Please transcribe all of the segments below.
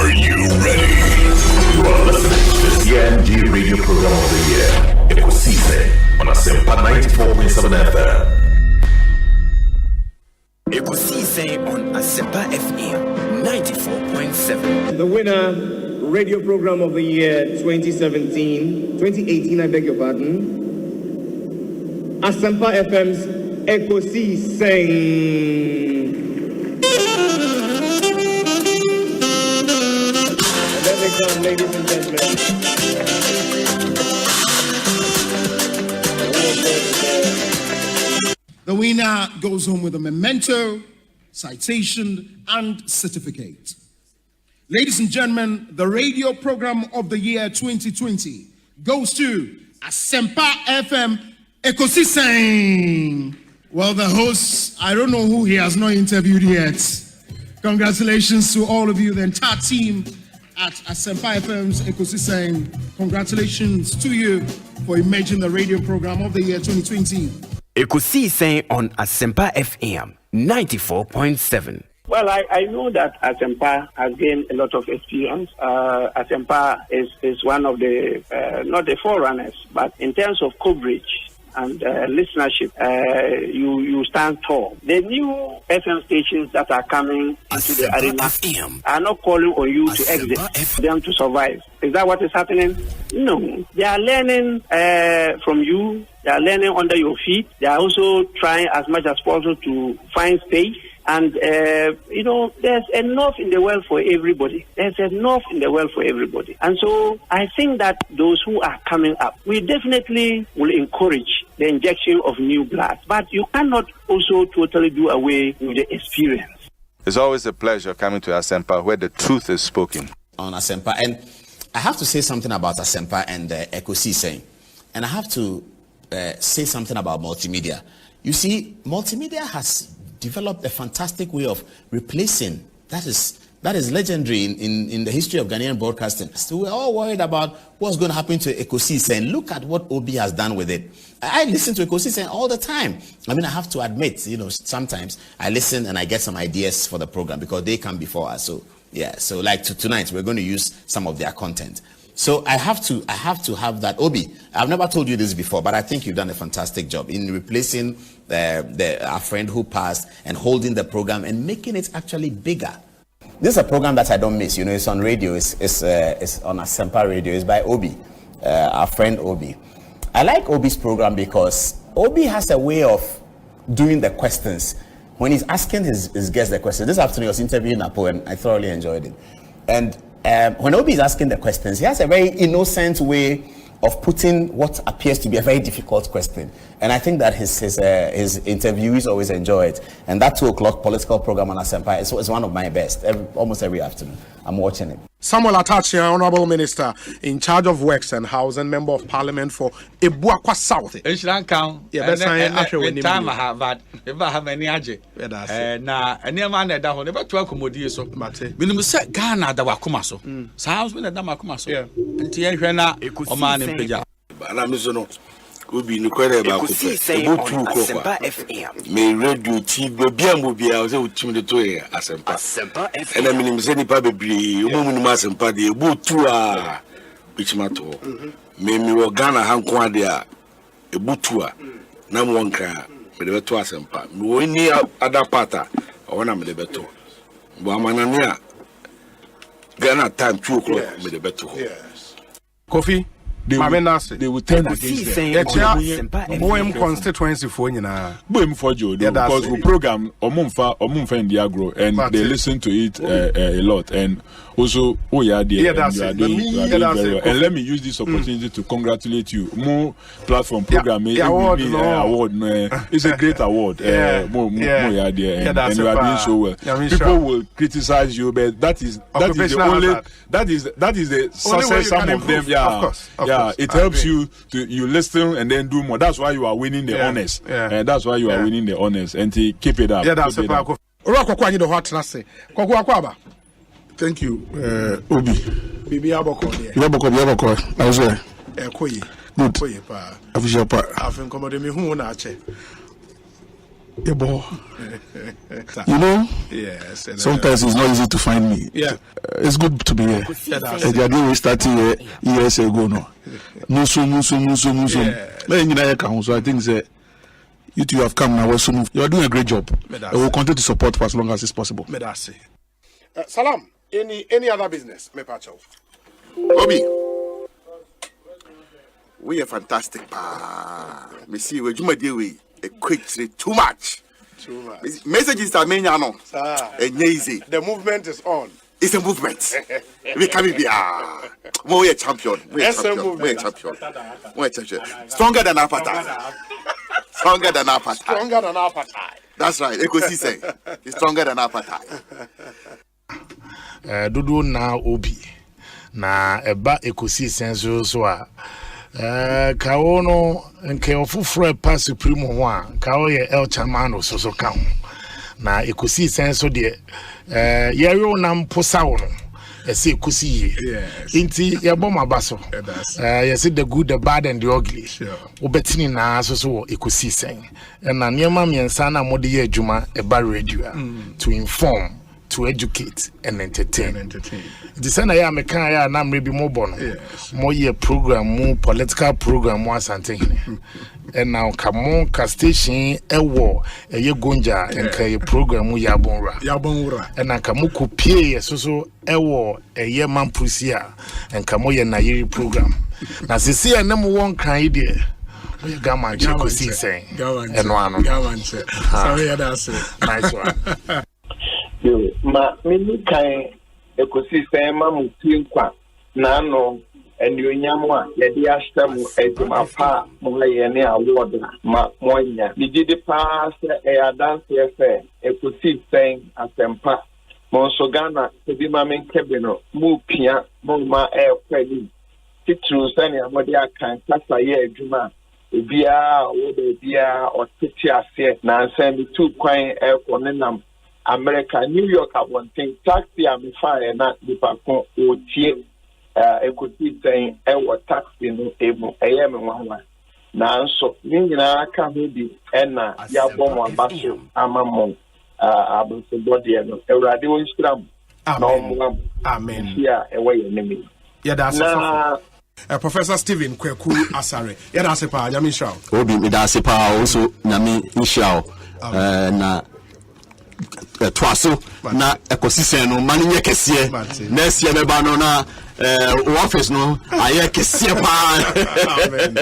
Are you ready? You are listening to the CNG Radio Program of the Year, Ekosiisen On Asempa 94.7 FM. Ekosiisen On Asempa FM 94.7. The winner, Radio Program of the Year 2018, I beg your pardon. Asempa FM's Ekosiisen. And let me come, ladies and gentlemen. The winner goes home with a memento, citation, and certificate. Ladies and gentlemen, the radio program of the year 2020 goes to Asempa FM Ekosiisen. Well, the host, I don't know who he has not interviewed yet. Congratulations to all of you, the entire team at Asempa FM's Ekosiisen. Congratulations to you for emerging the radio program of the year 2020. Ekosiisen On Asempa FM 94.7. Well, I know that Asempa has gained a lot of experience. Asempa is one of the, not the forerunners, but in terms of coverage and listenership, you stand tall. The new FM stations that are coming into the arena are not calling on you to exit, them to survive. Is that what is happening? No. They are learning from you. They are learning under your feet. They are also trying as much as possible to find space. And, there's enough in the world for everybody. There's enough in the world for everybody. And so I think that those who are coming up, we definitely will encourage the injection of new blood. But you cannot also totally do away with the experience. It's always a pleasure coming to Asempa where the truth is spoken. On Asempa. And I have to say something about Asempa and Ekosiisen. And I have to say something about multimedia. You see, multimedia has developed a fantastic way of replacing. That is legendary in the history of Ghanaian broadcasting. So we're all worried about what's going to happen to Ekosiisen. Look at what Obi has done with it. I listen to Ekosiisen all the time. I mean, I have to admit, sometimes I listen and I get some ideas for the program because they come before us. So yeah, so like tonight we're going to use some of their content. So I have to have that. Obi, I've never told you this before, but I think you've done a fantastic job in replacing our friend who passed and holding the program and making it actually bigger. This is a program that I don't miss. It's on radio. It's on Asempa Radio. It's by Obi, our friend Obi. I like Obi's program because Obi has a way of doing the questions. When he's asking his guests the questions, this afternoon he was interviewing Apo and I thoroughly enjoyed it. And when Obi is asking the questions, he has a very innocent way of putting what appears to be a very difficult question. And I think that his interviewees always enjoy it. And that 2 o'clock political program on Asempa is one of my best, almost every afternoon. I'm watching it. Samuel Atachi, Honorable Minister in charge of Works and Housing, Member of Parliament for Ebuakwa South. Yeah, that's time I have that. If I have any aje. Na any man that one never to accommodate so. Minimum set Ghana da wakuma so. Sounds when da makuma so. Nti ehwe na o man impeja. Ana mizono. Obi ni kwere ba ko fe. Obutu ko kwa. Me radio TV bia mo bia o se utim de to e Asempa. Asempa FM. Ena minim se nipa bebre, o mu ni Asempa de ebutu a bichimato. Me wo Ghana hanko ade a ebutu a na mo nka me de beto Asempa. Me wo ni ada pata o na me de beto. Bo amanane a Ghana time 2 o'clock me de beto. Yes. Kofi they will turn against them. Boem constituency for you now. Boem for you because we program Omumfa in the agro and they listen to it a lot. And also, you are doing very well. And let me use this opportunity to congratulate you. More platform program award. It's a great award. More you are there and you are doing so well. People will criticize you, but that is the only that is the success some of them. Yeah, it helps you to listen and then do more. That's why you are winning the honors. And that's why you are winning the honors. And to keep it up. Yeah, that's it. Thank you, Obi. Bibi aboko. I was there. Ekoyi. Good. Official part. Afin komode mi hu na ache. Yeah, boy. You know, yes. Sometimes it's not easy to find me. Yeah, it's good to be here. We started years ago. No. So I think that you two have come now. You are doing a great job. I will continue to support for as long as it's possible. Salam. Any other business? Me pacho. Obi, we are fantastic. We see we a quick too much. Messages are many, no. Easy. The movement is on. It's a movement. We can be a champion. We're a champion. Stronger than appetite. Stronger than appetite. That's right. Ekosiisen is stronger than appetite. Dudu na obi na eba Ekosiisen so a kawo no nke ofufro pa supreme ho a kawo ye el chamano so ka ho na Ekosiisen so de yero na mposa wo no ese Ekosi inti ye bom abaso ye see the good, the bad and the ugly obetini na so Ekosiisen na niema miensa na mode ye adwuma eba radio to inform, to educate and entertain. The same I am a kind of na maybe more bono, more year program, more political program, more something. And now come on, station a war, a year gonja and kay program yabonra. And I come pay so a war, a year man pusia and come on Nairi program. Now see a number one kind idea. Gaman Ekosiisen and one. Sorry, that's it. Nice one. Ma mini kan Ekosiisen ma mutin kwa na no enyonyam a ye de ahtem eduma pa mo ye ne award ma monya ni gidi pa se dance se Ekosiisen Asempa mo so Ghana se bi ma men kebe no mu pia mo ma kwali titru se ne amode akan kasa ye aduma ebia wo de bia o titi ase na nsem bi tu kwan konenam America, New York, I want to taxi and fire not the Paco or Tie Ekosiisen our taxi no able AM 1. Now, so Nina can be and Yabon Basho, Amamon, Abusabody and a radio scrum. Amen. Here, away enemy. Yeah, that's Professor Stephen Kweku Asare. Yeah, that's a pa, Yamin Shao. Obi, that's a pa also, Yamin Shao. Na twaso na Ekosiisen no mani nye kese na esie beba no na office no aye kese pa. Amen.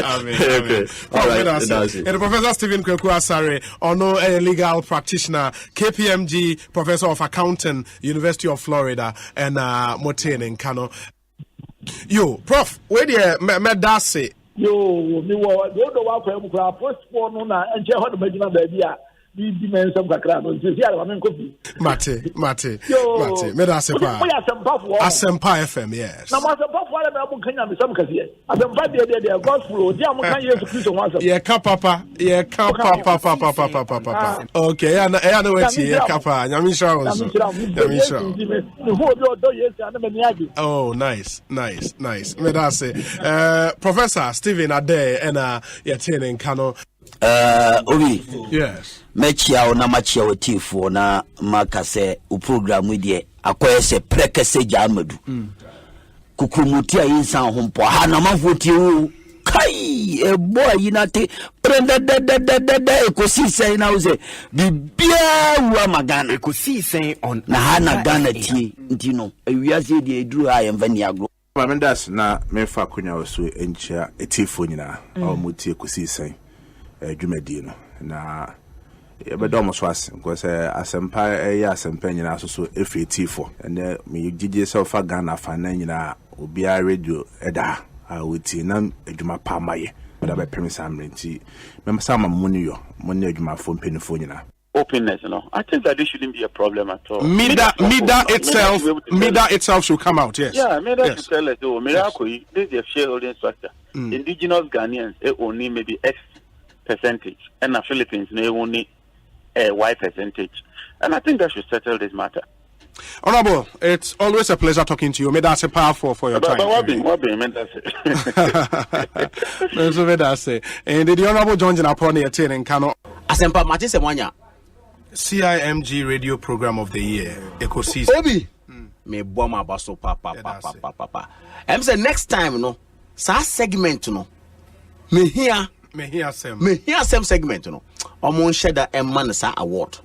All right. And Professor Stephen Kweku Asare, a legal practitioner, KPMG Professor of Accounting, University of Florida, and Moten in Kano. Yo, Prof, where the medase? Yo, me wo do wa kwa mu kra post for no na enche ho do magina ba bia. Mate, Asempa FM, yes. Now, yeah, papa. Okay, I know what's here, Kappa. Oh, nice. Medase. Professor Stephen Ade and Yatine Kano. Obi. Yes. Mechia na machia wotifo na makase u program we de akoyese prekese jamadu. Kukumutia insa hompo ha na mafoti u kai e boy yinate prenda de Ekosiisen na uze bibia wa magana Ekosiisen on na hana Ghana tie ntino ewiase de eduru ha yemfa ni agro. Mendas na mefa kunya oso enchia etifo nyina mutie Ekosiisen dwumadi no na yebedom so as because Asempa Asempa nyina so efetifo and me gigi self Ghana fa na nyina obia radio eda awuti na adwuma pa maye but be premise amrenti mem sama muni adwuma fo mpenifo nyina openness, I think that this shouldn't be a problem at all. Mida itself should come out, yes. Yeah, Mida should tell us, Miracle, this is a shareholding structure. Indigenous Ghanaians only maybe X percentage, and the Philippines they only a Y percentage. And I think that should settle this matter. Honorable, it's always a pleasure talking to you. May that's a powerful for your time. What being, that's it. And the Honorable John Japoni attending Kano. Asempa Matisse Mwanya. CIMG radio program of the year, Ekosiisen. Obi, me bomb basso papa. I'm say next time no, sa segment no. Me here some segment no. Omon share that man sa award.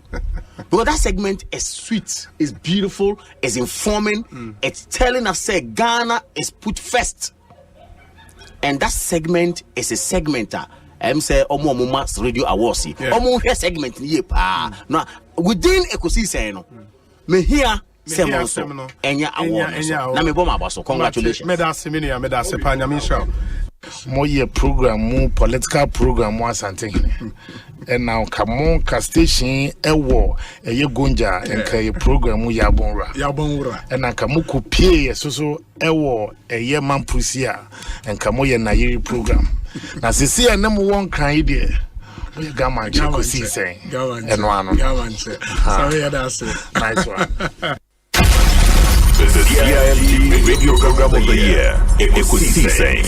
Because that segment is sweet, is beautiful, is informing, it's telling us say Ghana is put first. And that segment is a segment say Omo Mass Radio Awards. Omo here segment ye pa. No within Ekosiisen no. Me here Semonso Enya Award. Na me boma baso. Congratulations. Medase pa nyamisha. Mo ye program mo political program mo asante. And now come on station ewo eye gonja enka ye program mo yabonra. And now come ku pie so ewo eye mampusia enka mo ye na ye program. Na sisi enam won kan ide we gama Ekosiisen enwano sorry that's nice one. The CIMG radio program of the year, Ekosiisen.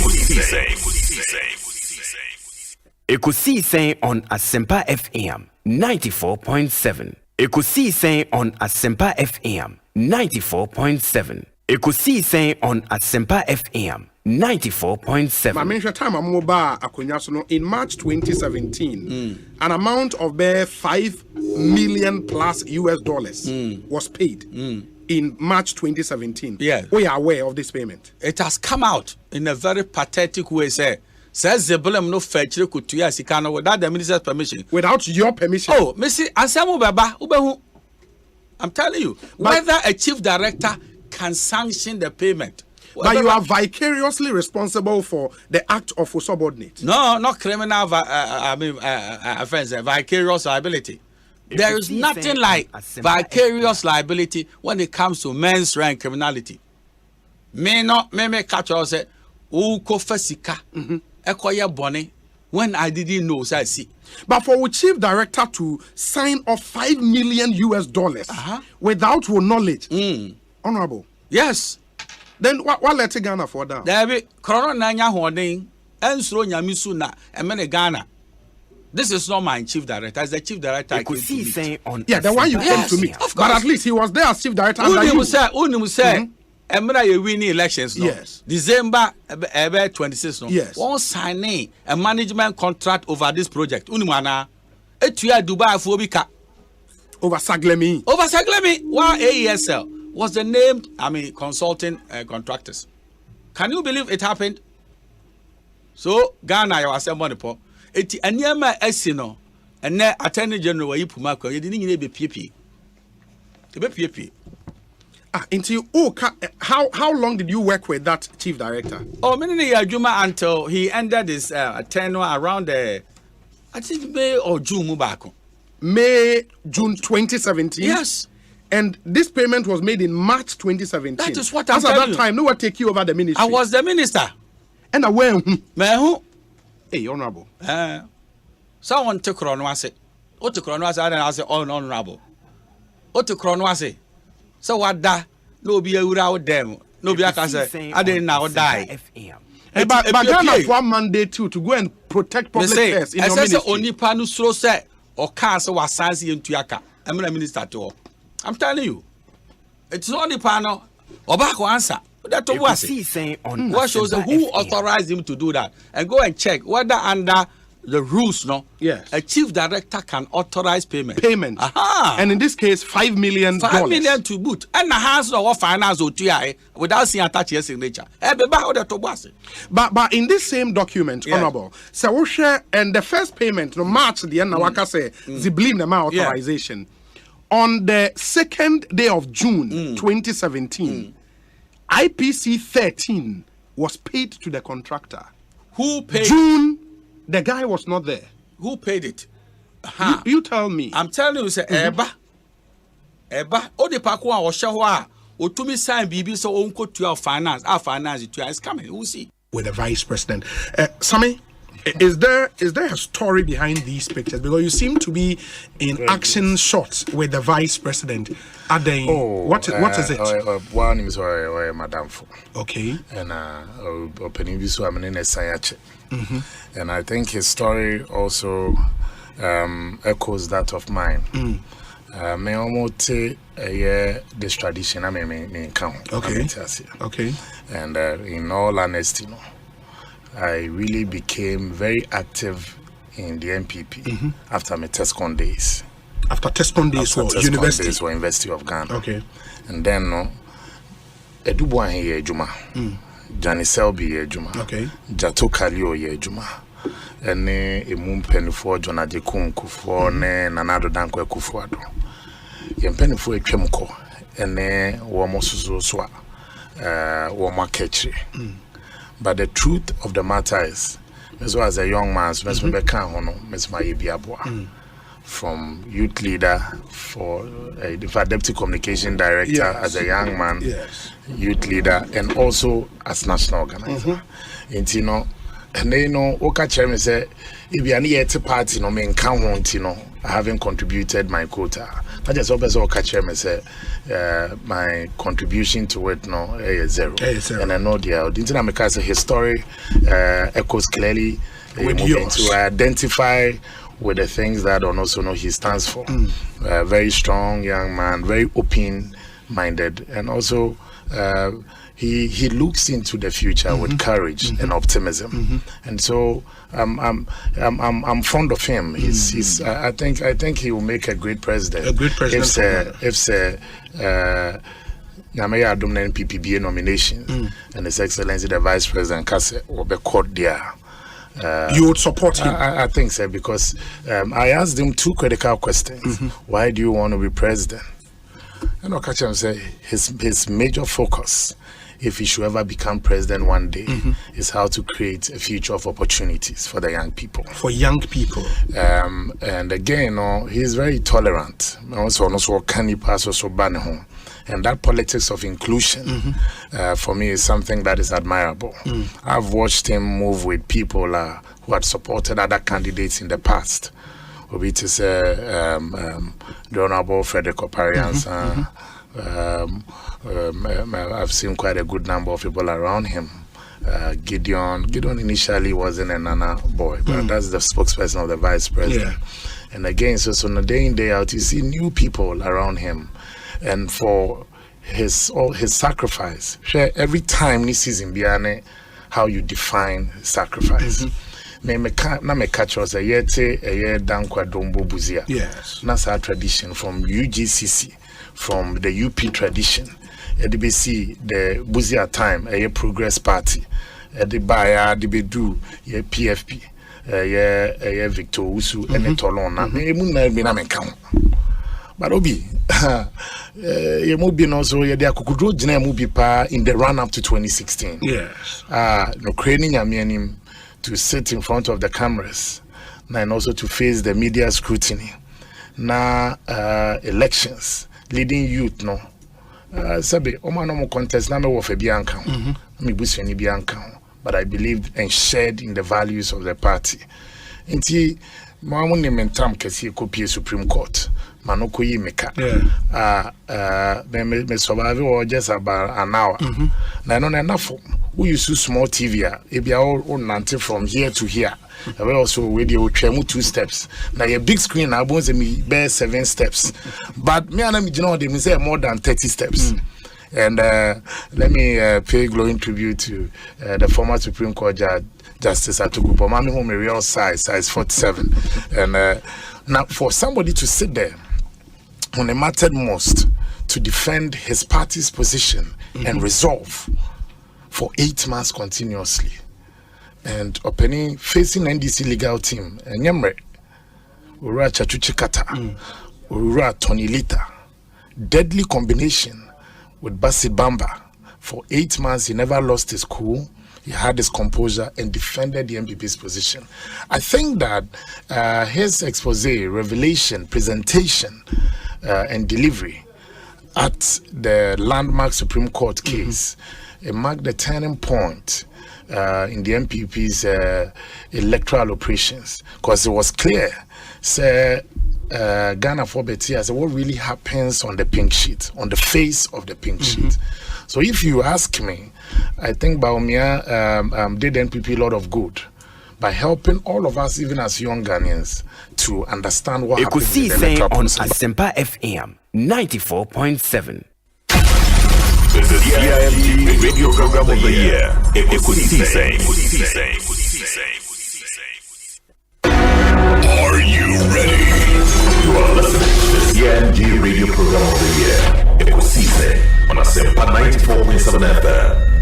Ekosiisen on Asempa FM 94.7. Ekosiisen on Asempa FM 94.7. Ekosiisen on Asempa FM 94.7. My mention time I'm mobile akonyaso in March 2017. An amount of bare $5 million plus US dollars was paid. In March 2017. Yeah. We are aware of this payment. It has come out in a very pathetic way, says Zebulem no fetch could to Yasikano without the minister's permission. Without your permission. Oh, Missy Ansemu Baba, Ubehu. I'm telling you, whether a chief director can sanction the payment. But you are vicariously responsible for the act of a subordinate. No, not criminal offense, vicarious liability. There is nothing like vicarious liability when it comes to men's rank criminality. Me catch us say, "Uko fesika, ekoye bone." When I didn't know, so I see. But for a chief director to sign off $5 million US dollars without your knowledge, honorable. Yes. Then what let Ghana for that? There be corona nya hoden, ensro nyamisu na emene Ghana. This is not my chief director. As the chief director, yeah, the one you came to meet. But at least he was there as chief director. Unu say, Emra you win elections. No? Yes. December 26. No? Yes. One signing a management contract over this project. Unumana, etuya Dubai Fobika. Over Saglemi. While AESL was the named, consulting contractors. Can you believe it happened? So Ghana, you are somebody poor. Eti anyama esino ene attorney general wa yipuma kwa yedi nyine be PP. Be PP. Until how long did you work with that chief director? Oh, many adwuma until he ended his tenure around I think May or June mubako. June 2017. Yes. And this payment was made in March 2017. That is what I'm telling you. At that time, no one take you over the ministry. I was the minister. And where? Hey, honorable. Someone took Ronwase. What took Ronwase? I say, honorable. What took Ronwase? So what da? No be a without them. No be a say, I didn't now die. But Ghana have one mandate too to go and protect public affairs in your ministry. Only panu slow say or cancer was size into Yaka. I'm a minister to all. I'm telling you. It's only pano or back answer. That what shows who authorized him to do that, and go and check whether under the rules, yes, a chief director can authorize payment. And in this case, $5 million. $5 million to boot, and the hands of finance or TI without seeing attached your signature. But in this same document, honorable, so we share and the first payment, no March the end Waka say Ziblim the authorization on the 2nd day of June 2017. IPC 13 was paid to the contractor. Who paid? June, the guy was not there. Who paid it? You tell me. I'm telling you, say Eba. O de pakwa o shahwa. O tumi sign BB so unko to our finance. Our finance is coming. We'll see. With the vice president, Sammy, is there a story behind these pictures? Because you seem to be in action shots with the vice president. What is it? One is Madam. Okay. And opening this one in Sayache. And I think his story also echoes that of mine. Me almost this tradition. I mean, count. Okay. Okay. And in all honesty, I really became very active in the MPP after my TESCON days. After TESCON days for university? Days for University of Ghana. Okay. And then, Edubuan here, Juma. Johnny Selby here, Juma. Okay. Jato Kalio here, Juma. And a moon for John Adekun for Nanado Danko Kufuado. Yen penny for a chemical, and then Wamosu Swa, Wama Ketchi. But the truth of the matter is, as a young man, from youth leader for deputy communication director as a young man, youth leader, and also as national organizer. And they know, Oka Chairman said, if you are near to party, no men can't I haven't contributed my quota. I just hope as Oka Chairman said, my contribution to it is zero. And I know the internet because his story echoes clearly to identify with the things that also know he stands for. Very strong young man, very open-minded, and also he looks into the future with courage and optimism, and so I'm fond of him. He's I think he will make a great president. A great president. If Namaya Adumna PPBA nomination and His Excellency the Vice President Kase will be caught there. You would support him? I think so, because I asked him two critical questions. Why do you want to be president? And Okacham said his major focus, if he should ever become president one day, is how to create a future of opportunities for the young people. For young people. And again, he's very tolerant. And that politics of inclusion, for me, is something that is admirable. I've watched him move with people who had supported other candidates in the past. Which is the Honorable Frederick Oparians. I've seen quite a good number of people around him. Gideon initially wasn't a Nana boy, but that's the spokesperson of the vice president. And again, so on a day in, day out, you see new people around him. And for his sacrifice, every time this season, Biane, how you define sacrifice. Me catch us a year dankwa dombo buzia. Yes. That's our tradition from UGCC, from the UP tradition. EDBC, the buzia time, a progress party. Edibaya, DBDU, ye PFP, ye Victor Usu, and a Tolona. Me muna bina me count. But Obi, ye mubi also ye de akukudro jina mubi pa in the run up to 2016. Yes. No creating yamianim to sit in front of the cameras and also to face the media scrutiny. Na elections, leading youth no. Sabe, oma no mo contest na me wo fe bianka. Me busu ni bianka. But I believed and shared in the values of the party. Inti mo amu ni mentam kesi kopie Supreme Court. Manoko yi meka. Me survive or just about an hour. Na no na enough. We use small TV. If you all nante from here to here. We also radio tremu 2 steps. Now your big screen I want me bear 7 steps. But me and they say more than 30 steps. And let me pay glowing tribute to the former Supreme Court Judge Justice Atugupo. Mami home a real size 47. And now for somebody to sit there when it mattered most to defend his party's position and resolve for 8 months continuously, and opening facing NDC legal team and Yamre Ura Chachuchikata Ura Tony Lita, deadly combination with Basit Bamba. For 8 months he never lost his cool. He had his composure and defended the MPP's position. I think that his expose, revelation, presentation, and delivery at the landmark Supreme Court case, it marked the turning point in the MPP's electoral operations, because it was clear, Ghana for Betty, as what really happens on the pink sheet, on the face of the pink sheet. So if you ask me, I think Baumia did NPP a lot of good, by helping all of us, even as young Ghanaians, to understand what happens in the Ekosiisen electoral on process. Asempa FM 94.7. The CIMG Radio Program of the Year, Ekosiisen. Are you ready? You are listening to the CIMG Radio Program of the Year, Ekosiisen on Asempa 94.7 FM.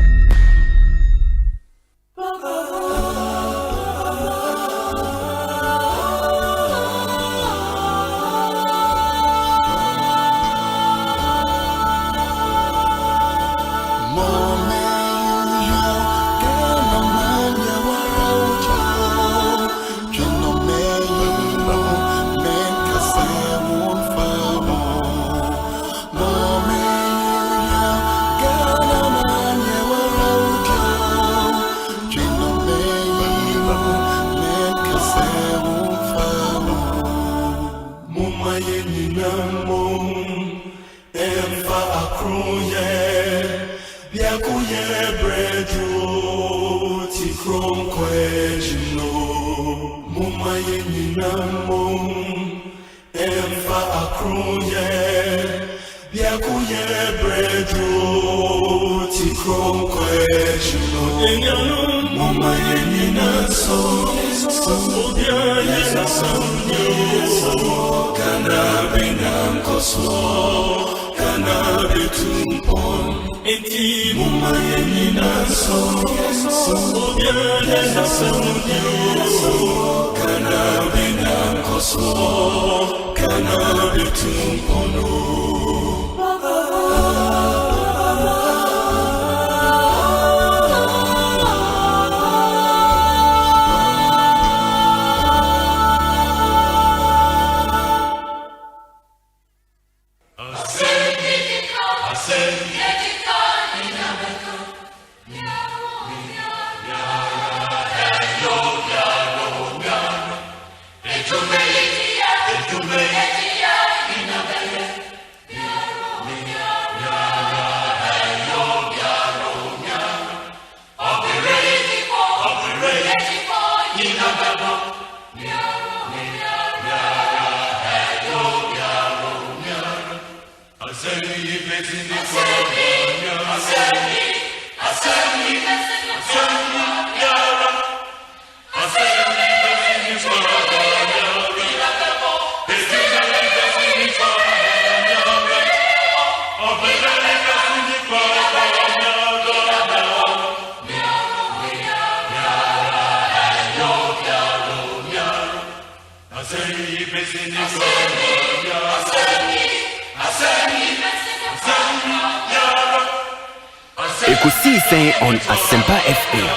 Ekosiisen on Asempa FM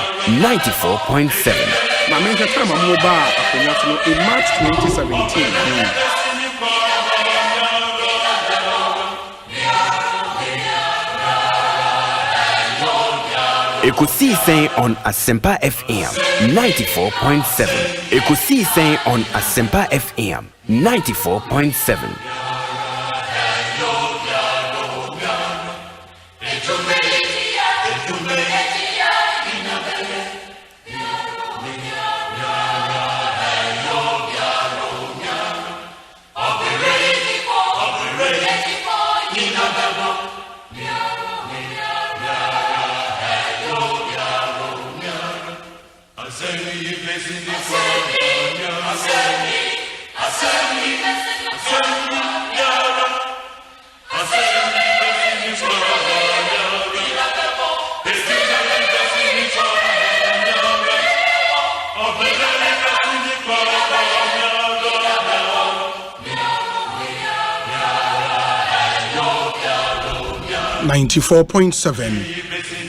94.7. My mention time I'm mobile in March 2017. Ekosiisen on Asempa FM 94.7. Ekosiisen on Asempa FM 94.7.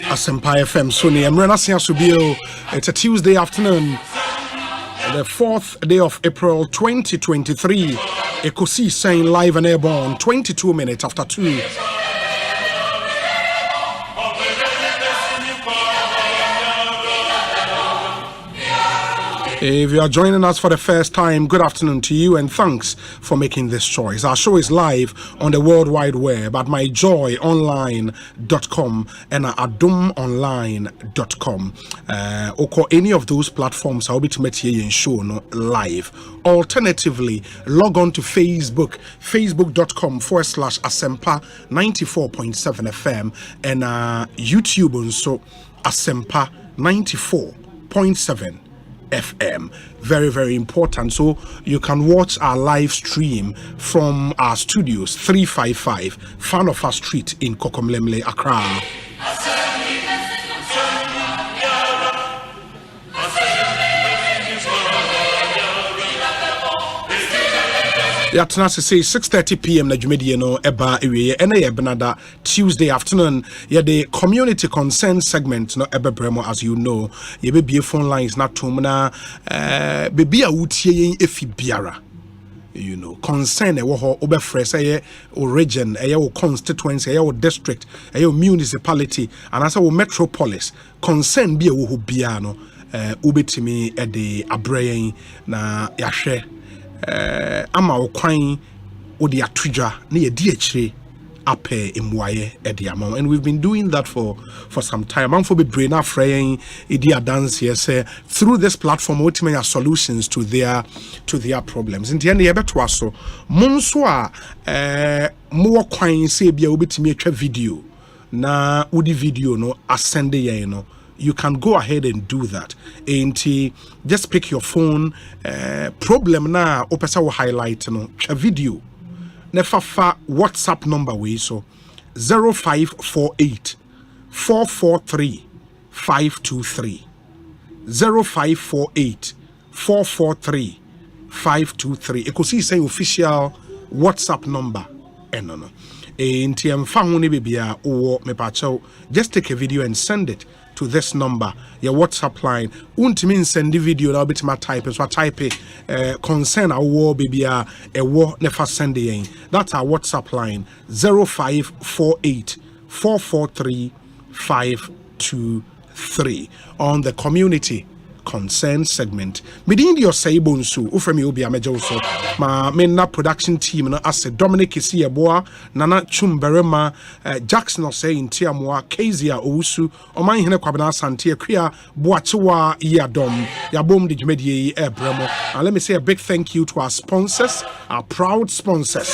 Asempa FM Sony Emrena Subio. It's a Tuesday afternoon, the 4th day of April 2023. Ekosiisen live and airborne 22 minutes after 2. If you are joining us for the first time, good afternoon to you and thanks for making this choice. Our show is live on the World Wide Web at myjoyonline.com and at adumonline.com. Or any of those platforms, I'll be to meet you in show live. Alternatively, log on to Facebook, facebook.com/Asempa 94.7 FM and YouTube also Asempa 94.7 FM. Very, very important. So you can watch our live stream from our studios, 355 Fanofa Street in Kokomlemle, Accra. Yatna say 6:30 p.m. na dwumedie no eba ewie ene ye benada Tuesday afternoon ye the community concern segment no ebebremo. As you know, ye be phone lines na tom na bebi a wutie yen efi biara, you know, concern ewo ho obefre say ye o region, ye o constituency, ye o district, ye o municipality and as o metropolis concern bi ewo ho bia no ubetimi e de abrayen na yahwe ama okwan odi atudwa na ye di akire ape emwaye ediamo, and we've been doing that for some time. I'm for be brain afrayin edi adance here say through this platform ultimately solutions to their problems. In the end, yebeto aso monso a mo kwan say bia obetimi atwa video na udi video no asende ye no, you can go ahead and do that. And just pick your phone. Problem na opesa will highlight no a video. Nefafa WhatsApp number we so 0548 443 523 0548 443 523. Ekosiisen official WhatsApp number. No. And bibia or mepacho, just take a video and send it to this number, your WhatsApp line. Untimi send the video now bit my type, so I type concern our war baby a war never send it. That's our WhatsApp line 0548 443 523 on the community concern segment. Midin your say Bonsu, Ufremi Obi Amejoso, ma menna production team no as Dominic Isieboa, Nana Chumberema, Jackson or say in Tiamwa, Kezia Ousu, or my Hina Kwabana Santia Kria, Boachua Yadom, Yabom de Jmedie Ebremo. And let me say a big thank you to our sponsors, our proud sponsors,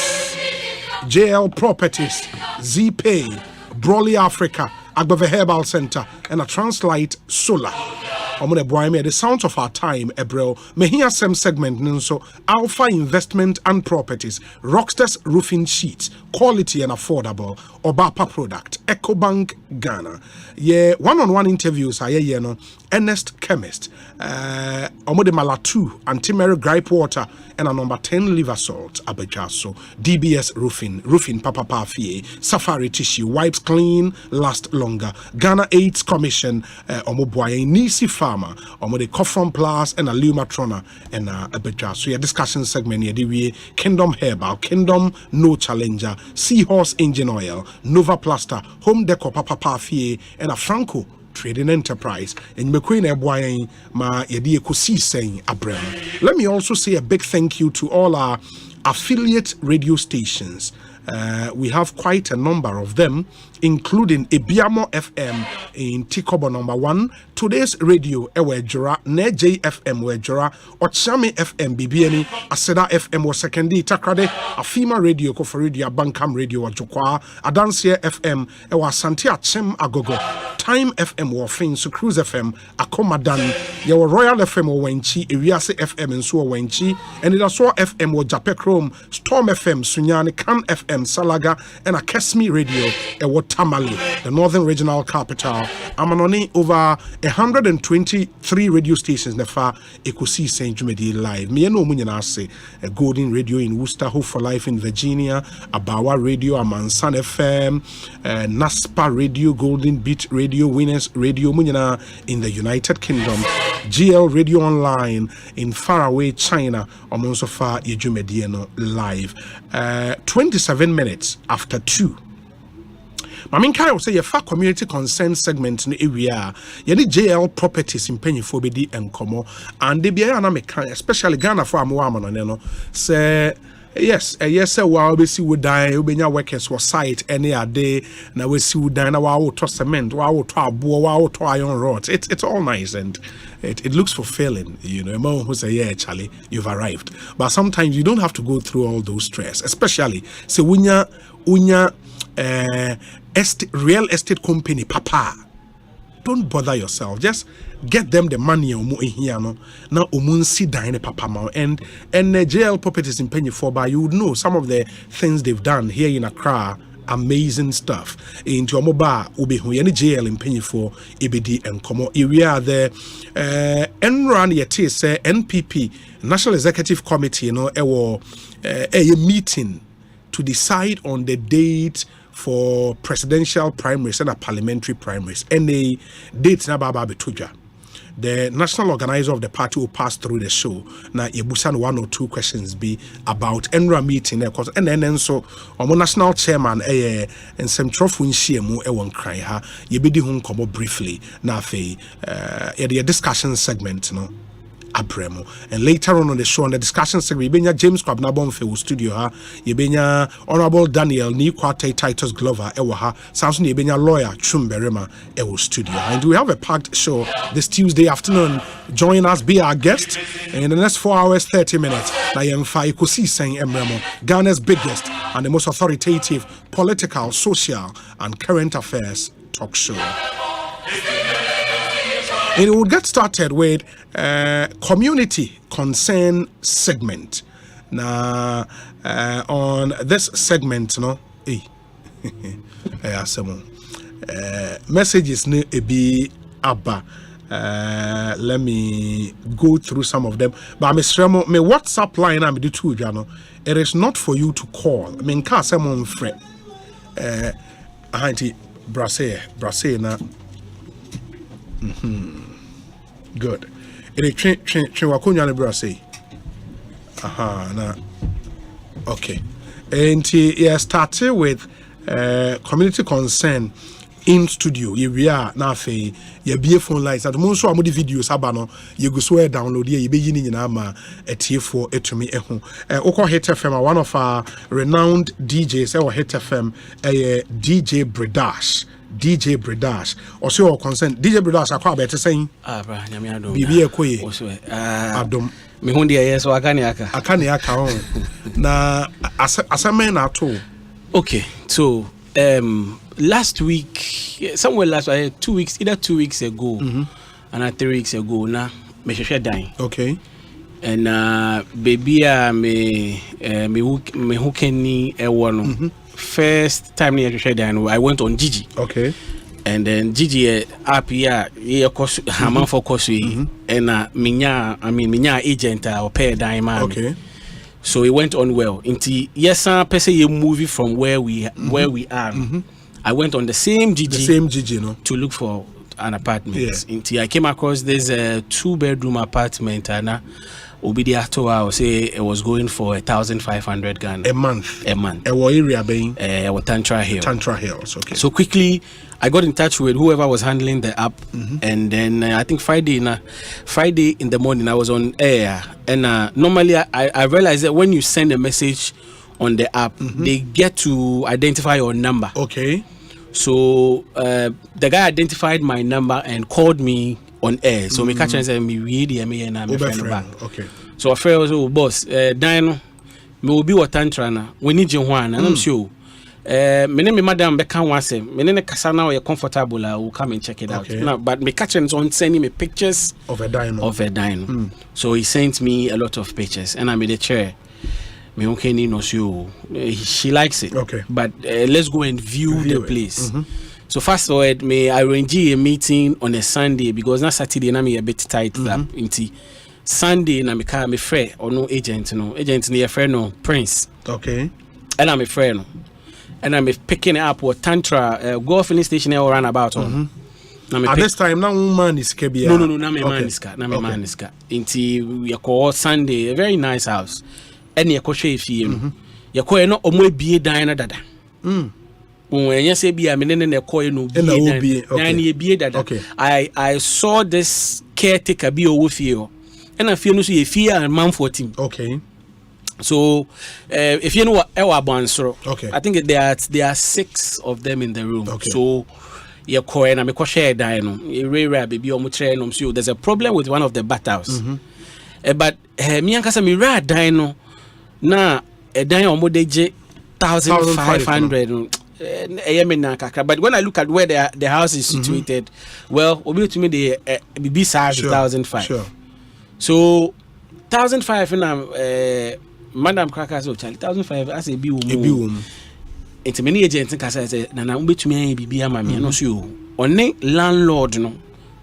JL Properties, Z-Pay, Broly Africa, Agbave Herbal Center, and a Translight Solar. The sounds of our time, Ebrel, Mehia Sem segment, Nunso, Alpha Investment and Properties, Rockstars Roofing Sheets, quality and affordable, Obapa product, EcoBank Ghana. Yeah, one-on-one interviews are no Ernest Chemist, Omode Malatu, Antimary Gripe Water, and a number 10 liver salt, Abejaso, DBS Roofing Papa Pafie, Safari Tissue, Wipes Clean, Last Longer, Ghana AIDS Commission, Omoboye Nisi Farmer, Omode Kofron Plus, and a Lumatrona, and Abejaso. Your discussion segment here, the Kingdom Herbal, Kingdom No Challenger, Seahorse Engine Oil, Nova Plaster, Home Deco Papa Pafie, and a Franco Trading Enterprise, and McQueen Ebwayen ma yedi Ekosiisen Abrem. Let me also say a big thank you to all our affiliate radio stations. We have quite a number of them, including Ebiamo FM in Tikobo number 1, Today's Radio Ewejura, Neje FM Wejura, Ochami FM Bibieni, Aseda FM was secondi Takrade, Afima Radio Koforidia, Bankam Radio Wajukwa, Adansia FM Ewa Santia Chem Agogo, Time FM Wafin, Cruise FM, Akomadan, Yawa Royal FM Wenchi, Ewiase FM and Suwa Wenchi, and Idaswa FM Wajapekrom, Storm FM, Sunyani, Kan FM, Salaga, and Akesmi Radio, Ewa Tamale, the Northern Regional Capital. Amanoni over 123 radio stations nefa Ekosiisen Jumedi live. Me no munyana say a Golden Radio in Worcester, Hope for Life in Virginia, Abawa Radio, Amansan FM, Naspa Radio, Golden Beat Radio, Winners Radio munyana in the United Kingdom, GL Radio Online in faraway China, Omonso Fa Yejumediano live. 27 minutes after 2. I mean, Kyle say your far community concern segment in the area. Any JL properties in Penny for BD and Como, and they be especially Ghana for Amuaman, you know, say. Yes, sir. While we see we die, we be workers for site any a day. Now we see we die. Now we to cement, we to iron rods. It's all nice and it looks fulfilling. You know, everyone who say, "Yeah, Charlie, you've arrived." But sometimes you don't have to go through all those stress, especially so when you real estate company, papa. Don't bother yourself. Just get them the money here no. Now si dine papa ma and JL properties in Penny 4 by you would know some of the things they've done here in Accra. Amazing stuff. Into a mobile ube who any JL in Penny 4 EBD and Como area there. Enran yet say NPP National Executive Committee, you know, a meeting to decide on the date for presidential primaries and a parliamentary primaries. And the dates na baba betuja. The national organizer of the party will pass through the show. Now, Yebusan 1 or 2 questions be about Enra meeting, and then so our national chairman and some trophy shiemu one cry ha. Yebidi hun komo briefly. Now, the discussion segment, no. Abremo. And later on the show, on the discussion segment, Yebenya James Kwabnabonfe studio ha, Yebenya Honorable Daniel Nikwate Titus Glover ewa Samson Yebenya lawyer Chumberema ewo studio. And we have a packed show this Tuesday afternoon. Join us, be our guest, and in the next 4 hours 30 minutes, I am Ekosiisen Emremo, Ghana's biggest and the most authoritative political, social, and current affairs talk show. And it will get started with community concern segment. Now, on this segment, no, messages ne be abba. Let me go through some of them. But my WhatsApp line I'm the two, Jano. It is not for you to call. I mean, can someone friend? Auntie Brasse na. Good. Okay. And yeah, started with community concern in studio. We are now fe ye be phone lines at most so videos abano you go so download ye be yini nyina ma etie4 etumi ehu okọ Hit FM one of our renowned DJs or Hit FM DJ Bredash also your consent DJ Bredash akwa be te saying bra nyame adom bibi ekoye also adom me hu de yes akane aka on na asamen na to. Okay, so last week somewhere last 2 weeks either 2 weeks ago and 3 weeks ago na me share dying. Okay. And baby me hukeni ewo first time I share dying I went on Gigi. Okay. And then Gigi app here course hammer for course and minya agent or pay dime. Okay. So it went on well. Into yes, per se a movie from where we are. I went on the same Gigi, no? To look for an apartment. Yeah. Until I came across this 2-bedroom apartment and Obidi Ato I would say it was going for 1,500 Ghana a month. What area being? Tantra Hills. Okay. So quickly I got in touch with whoever was handling the app, and then I think Friday in the morning I was on air, and normally I realized that when you send a message on the app, they get to identify your number. Okay. So the guy identified my number and called me on air. So me catch and say me really and I'm a friend back. Okay. So I felt boss, Dino, me will be what Tantra. We need you one, and I'm sure. Me name madam Beckham was me name Kasana or you're comfortable. I will come and check it out. Now, but me catch and on sending me pictures of a dino. So he sent me a lot of pictures, and I made a chair. Me okay no you. She likes it. Okay. But let's go and view the place. So first of all, I arrange a meeting on a Sunday because na Saturday na me a bit tight up into Sunday na me car me friend or no agent near friend no Prince. Okay. And I'm a friend. And I'm picking up what Tantra go filling station or run about on. At this time, now man is Kebia. No, na me man is ka. Into we call Sunday, a very nice house. And you go share if you. You call no omo bie dan na dada. Yes, be a minute and a coin no be. Okay. I saw this caretaker be with you, and I feel no see a fear and man 14. Okay. So, if you know what our Bonsu, okay, I think there are 6 of them in the room. Okay. So, you're calling and me share dino. Rare baby or so there's a problem with one of the battles. But me and Casa me rare dino na a dino modeje 1,500. But when I look at where the house is situated, well, obi to me the BB size 1,500. Sure. So 1,500 and Madam Cracker so 1,500 as a B it's many agents say na umbe to me BB ama me no so on landlord no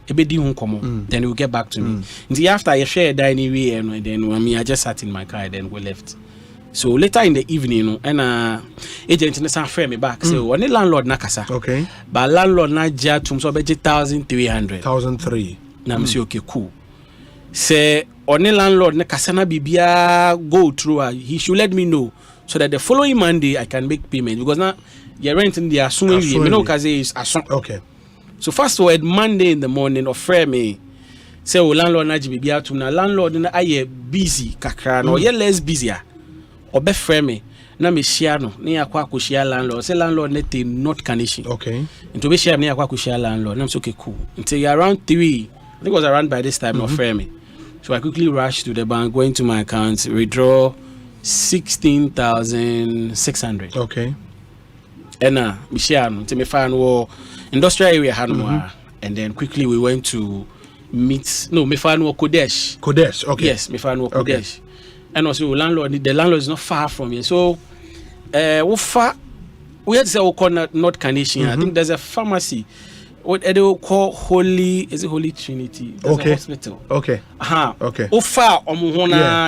ebedi hu komo then we'll get back to me. Until after I share dining way and then when I just sat in my car then we left. So later in the evening, and agent in friend me back. So only landlord nakasa. Okay. But landlord na ja tum so beje 1,300. 1,300. Na me say okay cool. Say only landlord na kasa na bibia go through. He should let me know so that the following Monday I can make payment because now your rent in the assuming you know cause is okay. So fast forward Monday in the morning of friend me. Say o landlord na bibia tum na landlord na aye busy kakra no ye less busier. Obe frame na me share no na yakwa share landlord say landlord let not condition. Okay. Into be share na yakwa share landlord na okay cool until around 3 I think it was around by this time no frame. So I quickly rushed to the bank, going to my account, withdraw 16,600. Okay. And me share no till me find industrial area Hanwa and then quickly we went to meet me find Kodesh. Kodesh, okay. Yes, me find Kodesh. Okay. And also the landlord is not far from here. So we had to say we call not Canadian. I think there's a pharmacy. What they will call Holy Trinity. There's a hospital. Okay. Okay. Far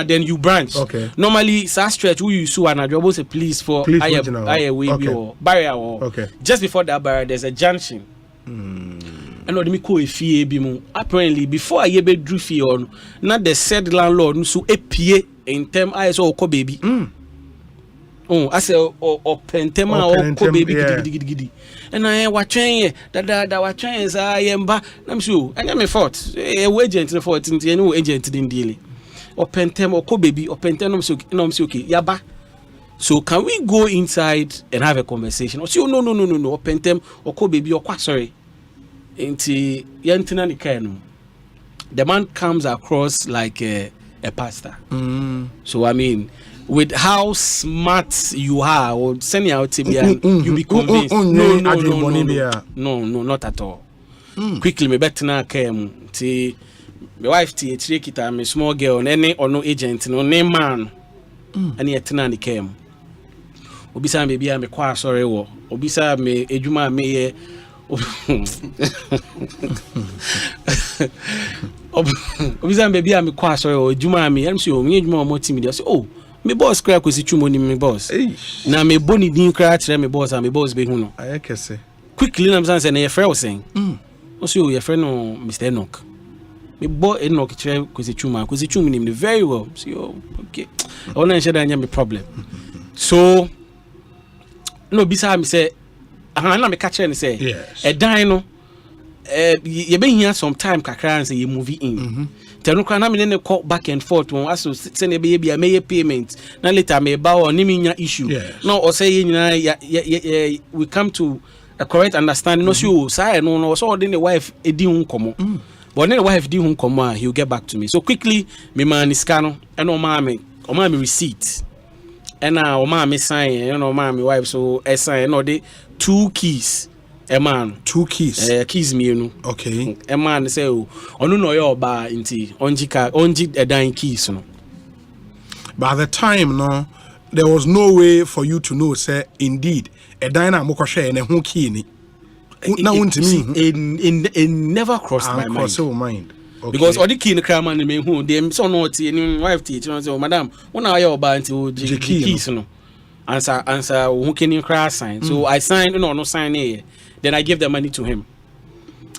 then you branch. Okay. Normally stretch who you sue and I job say please for higher way or barrier or just before that barrier there's a junction. And what me call a fee apparently before I be drew fee on not the said landlord so a pie in term I saw ko baby. I say or pentema or ko baby gidi. And I watching that watching is I am ba I'm sure and I'm fault a agent in 14 no agent didn't deal or pentem or ko baby or pentenum so no okay yaba. So can we go inside and have a conversation? Or say no or pentem or ko baby or kwa sorry. Into yantina ni kenu. The man comes across like a pastor. So I mean, with how smart you are, or sending out to me, you be convinced. No, not at all. Quickly, me better na came. My wife take it. Me small girl, any or no agent, no name man. Any yatina ni came. Obisa me bia me kwa sorry wo. Obisa me ejuma me Obisa baby am kwa sorry o juma mi am say o me juma mo team dey say oh me boss kra kwesi chumo ni me boss na me boni din kra kire me boss and me boss be hu no ayekese quickly na say na your friend was saying o say o your friend no Mr. Enoch me boy Enoch kire kwesi chumo ni very well say oh okay I want to share that me problem so no bisa me say na me catch and say a dino you been here some time kakra and say you movie in tenu kra na me ne call back and forth won aso send be bia me payment na later me ba o ni me issue no or say we come to a correct understanding no so say no so the wife edi hun komo but the wife di hun komo he will get back to me so quickly me man iska and o ma me receipt and now ma me sign you know ma me wife so sign no the 2 keys a man 2 keys keys me you okay a man say onu no your ba inti onji edan keys no by the time no there was no way for you to know say indeed edan na mo share na hu key ni na untimi it never crossed my mind okay. Because all the key in the crime and me who them so not any wife teach you know madam when I your ba until the keys no answer who can you cry sign so I signed no sign here then I give the money to him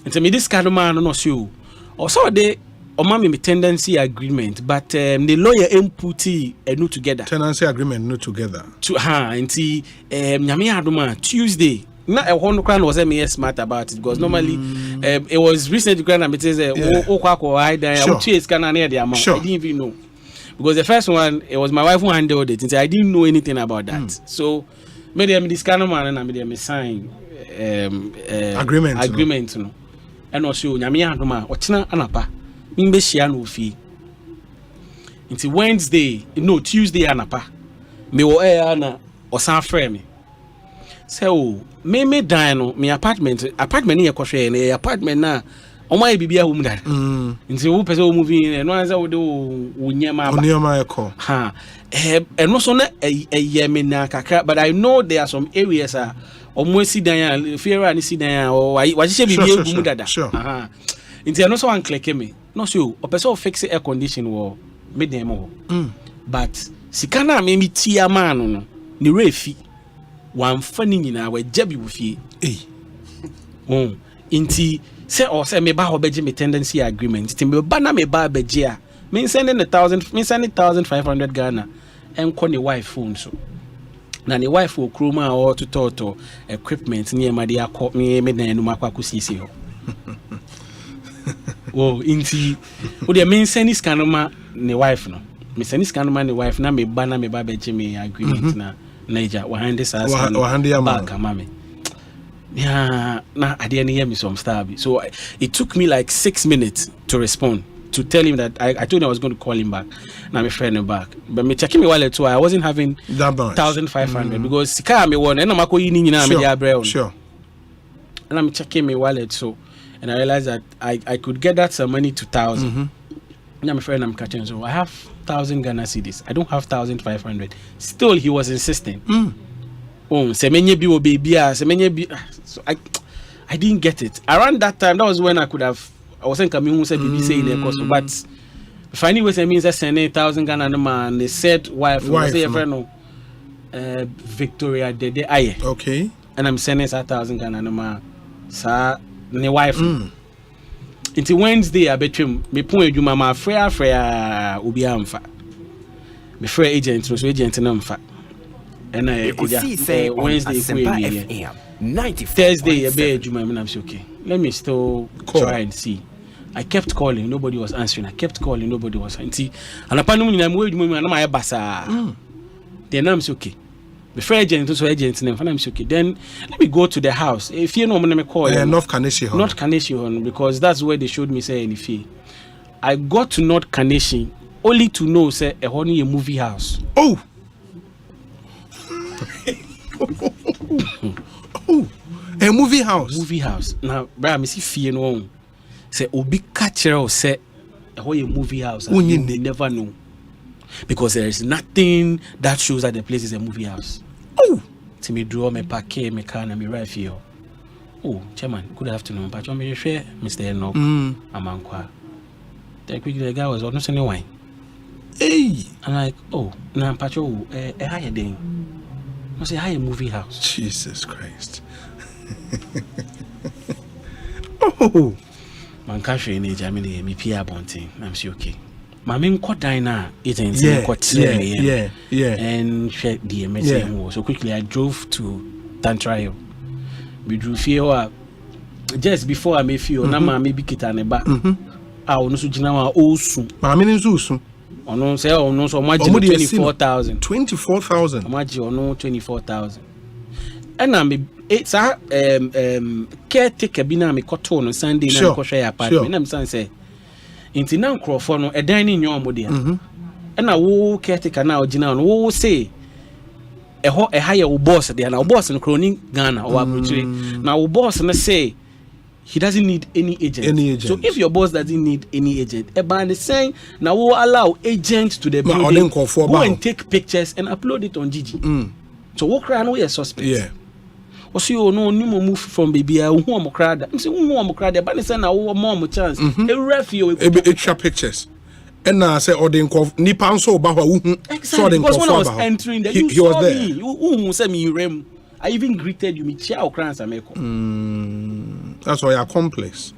and tell me this kind of man no show also they or mommy me tenancy agreement but the lawyer input a new together tenancy agreement new together to and see nyame adoma Tuesday not a one crown was me smart about it because normally it was recently grand and it is I didn't even know because the first one it was my wife who handled it and I didn't know anything about that. So maybe I'm this kind of man and I made them sign agreement no and also nyame adoma ochina anapa mbe hia no fi until Wednesday no Tuesday anapa me wo na osan frɛ me so me dan no me apartment ni yɛkɔhwɛ na apartment na ɔmo ayɛ bibia hom da nti wo pɛ sɛ wo movie no anza wo de wo nyema ba onyema ɛkɔ ha ɛno so na ɛyɛ me na kakra but I know there are some areas ɔmo si dan ya fear ani si dan ya wa hyehyɛ bibia egu mu dada aha nti ɛno so wan click me no so ɔpɛ sɛ fix air condition wo me dan mo but sika na me tia man no ni refi wan fani nyina wa jabi wo fie inti say or say me ba ho beje me tendency agreement ti me ba na me ba beje a me sending 1,500 Ghana enko ne wife phone so na ne wife o kroma o to equipment ni e ma de akọ me na nu makwa kusisi ho inti o de me sending scanoma ne wife no me sending scanoma ne wife na me ba beje me agreement na Niger, Wahandi back, mami. Yeah, nah, I didn't hear me some stabby. So it took me like 6 minutes to respond to tell him that I told him I was going to call him back. Now my friend him back, but me checking me wallet too. I wasn't having that 1,500 because sika me one. And I'm sure. And I'm checking my wallet so, and I realized that I could get that some money to 1,000. Now my friend I'm catching so I have 1,000 Ghana cedis. I don't have 1,500. Still, he was insisting. So I didn't get it. Around that time, that was when I wasn't coming home. Said BBC in the cost, but finally, what it means I sent 1,000 Ghana man. They said wife say no. Victoria Dede Aye. Okay. And I'm sending 1,000 Ghana man. Sa ne wife. Until Wednesday, I bet him. Me point you, mama. Freya ubi amfa. Me freya agent, so agent namfa. And Wednesday, Thursday, I bet you, mama. I'm okay. Let me still try and see. I kept calling, nobody was answering. I kept calling, nobody was answering. And upon me, I'm waiting. I'm my basa. Then I'm okay. Before agent, so agent name, I'm okay. Then let me go to the house. If you know, I'm gonna call North Kaneshihon, because that's where they showed me say any fee. I got to North Kaneshi only to know say a movie house. Oh, a movie house. Movie house. Now, brother, me see fee no. Say obi catcher say a movie house. You never know. Because there is nothing that shows that the place is a movie house. Oh, to me draw me parquet, me car, and me right here. Oh, chairman, good afternoon. Patron, me share, Mr. Enoch. Amankwa. Then quickly the guy was not any wine. Hey, I'm like, oh, now patron, a higher day. I say higher movie house. Jesus Christ. Oh, man, cash in age. I mean, me Pierre Bonting. I'm sure okay. Mami nko diner agency nko tell and check the MSM. So quickly I drove to Tantrayo. We drove here just before I made feel na mami bi kita ne ba. Ah ono so gina wa osu. Mami ni osu. Ono say ono so maji 24,000. 24,000. Maji ono 24,000. And I me it's caretaker bi na me koto no Sunday na ko hwe apartment. Na me say inti na nkrofo no edan ni nyo omode a na wo caretaker na ogina no wo say eho eha wo boss de na wo boss no kroni Ghana or abrochire na wo boss no say he doesn't need any agent. So if your boss doesn't need any agent, Eban is saying now we allow agents to the building, go and take pictures and upload it on Gigi. So what crowd we are suspect? Yeah. Also, you know, no move from baby. Who am crowd? I'm saying who am crowd? But it's now more chance. A refuge. Extra pictures. And now say or the Nipan so Baha. Exactly. Because when I was entering, he was there. You said me rem. I even greeted you. Me chia crowns ameko. That's why you're complex.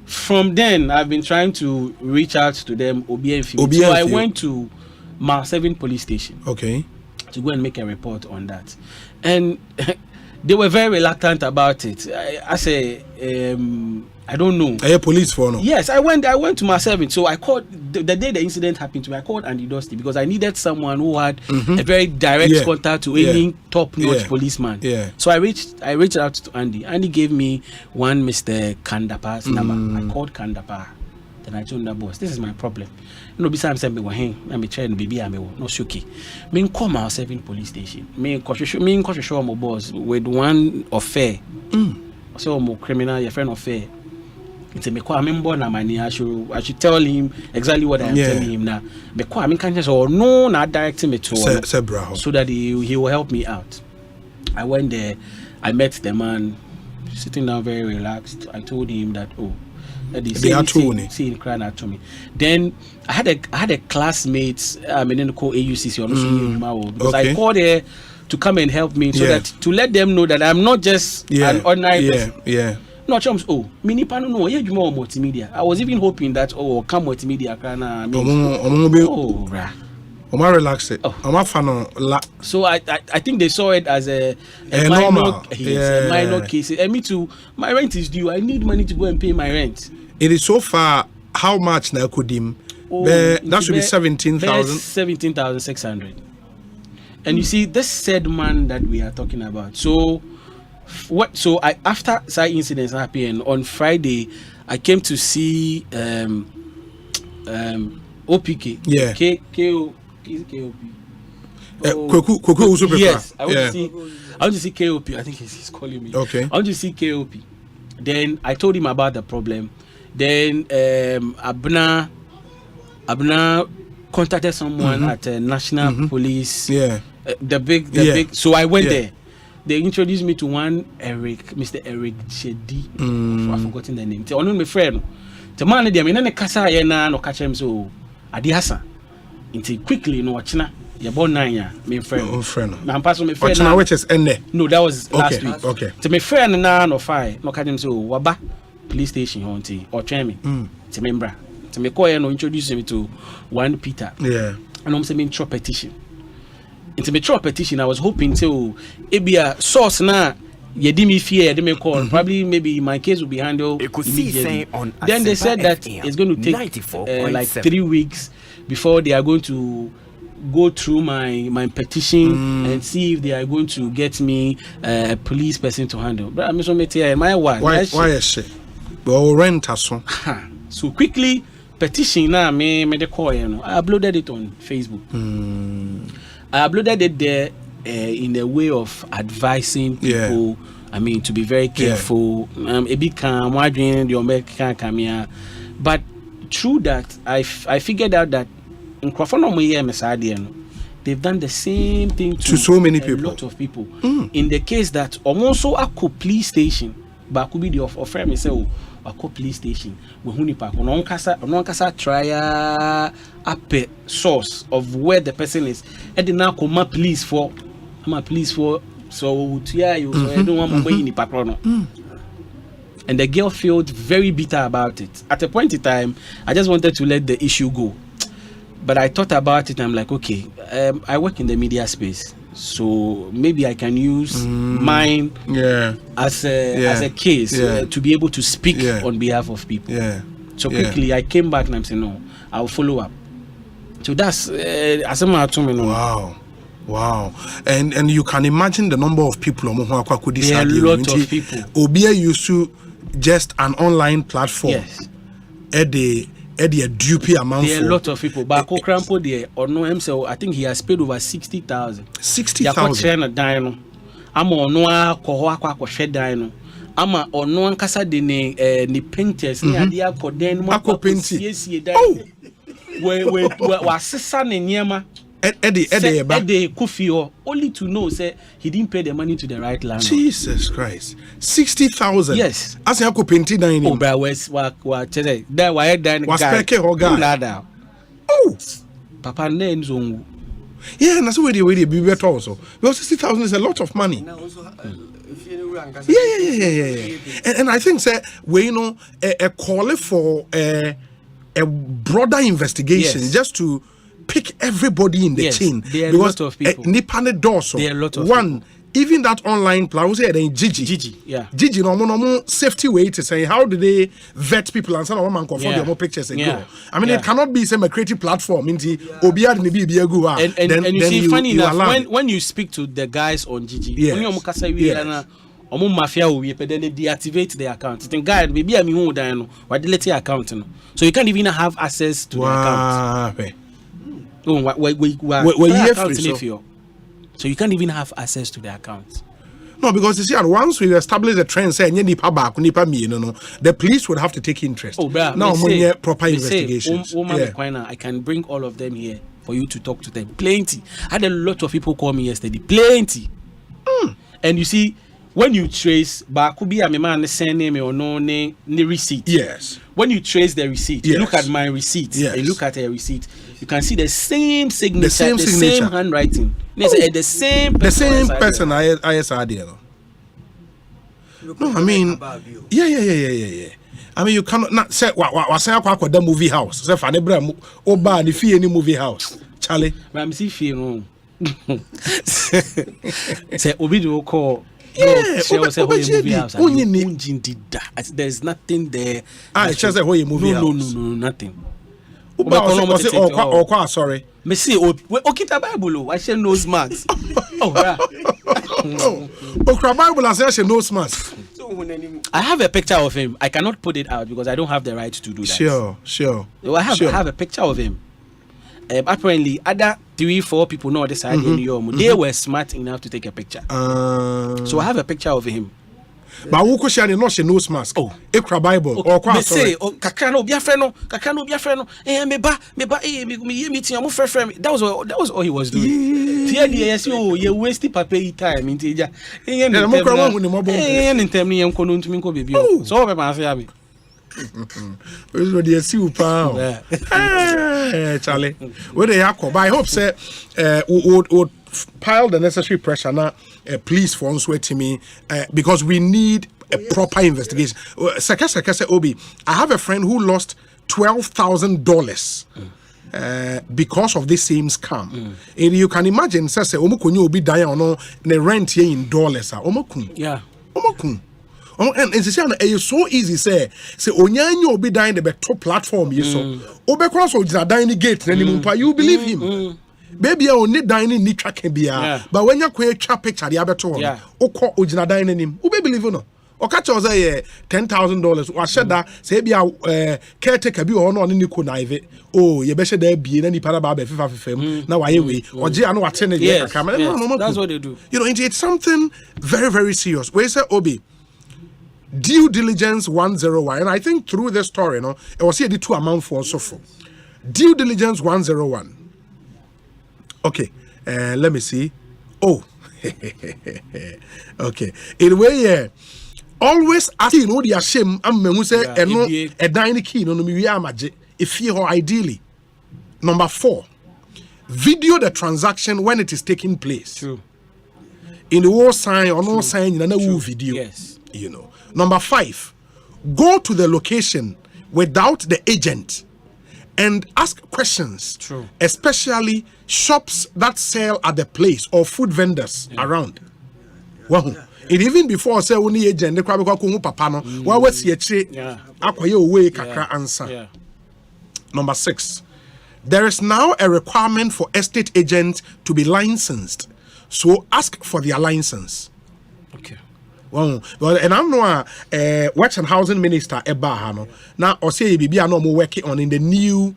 From then I've been trying to reach out to them. So I went to Mar 7 police station. Okay. To go and make a report on that. And They were very reluctant about it. I say, I don't know. Are you police for no? Yes, I went to my service. So I called the day the incident happened to me. I called Andy Dusty because I needed someone who had a very direct contact to any top-notch policeman. Yeah. So I reached out to Andy. Andy gave me one Mr. Kandapa's number. I called Kandapa. Then I told him, boss, this is my problem. No, besides I'm saying, I'm trying baby, I'm no shuki. Me call my serving police station. Me show my boss with one affair. So my criminal, your friend affair. It's a me born na money. I should tell him exactly what I am telling him now. I can just not directing me to so that he will help me out. I went there. I met the man sitting down very relaxed. I told him that they are crying out to me. Then I had a classmate in called AUCC because I called her to come and help me so that to let them know that I'm not just an ordinary person. No, chums. Mini pano no. Yeah, you more multimedia. I was even hoping that come multimedia relax it. So I think they saw it as a minor case. And me too. My rent is due. I need money to go and pay my rent. It is so far. How much now could him? That should be 17,000. 17,600. And you see, this said man that we are talking about. So after side incidents happened on Friday, I came to see OPK. Yeah. KOP. Yes, I want to see KOP. I think he's calling me. Okay. I want to see KOP. Then I told him about the problem. Then Abna contacted someone at National Police. Yeah. The big. So I went there. They introduced me to one Mr. Eric Shedi. I've forgotten the name. On my friend. The man there, me kasa na no catch him so Adi Hassan. Into quickly no watchna. You born 9 years, my friend. Oh, friend. Now I'm passing my friend. Watchna which is ende. No, that was last week. Okay. To my friend na no fire. No catch him so waba police station hunting or train me. To member. To me call no introduce me to one Peter. Yeah. And I'm saying through petition. Into me through petition, I was hoping to it be a source na you did me fear, you me call. Probably maybe my case will be handled immediately. Then they said that it's going to take like 3 weeks before they are going to go through my petition and see if they are going to get me a police person to handle. But I'm so my wife. Why is it? Well, rent us so quickly petition now me the call. I uploaded it on Facebook. I uploaded it there in a way of advising people. I mean, to be very careful. A bit calm, wondering your American come here. But through that, I figured out that in they've done the same thing to so many people. A lot of people. In the case that also a police station, but could be the offer me say a police station. We unkasa try a source of where the person is. And then now come police for so you so I don't want my and the girl felt very bitter about it. At a point in time, I just wanted to let the issue go. But I thought about it and I'm like, okay, I work in the media space. So maybe I can use mine as a case to be able to speak on behalf of people. So quickly I came back and I'm saying, no, I'll follow up. So that's Asempa to me. Wow. And you can imagine the number of people there are a lot of people. Obia used to just an online platform. Yes. At the dupe amount. There are a lot of people. But Crampo there or no himself, I think he has paid over 60,000. 60,000. I'm on no shed dino. I'm on no ankasa de ni painters ni adia koden mo painting. We sisa ne nyema. Eddie Kufio only to know say he didn't pay the money to the right landlord. Jesus Christ. 60,000. Yes. As you painting down. Oh, bro, that why dine was guy. Oh, Papa names on. Yeah, that's where they be better also. Because 60,000 is a lot of money. Yeah. And I think say we a call for a broader investigation just to pick everybody in the chain there are a lot of people. There are a lot of one people. even that online plan, we say then Gigi, no safety way to say how do they vet people and some man confirm their more pictures and go. I mean, it cannot be some creative platform. And you see, funny enough, when you speak to the guys on Gigi, when you mafia will then they deactivate the account. Think guy maybe I'm who down or delete your account, so you can't even have access to the account. So you can't even have access to the account. No, because you see, once we establish the trend, say the police would have to take interest. Now, proper investigations. I can bring all of them here for you to talk to them. Plenty. I had a lot of people call me yesterday. Plenty. And you see, when you trace, could be a man send name or no name receipt. Yes. When you trace the receipt, you look at my receipt. You look at a receipt. You can see the same signature, the same handwriting. The same person. ISRD. No, I mean, yeah. I mean, you cannot not say what say the movie house. Say for Abraham Oba ni fee any movie house. Charlie. I'm see fee no. Say obi do call. There's nothing there. Just say who movie house. No, nothing. Sorry. Me see Okita Bible. I say nose mask. Okra Bible as say nose mask. I have a picture of him. I cannot put it out because I don't have the right to do that. Sure. I have a picture of him. Apparently, other 3-4 people know this side in New York. They were smart enough to take a picture. So I have a picture of him. But who could share the nose mask? Ekra Bible or they say, Kakano be a friend, Kakano be a friend. Meeting a friend. That was all he was doing. You wasted paper time in Tija. Charlie, where they are, but I hope say would pile the necessary pressure now. Please for us to me because we need a proper investigation. Sakasa Obi, I have a friend who lost $12,000 because of this same scam. And you can imagine, say Omokunyo Obi die or no, the rent here in dollars. Omokun. And it's so easy say Onyanyo Obi dying the top platform you so. Obekwas or dying gate, you believe him. Baby, I only dining ni track can be but when you create a picture, the abeto, Oko Ojina dining him, who believe no? Or catch us $10,000 or said that say be a caretaker be on in Nico Naive. Oh, you better there be any parabab fame. Now I away or Giano attended camera. That's what they do. You know, it's something very, very serious. Where say Obi? Due diligence 101, and I think through this story, it was here the 2 amount for so far. Due diligence 101. Okay, let me see. Oh, okay. In a way, always asking the shame. I'm going to say a dining key. No, me if you ideally. Number 4, video the transaction when it is taking place. True. In the war sign or no sign in another video. Yes. You know. Number 5, go to the location without the agent and ask questions. True. Especially shops that sell at the place or food vendors around. Wow. And even before say only agent, the crab papa no. What was way kakra answer. Number 6, there is now a requirement for estate agents to be licensed. So ask for their license. Okay. Well, and I know Works and Housing Minister Ebahano now Osei be no more working on in the new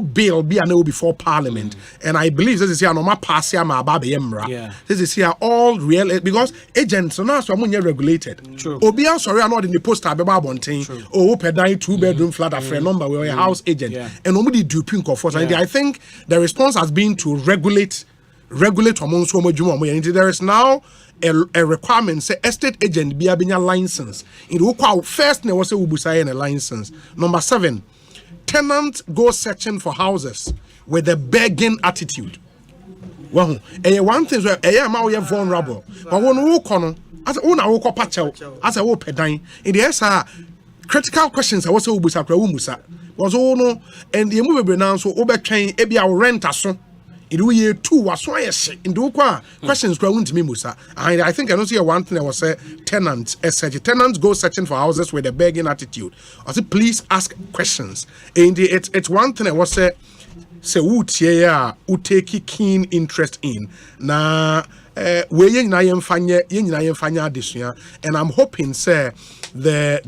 bill be no before Parliament, and I believe this is here no ma pass here ma babe emra. This is here all real because agents now so amunye regulated. True. Obi an sorry not in the poster be bonten. Oh, per 2-bedroom flat a friend number we a house agent and nobody do pink of force. I think the response has been to regulate among so much more. There is now a requirement say estate agent be a license. In the first ne was a ubusa a license. Number 7, tenants go searching for houses with a begging attitude. Well, one thing where we are vulnerable. But when we come, as a patch as a pedine, in the SR critical questions I was ubusa was no and the movie now so over train ebi our rent aso. in year 2 was why in the questions ground to me musa. I think I don't see one thing I was say tenants tenants go searching for houses with a begging attitude. I said please ask questions. And it's one thing I was say who take keen interest in na we yɛnyina adesua, and I'm hoping say the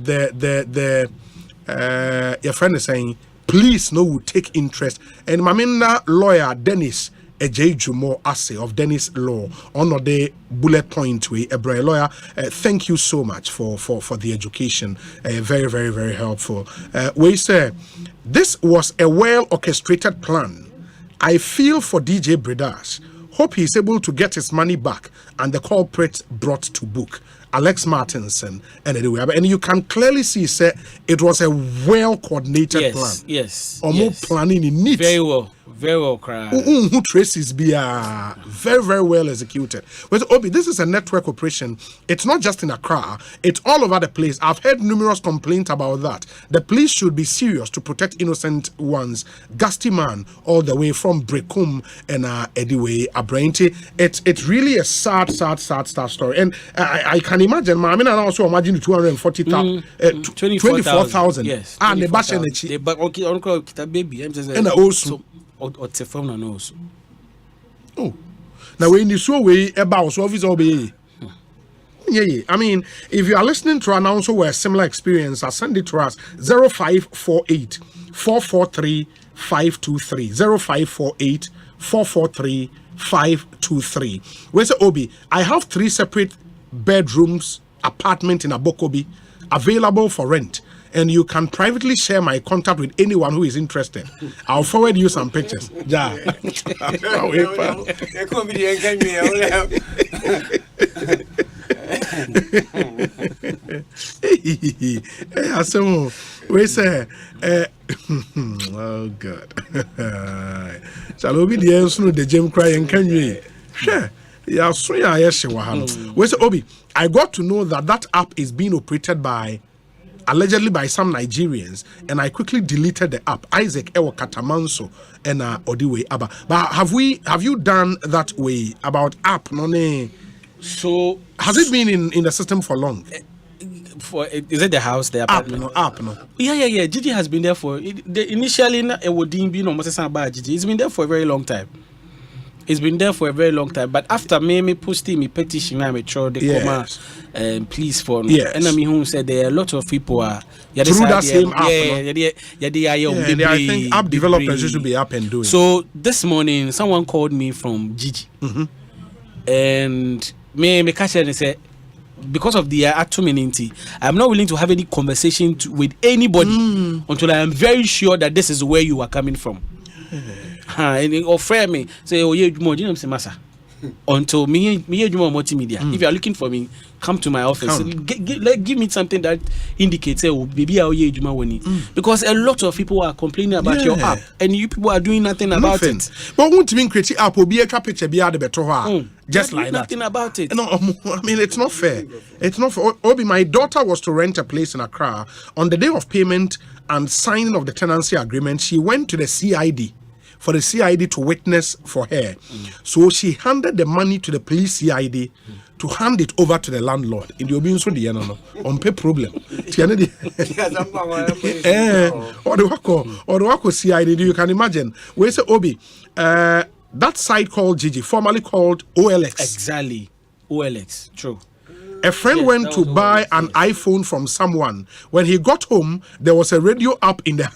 your friend is saying please no will take interest, and mamina lawyer Dennis Ejejumo Ase of Dennis Law on the bullet point way a lawyer. Thank you so much for the education. Very, very, very helpful. We say this was a well orchestrated plan. I feel for DJ Bredas. Hope he's able to get his money back and the culprit brought to book. Alex Martinson and anyway, and you can clearly see say it was a well coordinated plan. Yes. Almost planning in neat. Very well crowd. Who traces be very, very well executed. But Obi, this is a network operation. It's not just in Accra, it's all over the place. I've heard numerous complaints about that. The police should be serious to protect innocent ones. Gusty man all the way from Brekum and Ediway Abrainti. It's really a sad story. And I can imagine, I mean, I also imagine 240,000 24,000. Yes. And the bash and the baby. And also. Oh, now when you saw way about office obey. Yeah. I mean, if you are listening to an announcer with a similar experience, send it to us 0548 443 523 0548 443 523. Where's the Obi? I have 3 separate bedrooms apartment in Abokobi available for rent. And you can privately share my contact with anyone who is interested. I'll forward you some pictures. Yeah. We say, oh God. Shall we be the answer to the gym crying? Can you? Sure. Yeah, so yes, we say, Obi, I got to know that app is being operated by allegedly by some Nigerians, and I quickly deleted the app. Isaac Ewo Katamanso and Odiwe Abba. But have you done that way about app? So has it been in the system for long? Is it the house, the apartment? App, no. Yeah. Gigi has been there for initially. It would be no Gigi. It's been there for a very long time. But after me posting me petition, I'm sure they come please for and I mean who said there are a lot of people are through that same app. I think app developers should be up and doing. So this morning someone called me from Gigi, and me catch and say because of the atominity, I'm not willing to have any conversation with anybody until I am very sure that this is where you are coming from. And offer me say oh yeah you know say massa until me multimedia. If you are looking for me, come to my office. Give me something that indicates oh baby oh yeah because a lot of people are complaining about your app and you people are doing nothing about it. But won't even create app will be a picture be the better just like nothing about it. No, I mean it's not fair. It's not fair. Obi, my daughter was to rent a place in Accra. On the day of payment and signing of the tenancy agreement, she went to the CID for the CID to witness for her. So she handed the money to the police CID to hand it over to the landlord. In the obinso the on pay problem. Or the wako CID, you can imagine. We say Obi, that site called Gigi, formerly called OLX. Exactly. OLX, true. A friend went to buy an iPhone from someone. When he got home, there was a radio app in the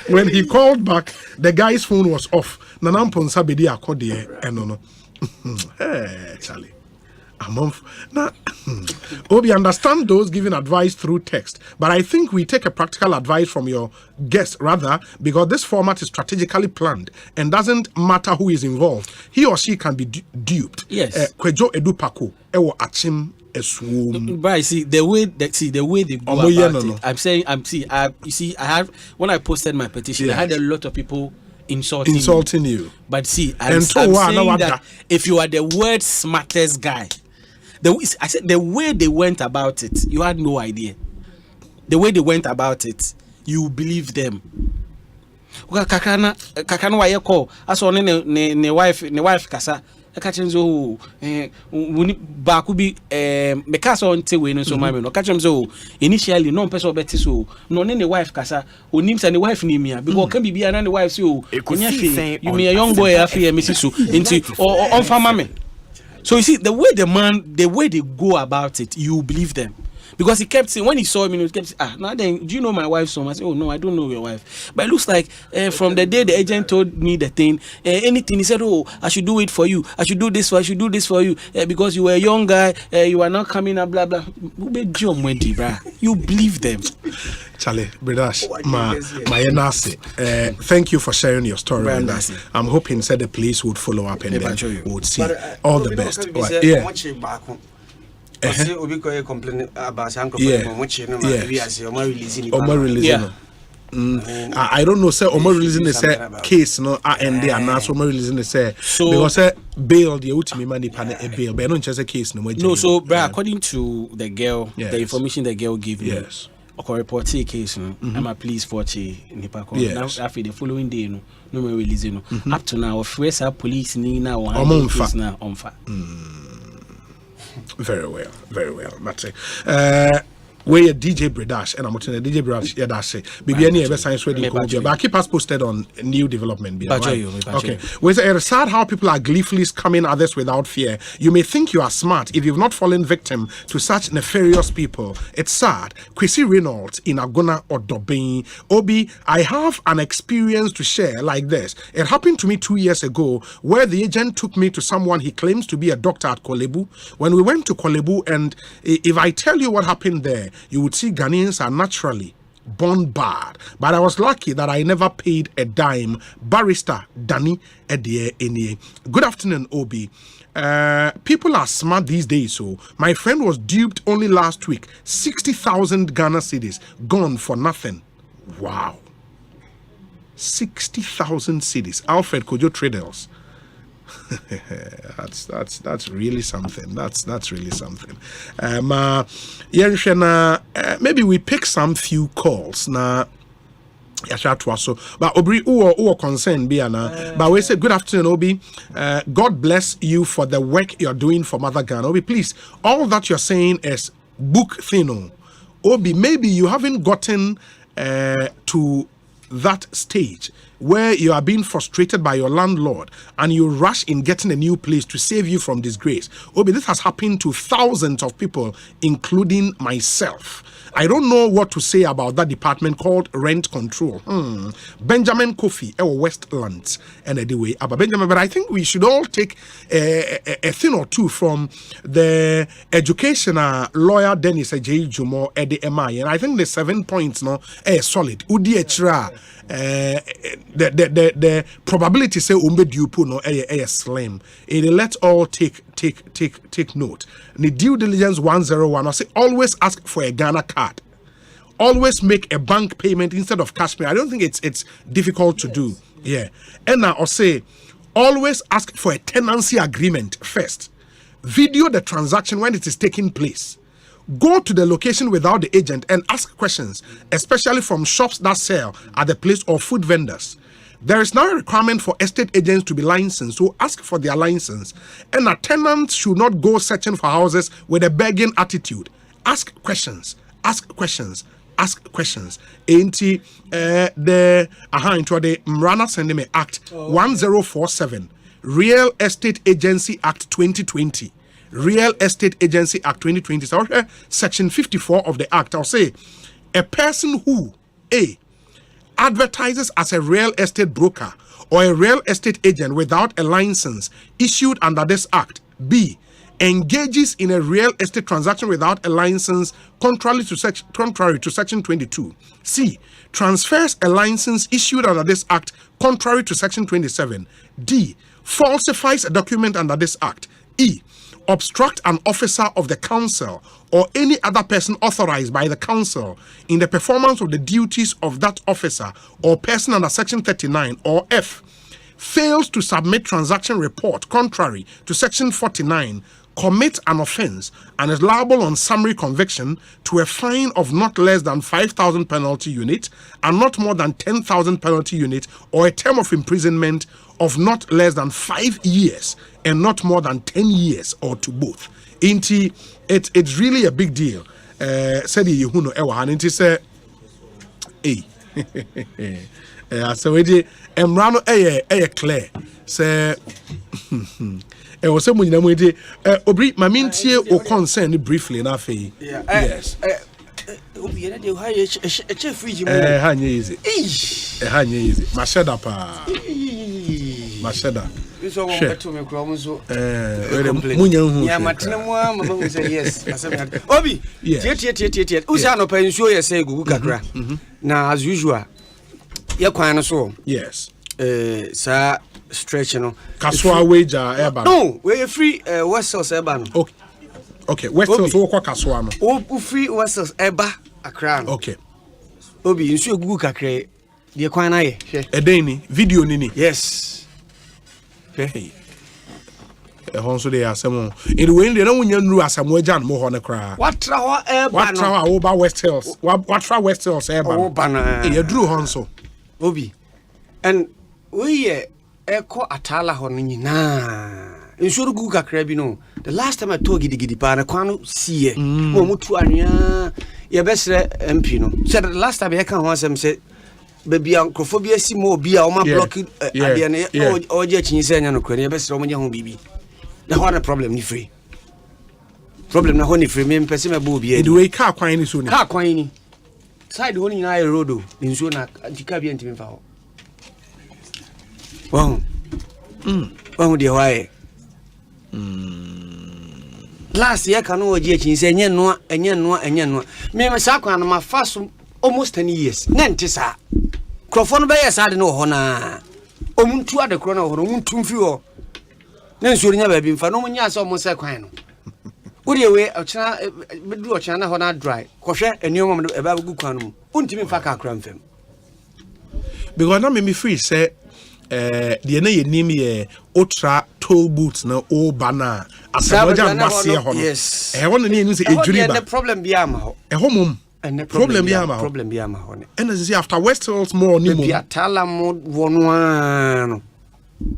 when he called back, the guy's phone was off. Nanam Sabedi akode enono. Hey, Charlie. Now, Obi, understand those giving advice through text, but I think we take a practical advice from your guest rather, because this format is strategically planned and doesn't matter who is involved. He or she can be duped. Yes. Kwejo edupako ewo achim. But see the way they go about it. I have when I posted my petition, I had a lot of people insulting you. But see, I'm saying that if you are the world's smartest guy, I said the way they went about it, you had no idea. the way they went about it, you believe them. Kakana wa ye call. Aso ne wife kasa. Catching so back could be because on way no so my no catch him so initially no person better so no any wife kasa onim say the wife ni me because can be another wife so you me a young boy afia me so into or on farmer. So you see the way they go about it, you believe them. Because he kept saying, when he saw me, he kept saying, now then, do you know my wife so much? I said, oh no, I don't know your wife. But it looks like from the day the agent told me the thing, anything, he said, oh, I should do it for you. I should do this for you. Because you were a young guy, you are not coming up, blah, blah. You believe them. Charlie, Bredash, thank you for sharing your story with us. I'm hoping that the police would follow up and then would see all the best. I don't know, say Omo releasing the case no and they are not Omo releasing the say because bail the ultimate money pan a bail, but not just a case no. So according to the girl, the information the girl gave me, or report a case I'm a police for nipa now after the following day no more releasing up to now first police ni now on Very well. But where DJ Bredash and I'm watching the DJ Bredash maybe any ever science ready but keep us posted on new development. Okay. It's sad how people are gleefully scamming others without fear. You may think you are smart if you've not fallen victim to such nefarious people. It's sad. Kwesi Reynolds in Agona or Dobin. Obi, I have an experience to share like this. It happened to me 2 years ago where the agent took me to someone he claims to be a doctor at Kolebu. When we went to Kolebu, and if I tell you what happened there, you would see Ghanaians are naturally born bad. But I was lucky that I never paid a dime. Barrister Danny Edie. Good afternoon, Obi. People are smart these days, so my friend was duped only last week. 60,000 Ghana cedis gone for nothing. Wow. 60,000 cedis. Alfred Kojo Traders. that's really something. That's really something. Maybe we pick some few calls now. But Obri or concern be but we say good afternoon, Obi. God bless you for the work you're doing for Mother Ghana. Obi, please, all that you're saying is book thin. Obi, maybe you haven't gotten to that stage where you are being frustrated by your landlord and you rush in getting a new place to save you from disgrace. Obi, this has happened to thousands of people, including myself. I don't know what to say about that department called rent control. Benjamin Kofi, Westlands, and anyway, about Benjamin, but I think we should all take a thing or two from the educational lawyer Dennis J. Jumo at the MI, and I think the 7 points solid. Udi the probability say dupu no slim. Let's all take note. The due diligence 101. I say always ask for a Ghana card. Always make a bank payment instead of cash pay. I don't think it's difficult to do. Yeah. And now I'll say always ask for a tenancy agreement first. Video the transaction when it is taking place. Go to the location without the agent and ask questions, especially from shops that sell at the place or food vendors. There is now a requirement for estate agents to be licensed, so ask for their license. And a tenant should not go searching for houses with a begging attitude. Ask questions. Into the Mrana Sendeme Act 1047, Real Estate Agency Act 2020. Real Estate Agency Act 2020. So, Section 54 of the Act, I'll say, a person who, A, advertises as a real estate broker or a real estate agent without a license issued under this Act, B, engages in a real estate transaction without a license contrary to Section 22, C, transfers a license issued under this Act contrary to Section 27, D, falsifies a document under this Act, E, obstruct an officer of the council or any other person authorized by the council in the performance of the duties of that officer or person under Section 39, or F, fails to submit transaction report contrary to Section 49, commit an offense and is liable on summary conviction to a fine of not less than 5,000 penalty unit and not more than 10,000 penalty unit, or a term of imprisonment of not less than 5 years and not more than 10 years, or to both. It's really a big deal. Said you know ewa and say hey so we emrano clear say e was some nyina mo dey obri ma mentie o concern briefly na fe yes obi na dey ha ye fridge mo ha nye easy ha nye easy masheda pa masheda so won beto me kro mo so munya hu ya matena mo ama ba say yes asem obi tie usa no pa nsuo ye say gugu kakra na as usual ye kwan no so yes sa stretch no kaswa wager eba no we free Westels eba no okay Westels wo kwa kaswa no o free Westels eba akra no okay obi nsuo gugu kakra de kwan na ye eden ni video ni yes hey honso de asemo in we dey na wonya nuru asemo agya no ho ne kra watra ho eba no watra wo ba Westels watra Westels eba wo ba na e yaduru honso obi and we eko atala ho no nyina nsuru gugu kakra bi no the last time I told gidi pa na kwano sie mo mutu anwa ye besre MP no said the last time I can ho asem say baby ankrofobia si mo obi a o ma block ade ne o je chin se nya no kwani ye besre o nya ho bibi na ho na problem ni free problem na ho ni free me pese me bo obi e the way car kwan ni so ni car kwan ni side ho ni na e road ni so na antika bi antimi fa ho wow wow de wae last year kan o je chin se enye no me sa kwan na ma faso almost 10 years na ntisa krofo be yes ade no ho na omuntu ade kro na ho omuntu mfi ho na nsuo nya ba bi mfa no munya se omo se kwan no uri we ochana bedu ochana na ho na dry kohwe eniom mo e ba gu kwan no untimi mfa ka kra mfam because na me free say the na yenim ye ultra toll boots na o bana asamoja mbase ho no yes ho no ne say ejuri ba problem bi ama ho ho mum problem bi ama ho and as after Westels more ni mum bi atala mo wono ano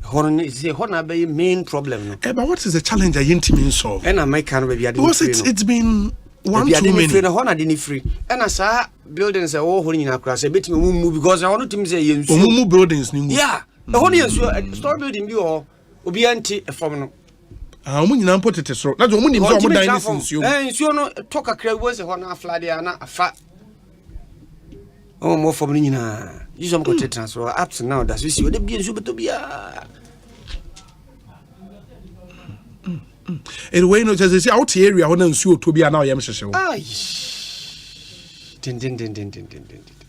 ho no say ho na be main problem no but what is the challenge I intimi solve and I make can be ade it's been one too many free na ho na de ni free and asa buildings e wo ho nyina kra say betimi mum because I want to say yensu mum buildings ni mu yeah the whole yensu store building bi ho obi anti from no omu nyina mpotete so na omu nim so omu dan ni sinsuo nsuo no toka kra wo se ho na aflade na afa mo from ni nyina use am ko transfer up to now that we see the bi nsuo beto bia anyway no just say out area ho na nsuo to bia na oyem hyehye wo ai din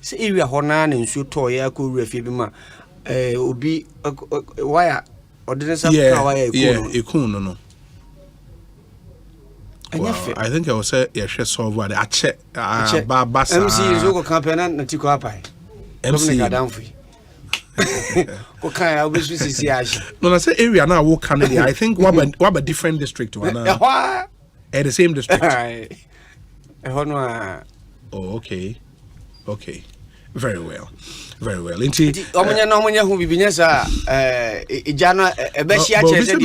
se area ho na nsuo to ya ko wura fie bi ma obi wire ordinary ka wire ekun no well, I think I will say yes solve what I check basa MC Zoko campaign na tiko apai MC Gadamfi ko kai I will see action no I say area now wo Canada I think what a different district one at the same district oh okay very well inti omunya no omunya hu bibinya sa ijana ebeshia chese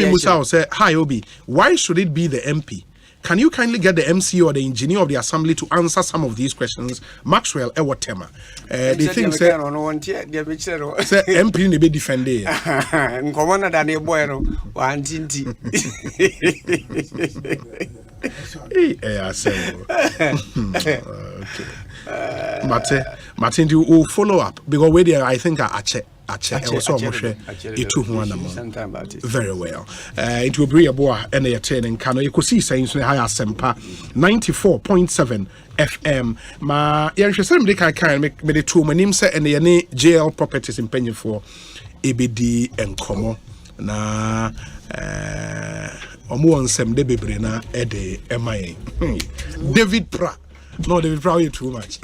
say hi Obi, why should it be the MP? Can you kindly get the MC or the engineer of the assembly to answer some of these questions? Maxwell Ewatema. The thing say MP ne be defended. Nkomona da ne boy no wa ntinti. Okay. Martin, you will follow up because we there I think I check. Very well. It will be a boy and a train and can Ekosiisen high Asempa 94.7 FM. Ma Yanshem de can make me the two manim set and the JL properties in penny for ABD and Como. Na omo onsem de bebre na e de MIA. David Pra No, David Brown, you too much.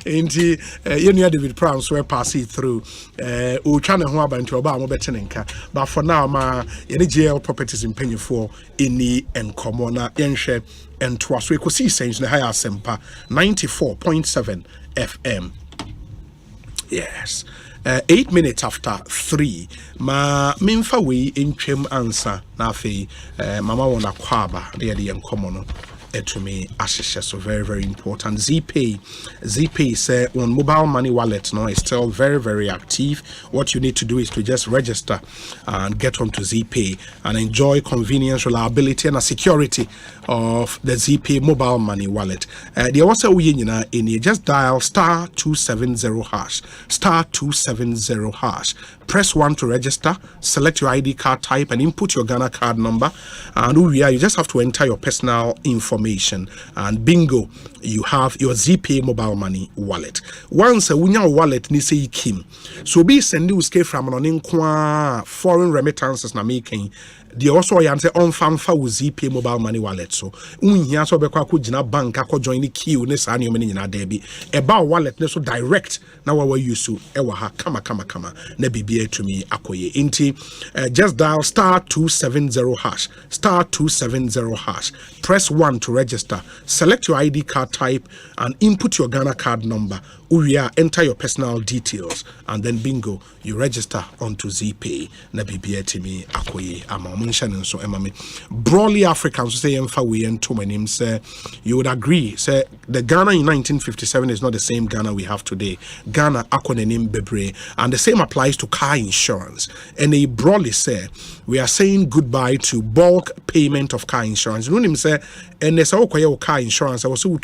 Inti, you near David Brown, so I pass it through. Uchana Huaba into Obama Betenenka. But for now, ma, any jail properties in Penny for any and Commona, Yenshe, and Twas. We could see Saints in the higher Asempa 94.7 FM. Yes. 8 minutes after 3. Ma minfa we in chem answer na fe mama wona kwaba de en common to me ashisha, so very, very important. ZPay say on mobile money wallet no is still very, very active. What you need to do is to just register and get onto ZPay and enjoy convenience, reliability, and the security of the ZPay mobile money wallet. The also in you just dial *270#, *270#. Press 1 to register, select your ID card type and input your Ghana card number, and you just have to enter your personal information, and bingo, you have your ZPay mobile money wallet. Once a wallet ni say kim, so be sending uske from an foreign remittances na making. The also answer on famfa with ZPay mobile money wallet. So here so be kwa kujina bank ako join the queue ne sa nneoma nyina debi eba wallet ne so direct na wa use ewa ha kama na bibia to me akoye inti just dial *270#, *270#. Press 1 to register, select your ID card type and input your Ghana card number. Enter your personal details, and then bingo, you register onto ZPay. Na bibia to me akoye amamunshan so emame broadly Africans say emfa we into my name say you would agree say the Ghana in 1957 is not the same Ghana we have today. Ghana akonenim bebre, and the same applies to car insurance. And they broadly say we are saying goodbye to bulk payment of car insurance. You know him say and there's all car insurance I was so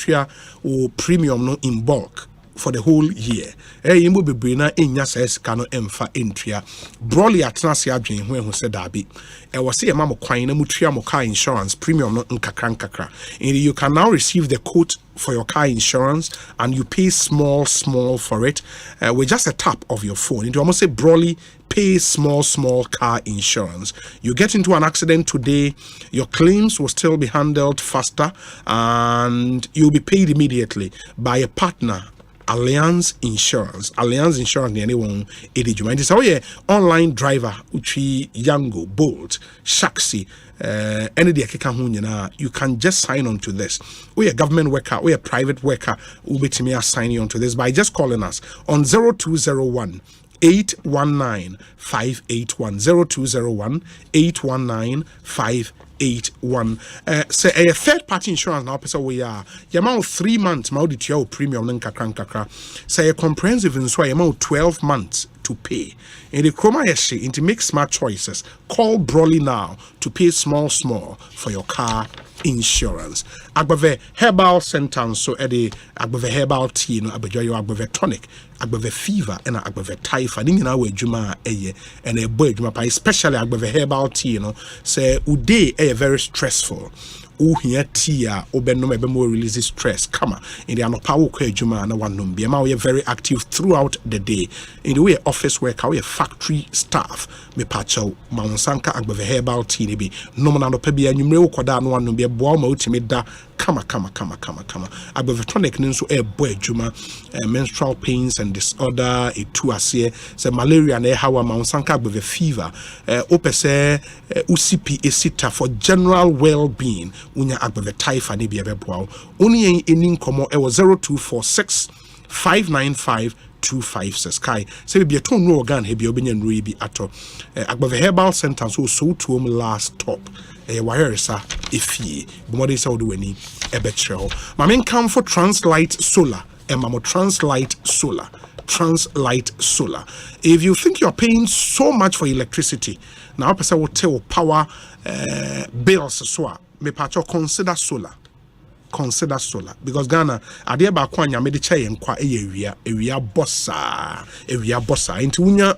or premium no in bulk for the whole year. Imbo bebrina enya says kano emfa entria. Broly atnasi adwen when who said dabi. I was say mama kwan na mutria mo car insurance premium no nkakra. And you can now receive the quote for your car insurance and you pay small for it with just a tap of your phone. It almost say Broly pay small car insurance. You get into an accident today, your claims will still be handled faster and you'll be paid immediately by a partner. Alliance Insurance ni anyone edijuma. It is our online driver uchi Yango, Bolt, Shaxi, any the keka hu nyina. You can just sign on to this. We a government worker, we a private worker, ubetimi assign on to this by just calling us on 0201 819 581 0201 819 581. Say a third party insurance now person we are your amount 3 months ma audit your premium nkakra say a comprehensive so your amount 12 months to pay. In the chroma yeshi into make smart choices. Call Broly now to pay small for your car insurance. Agbave herbal sentence so edi agbave herbal tea no abejoyo agbave tonic agbave fever and agbave typhoid ni na we adwuma eye and e boy adwuma pa especially agbave herbal tea no say ude e very stressful. Here tia obenom ebe more release stress kama in the anopa wo kwa adwuma na wanom bia ma we very active throughout the day in the way office worker we factory staff me pacho ma wonsanka agbave herbal tea ne bi nom na no pa bia nwumre wo koda no wanom bia boa ma utimi da kama agbave tonic ne nso e boy adwuma menstrual pains and disorder etu ase say malaria na e hawa ma wonsanka agbave fever opese usipi esita for general well-being unya agbave typhoid ne bia beboa oni eni nkomo e wo 0246 595 256 kai say be ton no organ he be obenya nro bi ato agbave herbal center so to last stop wiresa efie bumode say do ani ebetrel mamen come for Translight Solar mamo Translight Solar. If you think you're paying so much for electricity now person will tell power bills so me pacho consider solar because Ghana ade ba kwa nya me de che nkwa ewia bossa into unya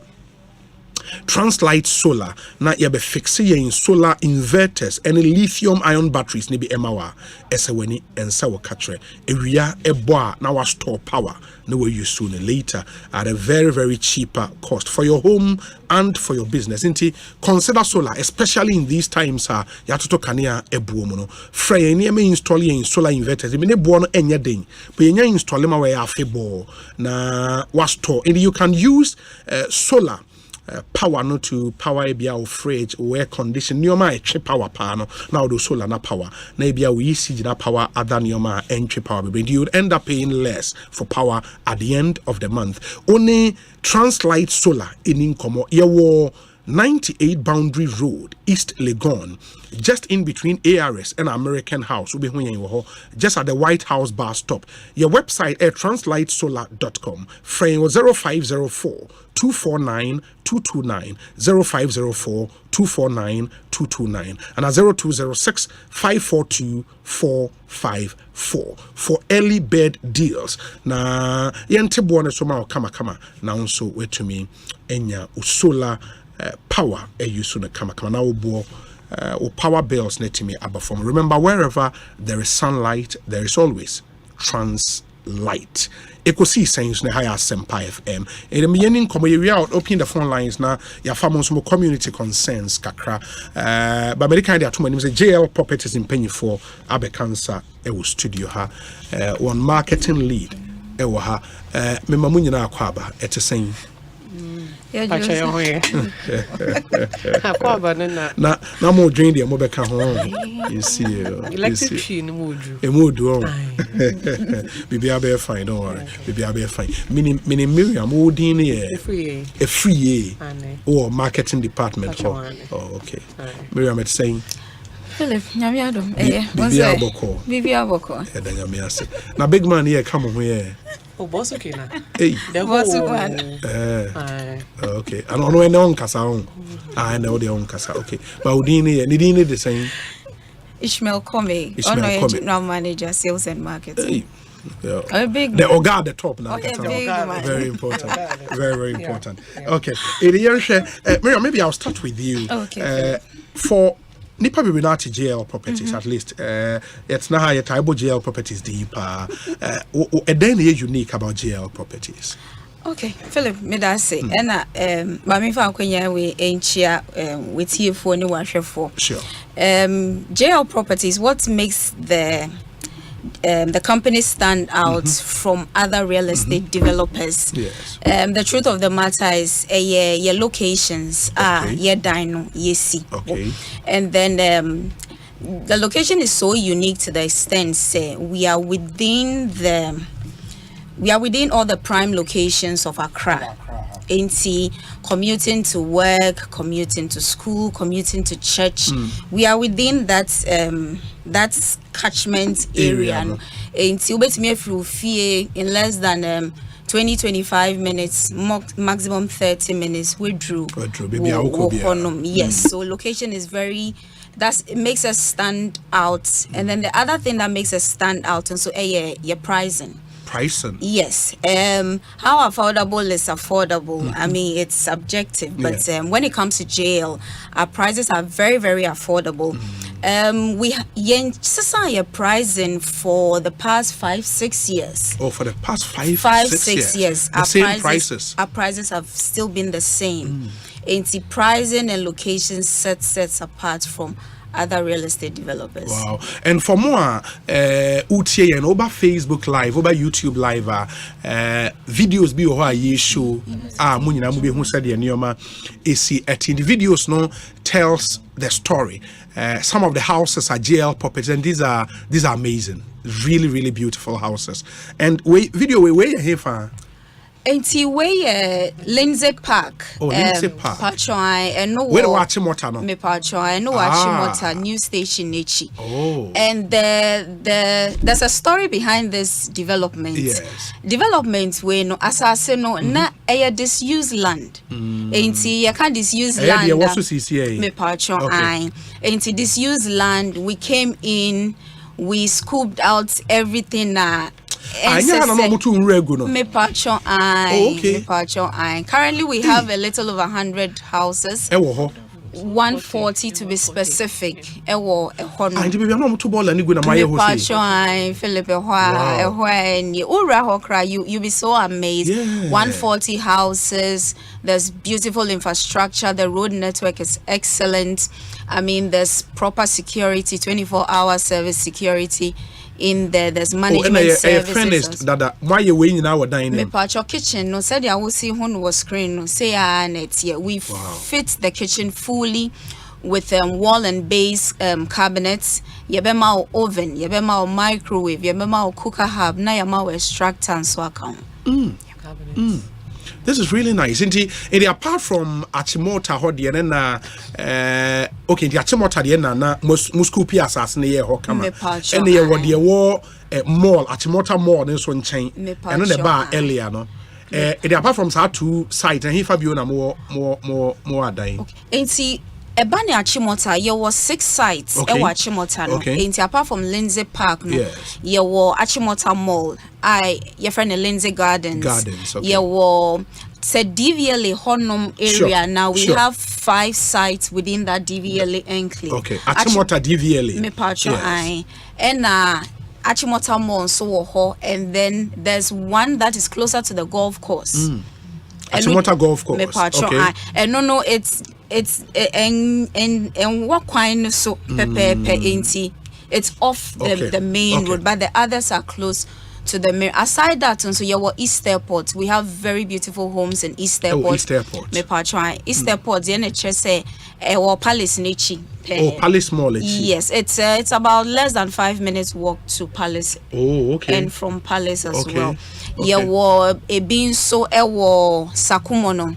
Translight Solar na yɛbɛ fixe in solar inverters and lithium ion batteries ne bi emawa ɛsɛ wani ɛnsa wɔ katre ewia ɛbɔ a na wa store power na we use sooner later at a very very cheaper cost for your home and for your business. Inti consider solar, especially in these times. Yatoto kanea ebuomo no. Frey ni me install in solar inverters. Me ne buono enya den. But you install them away afebo na was store. And you can use solar. Power no to power ebia or fridge or air condition nyoma e power power now do solar na power na ebia we see that power other nyoma entry power but you would end up paying less for power at the end of the month. Only Translight Solar in Incomo yewo 98 Boundary Road, East Legon, just in between ARS and American House, just at the White House bus stop. Your website at translightsolar.com. Frame 0504 249 229 0504 249 229 and a 0206 542 454 for early bird deals. Na yente buone soma kama na unso wetumi enya usola power use na kama na obo or power bills net me abafom. Remember, wherever there is sunlight, there is always translight. Ekosiisen na higher Asempa FM. In the beginning, come we out open the phone lines now. Ya famous some community concerns kakra. But many kind of too many say JL properties in penny for Abe Cancer ewo studio ha. One marketing lead ewo ha. Me mamunyi na akwaba ete saying. Na mo drink the mo beka ho. You see, electric tree no mo dru. E mo do. Bibi abe fine, don't worry. Bibi abe fine. Mini Miriam mo din e free or marketing department. Oh, okay. Miriam it's saying Philip, nyame adom. Bibi aboko. Nyame ase. Na big man here come on here. Oh, Bonsu kina. Hey. Bonsu one. Okay. I don't know any on kasa on. I know the on kasa. Okay. But Udini, Nidini the same. Ishmael Kome. General manager, sales and marketing. Yeah. A big the Oga at the top now. Very important. Very important. Okay. Miriam, maybe I'll start with you. Okay. For Nipa be not JL properties at least. It's not how your type of JL properties deeper. Then unique about JL properties. Okay, Philip, me that say, and mami fa kwenya we enchia with you for ni wahwe for. Sure. JL properties, what makes the company stand out from other real estate developers? Yes. The truth of the matter is, your locations are dino, see. Okay. And then the location is so unique to the extent, say, we are within all the prime locations of Accra. Ain't commuting to work, commuting to school, commuting to church. We are within that catchment area. Ain't you bet me through fear in less than 20-25 minutes, maximum 30 minutes. We drew. Yes. So location is very. It makes us stand out. And then the other thing that makes us stand out, and so your pricing. Yes. How affordable is affordable? I mean, it's subjective, but when it comes to jail, our prices are very, very affordable. We pricing for the past 5-6 years. Oh, for the past 5-6 years. The same prices. Our prices have still been the same. The pricing and location sets apart from other real estate developers. Wow. And for more UTA and over Facebook Live, over YouTube Live, videos be over a show. Munina Mubi who said the Nioma AC at the videos no tells the story. Some of the houses are JL properties, and these are amazing. Really, really beautiful houses. And video where you here for? Enti we Lindsay Park. Oh, Lindsay Park. Patron and no. Where watching motor no? Me patron no watching motor new station Nichi. Oh. And there's a story behind this development. Yes. Development we no asase no na disused land. Enti you can't disuse land. Yeah, what's CCA? Me patron I. Enti disused land we came in, we scooped out everything Anya na no mutu nregu no. Me pacho I. Me pacho I. Currently we have a little over 100 houses. 140 to be specific. Ewo ehono. Anti baby na mutu ball ani go na maye ho say. Pacho I Philip ehwa ura hokra you be so amazed. 140 houses. There's beautiful infrastructure. The road network is excellent. I mean, there's proper security, 24-hour service security in there. There's management services. Finished that why you waiting now dining? Me part your kitchen. No said I will see who was screen. No say net here. We fit the kitchen fully with wall and base cabinets. Yebema oven. Yebema microwave. Yebema cooker hub. Na yama extractor and so account. This is really nice. Indeed, apart from Achimota Hodi and okay, the Achimota na Muscu PSA ne ye ho kama. And ye what the war mall Achimota mall in so chain. And the bar earlier no. Apart from that two sites and he Fabio na more dying. And see Ebani Achimota, there was 6 sites. Achimota, no. Ain't apart from Lindsay Park, no. There were Achimota Mall. Your friend Lindsay Gardens. There were said DVLA Honum area. Now we have 5 sites within that DVLA enclave. Achimota DVLA. Me pacho and Achimota Mall so and then there's one that is closer to the golf course. Achimota golf course. Me pacho and no it's and what kind so pepe it's off the main road, but the others are close to the main. Aside that, so your East Airport, we have very beautiful homes in East Airport. East Airport. Me patron East Airport. The NHS say Palace Nichi. Palace Mall. Yes, it's about less than 5 minutes walk to Palace. And from Palace as well. Yewo ebin so ewo Sakumono.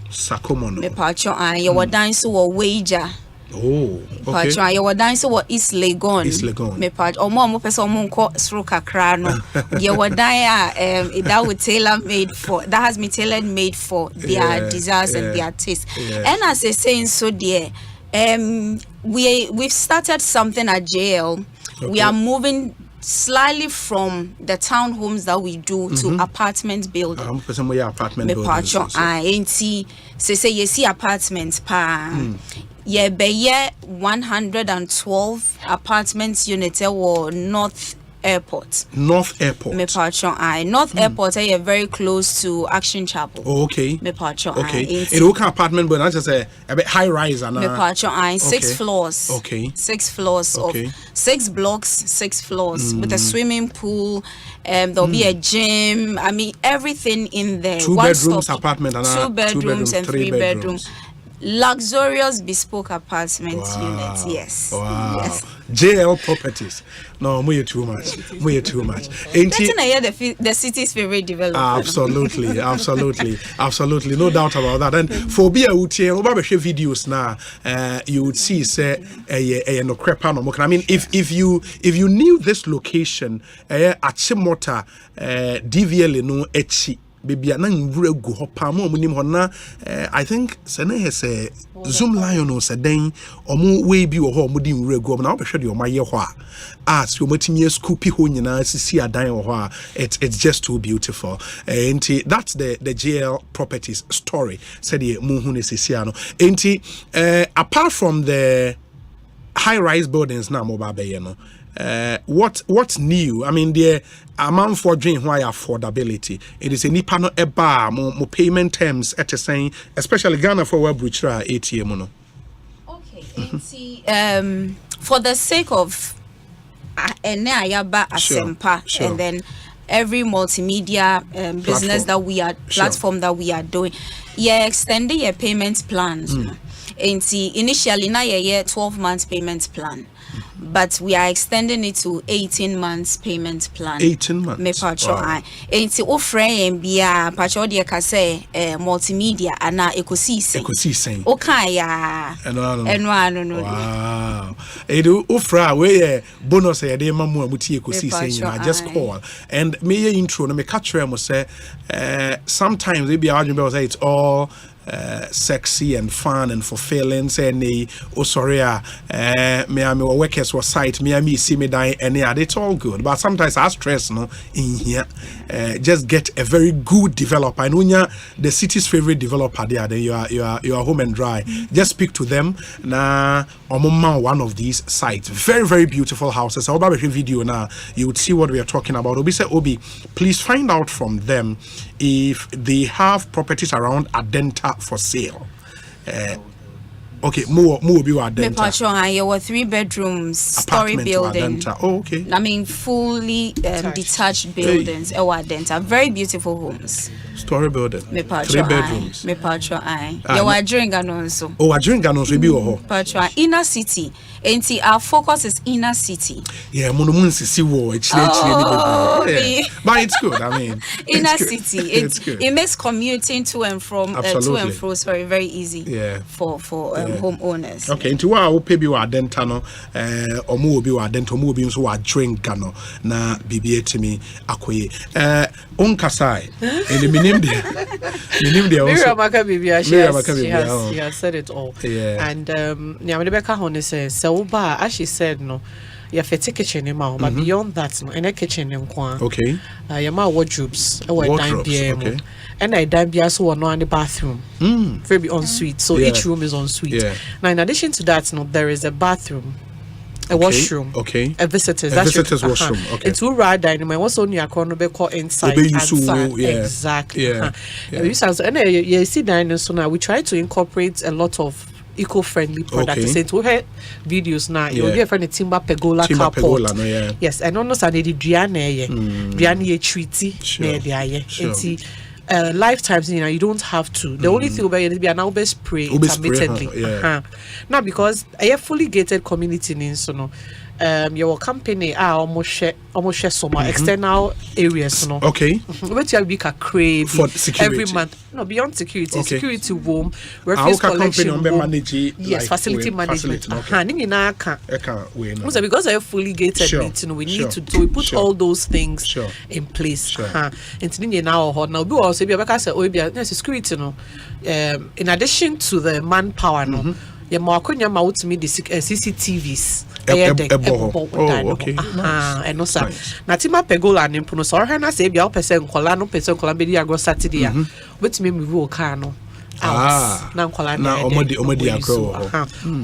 Me patron yewo dan so wager. Patron yewo dan so East Legon. Me patron omo person omo nko sro kakra no. Yewo dan that would tailor made for that has been tailor made for their desires and their taste. And as I saying so dear we've started something at JL. We are moving slightly from the townhomes that we do to apartment building. Apartment buildings. Say you see apartments pa. Yeah, be 112 apartments units or North Airport. North Airport. Me patron North Airport are very close to Action Chapel. Me patron It okay apartment but that's just a bit high rise and me patron 6 floors. 6 floors of 6 blocks, 6 floors with a swimming pool. There'll be a gym. I mean everything in there. 2 bedrooms apartment and 2 bedrooms and 3 bedrooms. Luxurious bespoke apartment units. Yes. JL properties. No, more too much. Ain't it? The city's favorite developer. Absolutely. No doubt about that. And for be a videos now, you would see say no crepa no. I mean, if you knew this location, Achimota DVL no echi. Baby, na nwura gu ho pa mo munim ho na I think se na hese Zoom Lion o se den omo we bi wo ho mo di nwura gu na obehwe de omaye ho a so matimi scoopy ho nyina sisi adan ho a it's just too beautiful. Enti that's the JL properties story said the mu hu ne sisi ano enti apart from the high rise buildings na mo ba be ye no what's new? I mean, the amount for dream why affordability. It is a nipano eba mo payment terms at saying, especially Ghana for web which are ATM no. Okay, for the sake of Ayaba Asempa and then every multimedia business that we are platform that we are doing, extending your payment plans. Initially now 12 months payment plan. But we are extending it to 18 months payment plan. 18 months. Me patro enti ofren bia patro de ka say multimedia ana ekosiisen. Okaya. No. Wow. Edu ofra we bonus e de mamu amuti ekosiisen I just call. And me intro no me catch them say sometimes they be arguing say it's all sexy and fun and fulfilling. Say any sorry me workers was site me see me die and it's all good. But sometimes I stress no in here. Just get a very good developer. And when you're the city's favorite developer there, then you are home and dry. Just speak to them. Na one of these sites. Very, very beautiful houses. I'll be video now. You would see what we are talking about. Obi say, Obi, please find out from them if they have properties around Adenta for sale. Okay, more be Adenta. There were 3 bedrooms, story building. Oh, okay. I mean, fully detached buildings. Adenta, very beautiful homes. Story building. 3 bedrooms. Me patro ai. You are drink also. Oh, I drink and also be patro inner city. And our focus is inner city. Yeah, monumental see war. But it's good. I mean, inner city. It makes commuting to and from very easy. Yeah. For homeowners. Okay, into what I will pay you Adenta no, or more be Adenta, more be so drink no na BBA to me akwe. Onkasai in the minim there also. She has said it all. Yeah. And Rebecca Honey says so as she said no. You have a kitchen in but beyond that, no, and a kitchen in Kwan. Okay. You have wardrobes, okay. And I dine beer so no in the bathroom. Very ensuite. So each room is ensuite. Yeah. Now, in addition to that, no, there is a bathroom. A washroom, a visitor's washroom. Okay. It's all right. Dynamite. What's on your corner? Be called inside. Exactly. Yeah. And you see, dining so now we try to incorporate a lot of eco-friendly products. Okay. So we have videos now. You'll be a friend of timber pergola carport. No, yes, and almost an Diane treaty. Lifetimes, you don't have to. The only thing about it is be an always spray intermittently. Now, because a fully gated community in your company are almost some external areas. Okay. But you have big crave for security every month. No, beyond security, security room, refuse collection room. Yes, facility management. Because I fully gated meeting, we need to do. We put all those things in place. Now, we also be security. In addition to the manpower, the CCTVs. Okay. And no sir. Na tima pegola nimpuno so hwe na se bia opese nkola no pese nkola be di agro Saturday a wetime me wu car no out na nkola na omodi agro wo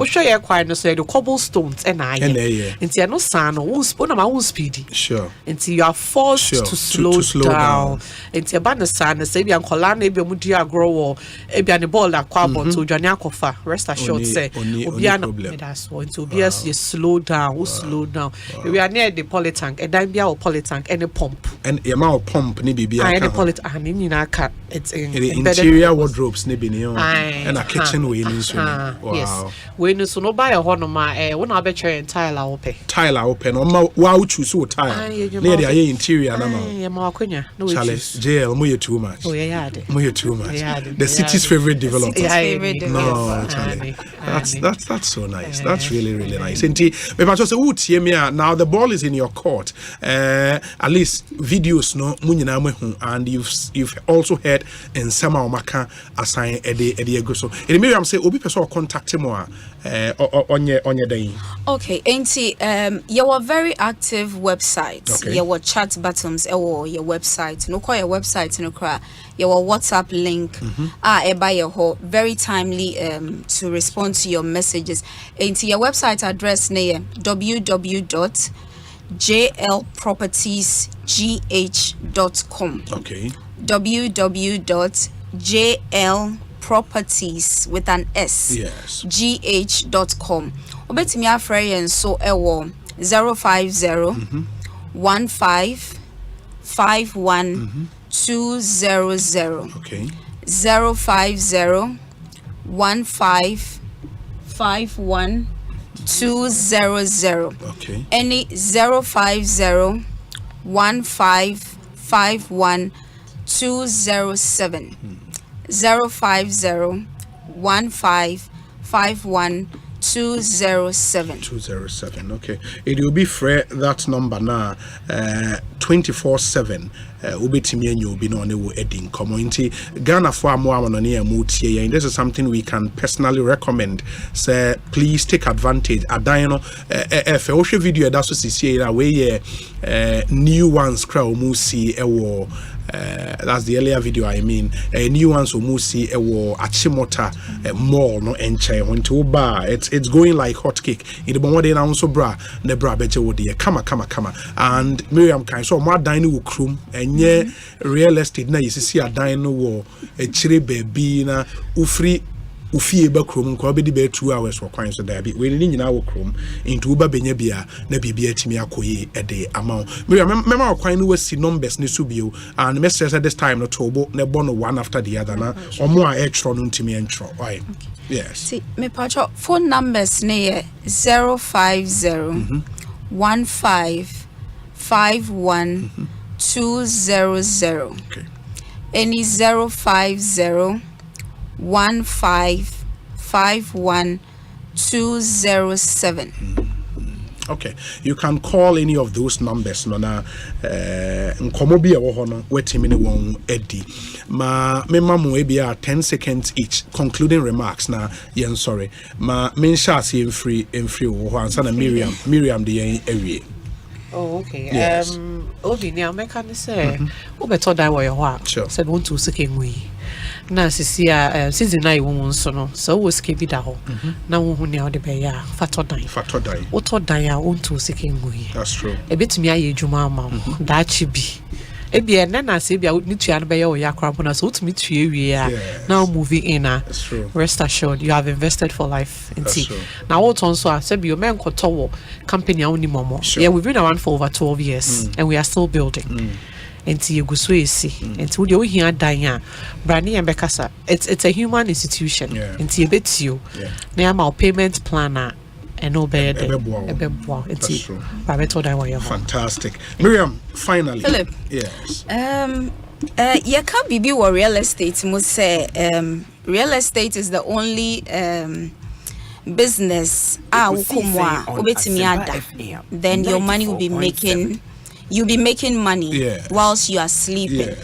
hwe ye kwai no so the cobblestones and aye nti no san no wo spoon na wo speedy sure nti you are forced to slow down nti ba na san na se bia nkola na be mu di agro wo e bia ne ball akwa bot to dwane akofa rest assured say obi ana that's what to be you slow down we are near the polytank and then bia o polytank and a pump and e ma o pump ni bibia and the polytank ni na ka it's in the interior wardrobes ni be and a kitchen we in wow yes we no so no buy a hono ma when I be try tile open no wow choose so tile near the interior na ma akonya no we choose jail mo too much too much the city's favorite developer no Charlie that's so nice that's really nice and me just say me now the ball is in your court at least videos no munyina mo and you've also heard in some maka assign Eddie so Miriam say obi person contact him on your day. Okay, and your very active website, your chat buttons or your website, no call your website no cry, your WhatsApp link by your very timely to respond to your messages. And your website address near www.jlpropertiesgh.com. Okay. www.jlproperties with an S. Yes. gh.com. Obetimi afre yen so ewo 050 1551 200. Okay. 050 1551 200. Okay. Any 050 1551 207. 050 1551 207. 207. Okay. It will be free that number now 24/7. Ubetimi and you'll be no new edding community. Ghana for more near mutie, and this is something we can personally recommend. Say please take advantage. Adino if I video that's what see away new ones crowd musi ewo. That's the earlier video I mean. New ones will musi ewo Achimota mall no enche when to bar. It's going like hot cake. In the moment now so bra ne bra beje wo de kama and Miriam kan so more dining wo krum enye real estate na yisi a dining wo e chire baby na ufie ba krom ko be di be 2 hours for kwan so da bi we ni nyina wo krom into ba benya bia na bibia timi akoyi e de amount Miriam mema kwan no wasi numbers ne so bio and me say this time no tobo ne bono one after the other na omo a e tro no ntimi entro why yes see me pacho phone numbers ne 050 1551 200 okay any 050 1551 207. Okay, you can call any of those numbers. Nona, nkomobi a wohono wetimini won edi. Ma me mamu ebia 10 seconds each. Concluding remarks na yen sorry. Ma mensha si in free wo ansa na Miriam de yen ewie. Oh, okay. Yes. Obi ni ameka ni say, obeto dai wo yo a. Said want to sike ngui. Na sisi season na iwo nso no. So wo sike bi da ho. Na wo hu ne o de be ya fato dan. Oto dan ya want to sike ngui. That's true. E betumi aye adwuma ama da chi bi. E bi na na se bia ni tua no be ya o ya krabo na so utumi tue wie a. Now moving in That's true. Rest assured you have invested for life in tea. Now what on so say bi o men koto company a oni momo. Yeah, we've been around for over 12 years and we are still building. Enti yeguso esi enti wo de wo hia dan a brani embekasa it's a human institution enti ebetio na ya ma payment planner and obey ebebo enti babeto dan wa fantastic. Miriam, finally Philip, yes you can't be real estate must say real estate is the only business ukomwa obetimi ada then your money will be making you'll be making money whilst you are sleeping.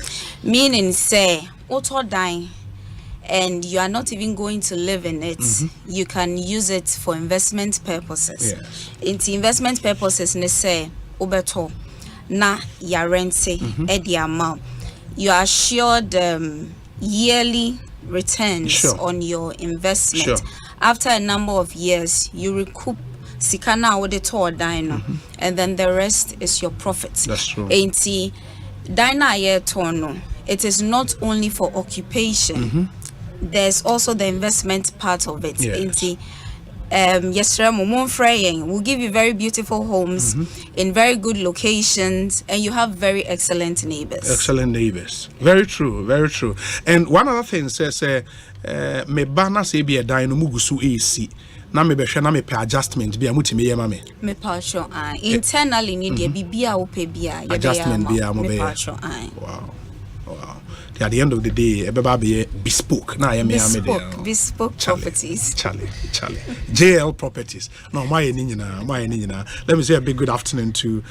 Meaning say auto dying and you are not even going to live in it. You can use it for investment purposes. Into investment purposes ne say obeto na ya rente the amount. You are assured yearly returns on your investment. After a number of years you recoup Sikana with the tour dino, and then the rest is your profit. That's true. Ain't Dina ye tono. It is not only for occupation. There's also the investment part of it. Ain't we'll give you very beautiful homes in very good locations, and you have very excellent neighbors. Excellent neighbors. Very true, very true. And one other thing says me bana se bi e dan no mugusu AC. Na me be hwe na me pe adjustment bi amutimi ye ma me pacho internally need ye bibia wo pe bia ye adjustment bi am be wow at the end of the day ebeba be bespoke na ye me bespoke properties Charlie JL properties no my ni nyina let me say a big good afternoon to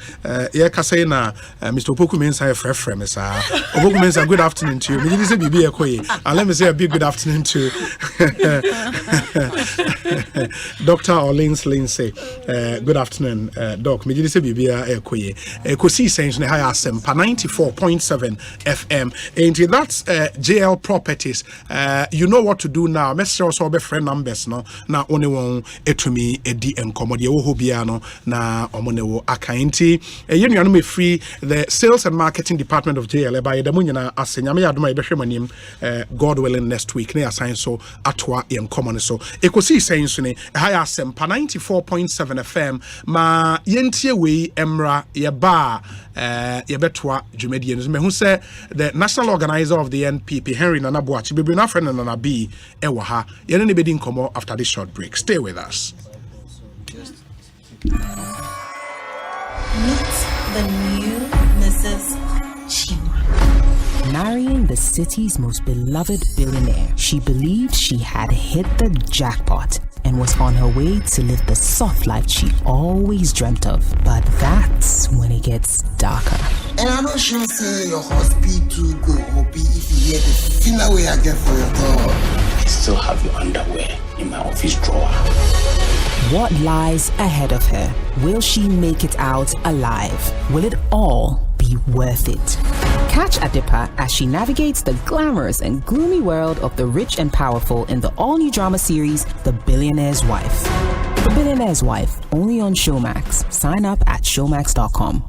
ye ka say na Mr. Opoku mensa e frefre me sa Opoku mensa good afternoon to you me say bibi e koyi and let me say a big good afternoon to Dr. Orleans Lindsay. Good afternoon, Doc. Me say bibia e koyi. Ekosiisen On Asempa 94.7 FM. And that's JL Properties. You know what to do now. Message also be friend numbers no. Na only one etumi edi enkomodi wo hobia no na omone wo akainti. You know me free the sales and marketing department of JL by the munyana asenya me adoma e behwe manim God willing next week na assign so atwa enkomone so. Ekosiisen ne Asempa 94.7 FM ma yentie we emra yeba yebetwa dwumadi no me hu say the national organizer of the NPP Henry Nanabuachi bebre na friend Nana B ewa ha yene ne bedi nkomo after this short break. Stay with us. Meet the new Mrs. Chima. Marrying the city's most beloved billionaire, she believed she had hit the jackpot. and was on her way to live the soft life she always dreamt of. But that's when it gets darker. And I'm not sure say your hospital go OP if you hear the filler way I get for your dog. I still have your underwear in my office drawer. What lies ahead of her? Will she make it out alive? Will it all be worth it? Catch Adepa as she navigates the glamorous and gloomy world of the rich and powerful in the all-new drama series, The Billionaire's Wife. The Billionaire's Wife, only on Showmax. Sign up at showmax.com.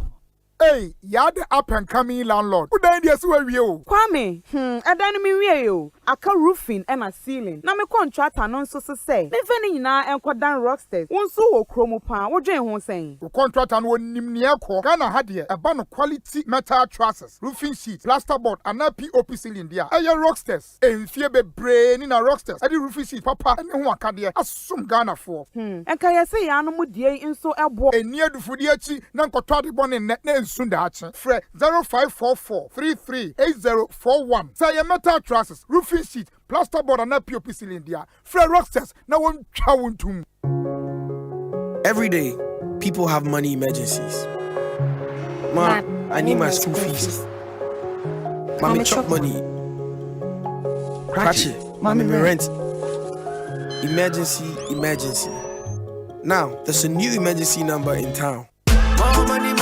Hey, you're the up and coming landlord. Who died yes where you? Kwame, I done me you. I can roofing and a ceiling. Na me contract anon so say. Me feni na enko dan rocksters. Won so wo kromo pan. Wo dwen ho sen. The contract and won nimni ekọ. Ghana had here a ban of quality metal trusses, roofing sheets, plasterboard and a POP ceiling there. Aye rocksters. En fie be brain in a rocksters. Adi roofing sheet papa and ho aka there. Asum Ghana for. Enka ye say ya no mu die nso ebo. Eni adufudi achi na nkotwa de bon ne Sundachi, Fred 0544 338041. Say a metal trusses, roofing sheet, plasterboard, and a POP cylinder. Fred Rocksters, now one chowun to. Every day, people have money emergencies. Ma, I need my school fees. Mommy chop money. Ratchet, mommy rent. Emergency. Now, there's a new emergency number in town. More money,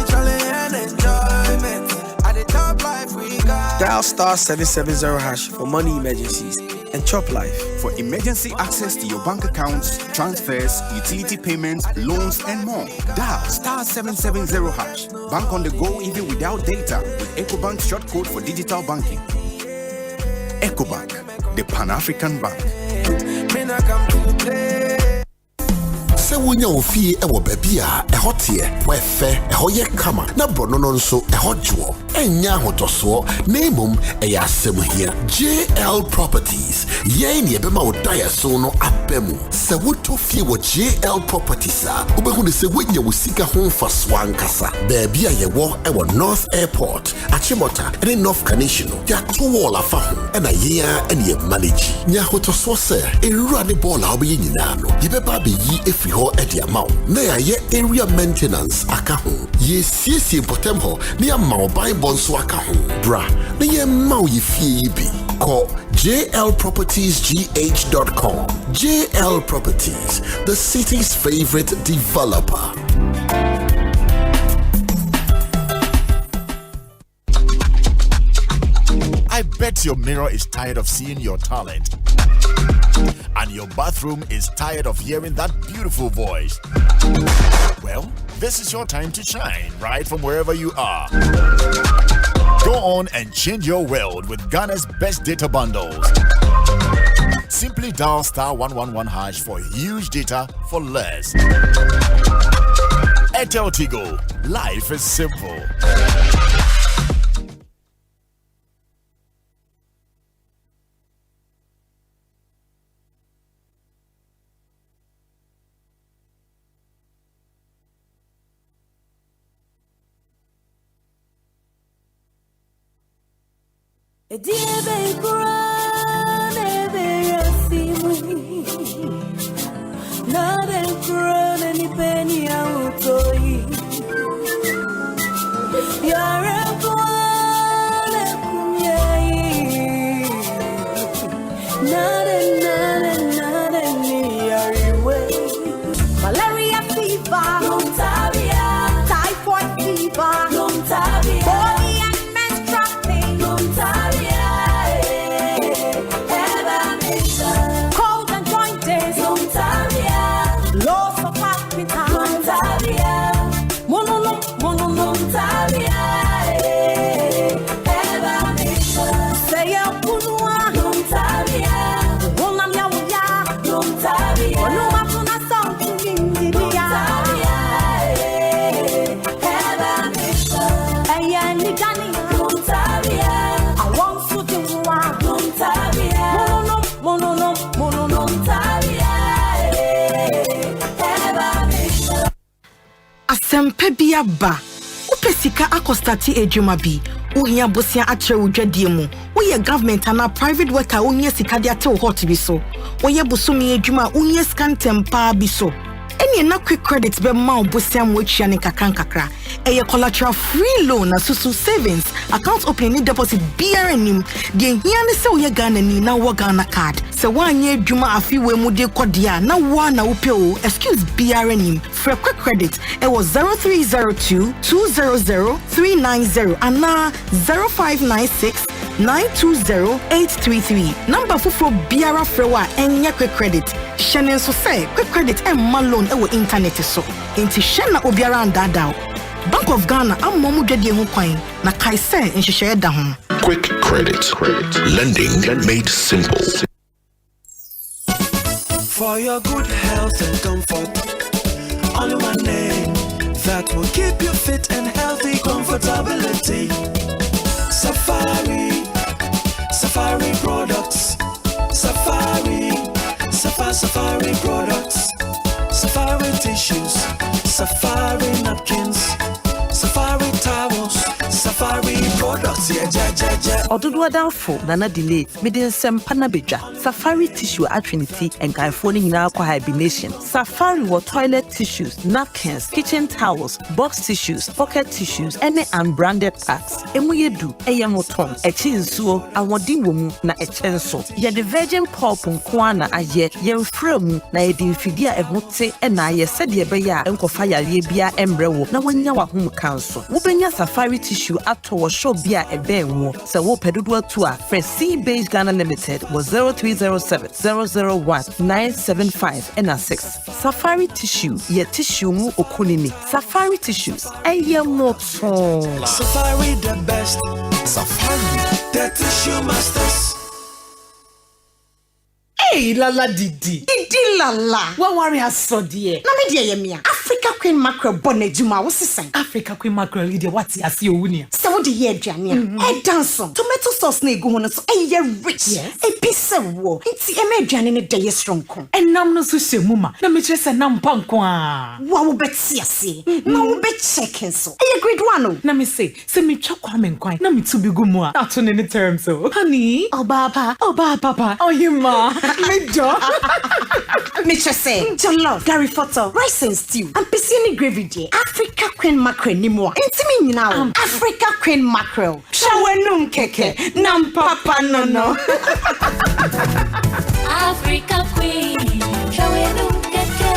challenge and enjoyment. At the top life we got. Dial *770# for money emergencies and chop life. For emergency access to your bank accounts, transfers, utility payments, loans, and more. Dial *770#. Bank on the go even without data with EcoBank's short code for digital banking. EcoBank, the Pan-African Bank. Se wonya ofie e wo babia e hotie we fe e hoye kama na brono no nso e hojo enya hotoso na emom e ya asem here JL Properties ye ne be ma wo daya so no abemu se woto fie wo JL Properties a obehu ne se wonya wo sika ho mfaso ankasa babia ye wo e wo North Airport Achimota e North Canation ya to wall afa ho e na ye a e manage nya hotoso se e rura ne ball a obe nyina no ye be ba be yi efi ho edi amount na ye area maintenance aka ho ye siesie potem ho na ya ma Bonsu aka ho bra na ye ma ye fie bi call jlpropertiesgh.com. JL Properties, the city's favorite developer. I bet your mirror is tired of seeing your talent. And your bathroom is tired of hearing that beautiful voice. Well, this is your time to shine, right from wherever you are. Go on and change your world with Ghana's best data bundles. Simply dial *111# for huge data for less. Airtel Tigo, life is simple. Malaria fever, typhoid fever, body and menstrual pain, cold and joints, loss of appetite, say a punua, wonam ya wuya, onuma puna something in the Asempa bia ba upesika akostati ejuma bi uhia bosia akyere udwadie mu woyɛ government ana private worker wonya sika de ate hot bi so woye bosomi adwuma unye scan tempa bi so eni na quick credit be ma obosiam wachia ne kakra eye collateral free loan na susu savings account opening deposit BRNim de hia ne se woye Ghana ni na wo Ghana card se wanye adwuma afiwe mu de kodia na wo na wo pe o excuse BRNim for quick credit it was 0302 200 390 and 0596 920-833. Number fufro biara frewa enya quick credit. Shenen so say quick credit and loan ewo internet so. Inti shena obiara andada. Bank of Ghana amomu dwede ho kwan na kaise nhihye da ho. Quick credit. Lending made simple. For your good health and comfort, only one name that will keep you fit and healthy. Comfortability. Safari products. Safari products. Safari tissues. Safari napkins. Safari towels. Safari products. Yeah. Odudu Adamfo Nana delay. Midin Sempana Beja. Safari tissue at Trinity and California Nyina kwa hibernation. Safari wa toilet tissues, napkins, kitchen towels, box tissues, pocket tissues, any unbranded packs. Emuyedu, eyamoton, echinsuo, awodi womu na echenso. Ye the virgin pulp nkwana aye ye mfremu na ye dimfidia ehote na ye sede beya enkofa yare bia emrewo na wanya wa hom kanso. Wobenya Safari tissue ato wo show bia ebenwo. Se wo pedodo to a Fresh Based Ghana Limited was 0307 001 975 and 6. Safari tissue, ye tissue mu okunini. Safari tissues, eye moton. Safari the best. Safari the tissue masters. Hey, lala didi lala. Wa worry aso die. Na me die ye mia. Africa Queen Mackerel bonejuma wo sesan. Africa Queen Mackerel ide wati ase owunia. Se wo de ye aduane a. E danso. Tomato sauce na egu ho no so e rich. Yes. E pise wo. Nti e me aduane ne de ye strong kon. Enam no so hye muma. Na me kire se nam panko a. Wa wo beti ase. Na wo be check so. E grade 1 na me say se me twa kwa me nkwan. Na me tu bi gumu a. Ato ne term so. Honey, oba papa. Oh you ma. Me do. Me say, jollof, Gary photo, rice and stew, and piscine gravy day. Africa Queen Mackerel ni mo. Intimi now. Africa Queen Mackerel. Shawenum keke, nam papa no. Africa Queen, shawenum keke.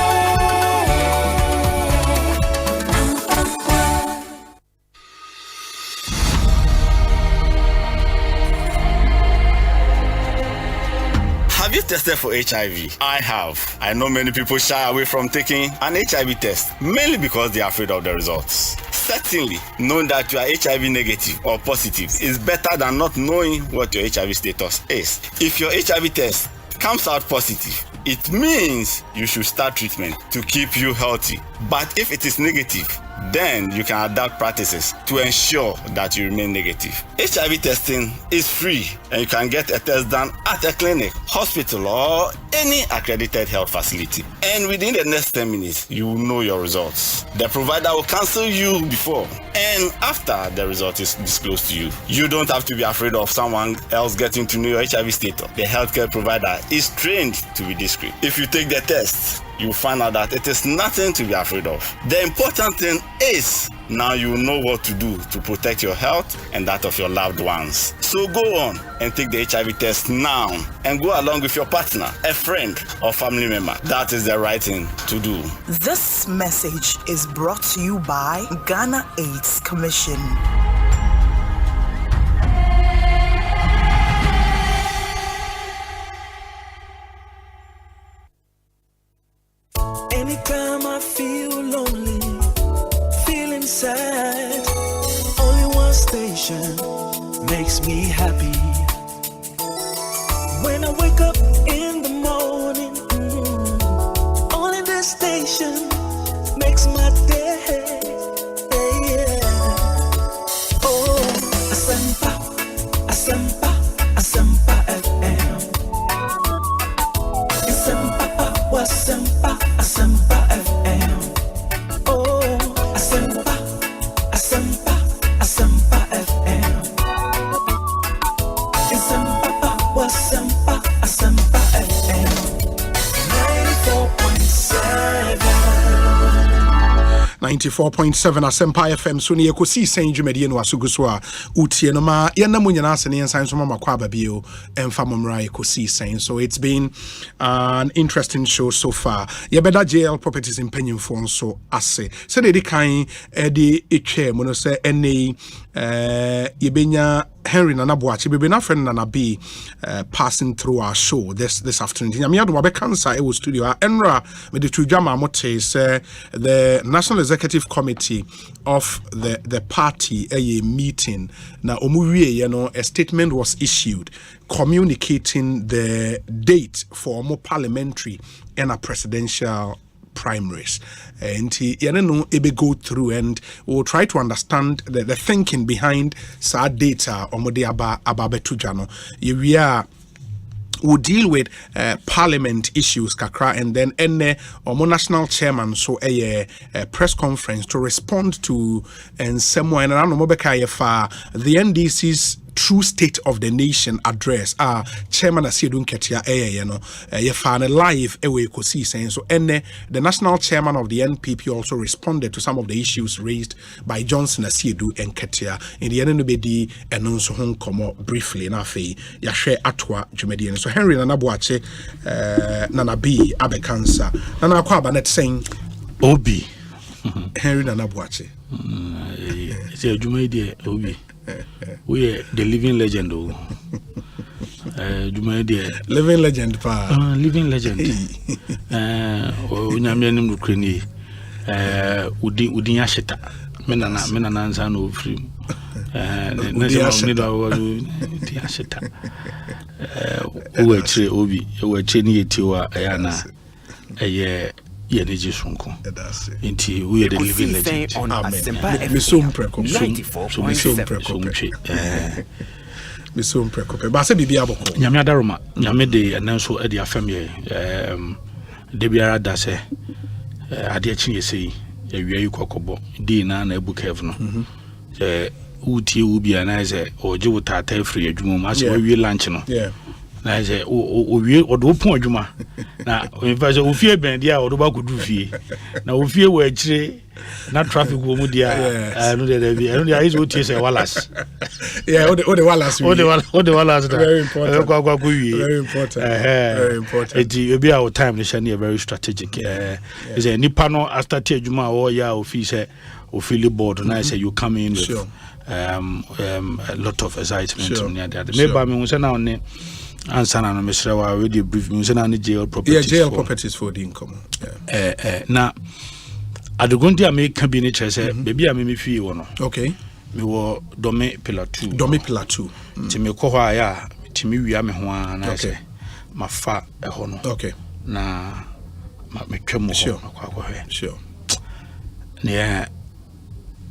Have you tested for HIV? I have. I know many people shy away from taking an HIV test, mainly because they are afraid of the results. Certainly, knowing that you are HIV negative or positive is better than not knowing what your HIV status is. If your HIV test comes out positive, it means you should start treatment to keep you healthy. But if it is negative, then you can adapt practices to ensure that you remain negative. HIV testing is free and you can get a test done at a clinic, hospital, or any accredited health facility. And within the next 10 minutes, you will know your results. The provider will cancel you before and after the result is disclosed to you. You don't have to be afraid of someone else getting to know your HIV status. The healthcare provider is trained to be discreet. If you take the test, you find out that it is nothing to be afraid of. The important thing is now you know what to do to protect your health and that of your loved ones. So go on and take the HIV test now and go along with your partner, a friend, or family member. That is the right thing to do. This message is brought to you by Ghana AIDS Commission. Anytime I feel lonely, feeling sad, only one station makes me happy. When I wake up in the morning, only this station makes my day. Oh, Asempa FM. Asempa, Asempa FM. Oh, Asempa FM. Asempa FM. 94.7 Asempa FM so ne Ekosiisen dwumadi no asugu so a utie no ma ye na munyana ase ne ensan so mama kwa babio emfa momra Ekosiisen. So it's been an interesting show so far. Ye beda JL properties in Penyimfo so ase. So they kan de etwe mo no se ene ye benya Henry Nana Boachi be na friend Nana B passing through our show this afternoon. Nyame ado wabe kansa e wo studio a enra me de tudwama mote say the National Executive Committee of the party a meeting na omuwie ye no a statement was issued communicating the date for more parliamentary and a presidential primaries. And ebe go through and we'll try to understand the thinking behind sa data omode ababetujano. We are we'll deal with parliament issues kakra and then omo national chairman so a press conference to respond to and someone and the NDC's True State of the Nation address chairman Asiedun Ketia live away Ekosiisen. So the national chairman of the NPP also responded to some of the issues raised by Johnson Asiedu and Ketia in the NNBD and also home come briefly na fe ya share atwa dwumadi. So Henry Nana Boache Nana B abekansa Nana Kwaba net saying Obi Henry Nana Boache say dwumadi Obi we are the living legend. Living legend, pa. Living legend. Unyamianim Ukraine. Udinyashita. Menana nzano free. Udinyashita. Uwe tre obi. Uwe cheni yetiwa ayana. Yeneji sunko. Inti we are the living legend. On Asempa FM 94.7. Misum prekope. Ba se bibia boko. Nyame adaroma. Nyame de ananso e de afam ye. De biara da se ade achi sei awia yi kokobo. Di na ebu kev no. Utie ubi ana se oje wutata free adwuma ma se we lunch no. Yeah. Na say o do pon adwuma na in fact o fie ben dia o do ba kudu fie na o fie wa akire na traffic wo mu dia no dey be no dey is o tie say wallace o the wallace very important very important it be our time the shani very strategic is a nipa no after tie adwuma o ya o fie say o feel board na say you come in with a lot of excitement near that maybe me say na on ansana no mesra wa we dey brief me say na jail properties properties for the income na adogonti a me ka bi ni chese baby a me fie wo no okay me wo dome pillar 2 ti me ko ho aya ti me wia me ho na say mafa e ho no okay na me twem ho kwa sure ne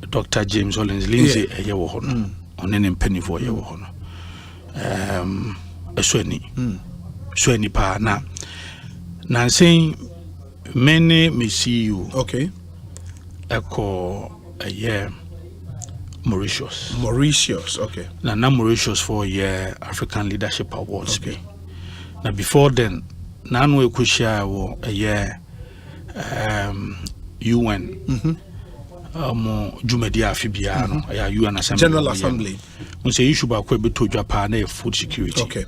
Dr. James Hollins Lindsay eye wo ho no onene mpani vo ye wo ho no Sweni pa na saying many me see you okay echo a year Mauritius okay na Mauritius for a year African Leadership Awards okay. Now before then na no ekushia wo a year UN jumedi afibia no ya UN Assembly General Assembly we say issue ba ko beto dwapa na food security okay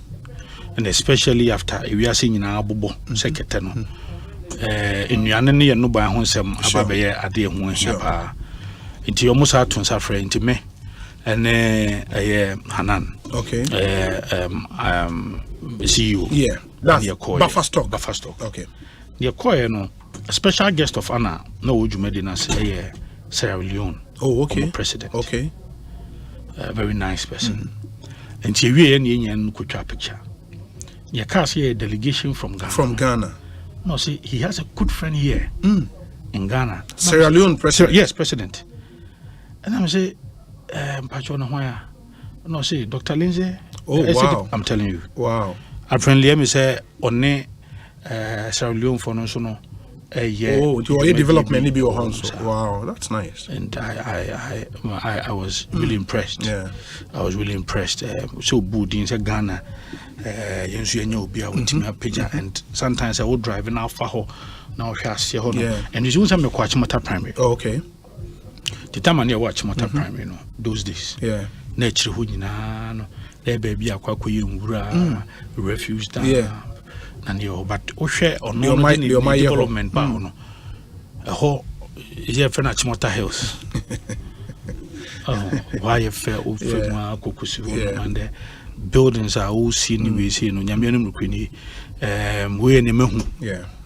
and especially after we are seeing na abobo secretary no enuane ne ye no ba ho nsem ababeye ade ho ahia pa nti almost atun safra nti me ene Hanan okay CEO yeah that's buffer stock okay the koye no a special guest of honor no ojumedi na say Sierra Leone president okay a very nice person and we and kutwa picture ya cast here delegation from Ghana no see he has a good friend here in Ghana Sierra Leone president yes president and I'm say mpacho no hoya no see Dr. Lindsay wow I'm telling you wow a friendly me say onne Sierra Leone for no so no to development be your hands. Wow, that's nice. And I was really impressed. Yeah, I was really impressed. So good in Ghana, and sometimes I would drive in Alpha now and you see some primary. Okay. the time I watch Mota primary no those days nature ho nyina no there baby akwa koye refuse down and you but ohwe ono no development ba no ho ye fe na Chimota Hills why you feel ofema kokusi ho and buildings are all seen we see no nyame no kwini we ne mehu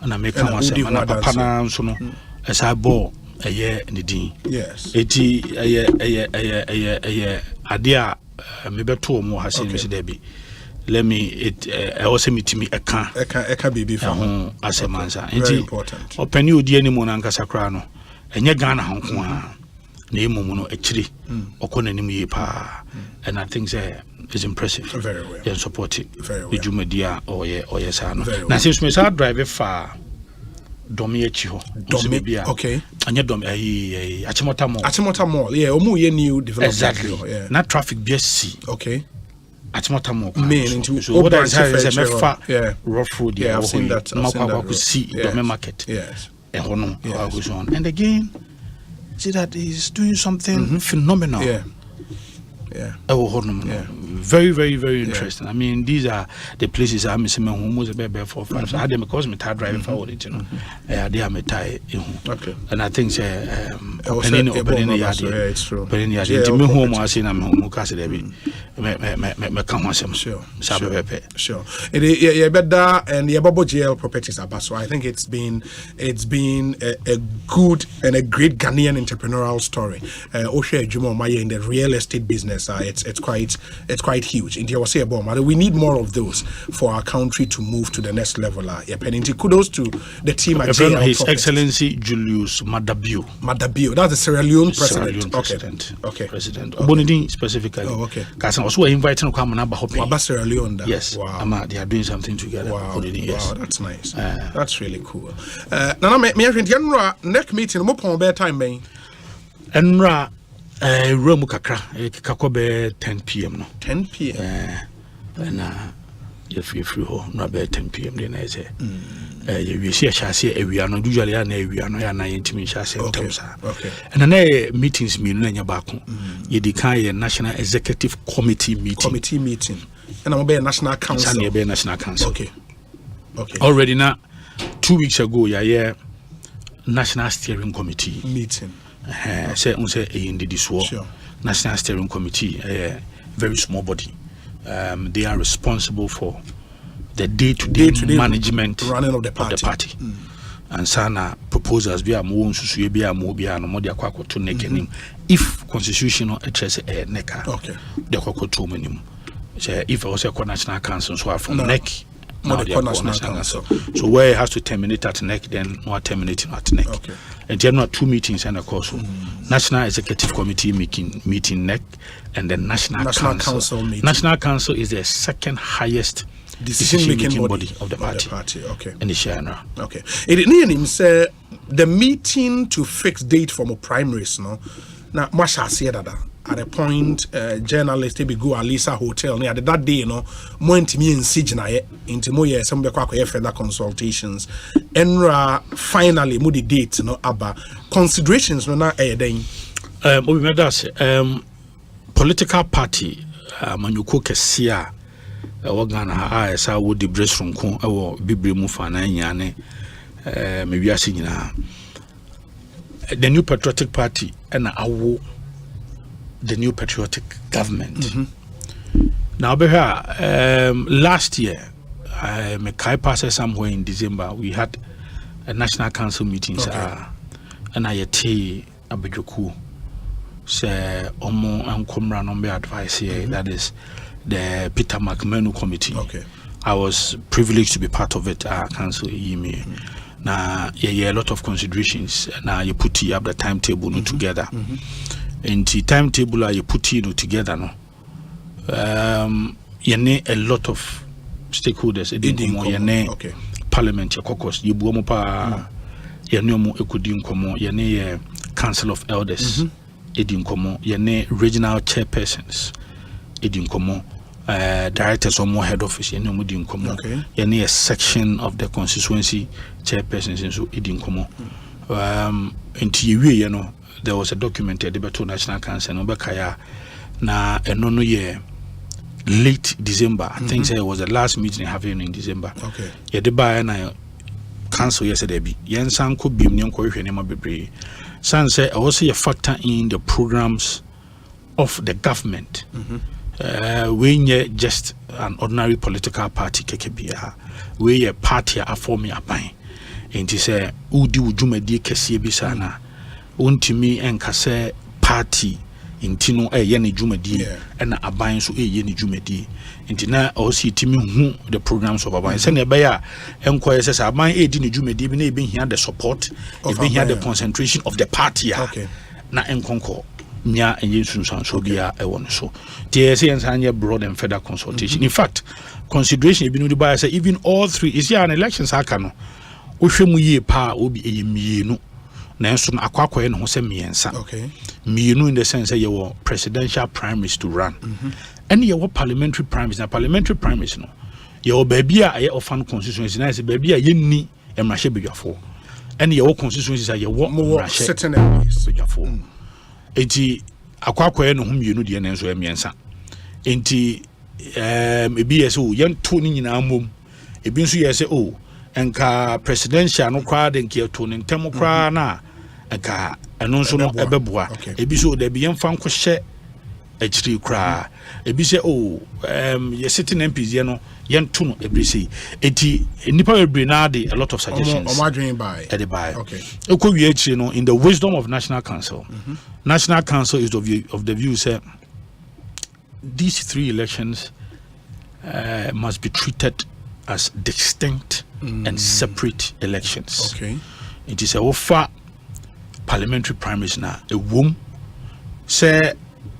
na make am say na papa na so no esa ball eye ne din eti eye ade a me beto mo ha say me say there be let me it also meet me eka baby from asemansa enti opani odi ani mo na nkasa kra no enye Ghana hanko a na emu no akiri okona nim ye pa and I think say is impressive very well and support it the jumedia or yes na since me say drive far domi echi ho domi okay anya domi Achimota mall yeah omu ye new development exactly na traffic BSC okay Achimota mall main into so what is mefa rough road yeah I've seen that see domi market yes and again see that he's doing something phenomenal very very very interesting. I mean these are the places I'm missing almost about 4 5 so I had them because me tired driving forward it they are me tired and I think opening it's true but in the me home I say na me home cause there be me come on sure it better and the Babo GL properties are so I think it's been a good and a great Ghanaian entrepreneurial story Osei Jumo Maye in the real estate business it's quite huge. India was say about we need more of those for our country to move to the next level. Kudos to the team at JL His Excellency Julius Madabio. That's the Sierra Leone president. Okay. President. Bonidin specifically. Oh, okay. Because I was inviting to come and about Sierra Leone. Yes. Wow. They are doing something together. Wow. Yes. Wow, that's nice. That's really cool. Now, me next meeting mo pon bear time me. Enra room kakra kakobe 10 p.m. no 10 p.m. And if you ho no be 10 p.m. then I say you see a chassis ewia no usually na ewia no ya na intimi chassis temsa and na meetings me no nya ba ko ye di kan ye national executive committee meeting and am be national council okay already now 2 weeks ago yeah national steering committee meeting say in the National Steering Committee, a very small body. They are responsible for the day-to-day management running of the party. And sana proposals be more susu be more no more akwa to nekenim. If constitutional interest neka the akwa to minim. If also a national council so from neck so where it has to terminate at neck, then not terminating at neck. And there are 2 meetings and of course National Executive Committee meeting neck and then National Council meeting. National Council is the second highest decision-making body of the party. In the Shana. Okay. It name say the meeting to fix date for more primaries no. Now Masha said that at a point journalists be go Alisa Hotel near that day mo ntimi ensige na ye into mo ye some be kwa further consultations enra finally mo the date aba considerations no na den we made us political party manyuko kesia Ghana asa wo di brace from ko bibre mu fa na nyane me wiase nyina the New Patriotic Party and the New Patriotic Government. Now, last year, I passed somewhere in December. We had a National Council meeting, and I ate a Bejoku, say, Omo and Comran on advice here. That is the Peter McMenu Committee. I was privileged to be part of it. Council email. Now, a lot of considerations. Now, you put up the timetable together. And the timetable you put together no you need a lot of stakeholders parliament your caucus you buomo pa you know ekudi nkomo you need council of elders edi nkomo you need regional chairpersons edi nkomo directors or more head office you know mudi nkomo you need a section of the constituency chairpersons so edi nkomo until you know there was a document at the National Council no bekaya na eno year late December. I think it was the last meeting happening in December. Okay. Yeah, the buy na council yesterday be yen san ko bim nyen ko hwe ne ma bebre. San say also a factor in the programs of the government. We just an ordinary political party kekebia. We a party a form ya ban. Enti say udi ujumadi kese bi sana. Untimi enka say party intino yene jumadi na aban so yene jumadi. Enti na also timi hu the programs of aban. Say na be ya enko say aban edi ne jumadi bi na be hia the support, be hia the concentration of the party na enkonko nya enye sunsan so bia e won so. The say broad and further consultation. In fact, consideration be no the buy say even all three is here an elections aka no. Ohwemu ye pa obi eyemienu na enso na akwakoye ne ho se miensa. Okay. Mienu in the sense that you presidential primaries to run. And you parliamentary primaries. Na parliamentary primaries no. You baby a ye ofan constituency na say baby a ye ni emrahye bedwafo. And you constituencies are you more certain areas bedwafo. Enti akwakoye ne ho mienu de na enso miensa. Enti ebi ye so yen to ni nyina mom. Ebi nso ye say oh enka presidential no kwa de nke to ne ntem kwa na enka eno nso no ebeboa ebi so de bi yemfa nko hye achiri kwa ebi se oh ye sitting MPs ye no yentu no ebri sei eti nipa ebri na de a lot of suggestions omadwen by okay eko wi achiri no in the wisdom of National Council. National Council is of the view say these three elections must be treated as distinct and separate elections. Okay. It is a offer parliamentary primaries na a womb say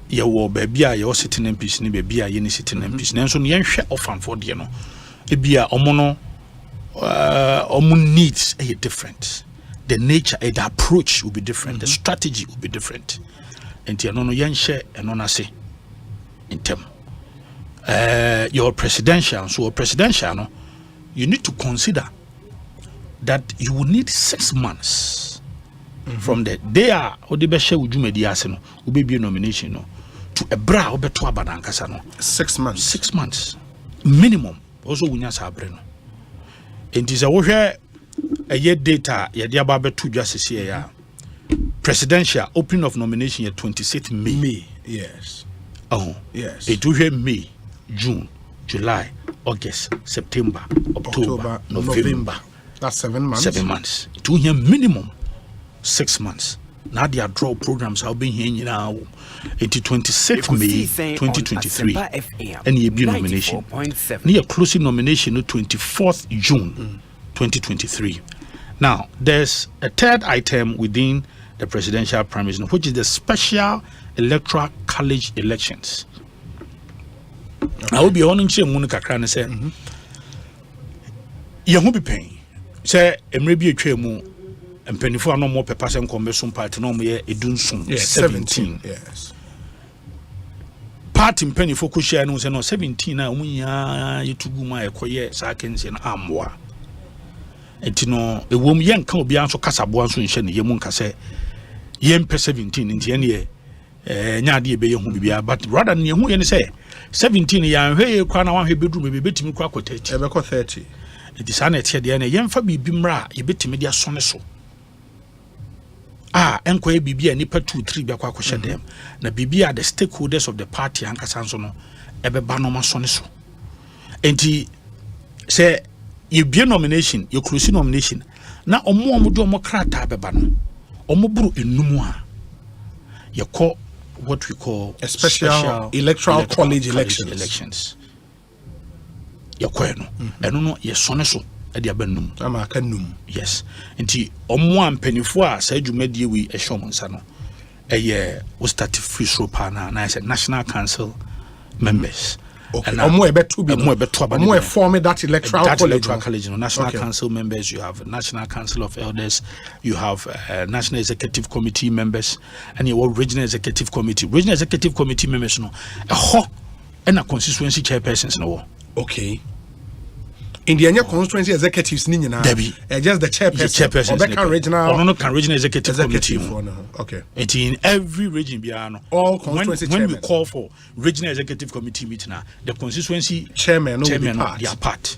ya wo baby a ya sitting MPs ni baby a ye sitting MPs nanso no yenhwe offer for de no e bia omo needs are different, the nature and the approach will be different, the strategy will be different, and no yenhwe eno na se intem your presidential no you need to consider that you will need 6 months from the day or the beshe ujumedi ase no ubebi nomination no to a bra obeto abadankasa no 6 months 6 months minimum also wunya sabre no enti se wo hwe eye data ye dia ba beto dwasese ya presidential opening of nomination 26th May. Yes. Yes. It will May, June, July, August, September, October, November. That's 7 months. 7 months. It will minimum 6 months. Now their draw programs have been here now into 26th May 2023 and you be nomination. Near closing nomination 24th June 2023. Now there's a third item within the presidential primaries, which is the special electoral college elections. I will be on in Monica Cran say, you won't be paying. Say, Emrebi Chemu and Penifo no more papers and conversion party no more edun soon. 17. Yes. Party Penifo Kushia no 17 na umuya yituguma ekoye sakense na amwa. Etino e wom yenka obi anso kasaboa nso nhye ne yemu nka se yempe 17 nti ene nyaade ebe ye hu bibia but rather ne hu ye ne say 17 ya hwe kwa na wa hwe bedrum be betimi kwa ko 30 ebe ko 30 edi sa na tie de na yemfa bibi mra ye betimi de asone so enko ye bibia nipa 2 3 bia kwa ko hye dem na bibia the stakeholders of the party anka sanso no ebe ba no masone so enti say you be nomination, you close nomination. Na omo do omo krata beba no. Omo buru enumu a. You call what we call a special electoral college elections. You call no. Eno no ye sone so e de abanum. Ama aka num. Yes. Nti omo ampanifo a sa dwumadie wi e hwom nsa no. Eye we start free so pa na I said National Council members. Okay. More form that electoral college. National Council members, you have National Council of Elders, you have National Executive Committee members, and you have Regional Executive Committee. Regional Executive Committee members, no, and a constituency chairpersons, no. Okay. in the constituency executives ni nyina just the chairperson or the regional executive committee. Okay. And in every region biano, all constituency when we call for regional executive committee meeting, the constituency chairman they are part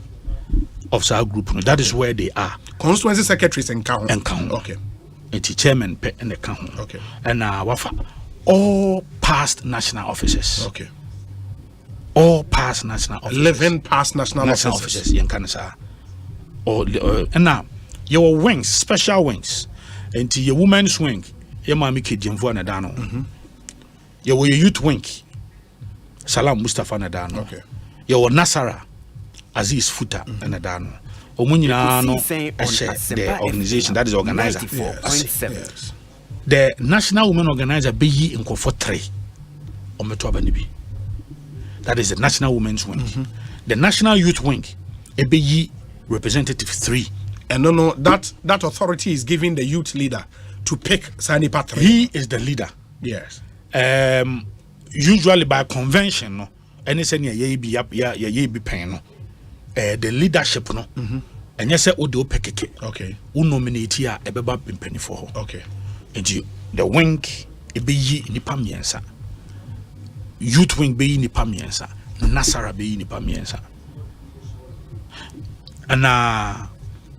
of our group. That is where they are. Constituency secretaries and count. Okay. And the chairman and the count. Okay. And wafa all past national officers. Okay. All past national officers. 11 past national officers. And now, your wings, special wings, and your women's wing, your mommy kid Jimvo Nadano. Your youth wing, Salam Mustafa Nadano. Okay. Your Nasara, Aziz Futa Nadano. Omunino, the organization that is organizer. Yes. The national women organizer be in for 3 on Metobanibi. That is the National Women's Wing. The National Youth Wing, EBE representative 3. And that authority is giving the youth leader to pick Sani Patre. He is the leader. Yes. Usually by convention, no, any senior ye be paying the leadership, no. And yes, Odo Pekeke. Okay. Who nominate here a beba penny for her. Okay. And the wing, EBE ni pamiensa. Youth wing be ni pamiensa, Nasara be ni pamiensa, and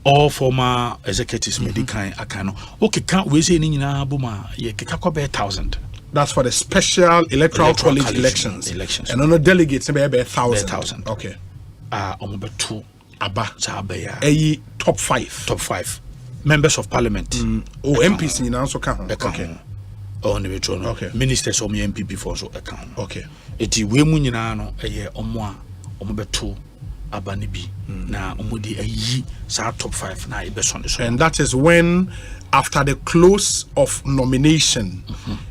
all former executives medical akano. Okay, can't we say ni na buma ye kekako be 1,000. That's for the special electoral college elections. And on the delegates be 1,000. Okay. Omobe 2 aba zabaya. Top 5 members of parliament. MPs ni na also can. Okay. On the metro, okay. Ministers or MPP for so account. Okay. Eti we munyina no eye omobeto abanibi na omodi ayi sa top 5 na ibeson so. And that is when after the close of nomination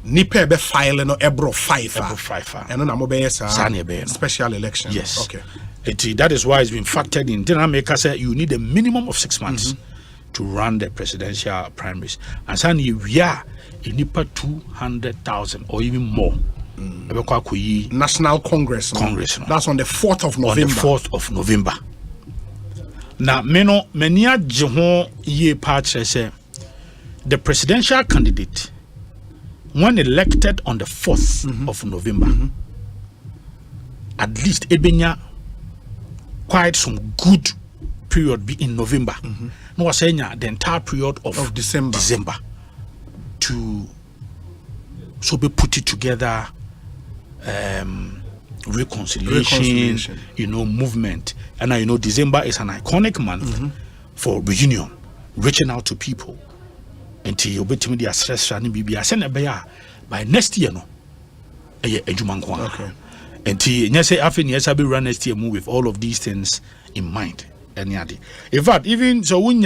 nipa be file no ebro 5 and na mo be special election. Yes. Okay. Eti that is why it's been factored in. Then make us say you need a minimum of 6 months to run the presidential primaries. And sani we are nipa 200,000 or even more. National Congress. That's on the 4th of November. On the 4th of November. Now, many jehon ye patch say the presidential candidate, when elected on the 4th of November, at least ebenya quite some good period be in November. No was saying the entire period of December. To so be put it together, reconciliation, movement, and December is an iconic month for reunion, reaching out to people. Until you bet me the stress running BB, by next year, no, okay. Until you say after yes, I'll be run next year move with all of these things in mind. And in fact, even so, when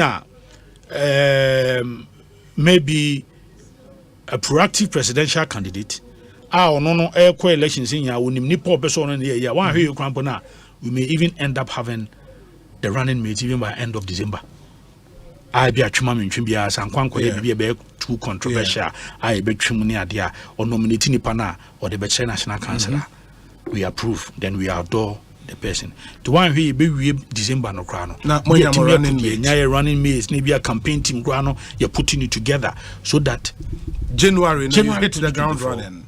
maybe a proactive presidential candidate, elections in we may even end up having the running mate even by end of December. I be a chuma and be too controversial. I be chumunia or nominating Pana or the Betche National Councillor. We approve, then we adore the person. The one who be December no crano. Now, when you're running mates, maybe a campaign team grano, you're putting it together so that January hit the ground running.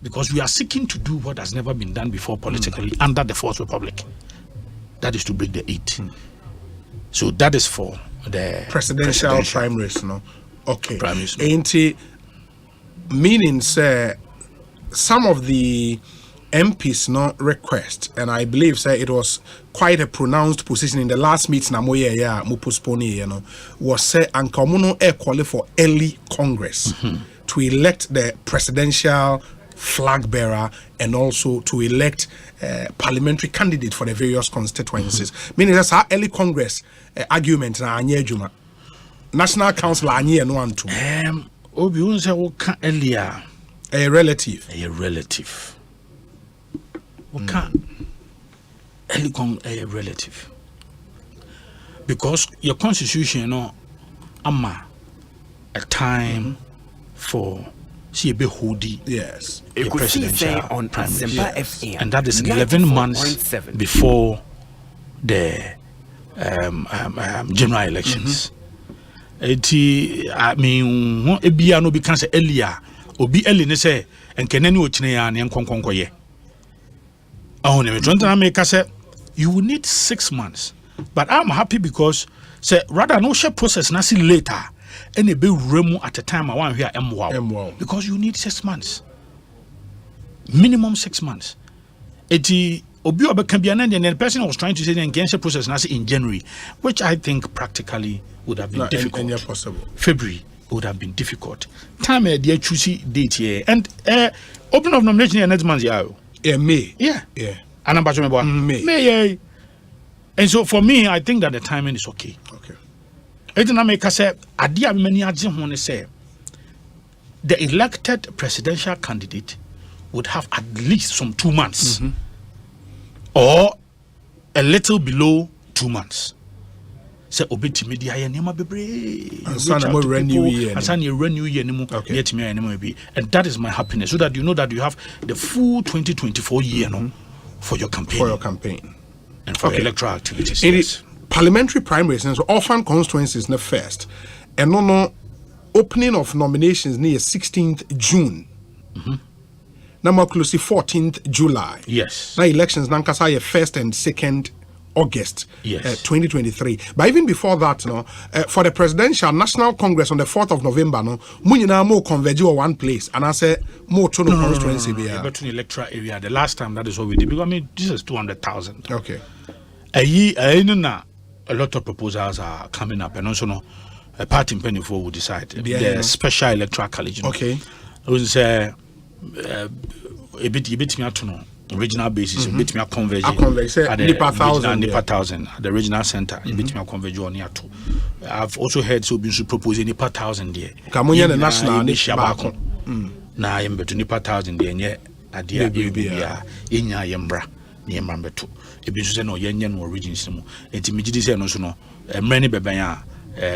Because we are seeking to do what has never been done before politically under the Fourth Republic. That is to break the 8. So that is for the presidential primaries, no? Okay. Primaries, no. Ain't it meaning, sir, some of the MPs no request, and I believe say it was quite a pronounced position in the last meeting mo postpone was say ankamuno qualify for early Congress to elect the presidential flag bearer and also to elect parliamentary candidate for the various constituencies. Meaning that's our early Congress argument na anye juma. National Council anye no anto. Obi unse wo ka earlier a relative. A relative, because your constitution, ama a time for see a be hoodie. Yes, a presidential on Asempa FM, and that is 11 months before the general elections. I mean, ebia no be can say earlier, obi early ne say enkenani ochine ya ne nkonkonkoye. Oh, ne me make say you will need 6 months. But I'm happy because say rather no share process na see later and a be remu at a time I want here wow. Because you need 6 months. Minimum 6 months. Eti obi obeka bia na the person was trying to say the engagement process na in January, which I think practically would have been difficult. Possible. February would have been difficult. Time they choose date here and open of nomination next month May. Yeah. And I'm May. And so for me, I think that the timing is okay. Okay. It's not make us say adia many want to say the elected presidential candidate would have at least some 2 months or a little below 2 months. Say obeti media ya nema bebre renew year and that is my happiness, so that you know that you have the full 2024 year for your campaign and for electoral activities. In the parliamentary primaries and so orphan constituencies na first and no opening of nominations near 16th June. Number close to 14th July. Yes. Now elections nankasa 1st and 2nd August. Yes. 2023. But even before that, for the presidential National Congress on the 4th of November, munina mo converge on one place, and I say more to no constituency be but in electoral area. The last time that is what we did, because I mean this is 200,000. Okay. A lot of proposals are coming up, and also a party in Penny will decide the special electoral college. Okay. It was a bit me to know. Regional basis, bit me a conversion at the Nipa 1,000 at the regional center. Bit me a conversion on here too. I've also heard so been proposing Nipa 1,000 there. Kamunya the national Nishabako. Na I'm between Nipa 1,000 there. Yeah, adia bibia inya yembra niembra betu. Ebi so say no yenyen no regions no. Enti migidi say no so no. Many bebanya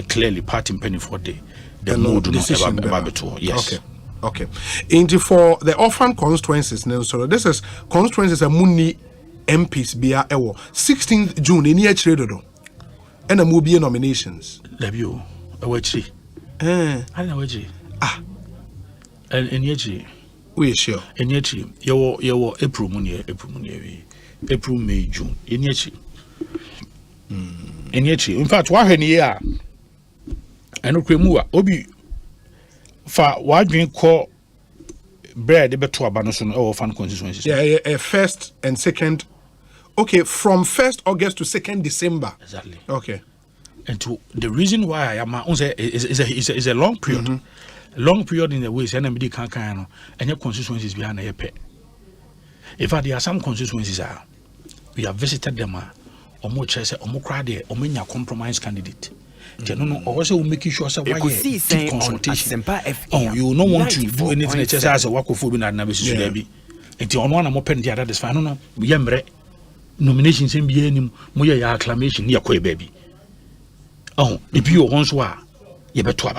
clearly party penny for the mood no about betu. Yes. Okay. Into for the orphan constituencies, so this is constituencies a muni MPs bia ewo 16th June in year do and a movie nominations. Lebio awachri. I know awachri. In year we sure. In year you April May June in year in year. In fact, what year and okremua obi fa wadwen call bread beto abanoso or fan constituencies. Yeah, first and second. Okay, from 1st August to 2nd December. Exactly. Okay. And to the reason why I am is a long period. Long period in the way NMD can't and your constituencies behind a pet. In fact, there are some constituencies we have visited them or more chess or more crowd or many compromise candidate. No, also making sure Ekosiisen On Asempa FM. You don't want to do anything just as a work of food and never should be. Until on one open the other is fine. No, we are nominations in being Muya acclamation near Quay baby. Oh, if you once were, you better.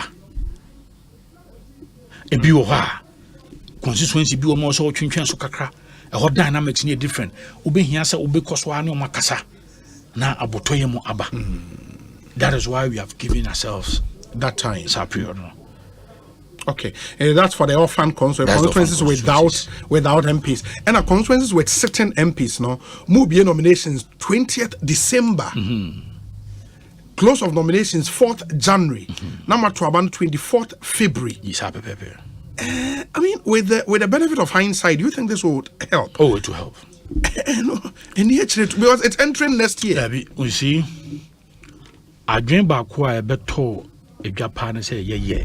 If you are constituency, be almost all children so cacra, a hot dynamics near different. Ube here, so Ube Coswano Macassa. Now Abotoyamo Abba. That is why we have given ourselves that time. Period. Okay, and that's for the orphan constituencies without MPs, and our constituencies with certain MPs. No, Mubie nominations 20th December. Close of nominations 4th January. Number 24th February. Yes, happy. I mean, with the benefit of hindsight, do you think this would help? Oh, it will help. No, and actually, because it's entering next year. Yeah, we see. I dream back why I beto a Japan say yeah.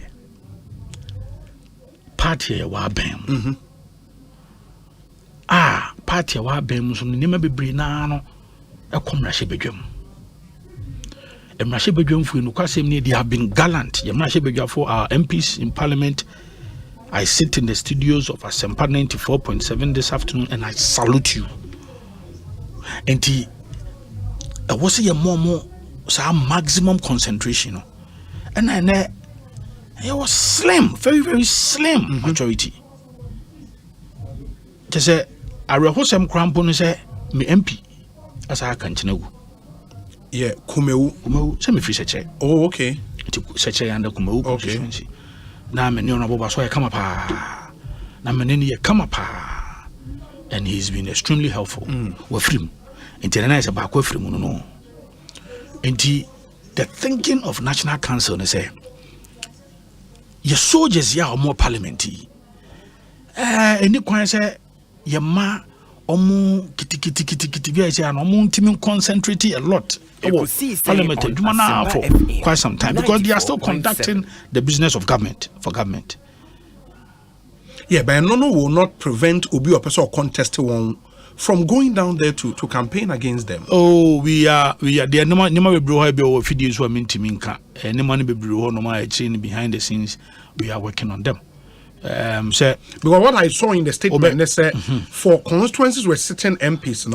Party wa bem. Party wa bem so nima bebre na no e komrahye bedwam. Emrahye bedwam fu no kwasem ne they have been gallant. Emrahye bedwam for our MPs in parliament. I sit in the studios of Asempa 94.7 this afternoon and I salute you. And I was a more maximum concentration, and it was slim, very, very slim majority. Just say, I rehearse some crampon say me MP as I continue. Yeah, Kumeu. Send me free seche. Oh, okay. Seche under Kumeu constituency. Na me no boba so come pa. Na me ni come pa. And he's been extremely helpful. We're free. Internal is about free no. And the thinking of National Council they say your soldiers ya or more parliamentary. Any kwan say your ma omu kiti bi say no omu ntimi concentrate a lot. Parliament for quite some time because they are still conducting the business of government for government. Yeah, but no will not prevent Obi or person or contest one from going down there to campaign against them. Oh, we are there. No we bro be our videos who mean to minka. No money be bro no my chain behind the scenes. We are working on them. So because what I saw in the statement, they said for constituencies where sitting MPs,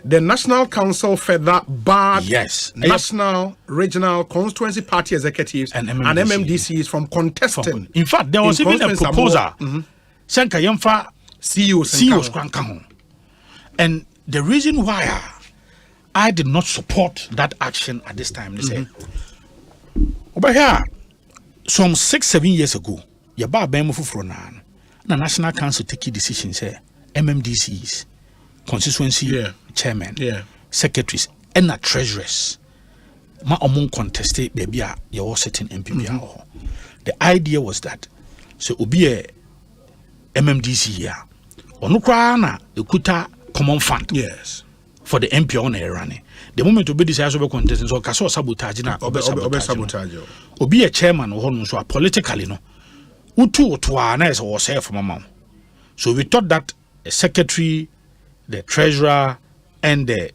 the National Council further barred national, regional, constituency party executives and MMDCs from contesting. In fact, there was even a proposal. Senka Yemfa CEOs Krankaho. And the reason why I did not support that action at this time, they said, over here, some 6-7 years ago, Yaba Bemufu Fronan, the National Council take a decision, say, MMDCs, constituency chairman, secretaries, and the treasurers, ma among contested baby, you're sitting MPP. The idea was that, so be a MMDC here, Onukwana, Ukuta, common fund for the MP on air running. The moment to be decided to contest so Kaso sabotage na sabotage. Obi a chairman or so politically no. Utu na is was here from mama. So we thought that a secretary, the treasurer, and the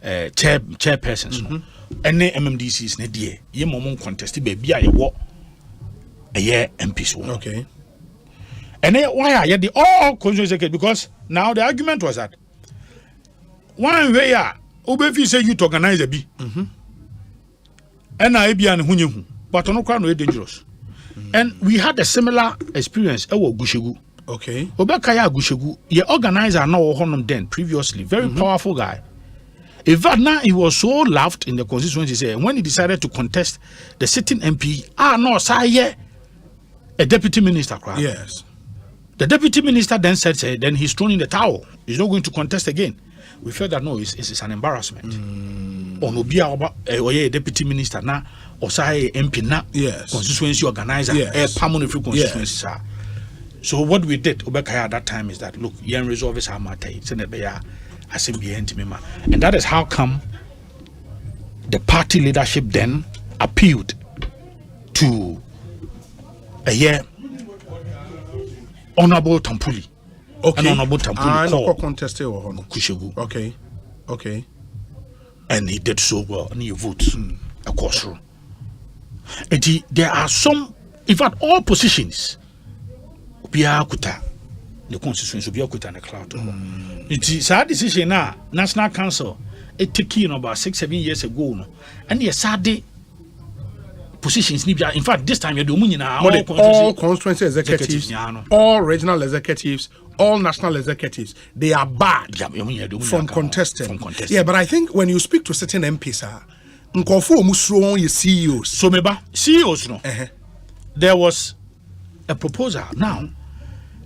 chairpersons, any MMDCs ne die ye momon contest be a wo a year MPs. Okay. And then why are the all constituency because now the argument was that one way Obefi say you to organize a B. And I be an hunyu, but on no dangerous. And we had a similar experience. Gushegu. Okay. Obekaya Gushegu, ye organizer now honum then previously, very powerful guy. In fact, now he was so loved in the constituency say when he decided to contest the sitting MP, no, say a deputy minister. Yes. The deputy minister then said, then he's thrown in the towel. He's not going to contest again. We felt that no, it's an embarrassment. Or deputy minister now, or say MP now, constituency organizer, permanent free constituency. So what we did, Obekaya at that time is that look, you resolve this matter. It's in the Asempa, and that is how come the party leadership then appealed to Honorable Tampuli. Okay. And Honorable Tampuli contested Kushegu. Okay. And he did so well, and he votes across room. And there are some, in fact, all positions. The constituency will be in the cloud. It's a decision now. National Council, it took about 6-7 years ago, and the sad positions. In fact, this time you're doing all constituency executives, all regional executives, all national executives, they are bad from contesting. Yeah, but I think when you speak to certain MPs, CEOs. So maybe CEOs, no. There was a proposal. Now,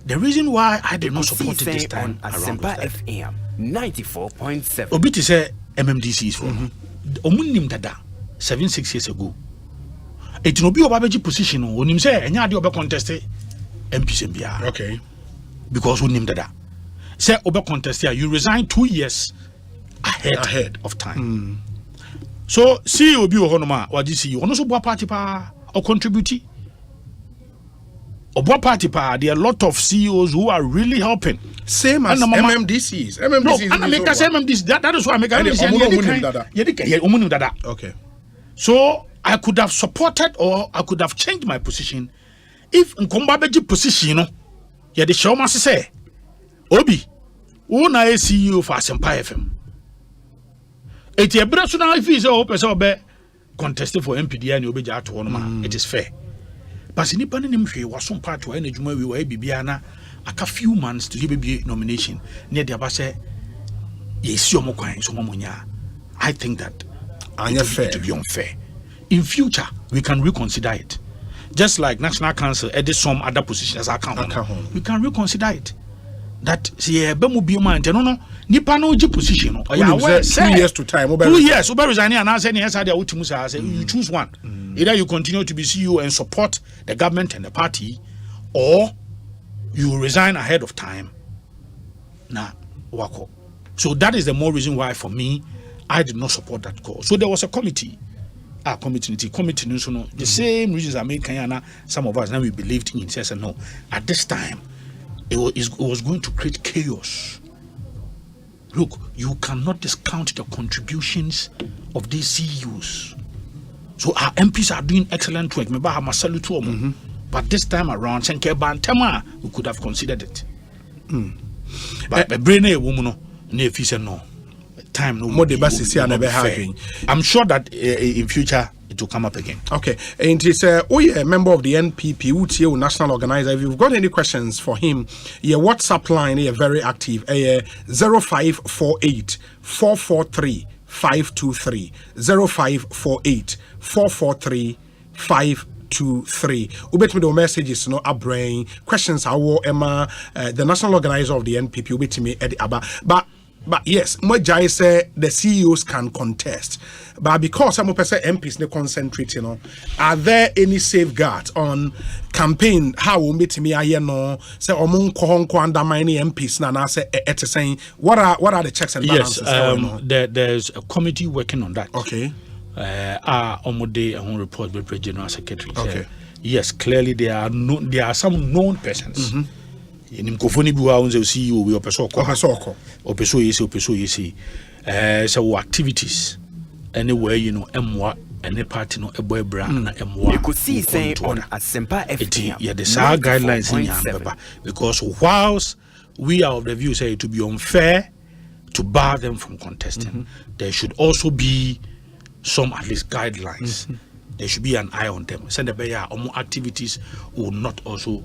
the reason why I did not support it this time Asempa FM 94.7. Obiti say MMDCs for omunim dada 7-6 years ago. It no be obabeji position on him say enya ade obe contest MPs bia. Okay. Because onim dada. Say obe contest here you resign 2 years ahead of time. So CEO bi wo honoma wa CEO ono so bo party pa or contribute. Obo party pa there are a lot of CEOs who are really helping. Same as MMDCs. MMDCs. That is why I make dada. Okay. So I could have supported or I could have changed my position if Nkombabeji position yeah the show must say Obi who na CEO for Asempa FM. It a personal if is a person be contested for MPD and Obi ja to one it is fair. But in the Nimshi was some part to any Juma we were Bibiana a few months to be nomination near the Abase. Yes, your Mokai, so Momunya. I think that it will be unfair. In future, we can reconsider it. Just like National Council added some other positions as account. We can reconsider it. That no nipa no position no 2 years to time 2 years over resign and answer any answer you choose one. Either you continue to be CEO and support the government and the party, or you resign ahead of time. So that is the more reason why for me I did not support that call. So there was a committee the same reasons I made Kayana, some of us now we believed in says no. At this time it was going to create chaos. Look, you cannot discount the contributions of these CEOs. So our MPs are doing excellent work. But this time around, we could have considered it. But the brain woman no time no more. I'm sure that in future it will come up again. Okay, and it's a member of the NPP, UTO national organizer. If you've got any questions for him, your WhatsApp line is very active. 0548 443 523 0548 443 523. Ubet me the messages no abrain questions awo Emma the national organizer of the NPP ubet me Eddie Abba but yes, Mojai say the CEOs can contest, but because some person MPs they concentrate, are there any safeguards on campaign? How will meet me? I know say among Kohonko undermine MPs na say saying what are the checks and balances? Yes, there's a committee working on that. Okay. Omode and report by the General Secretary. Okay. Yes, clearly there are some known persons. In Mkofoni Bua on the CEO, we opeso so activities anywhere MWA any party no eboy brand na MWA. Ekosiisen On Asempa FM. Yeah, the guidelines in Yamba, because whilst we are of the view say it to be unfair to bar them from contesting, there should also be some at least guidelines. There should be an eye on them. Send the bear activities will not also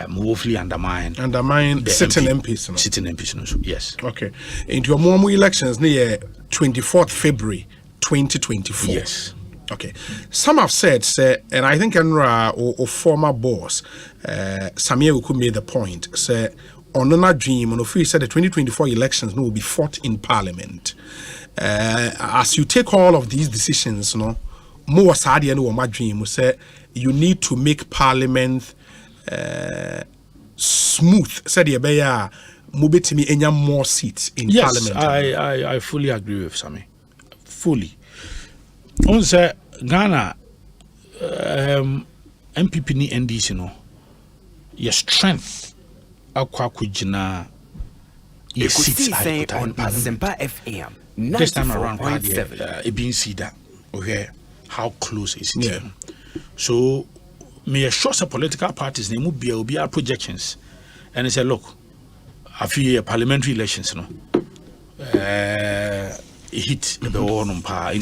woefully undermine the sitting MPs. Sitting MPs, yes. Okay. Into your more elections near 24th February 2024. Yes. Okay. Some have said, and I think Enra or former boss, Samia Uku made the point, say, on a dream, on a said the 2024 elections will be fought in Parliament. As you take all of these decisions, more Sadia no my dream will say you need to make Parliament smooth. Said you beya mubetimi enya more seats in Parliament. Yes, I fully agree with Sammy. Fully. On say Ghana MPP ni NDC your strength akwa kujina your seats on Asempa FM 94.7. This time around it being seen okay how close is it? Yeah. So me assure some political parties they will be our projections and they say look I feel parliamentary elections hit the one power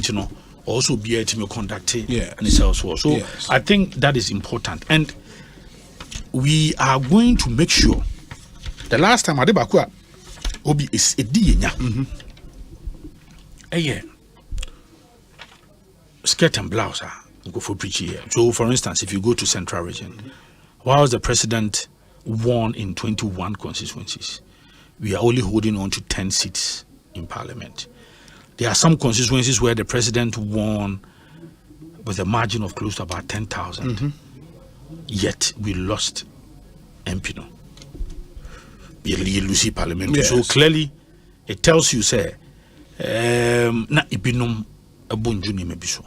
also be able to conduct it and it's also so yes. I think that is important and we are going to make sure the last time Adebakwa obi is a dienya skirt and blouse go for preaching here. So for instance, if you go to Central Region, whilst the president won in 21 constituencies, we are only holding on to 10 seats in Parliament. There are some constituencies where the president won with a margin of close to about 10,000. Yet we lost MP no. We lose Parliament. Yes. So clearly it tells you say na ibinum abunjuni mebiso.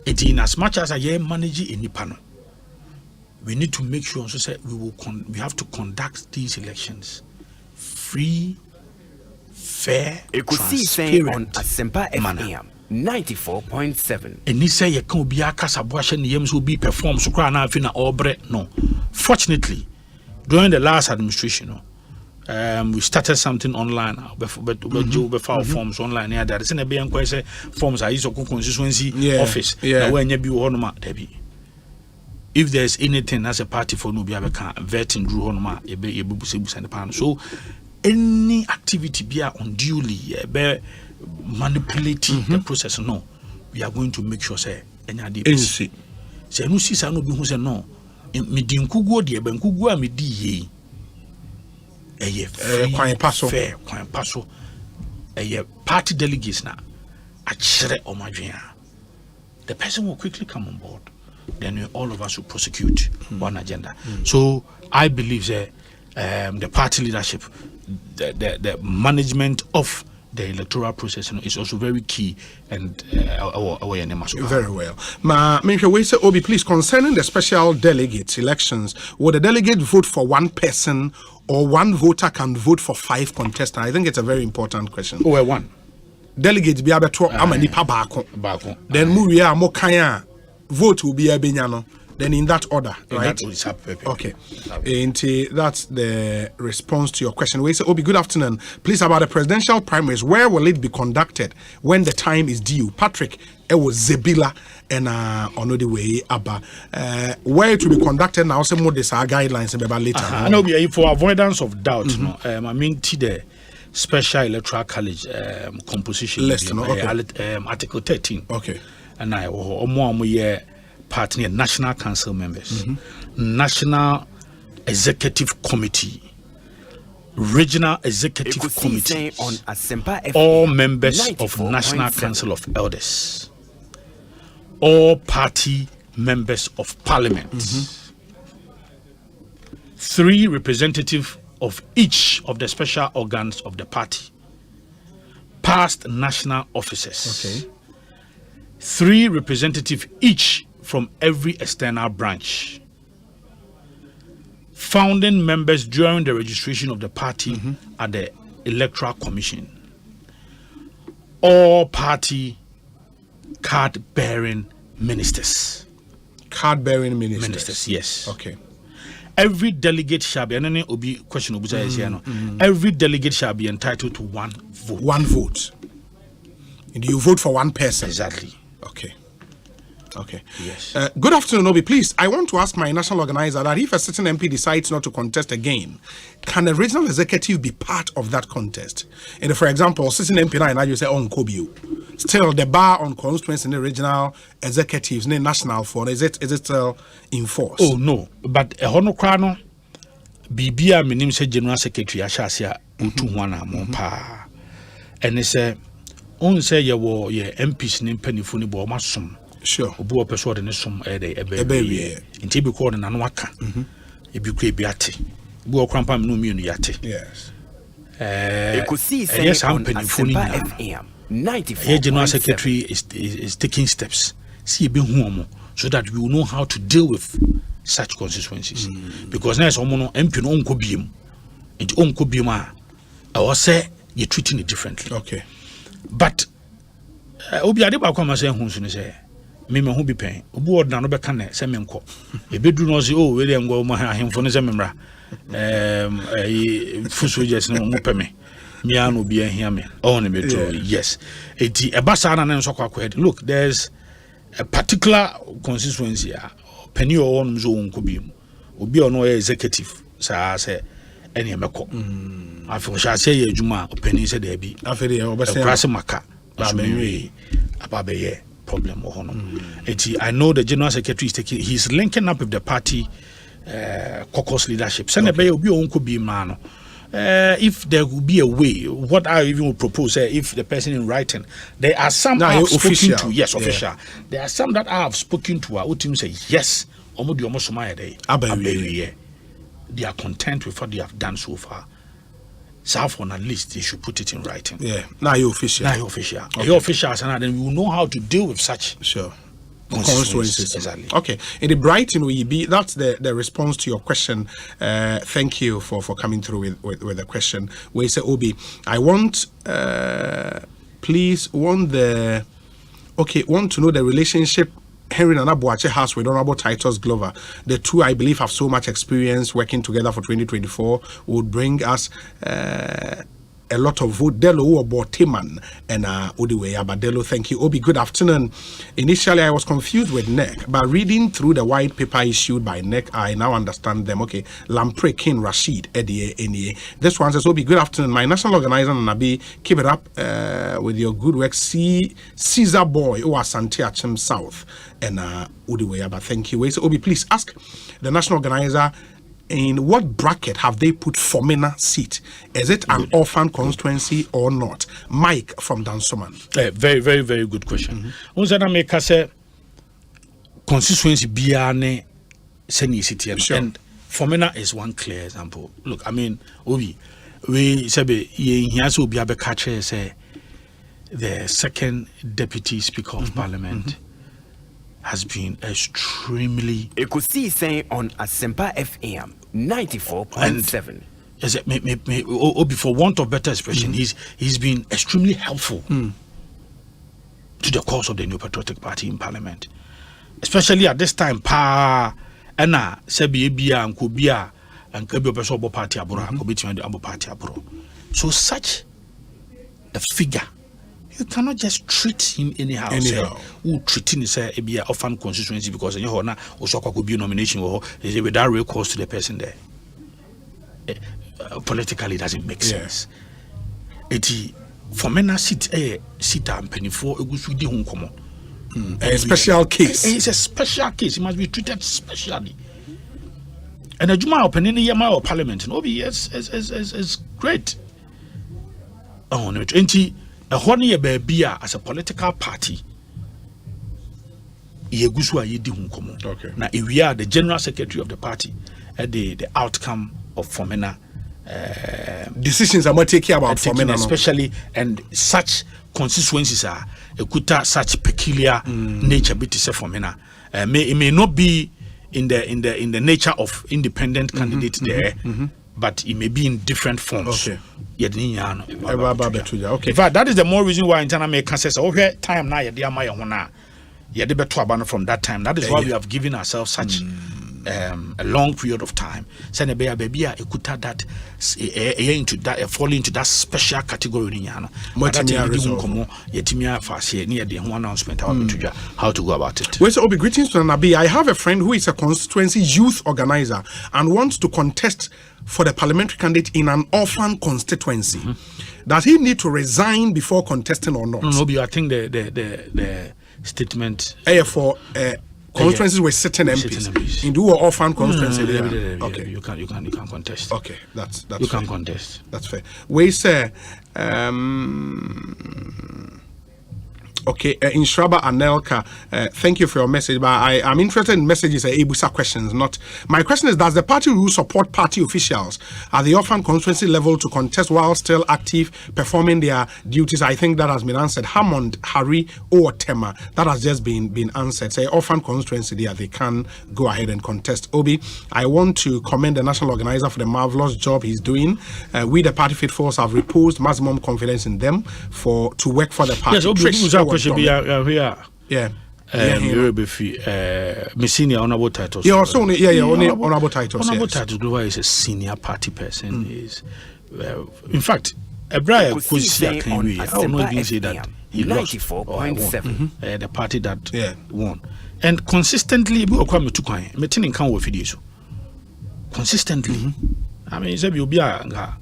It in as much as I am managing in Nipano, we need to make sure so say we have to conduct these elections free, fair, Ekosiisen On Asempa FM 94.7. And he say you can't be a casabuashan yams will be performed so cry now fina obre no. Fortunately, during the last administration, we started something online before forms online here that is in a be say forms are iso constituency office when you be honoma debi if there's anything as a party for no be can vetting drew honoma e be send pan so any activity be unduly be manipulating the process no we are going to make sure say enya DPC. Say no sisa no bi hu say no. Me di nkuguo de be nkuguo a me di ye. Kwan paso. Fair kwan paso. Party delegates na achire omadwea. The person will quickly come on board. Then all of us will prosecute one agenda. So I believe that the party leadership, the management of the electoral process is also very key and very well. We say, Obi, please, concerning the special delegates elections, will the delegate vote for one person or one voter can vote for 5 contestants? I think it's a very important question. Oh, one delegate be able to amanipa bako. Then Muria Mokaya vote will be a benyano. Then in that order, right? Okay. And that's the response to your question. We say, Obi, good afternoon. Please, about the presidential primaries, where will it be conducted when the time is due? Patrick, it was Zebila and on the way Abba. Where it will be conducted now, some more these are guidelines about later. I know for avoidance of doubt, I mean the special electoral college composition list, article 13. Okay. And I partner national council members, national executive committee, regional executive committee, on Asempa all members of National Council of Elders, all party members of parliament, 3 representatives of each of the special organs of the party, past national officers, 3 representatives each from every external branch, founding members during the registration of the party at the Electoral Commission, all party card-bearing ministers. Card-bearing ministers? Yes. Okay. Every delegate shall be, every delegate shall be entitled to 1 vote. 1 vote. And you vote for 1 person? Exactly. Okay. Okay. Yes. Good afternoon, Obi. Please, I want to ask my national organizer that if a certain MP decides not to contest again, can the regional executive be part of that contest? And for example, certain MP now you say on Kobio, still the bar on constituency in the regional executives, in the national for is it still in force? Oh no, but a honokrano Bibia minim say general secretary Ashasia utu wana mompa, and it's a on say ye MPs nim penifuni bo masum. Sure. Obu opeso de ne som ebe nti bi ko na no aka ebi ko ebi ate bu okrampa me no mi no yate. Yes. Yes, I'm Asempa FM 94. General secretary is taking steps see ebi hu omo so that we will know how to deal with such constituencies because now omo no MP no onko biem nti onko biem a I say you treating it differently. Okay. But obi ade ba kwa ma say hu so ne say me who be paying. Obu ordinary no be can say me nko. E be do no say oh we dey ngo ma ahemfo no say memra. Fuso just no mo pe me. Me an obi ahia me. Oh ne metro. Yes. Eti e ba sa na nso kwa look, there's a particular constituency penny or one zo nko bi mu. Obi ono executive say any emeko. Afo sha say ye adwuma penny say there bi. Afo dey obese maka. Ba me ababeye problem I know the general secretary is he's linking up with the party caucus leadership. If there will be a way, what I even would propose if the person in writing, there are some I have spoken to. Yes, official. There are some that I have spoken to. I would say yes. They are content with what they have done so far. South on at least they should put it in writing. Yeah, now you're official. Okay. You're official, and then we will know how to deal with such constituencies. Exactly. Okay. In the Brighton will be that's the response to your question. Thank you for coming through with the question. We say Obi, I want want to know the relationship Henry Nana Boache has with Honorable Titus Glover. The two, I believe, have so much experience working together for 2024. Would bring us a lot of vote. Delo or Bortiman and Udiwe Abadelo. Thank you, Obi. Good afternoon. Initially, I was confused with NEC, but reading through the white paper issued by NEC, I now understand them. Okay, Lampre King Rashid Eddie NEA. This one says, Obi, good afternoon. My national organizer Nabi, keep it up with your good work. Caesar Boy or Asante Achem South and Udiwe Abba. Thank you. So, Obi, please ask the national organizer, in what bracket have they put Fomena seat? Is it an orphan constituency or not? Mike from Dansoman. Very, very, very good question. Unzana make say constituency biane seni city and Fomena is one clear example. Look, I mean, we sabe here so be catch say the second deputy speaker of parliament has been extremely Ekosiisen On Asempa FM 94.7. Yes, for want of better expression, he's been extremely helpful to the cause of the New Patriotic Party in Parliament, especially at this time. Anna Sebi Bia and Kubia and Kabio Pesobo Party Abura, Kobitima the Abo Party Aburo. So such a figure, you cannot just treat him anyhow. Who treating is a orphan constituency because in your honor also could be nomination or without recourse to the person there. Politically, it doesn't make sense. For many sit and penny for a special case. It's a special case. It must be treated specially. And a Juma opening the Yama or Parliament in OBS is great. Oh no, 20. A honey baby as a political party. Okay. Now, if we are the general secretary of the party, the outcome of Fomena decisions are not taken about Fomena, especially and such constituencies are such peculiar nature. Bit is Fomena. It may not be in the nature of independent candidate there. But it may be in different forms. Okay. In fact, that is the more reason why internal make says, okay, time now, from that time. That is why we have given ourselves such a long period of time. Send a baby, that into that fall into that special category. How to go about it. Well, so Obi, greetings to Nabi. I have a friend who is a constituency youth organizer and wants to contest for the parliamentary candidate in an orphan constituency. Does he need to resign before contesting or not? No, I think the statement for constituencies with certain MPs. In the orphan constituency, okay, you can contest. Okay, that's you can contest. That's fair. We say okay, in Shraba Anelka, thank you for your message, but I'm interested in messages and Ebusa questions. Not my question is: does the party rule support party officials at the orphan constituency level to contest while still active, performing their duties? I think that has been answered. Hammond, Harry, or Tema, that has just been answered. Say orphan constituency there, they can go ahead and contest. Obi, I want to commend the national organizer for the marvelous job he's doing. We, the party faithfuls, have reposed maximum confidence in them to work for the party. Yes, Obi, should be here. Yeah. Senior honorable titles. Yeah, also only honorable titles. Honorable titles. Global is a senior party person. Is in fact, Brian Kusia can we? I don't know if you say that he lost or won. The party that won, and consistently, we come to coin. Meeting can work videos. Consistently, I mean, you be a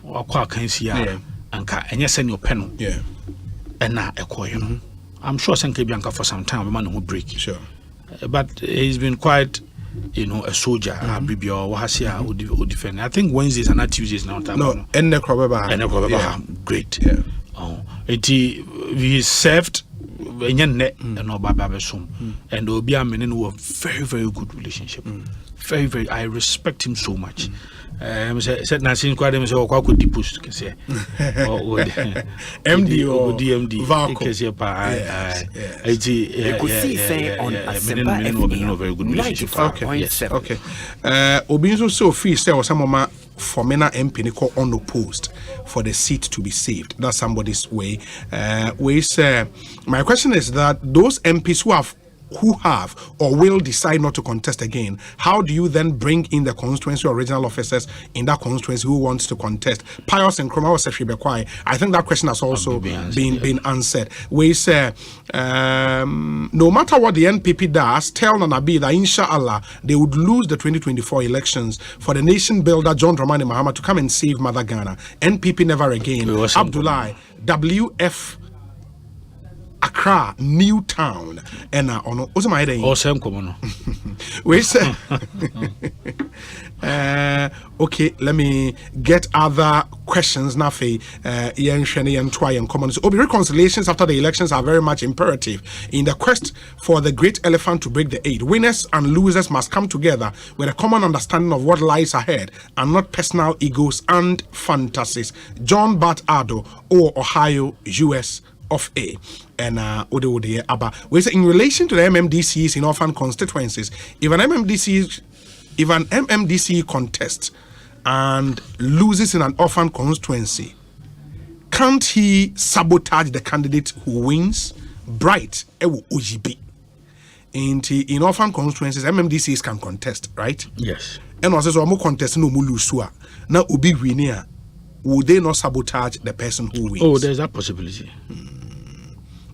or can see and you send your pen. Yeah. And now I'm sure Senke Bianca for some time, a man who break. Sure. But he's been quite, a soldier. Who defend. I think Wednesdays and not Tuesdays now. No, and great. Yeah. He served and Obia Menin who have very, very good relationship. Very, very. I respect him so much. Said Nasin Quadam so could depust can say MD or DMD On Asempa very good relationship. Okay. Obinzo so free say or some of my Fomena MP unopposed for the seat to be saved. That's somebody's way. My question is that those MPs who have who have or will decide not to contest again, how do you then bring in the constituency or regional officers in that constituency who wants to contest? Pius and Kroma was Bekwai. I think that question has also been answered. We say, no matter what the NPP does, tell Nanabi that inshallah they would lose the 2024 elections for the nation builder John Dramani Mahama to come and save Mother Ghana. NPP never again. Abdullah, WF Accra, Newtown, and on we say, okay, let me get other questions. Nafi, reconciliations after the elections are very much imperative in the quest for the great elephant to break the eight. Winners and losers must come together with a common understanding of what lies ahead and not personal egos and fantasies. John Bart Ado, or Ohio, US of A. And we say in relation to the MMDCs in orphan constituencies, if an MMDC contests and loses in an orphan constituency, can't he sabotage the candidate who wins? Bright OGB. In orphan constituencies, MMDCs can contest, right? Yes. And also so contest no mulusua. Now ubi winner. Would they not sabotage the person who wins? Oh, there's that possibility.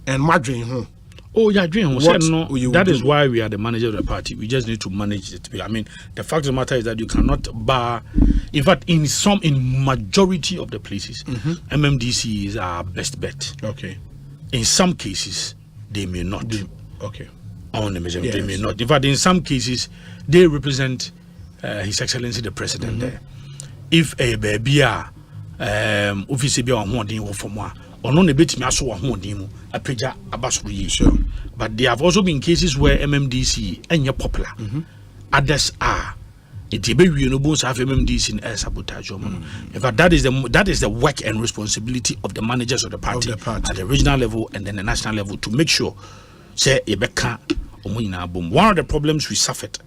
And my dream, oh yeah, dream. That is why we are the manager of the party. We just need to manage it. I mean, the fact of the matter is that you cannot bar. In fact, in majority of the places, MMDC is our best bet. Okay. In some cases, they may not. Okay. On the measure, they may not. In fact, in some cases, they represent His Excellency the President there. If a baby officer be on one for more. Or no bit me aso ho a preja abasuru. Sure. But there have also been cases where MMDC and popular. Others are it be we no bones have MMDC in air sabotage. In fact, that is the work and responsibility of the managers of the party, at the regional level and then the national level to make sure say Ebeka boom. One of the problems we suffered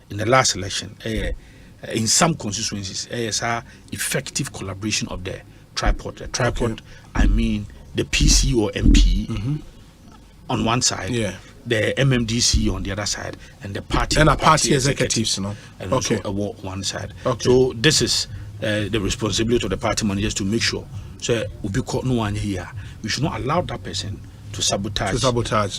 in the last election in some constituencies is effective collaboration of the tripod. The tripod, I mean the PC or MP on one side, the MMDC on the other side, and the party executives, and also one side. So this is the responsibility of the party managers to make sure. So we should not allow that person to sabotage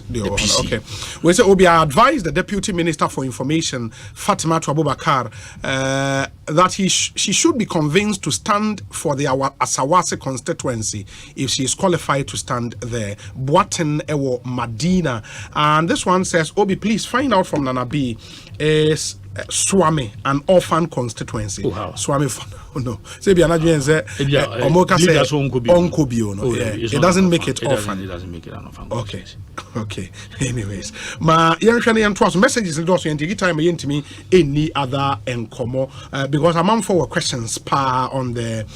the PC. Okay. We say Obi advised the Deputy Minister for Information, Fatima Abubakar, that she should be convinced to stand for the Asawase constituency if she is qualified to stand there. Boaten Ewo Madina. And this one says, Obi, please find out from Nana B is Swami, an orphan constituency. Swami, no. Say be another say Omoka say Onkobio. No, it doesn't make it orphan. It doesn't make it an orphan. Okay. Anyways, ma yanhwani and messages and also and time me any other enkomo because I'm for questions on the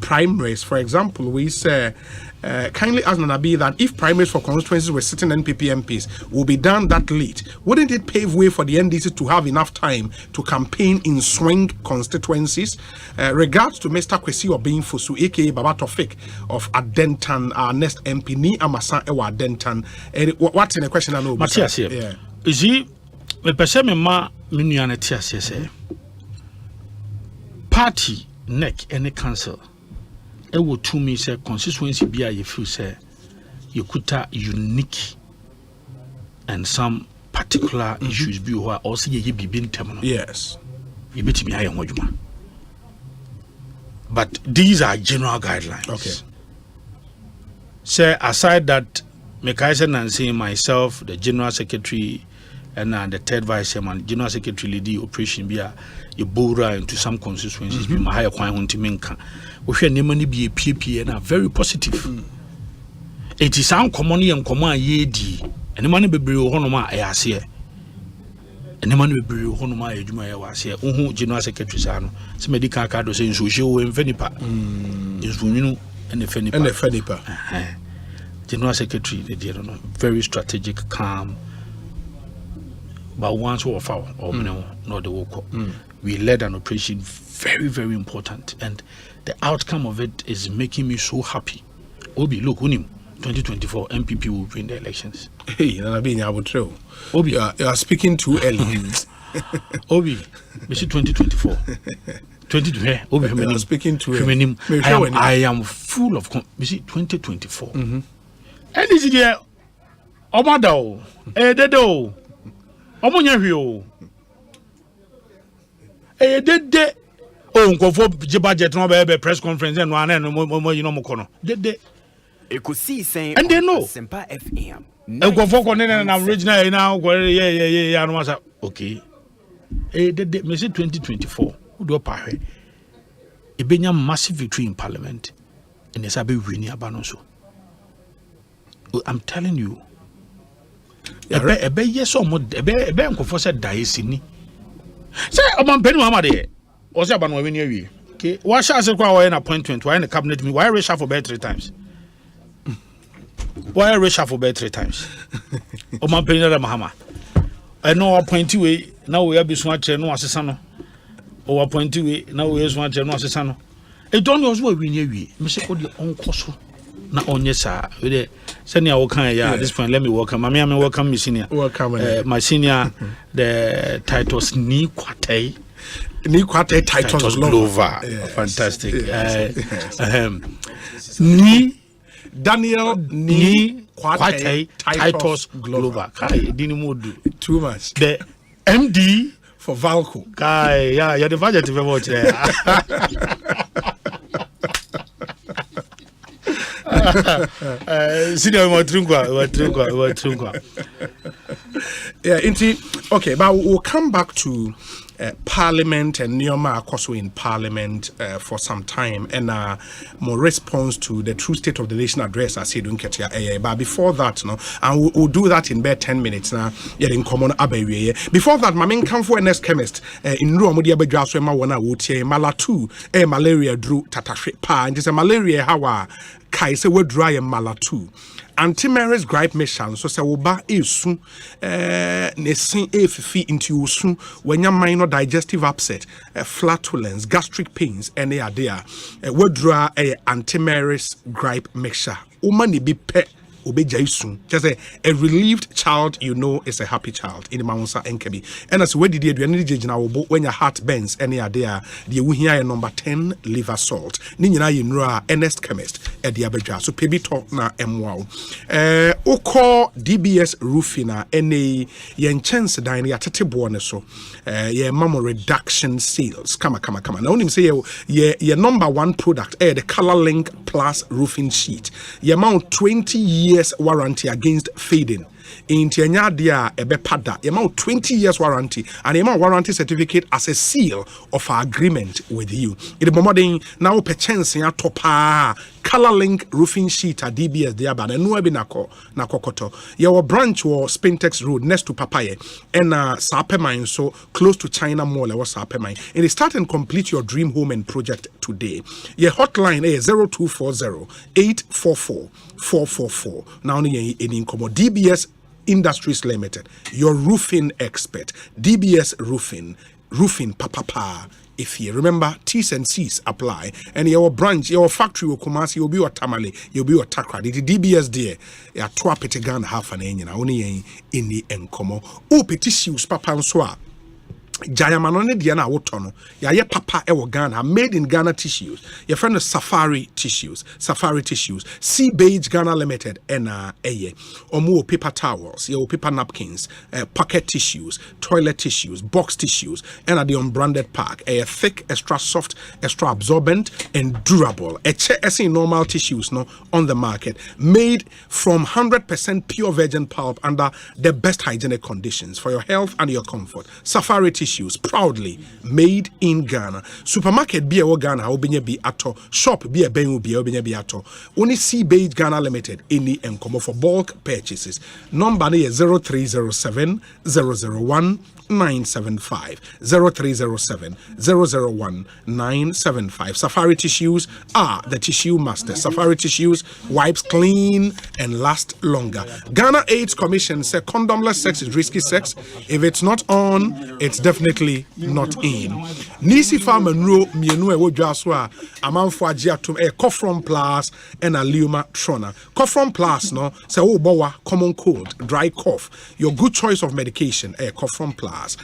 primaries. For example, we say kindly ask Nanabi that if primaries for constituencies were sitting NPP MPs will be done that late, wouldn't it pave way for the NDC to have enough time to campaign in swing constituencies? Regards to Mr. Kwesi Obinfosu, aka Baba Tofik of Adentan, our next MP, ni Amasa Ewa Adentan. What's in the question? I know. Matthias, yeah. Is he? Me pese me ma minuane tiase say. Party neck any council. It would to me say constituency be a feel say you could unique and some particular issues be who are also ye be been terminal. Yes. You bet me I am wajuma. But these are general guidelines. Okay. Say aside that Mekaisen and saying myself, the General Secretary and the third Vice Chairman, General Secretary lead the operation be a bora into some constituencies be my higher quine to menka. We shall name be a PP and are very positive. It is uncommon and command ye d and the money be burial honoma I say. And the money be burial honoma Juma was here. General Secretary Sano, some medical card was saying so show in Fenipa. Is you and the Fenipa. General Secretary, very strategic, calm. But once we foul or not the work, we led an operation very, very important, and the outcome of it is making me so happy. Obi, look, unim 2024 MPP will win the elections. Hey, Obi, you are speaking too early. Obi, we see 2024. 2024. Obi, you are speaking too early. I am full of. We see 2024. And this is the Omado, Dedo, Omonyario. Dede. Oh, go for budget no be press conference and one and more you know mokono. Dede. Ekosiisen and they know Asempa FM. Go for connect na original now go yeah no masa. Okay. Dede me say 2024. Who do pa hwe? E benya massive victory in parliament. And esa be win aba so. I'm telling you. Ebe yes or more ebe nkofo say dice ni. Say Oman Penny Mama de or say about when you okay. Why shall I say an appointment? Why in the cabinet me? Why reshuffle bed 3 times? Why reshuffle bed 3 times? Oman Penny Mahama. I know appointee way now we have been swatch no assessano. Or appointee way now we have swatch no assessano. It don't know what we near we. Mr. Odi on coso. Na onye sa we dey senior wo kan ya at this point. Let me welcome me welcome me senior my senior the titles ni kwatei titles Glover. Fantastic. Ni Daniel ni kwatei titles Glover. Kai dini modu too much. The MD for Valco. Kai yeah the budget we watch there. Okay, but we'll come back to Parliament and Nyoma Akoso in Parliament for some time and more response to the True State of the Nation address I said but before that and we'll do that in about 10 minutes now in common before that my main come for a next chemist in Ruamudi Abedjaswema wana wotie malatu malaria drew tatashe pa and just a malaria hawa kai se we dry malatu anti-marriage gripe mission so say oba esu ne sin efifi into usu when your minor digestive upset flatulence gastric pains any idea we draw a anti-marriage gripe mixture woman be pet obeja isu just a relieved child you know is a happy child in maunsa enkebi and as we did you gina wo when your heart bends any idea the we here number 10 liver salt ni nyina ye nura Ernest chemist e de abedwa so pebi talk na emwa oko DBS roofing any ye chance dan ya tetebo ne so ye mamo reduction sales kama na onim say ye number 1 product the color link plus roofing sheet ye amount 20 years warranty against fading. In Tianya dia ebepada, amount 20 years warranty and amount warranty certificate as a seal of our agreement with you. It is more now perchance ya topa color link roofing sheet at DBS diaba na no ebi na kokoto. Your branch was Spintex Road next to Papaye and Sapemine so close to China Mall was Sapemine. And start and complete your dream home and project today. Your hotline is 0240 844 444. Now in Komo DBS Industries Limited, your roofing expert. DBS roofing papa. If you remember, T's and C's apply, and your branch, your factory will come as you'll be your tamale, you'll be your takra. The DBS there, ya twa petigan half an engine, only in the encomo. Oh, petitions papa and soa. Jayamanone Diana Wotono, Yaya Papa Ewo Ghana, made in Ghana tissues. Your friend of Safari Tissues, Sea Beige Ghana Limited, and Omu paper towels, your paper napkins, pocket tissues, toilet tissues, box tissues, and the unbranded pack, a thick, extra soft, extra absorbent, and durable. A normal tissues no on the market, made from 100% pure virgin pulp under the best hygienic conditions for your health and your comfort. Safari Tissues. Proudly made in Ghana. Supermarket be a Ghana obinya bi ato. Shop be a bengu bi obinya bi ato. Only Sea Beige Ghana Limited any encomo for bulk purchases. Number is 0307 001 975 0307 001 975. Safari Tissues are the tissue master. Safari Tissues wipes clean and last longer. Ghana AIDS Commission said condomless sex is risky sex. If it's not on, it's definitely definitely not in. Nisi farm and ro mienu e wodwa so a amanfo age atom Cofron Plus and a Liuma Trona. Cofron Plus no say wo bowa common cold, dry cough. Your good choice of medication Cofron Plus.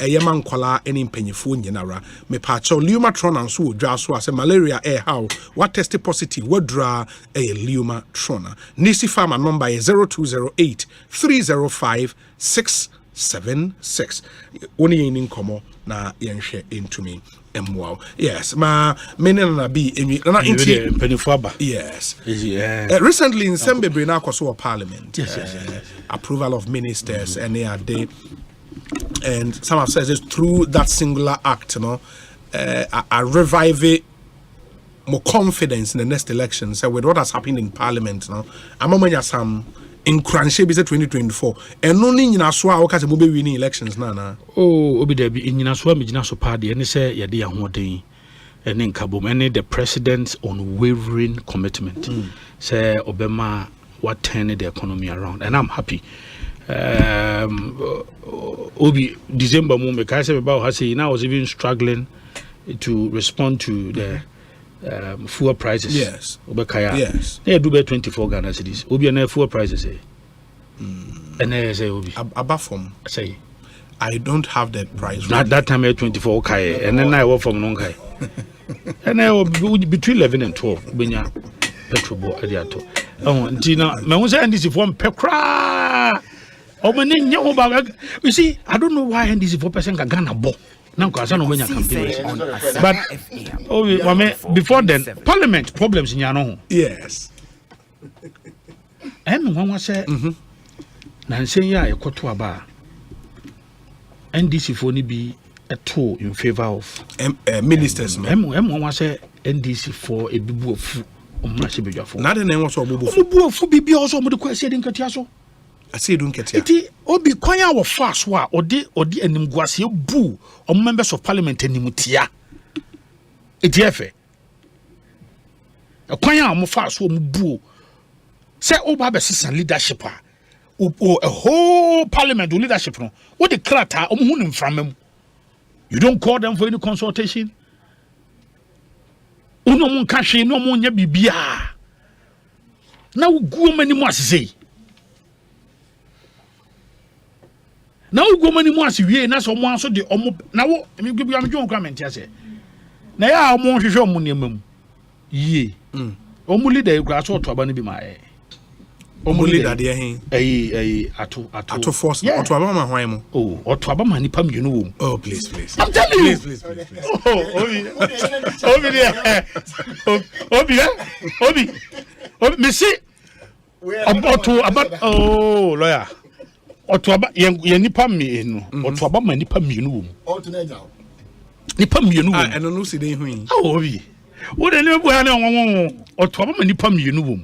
Yeman kwala any mpanyefo nyinara. Me pa cho Liuma Trona so wodwa so say malaria how what tested positive wodra Liuma Trona. Nisi farm number is 0208 305 676. Only in komo na yenhwe into me. Yes, ma menena be yes. Recently in Sembebre na kwaso parliament. Yes. Approval of ministers and they are there. And some have said it's through that singular act, I revive it more confidence in the next election. So with what has happened in parliament, I'm some in Cranshe is 2024 and only in Aswa or Kasa Mube winning elections na. Oh, obi there be in Aswa Mijina so party and say yadi ahode and in Kabum and the president's unwavering commitment. Say Obama what turn the economy around and I'm happy. Obi December moment I say about Hasi now I was even struggling to respond to the fuel prices. Yes. Yes. They do 24 Ghana cedis. Obi and fuel prices. And they say Obi. Above from say I don't have that price. At that time 24 kai and then I work from non-kai. And I will be between 11 and 12 benya petrol bo adiato. Oh, Tina, me won say this from pekra. You see, I don't know why this 4% can Ghana bo. Now, because I don't know campaign. But before then, Parliament problems in Yano. Yes. And one was said, Nancy, I quote to a bar. NDC for be a tool in favor of ministers. One was said, NDC for a bibu of not the name was a bubu of be also with the question in Katiaso. I say don't get here. Obi kwanya wo fast wa odi animguase bu o members of parliament animutia. Eti efe. Kwanya mo fast wo bu. Say oba be sisan leadership a whole parliament leadership no. What the krata o hu nim framam. You don't call them for any consultation. Uno mon ka hwe no mon nya bibia. Na wo guo mani mo asese. Now go many more as we na so mo aso de omo na wo me give you am join comment ya say na ya omo hwehwe omo nemam ye omo leader e kura so to aba no bi ma omo leader de hen ato force oto aba ma hwan mo oto aba ma nipa mienu wo oh please I'm telling you please obi me see oto aba oh lawyer Otuaba ye nipa mienu otuaba ma nipa mienu wo nipa mienu wo eno no si den hui obi wo de ne bu ha na won otuaba ma nipa mienu wo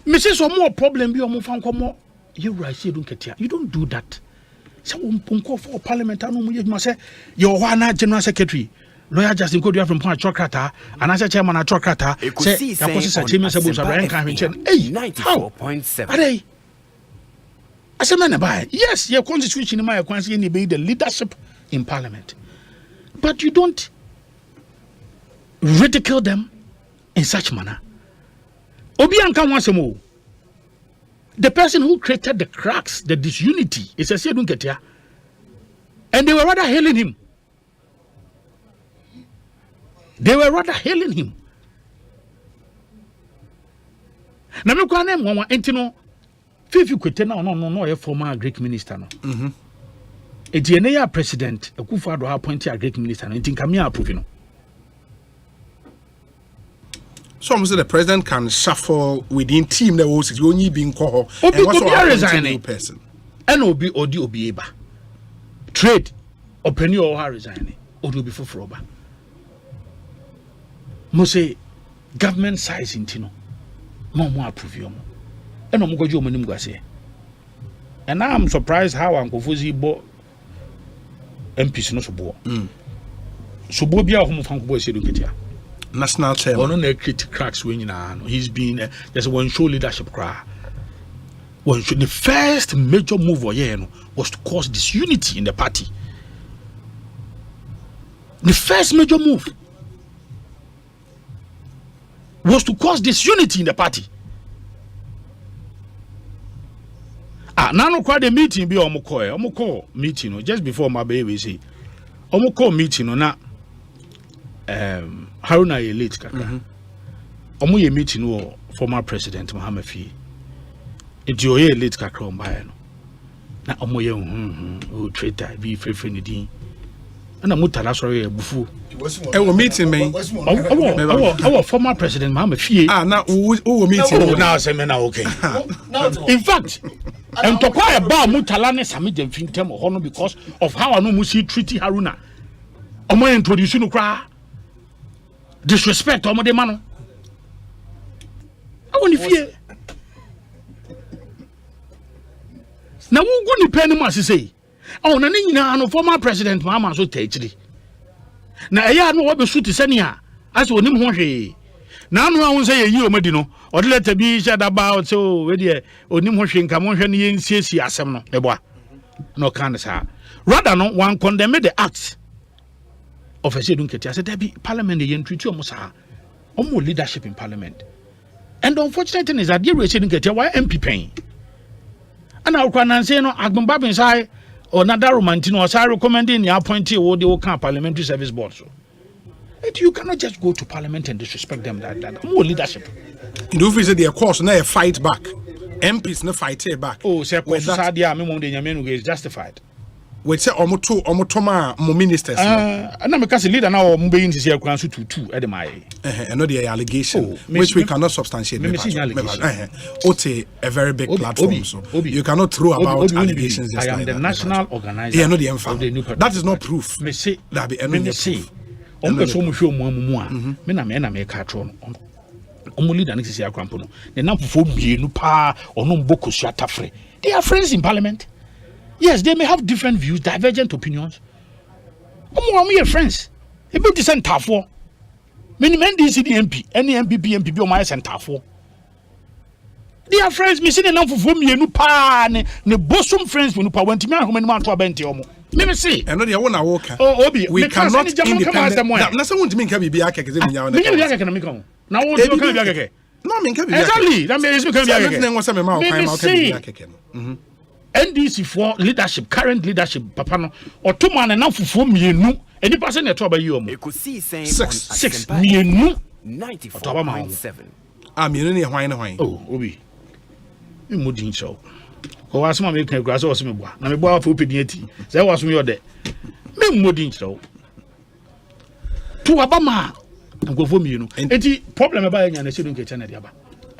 me say so more problem bi o mo fan komo you right say don't ketia you don't do that say won ponko for parliament anu mo ye ma say your wana general secretary lawyer Justin Kodua from Point Chokrata and as a chairman at Chokrata say Ekosiisen chairman Sabu Sabran kan hwen hey 94.7 yes, your constitution in my constitution be the leadership in parliament. But you don't ridicule them in such manner. Obianka Wansemo, the person who created the cracks, the disunity, is a Sedun Ketia. And they were rather hailing him. Now, me kwa name one entino. Fifi kwete na no a former Greek minister no. Etiene ya president Akufo-Addo appoint a Greek minister no ntin kam ya approve no. So almost the president can shuffle within team that was only being called and what's a person. And obi eba. Trade open your resigning. Odo be for ba. Mo say government size intino. Mo approve yo. And I'm going to go say. And now I'm surprised how Uncle Fuzi bought MPs no so bo. So Bobia home from boy said national chairman. On no cracks when he's been there's one show leadership cry. One show the first major move was to cause disunity in the party. The first major move was to cause disunity in the party. Now no quite the meeting be omoko meeting just before my baby say omoko meeting na Haruna elite kaka. Omo ye meeting wo former president Mohamed Fi. It yo ye elite kaka on buy no. Na omo ye o traitor be free ni din. And mutala sorry bufu. We meeting me. Our former president Mohamed Fi. Now we meeting. Now say me now okay. In fact, and to quite about mutala ne sami dem fintem hono because of how anu musi treat Haruna. Omo introduce no kra. Disrespect omo de mano. I want to fear. Now we go ni pen mu asese. Oh na ni nyina no former president Mahama so tachiri. Na eya no wo be suti sania as onim ho hwe. Na anu ahun say yi omadi no. O de letter bi sha about so we de onim ho hwe nka mo hwe ne yensiesi asem no. Eboa. No kan sa. Rather no one condemn the act of a sedun keti. I said there be parliament the treaty omo sa. Omo leadership in parliament. And the unfortunate thing is that the sedun keti why MP pen. And I can say no agbomba bin sai or another romantino or say recommending the appointee or the Okan Parliamentary Service Board. So you cannot just go to parliament and disrespect them that more leadership. In the office they course now a fight back. MPs no fight back. Oh, say is justified. We say omotoma mo ministers. And I'm a leader now mbe in this year to 2 at my know the allegation which we cannot substantiate. Ote a very big platform, so you cannot throw about allegations. I am the national organizer. Yeah, no the that is not proof. Me say that be any proof. So mu show mu me na me ka tro no. Omo leader no sisi akrampo no. The nam fofo bienu pa ono mboko su atafre. They are friends in parliament. Yes, they may have different views, divergent opinions. Omo friends. E be the center for. Many men DC the MP, any MPP o my center for. They are friends. Me see the nam fofo bienu pa ne bosom friends we no pa wantimi ahoma man to abenti omo. Me see. I know they want to walk. Oh, Obi, we cannot independent. Now, someone to me can be biaka because we are. Me can biaka na me come. Now what you can biaka? No, me can be exactly. That means me can biaka. Nothing was me mouth. I can biaka. NDC for leadership, current leadership, papa no. Or two man and now for mienu. Any person that trouble you. Ekosiisen six mienu. 94.7. Mienu ni hwan. Oh, Obi. Me modin show. Ko asma me kan graso osme boa na me boa fa opedi ati say was me ode me modin so to abama ngofo mi no enti problem eba nya na sedun ke channel aba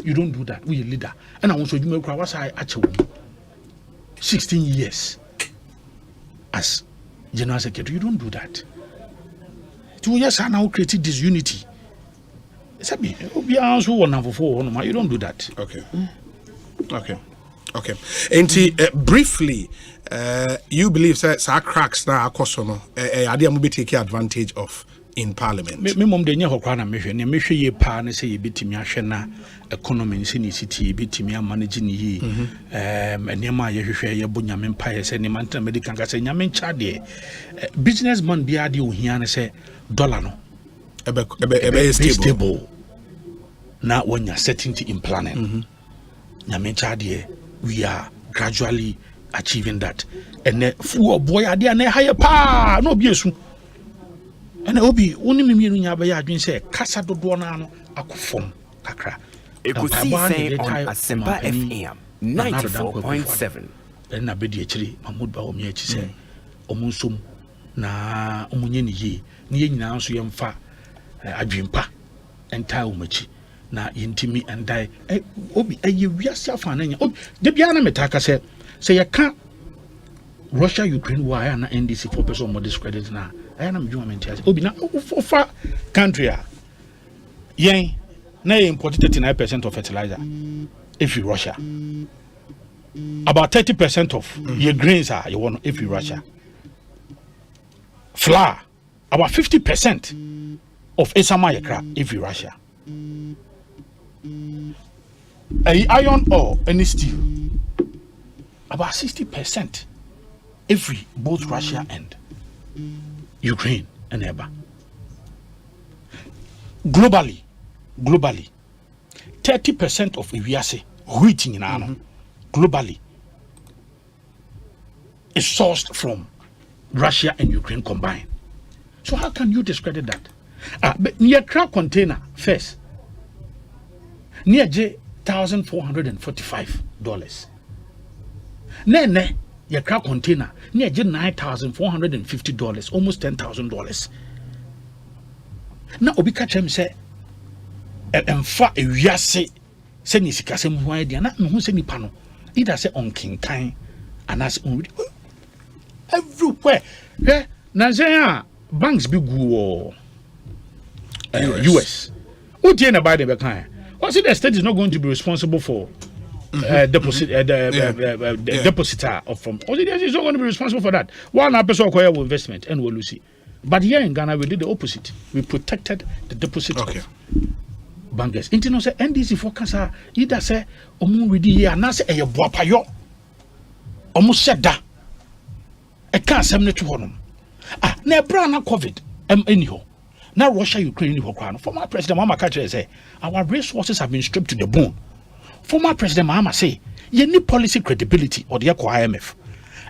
you don't do that we leader and I want so djuma kura wasa achewo 16 years as general secretary, you don't do that. 2 years now create disunity. You don't do that. Okay. And briefly, you believe that cracks now are take advantage of in parliament. Me mom de nya hokwa na mehwe ye pa na say ye betimi ahwe na economy nsi ni city betimi manage ni yi enema ye hwehwe ye bo nyame mpa ye say ne man medical ka say nyame ncha de businessman bia de ohia ne say dollar no ebe stable na wonya certainty in planning nyame ncha de we are gradually achieving that and fu boy ade na higher pa no bi esu. And Obi, only me nya ba ya adwen say kasa dodo na no akofom kakra. Ekosiisen On Asempa FM 94.7. And na be di akiri Mahmoud ba omi achi say omunsom na omunye ni yi ni nyina nso yemfa adwempa enta omachi na yintimi endai Obi aye wiase afa na nya Obi de bia na metaka say ya ka Russia Ukraine war na NDC for person more discredit na I am Obi na for country yen na import 39% of fertilizer if you Russia. About 30% of your grains are you want if you Russia. Flour about 50% of Asempa yakra if you Russia. Iron ore and steel about 60% every both Russia and Ukraine and eba. Globally, 30% of Iwiase wheat in Ghana globally is sourced from Russia and Ukraine combined. So how can you discredit that? But near crowd container first, near $1,445. Ne your crowd container near $9,450, almost $10,000. Now obi catch him say emfa ewiase se ni sikase mu hwan dia na me hu se nipa no either say on kinkan and as on everywhere na say banks be go US who dey na buy the kan what say the state is not going to be responsible for deposit depositor of from or is not going to be responsible for that one person acquire investment and we lose it. But here in Ghana, we did the opposite. We protected the deposit of bankers. Intino say NDC focus are either say omu ready here na say e boapa yo. Omu seda. E kan sem ne to honum. Na e bra na COVID anyhow. Na Russia Ukraine anyhow kwa no. Former President Mahama Kachre say our resources have been stripped to the bone. Former President Mahama say ye need policy credibility or the IMF.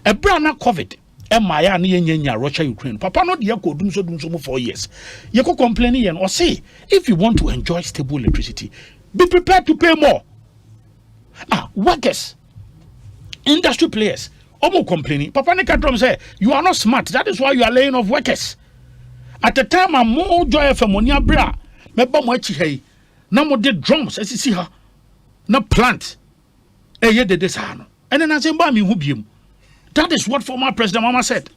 E bra na COVID Maya ni yenya Russia Ukraine. Papa no dia ko dum so 4 years. You ko complaining yen or say if you want to enjoy stable electricity, be prepared to pay more. Workers, industry players, omo complaining. Papa ne kadrom say you are not smart. That is why you are laying off workers. At the time I'm more joy for money bra. Meba mo achi hey. Na mo de drums see her. Na plant. Ye de sa no. And then I say ba mi hu biem. That is what former President Mama said.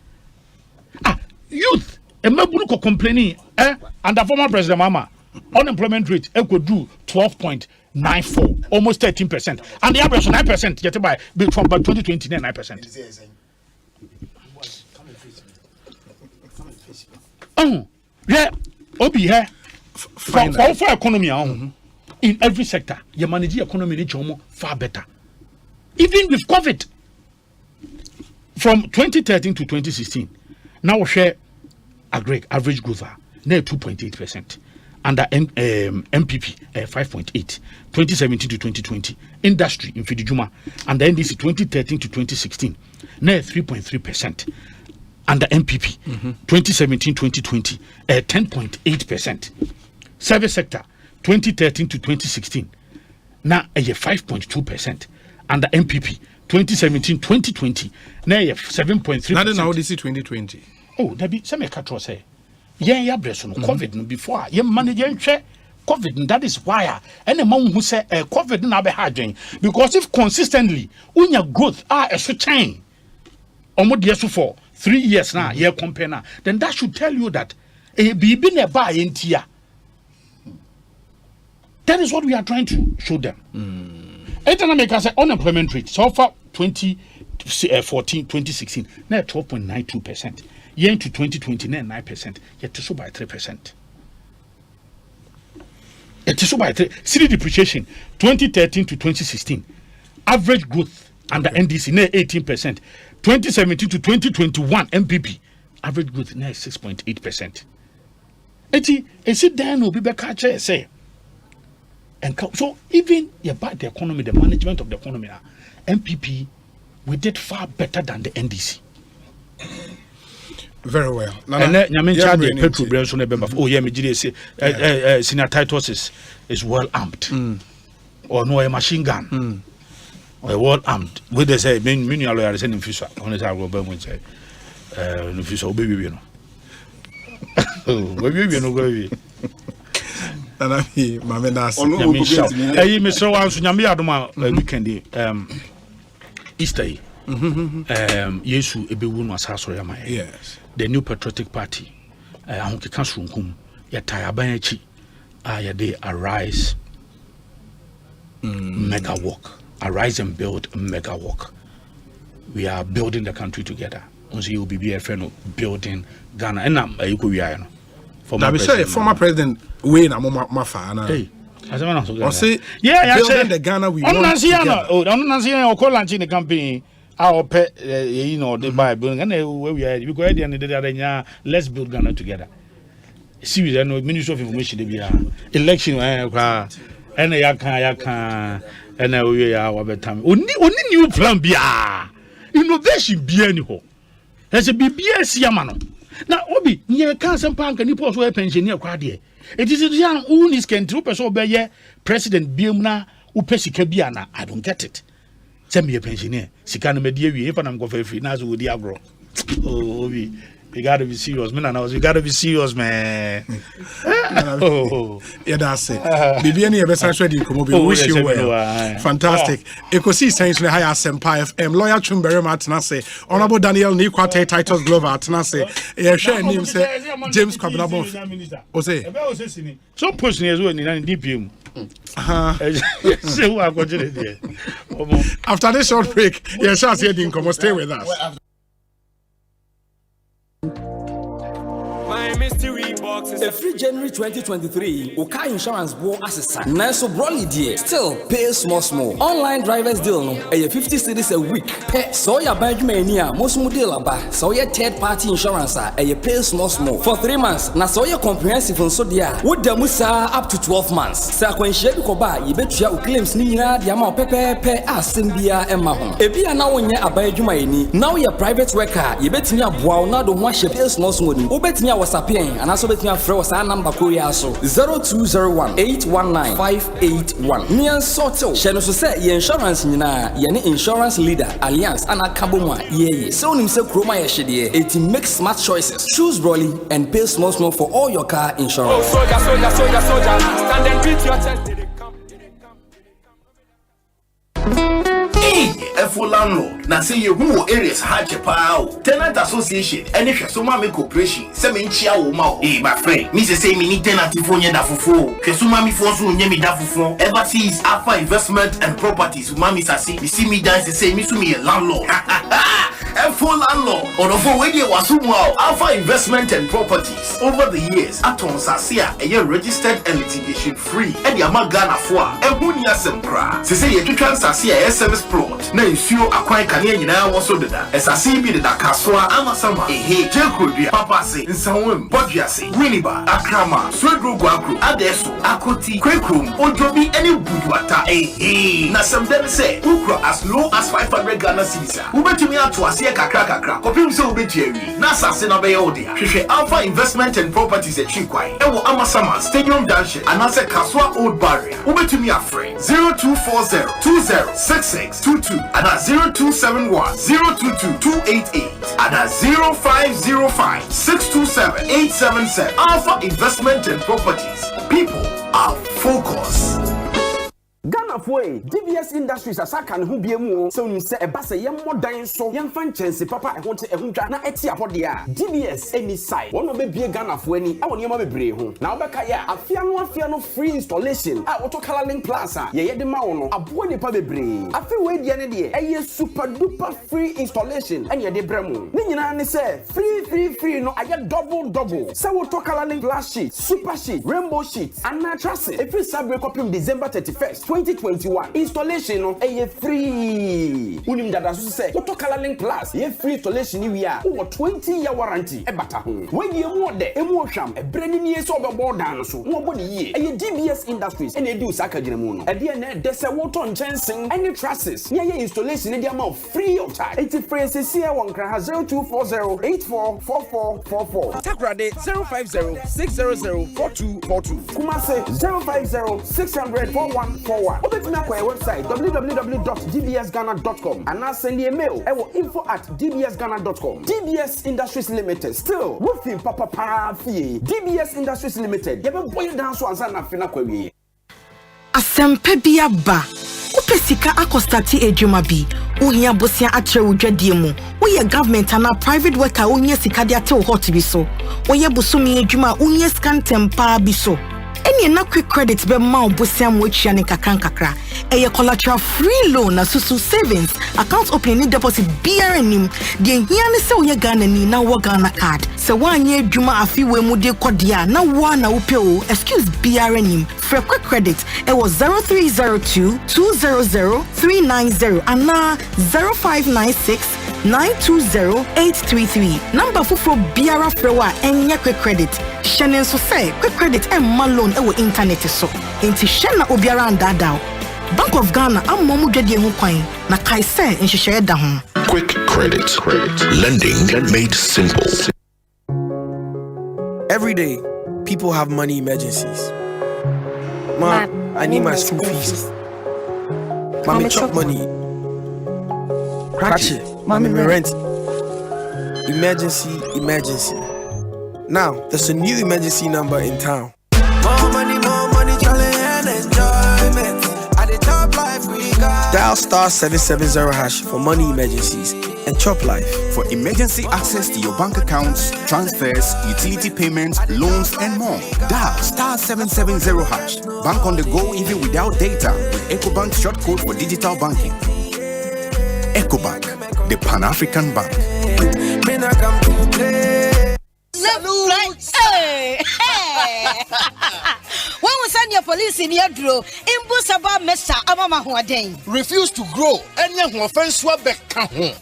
Youth, a meburuko complaining, and the former President Mama, unemployment rate could do 12.94, almost 13%, and the average 9%. Get by from 2020, 9%. Yeah, Obi here for economy in every sector. You manage the economy far better, even with COVID. From 2013 to 2016, now we share average growth near 2.8%, under MPP 5.8. 2017 to 2020, industry in Fidijuma, and the NDC 2013 to 2016, near 3.3%, under MPP 2017-2020, 10.8%. Service sector 2013 to 2016, now 5.2%, under MPP. 2017-2020, na 7.3%. Now this is 2020. Oh, there be some catro say. Yeah, breast no COVID no before. Yeah, manage COVID, that is why. Any man who say COVID na be hard because if consistently unya growth a so chain. Omo years for 3 years now, year compare now, then that should tell you that be na buy entia. That is what we are trying to show them. Economic as unemployment rate so far 2014-2016 now 12.92%. Year into 2020 now 9%. Yet to so by 3%. It is so by 3. City depreciation 2013 to 2016 average growth under NDC now 18%. 2017 to 2021 MPP average growth now 6.8%. Eti sit down will be back say. And so even about the economy, the management of the economy, MPP, we did far better than the NDC. Very well. And then I charge the petrol branch on the member. Oh yeah, me say Senior Titus is well armed, or no a machine gun, or well armed. What they say, many lawyers sending officer. Honestly, I will be when say, officer, baby, you know, baby, you know, baby. And I mean, Mama Nasa. Hey, Mr. Wansu, Nyami Adoma weekend, Easter. Yesu Ebewun was Hasoyama. Yes. The new patriotic party. Honki Kansunkum, Yataya Banyachi, Ayade Arise Mega Walk. Arise and build Mega Walk. We are building the country together. Once you be a friend of building Ghana. And I'm a Yukuya. Former President Wayne Amoma. Hey, I say, yeah, building the Ghana we want together. Oh, I'm not seeing a call launching the campaign. Our pet, you know, they buy building, and we are because at the end of the day, let's build Ghana together. Serious, I know Ministry of Information, they be election, and we are our time. Only new plan be innovation be anyhow. There's a BBS Yamano. Now, Obi, you can't some punk and you post a pensioner crowd. It is a young unis can troop us over here. President Biumna, Upesi Kabiana. I don't get it. Send me a pensioner. Sikana media, if I'm going for free, Nazu with the agro. Oh, we gotta be serious, man. You gotta be serious, man. Yeah, that's it. Bibiani, I best ready. Come over. Wish you well. Fantastic. Ekosiisen On Asempa FM. Lawyer Chumbere Martinase. Honorable Daniel Nikwate Titus Glover Martinase. Yeah, share name say James Kwabnabo. Osei. So pushing as well in DPM. After this short break, yeah, shall see you come stay with us. My mystery box is every January 2023. Oka insurance bo assesa. Nice broly dear. Still pay small. Online drivers deal no. 50 cedis a week. Pay so ya banjuma ni a most deal aba. So ya third party insurance pay small. For 3 months. Na so ya comprehensive nso dia. Wo da musa up to 12 months. Sa kwenhye bi ko ba ye betua o claims ni nyina dia ma pepepe asembia ema ho. Ebi na wonye abanjuma ni. Now ya private worker ye betimi aboa na do ho ahye pay small ni. Wo betimi WhatsApp and also between friend was our number Korea so 0201-819-581. Me and Soto. Sheno so say ye insurance nyina ye ne insurance leader alliance and akabomwa ye. So nim say kroma ye hye de. It makes smart choices. Choose Broly and pay small for all your car insurance. Oh, soldier. Stand and beat your chest. Full landlord. Now say you who areas hard to power. Tenant association and if you so mami corporation, semen chia wo. Hey my friend, me say me need tenant phone da fufu. Kesuma mi phone so nyemi da fufu. Ever sees Alpha Investment and Properties. Mami sasi, me see me dance say me so me a landlord. Full landlord. On the phone when you was Alpha Investment and Properties. Over the years, Aton Sasia a year registered and litigation free. And Yama Ghana for and Bunia Sempra. Say you can Sasia SMS plot. Na isuo akwan kane nyina wo so deda esase bi deda kaswa amasama ehe jekodua papa se nsawem bodwiase winiba akrama swedrogo akro adeso akoti kwekrom ojobi ene buduata ehe na semdem se ukro as low as 500 Ghana cedis ubetumi ato ase kakra kopim se ubetiawi na asase na beye odia hwehwe Alpha Investment and Properties atwikwan ewo amasama stadium junction anase kaswa old barrier ubetumi afre 0240 206622 and at 0271-022-288 and at 0505-627-877. Alpha Investment and Properties. People are focused. Ghana foi DBS Industries asaka ne ho biemu so nim se eba se yem modan so yem fan chance papa ehonte ehundwa na eti ahode a DBS any side one obe bie Ghana foi ani e woni ma bebre ho na obeka ya afia no free installation a auto color link plaza ye de ma wo no abo nipa bebre afi we die ne de eye super duper free installation and ye de bremu ni nyina ne se free no aye double se auto color link glass sheet super sheet rainbow sheet and mattress if you sabre copy December 31st 2021 installation on a free unim dada so say auto color link plus ye free installation ni we are over 20-year warranty e bata ho when you mo de emu hwam e brani ni so obebo dan so mo body ye e DBS Industries and e do saka gire no e de na de se water jensen any trusses ye installation ni de amount free of charge it free se won kra 0240844444 Takrade 050-600-4242 Kumase 050-600-4141 Obetuna kwa website www.dbsghana.com and now send a mail info@dbsghana.com. DBS Industries Limited still roofing papa fee. DBS Industries Limited yebe boy down so ansa na fina kwa wie. Asempa bia ba. Upesika akostati ejuma bi. Uhia bosia atre udwadie mu. Uye government ana private worker unye sika de ate hot bi so. Uye busumi ejuma unye scan tempa bi so. Any na quick credit be ma obosiam wechia ne kakra eye collateral free loan na susu savings account opening deposit BRNim de hia ne se uye Ghana ni na wo Ghana card se wanye adwuma afi we mu de kodia na wo na wo pe o excuse BRNim free quick credit. It was 0302 200 390 and 0596 920 833. Number for Biara Frewa and quick credit. Shannon so say quick credit and malone ewo internet so. Enti Shanna Obiara and Dadao. Bank of Ghana am momu dwede ho kwan na kai say nhihye da ho. Quick credit. Lending made simple. Every day, people have money emergencies. Ma, I need my school fees. Mommy chop money. Crash it. Mommy rent. Emergency. Now, there's a new emergency number in town. More money, challenge and enjoyment. At the top life we got. Dial star 770# for money emergencies and chop life. For emergency access to your bank accounts, transfers, utility payments, loans, and more. Dial star 770#. Bank on the go even without data with Ecobank short code for digital banking. Ecobank, the Pan-African Bank. Hey! When we send your police in your draw, Imbusaba Mesa Amama Huaden. Refuse to grow, and young offense Swabek.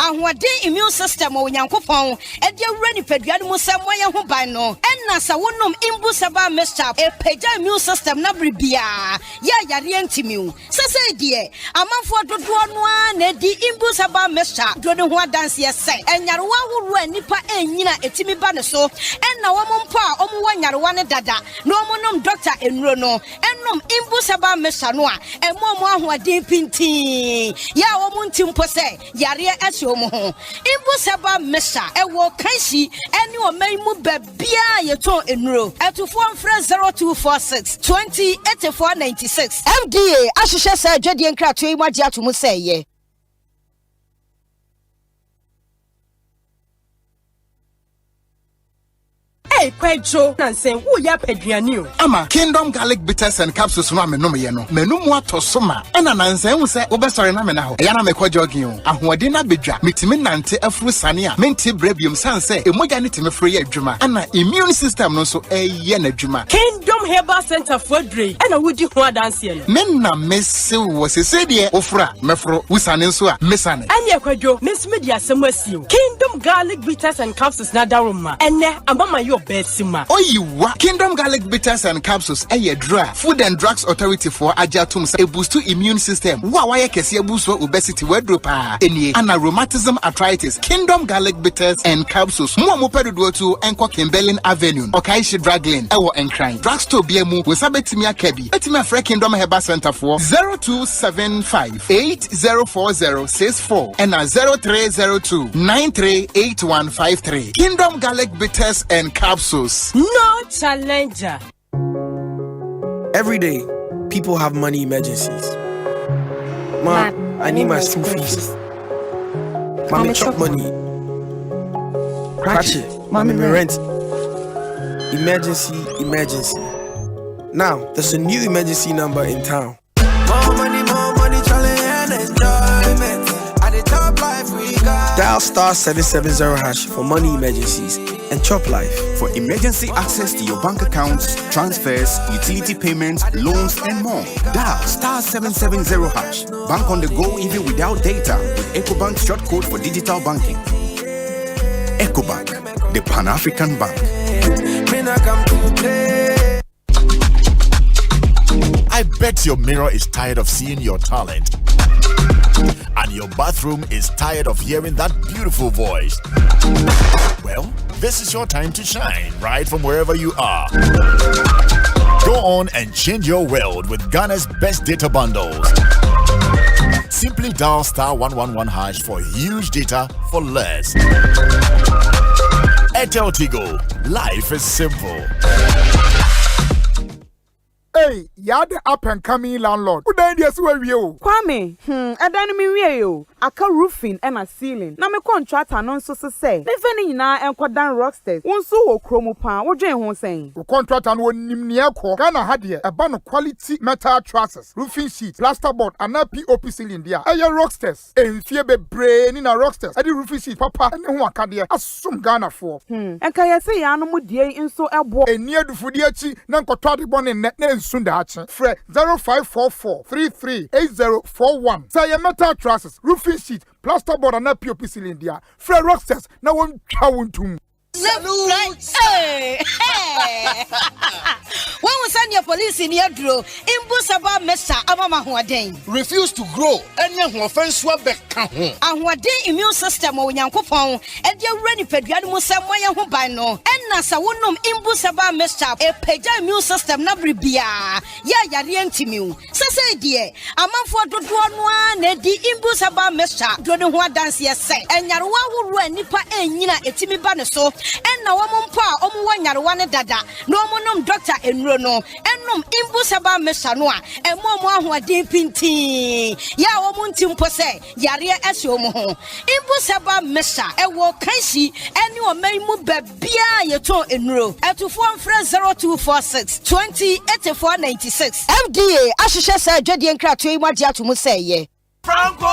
And what day immune system or Yankopon, and your ready Pedian Musamoya Hubano, and Nasa Wunum Imbusaba Mesa, a Peja immune system Nabribia, Yariantimu. Sasa dear, a month for the one, the Imbusaba Mesa, Dronua dance yes, and Yarwa who Nipa and Nina Etimi Banaso, and now Pa Omuan Yarwana Dada, no monum doctor and Rono, and nom Imbusaba Mesanoa, and Momo who are deep in tea. Ya Omuntim Pose, Yaria Ashomo, Imbusaba Mesa, and walk Kaisi, and you may move Bia Yato in row, at to form friend 0246 20 8496. MDA, Ashisha said, Jadian Kratui, what Yatumu say. Hey, Pedro, Nansen, who ya Pedrianu? Ama, Kingdom Garlic Bitters and Capsules no Menumeno, Menumwa Tosoma, and an Nansen will say, Obesari Namenaho, Yana Mekojogio, and Huadina Bidra, Mitimin Nante, a Frusania, Menti Brebium Sanse, Emoganity Free Juma, and an immune system no so a Yena Juma. Kingdom Herbal Center for Dre, and a woody Huadansian. Menna Miss was a sedia, Ofra, Mefro, Usaninsua, Missane. And Yakwajo, Miss Media Samuel, Kingdom Garlic Bitters and Capsules Nadaruma, and ne Amama your Sima. Oh, you what? Kingdom Garlic Bitters and Capsules, a dry Food and Drugs Authority for Ajatum, a boost to immune system. Why can see a boost for obesity, wardrobe, any and rheumatism, arthritis. Kingdom Garlic Bitters and Capsules. More to Enko Kimbelin Avenue, Okaishi Drug Lane, Ewo and Crime. Drugstore BMU with Sabetimia Kebi. Etimia Free Kingdom Herbal Center for 0275 804064 and 0302 938153. Kingdom Garlic Bitters and Capsules. No challenger. Every day, people have money emergencies. Ma, I need my school fees. Mommy chop money. Crash it. Mommy rent. Emergency. Now, there's a new emergency number in town. More money, challenge and enjoyment. At the top life we got. Dial star 770# for money emergencies and chop life. For emergency access to your bank accounts, transfers, utility payments, loans, and more. Dial star 770#. Bank on the go even without data with Ecobank short code for digital banking. Ecobank, the Pan-African Bank. I bet your mirror is tired of seeing your talent. And your bathroom is tired of hearing that beautiful voice. Well, this is your time to shine, right from wherever you are. Go on and change your world with Ghana's best data bundles. Simply dial star 111# for huge data for less. Airtel Tigo, life is simple. Hey, you're the up and coming landlord. Who dan dia so awie o. Kwame, edan mi wie yo. Aka roofing and a ceiling. Na me contractor no nso say. Me fani nyina enkodan rocksters. Wonso wo kromo pa, wo dwen ho sen. Wo contractor no nim ne ekọ. Ghana ha de eba no quality metal trusses, roofing sheet, plasterboard and POP ceiling dia. Eye rocksters. Enfie bebre ni na rocksters. Ade roofing sheet papa ene ho aka de asum Ghana for. Enka ye say ya no mu die nso ebo. Eni adufudi achi na nkotọ ade bone ne nsunda achi. Fre 0544 338041. Say ye metal trusses, roofing sheet, plasterboard and POP ceiling dia. Fre rocksters na won twa wontum. Right. Hey. When we send your police in your draw, Imbusaba Mesa Abama Huaden. Refuse to grow. Any offense will be count. And what day immune system when Yankopon, and you're ready for Yamusa Moya Hubano, and Nasa Wunum Imbusaba Mesa, a Peja immune system Nabribia. Ya Yarientimu. Sasa dear, a man for the one, the Imbusaba Mesa, don't want dance yes, and Yarwa will run Nipa and Nina Etimi Banaso. And now I'm pa one dada no monum doctor and rono and num imbusaba mesanoa and momo who are deep in tea ya womuntim pose yaria esomo ho imbusaba mesa e wo kansi and you may move bia ye to enro at 0246 208496 FDA ashisha say dwede nkra to imagine to mu say ye Franco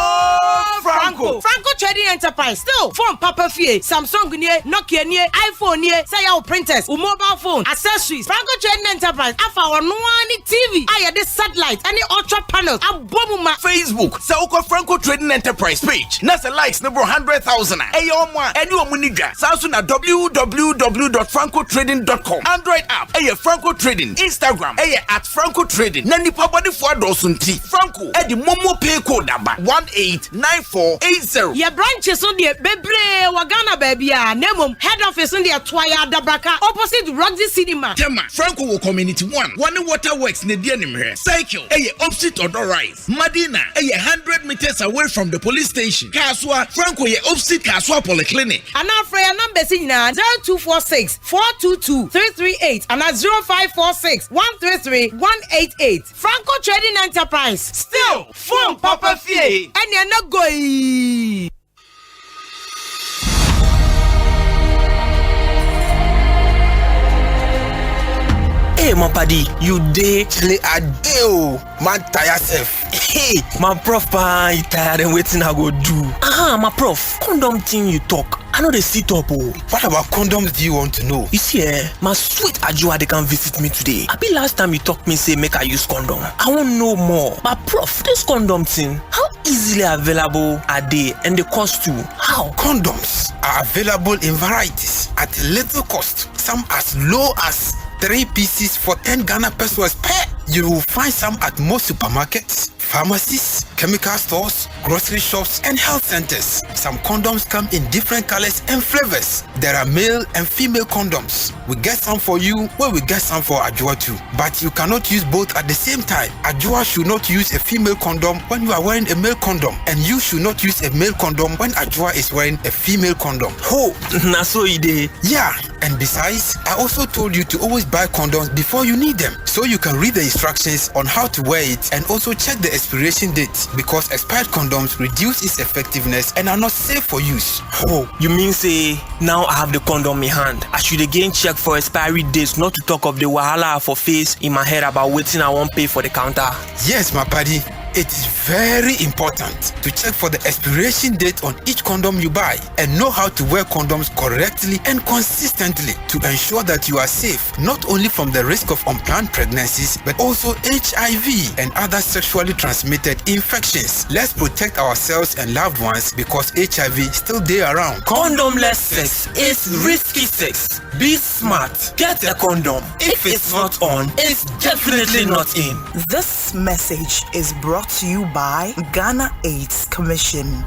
Trading Enterprise still phone Papa Fie Samsung nie Nokia nie iPhone nie say your printers or mobile phone accessories Franco Trading Enterprise afa ono ani TV aye the satellite any ultra panels abomuma Facebook say uko Franco Trading Enterprise page na say likes number 100,000 aye omo any omunidwa Samsung na www.francotrading.com Android app aye Franco Trading Instagram aye @Franco Trading na nipa body for dosunti Franco e di momo pay code 189480. Your branches on the Bebre Wagana baby, Nemum, head office on the Twaya Dabraka, opposite Roxy Cinema. Tema, Franco will Community 1, One Waterworks, Nedianim here. Cycle, opposite Odor Rise. Madina, 100 meters away from the police station. Kaswa, Franco, opposite Kaswa Polyclinic. And our prayer number is 0246 422 338 and 0546 133 188. Franco Trading Enterprise. Still, phone Papa Fie. And you're not going. Hey, my buddy, you day chile a day, man, tire yourself. Hey, my prof, you tired and waiting I go do. My prof, condom thing you talk. I know they sit up. What about condoms do you want to know? You see, my sweet Ajua, they can visit me today. I be last time you talked me say make I use condom. I want to know more. But prof, this condom thing, how easily available are they and the cost too? How? Condoms are available in varieties at a little cost. Some as low as 3 pieces for 10 Ghana pesos per. You will find some at most supermarkets, pharmacies, chemical stores, grocery shops, and health centers. Some condoms come in different colors and flavors. There are male and female condoms. We get some for you, where we get some for Ajua too. But you cannot use both at the same time. Ajua should not use a female condom when you are wearing a male condom, and you should not use a male condom when Ajua is wearing a female condom. Oh, na so ide. Yeah, and besides, I also told you to always buy condoms before you need them, so you can read the instructions on how to wear it and also check the expiration date, because expired condoms reduce its effectiveness and are not safe for use. Oh, you mean say now I have the condom in hand, I should again check for expiry dates, not to talk of the wahala for face in my head about waiting I won't pay for the counter? Yes, my buddy. It is very important to check for the expiration date on each condom you buy and know how to wear condoms correctly and consistently to ensure that you are safe, not only from the risk of unplanned pregnancies, but also HIV and other sexually transmitted infections. Let's protect ourselves and loved ones, because HIV still there around. Condomless sex is risky sex. Be smart. Get a condom. If it's not on, it's definitely not in. This message is brought to you by Ghana AIDS Commission.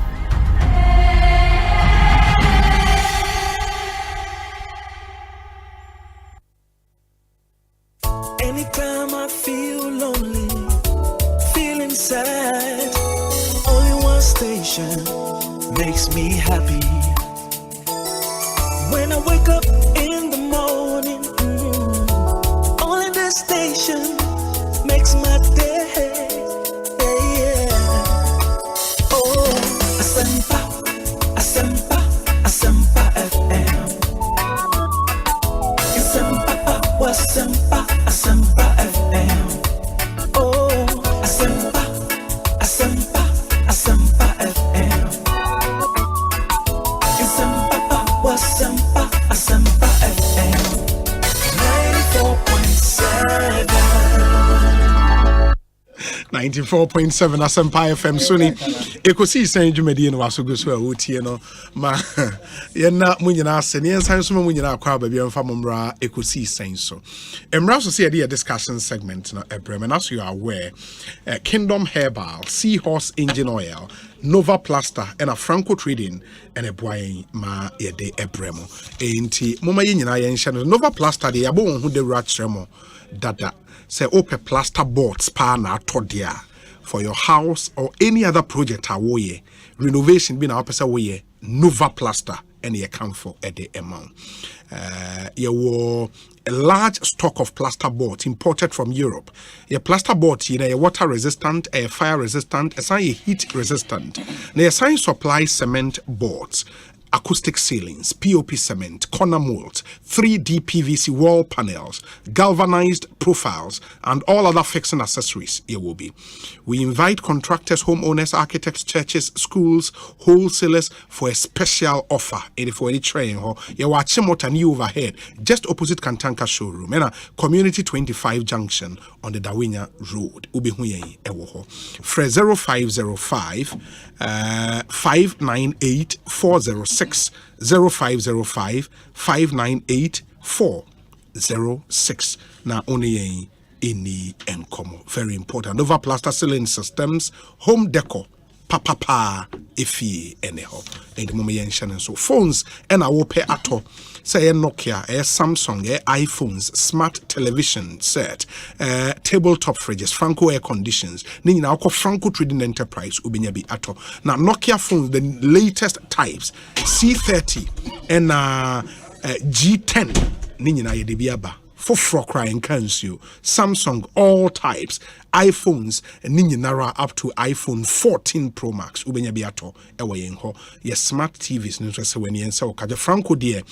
Anytime I feel lonely, feeling sad, only one station makes me happy. When I wake up in the morning, only this station makes my day. 94.7 Asempa FM Sony Ekosiisen Jumedi no wasogo so awotie no ma yena munyina asene yensan so munyina akwa ba bia mfa momra Ekosiisen so emra so say the discussion segment no ebrem and as you are aware Kingdom Herbal Seahorse Engine Oil Nova Plaster and a Franco Trading and a boy ma yede ebremo enti moma yenyina yenhye Nova Plaster de yabo hu de ratremo dada say open plaster boards pa na todia for your house or any other project awoye renovation be na opesa woye Nova Plaster and ye come for at the amount you were a large stock of plaster boards imported from Europe. Your plaster boards, you know, water resistant, fire resistant, heat resistant. Now, your supply cement boards, acoustic ceilings, POP cement, corner molds, 3D PVC wall panels, galvanized profiles, and all other fixing accessories it will be. We invite contractors, homeowners, architects, churches, schools, wholesalers for a special offer. For any train, you watch a new overhead just opposite Kantanka showroom, and a Community 25 junction on the Dawinya Road. Ubihuye ewoho. Fre 0505 598 406 0505 598 406. Now only any encomo. Very important. Nova Plaster ceiling systems, home decor, papa ifi eneho. And the moment yen so phones and I will pay ato. Say Nokia, Samsung, iPhones, smart television set, tabletop fridges, Franco air conditions. Nina ako Franco Trading Enterprise ubinyabi ato. Now Nokia phones, the latest types, C30 and G10. Nina yedebiaba. For crying cancer, Samsung, all types, iPhones, Ninja up to iPhone 14 Pro Max, Ubenya Biato, Ewayenho, your smart TVs, Nurse when you so Kaja Franco dear,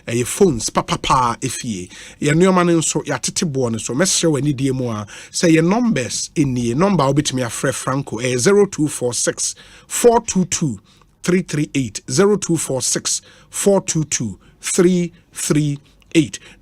your phones, papa, if ye, your new man so your titiborn, so messenger when you dear more, say your numbers in the number, I'll be to me a Fred Franco, 0246 422 338 0246 422 338.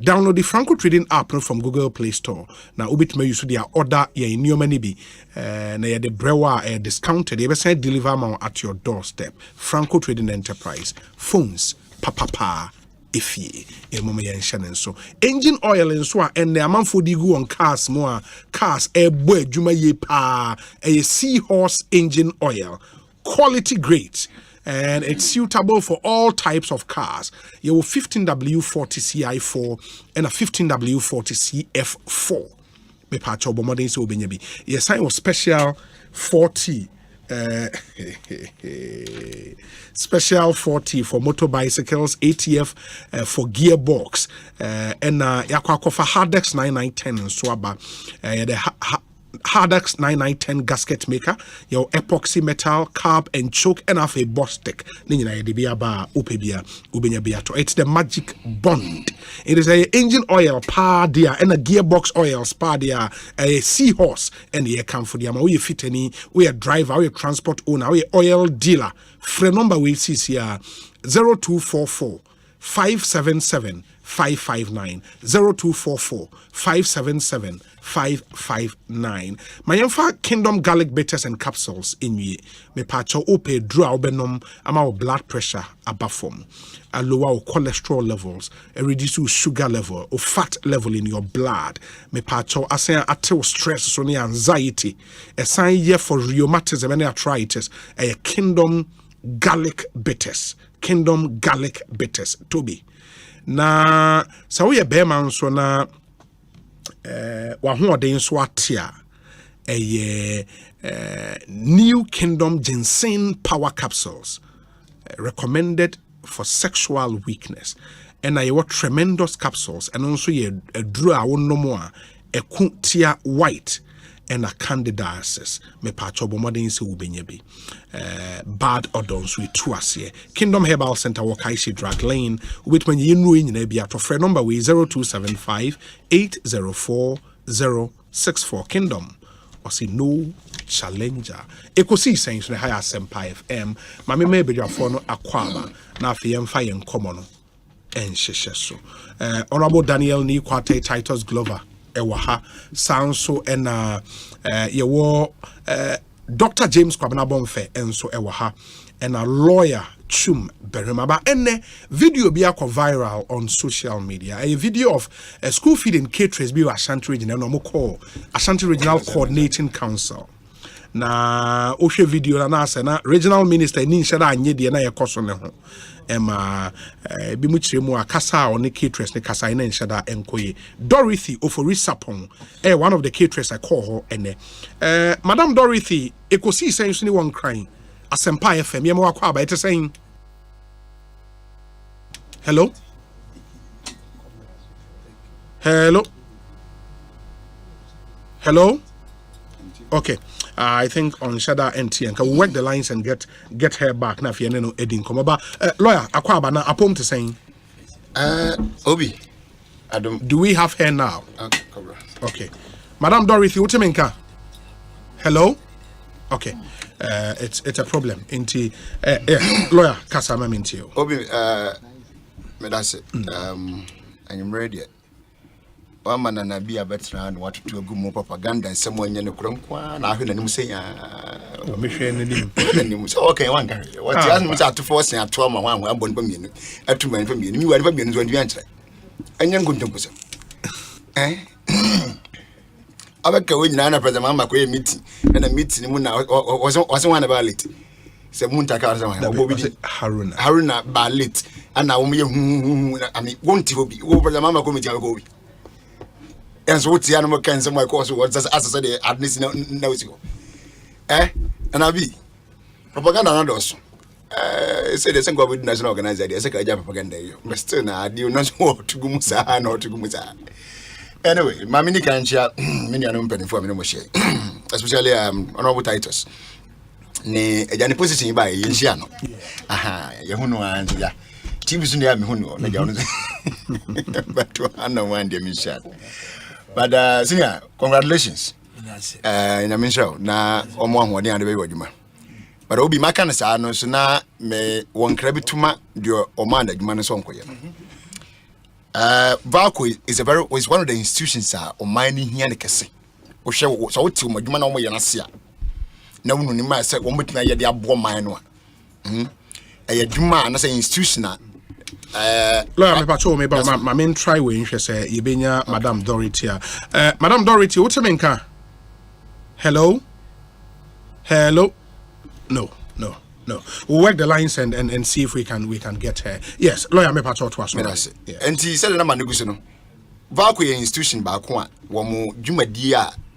Download the Franco Trading app from Google Play Store. Now, ubit me use their order ye new money be na the brewer discounted. You say deliver more at your doorstep. Franco Trading Enterprise. Phones, papa. If ye a moment and so engine oil and so and the amount for the go on cars more cars a boy juma ye pa a Seahorse engine oil quality grade. And it's suitable for all types of cars. You have 15W40 CI4 and a 15W40 CF4. Me patch over modern so benyabi. Yes, I was special 40. Special 40 for motor bicycles, ATF for gearbox, and yakwa for Hardex 9910 and swaba. The Hardex 9910 gasket maker, your epoxy metal, carb and choke, and half a boss stick. It's the magic bond. It is a engine oil, par dia, and a gearbox oil, spar dia, a Seahorse, and the account for the we fit any, we a driver, we a transport owner, we oil dealer. Friend number we see here 0244 577 559 0244 577 559. My infa Kingdom garlic bitters and capsules in ye. Me pacho ope draw benom ama blood pressure abafom. A lower cholesterol levels, a reduce sugar level or fat level in your blood. Me pacho ase atil stress so ni anxiety. A sign here for rheumatism and arthritis. A Kingdom garlic bitters. Kingdom garlic bitters. Toby. Na sa we be man so na wa ho den so atia New Kingdom ginseng power capsules recommended for sexual weakness, and I want tremendous capsules and also a draw no more a kuntia white and a candidiasis me pachobo modern se ubenyebi bad odors with tuasie Kingdom Herbal Center Wakaisi Drug Lane with when you know in bia to friend number we 0275 804 064 Kingdom or see no challenger Ekosiisen so high Asempa FM mame me be for no akwaba na afie mfa yen komo no enhyehye so Honorable Daniel Ni Kwate Titus Glover ewaha sanso ena yewo Dr. James Kwabena Bonfe enso ewaha ena lawyer Chum Berimaba ene video bi akọ viral on social media. A video of a school feeding caterers bi Ashanti Regional no mo call Ashanti Regional Coordinating Council. Na ohwe video na ase na regional minister ni nhye da anye de na yekoso ne ho. Emma bi mu kire mu akasa on caterers ne kasa na nhye da enkoye. Dorothy Oforisapon one of the caterers I call her ene. Madam Dorothy Ekosiisen so ni won crying. Asempa FM yema wakwa ba ite saying hello okay I think on Shada NTN can work the lines and get her back now if you know Edin come about lawyer akwa ba na apom to saying Obi do we have her now okay Madam Dorothy Utemenka hello okay it's a problem into lawyer Kasama Mintio. Obi me that's it. I'm ready. One man and I be a veteran what to go more propaganda and someone in the Krunkwa na hwe nanim say okay one guy what you ask me to force and to my one abon bamienu atuman bamienu mi wani bamienu so ndwi ankyere anya ngontompo so abaka we nyina na president mama ko meeting na meeting mu na was one about it se munta ka say obobi Haruna Balit ana wo me ami wonti obi wo president mama ko meeting ko obi enso wo tia no mo kan say my course what as say the adness na we go and abi propaganda na doso say the same go with national organizer dey say ka ja propaganda yo but still na adi no so to go musa na to go musa. Anyway, my mini cancha, many are open for me, especially honorable titles. Ne, a Janny position by Yinsiano. Aha, Yahuno and ya. Tibis in the army, but to under one demission. But, senior, congratulations. In a show, na Omo, one day on the way, Wajima. But Obi Macanas, no, so now may one crabituma, your Oman, the Manasonko. Valco is one of the institutions on mining here in the Cassie. Or show so to my human over Yanasia. No one in my set one with my idea bomb mine one. A Juma and as an institutional. Lawyer, I told me about my main try when she said, Yebenya, Madame Dorothy. Madame Dorothy, what's your main car? Hello? No. We'll work the lines and see if we can get her. Yes, lawyer me pato to us. And he said na manuguso no. Valco institution ba ko a wo mo dwumadi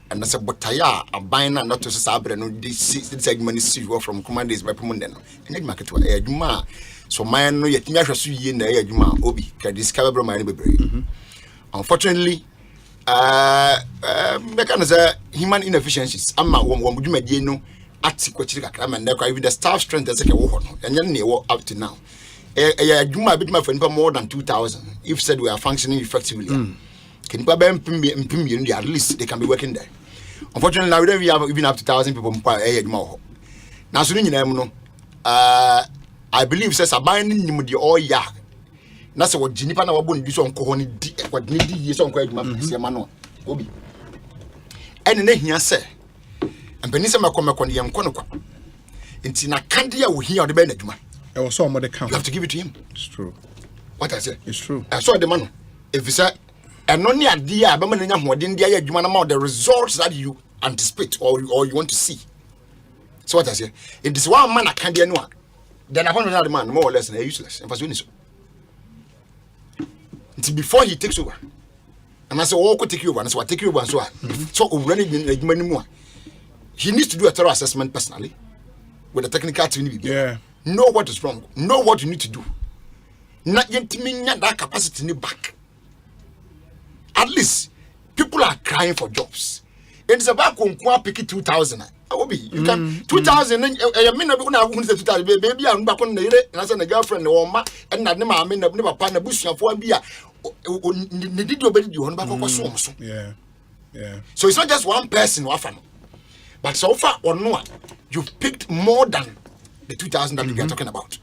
and say botaya aban na not to sabre no this segment is from commanders by promote no. And market wa adwuma so man no yetimi ahwe so yie na adwuma obi ka discover man bebre. Unfortunately human inefficiencies amma wo dwumadi no ati kwachiri kakra man na even the staff strength as wo ho no enye ne wo up to now adwuma bit for more than 2000 if said we are functioning effectively can you at least they can be working there. Unfortunately now we don't have even up to 1000 people adwuma ho na so nyina mu no I believe says aban ni mu de all ya na se wo jinipa na wabo ndi so nko ho ni di wo ni di so nko adwuma se ma no obi ene na hia se Benisa Makomako yam konokwa. Inti na kandia wo hia o de be na dwuma. E wo so mo de count. You have to give it to him. It's true. What I say? It's true. I saw the man. If you say eno ni ade a be ma nya hoden dia ya dwuma na ma the results that you anticipate or you want to see. So what I say? If this one man kandia no a then I want another man more or less useless. And so until before he takes over. And I say oh could take you over and so I take you over and so so running adwuma ni mu a he needs to do a thorough assessment personally with the technical team. Yeah. Know what is wrong. Know what you need to do. Not yet that capacity back. At least people are crying for jobs. It's about pick 2000. You can 2000 and a minute when 2000 baby and back on the and as a girlfriend or ma and not never partner bush for beer. Did your baby on back of Yeah. So it's not just one person or family. But so far or no, you've picked more than the 2000 that we are talking about.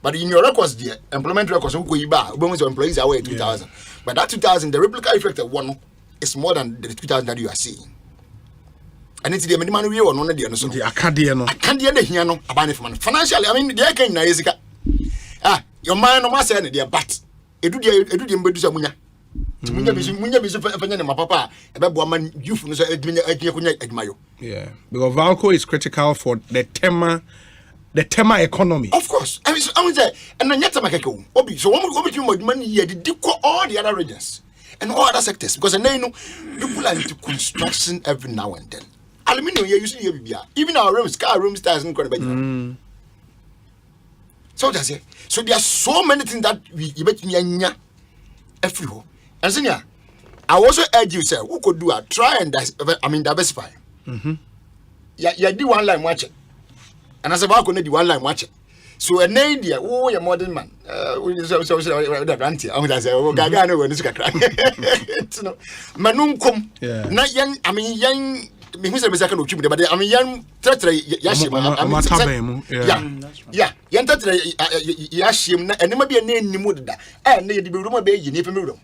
But in your records, the employment records, employees are away 2000. But that 2000, the replica effect of one, is more than the 2,000 that you are seeing. And it's the minimum we or no, dear. So the Acadiano. Acadian, you know, about financially. I mean, they can Jessica. Your mind no master, dear, but it do the Munya. Munya be my papa, about woman, you from the yeah, because Valco is critical for the tema economy. Of course. I mean, and then yet to make a go. So, one will go with money here, the all the other regions and all other sectors because they know people are into construction every now and then. Aluminium, you see, even our rooms, car rooms, doesn't go to So that's it. So there are so many things that we bet me everywhere. And senior, I also urge you, sir, who could do a try and diversify. Yeah, do one line watch it. And as a back on the one line watch it. So a Nadia, oh, you're modern man. The ranty. I'm going to say, oh, Gagano, when it's a crack. Manum come. Not young, I mean, young. Mr. Second Chimney, but I mean, young Tetra Yashim. Yeah, young Tetra Yashim, and never be a name Nimuda, and the Buruma Bay in Ifamuro.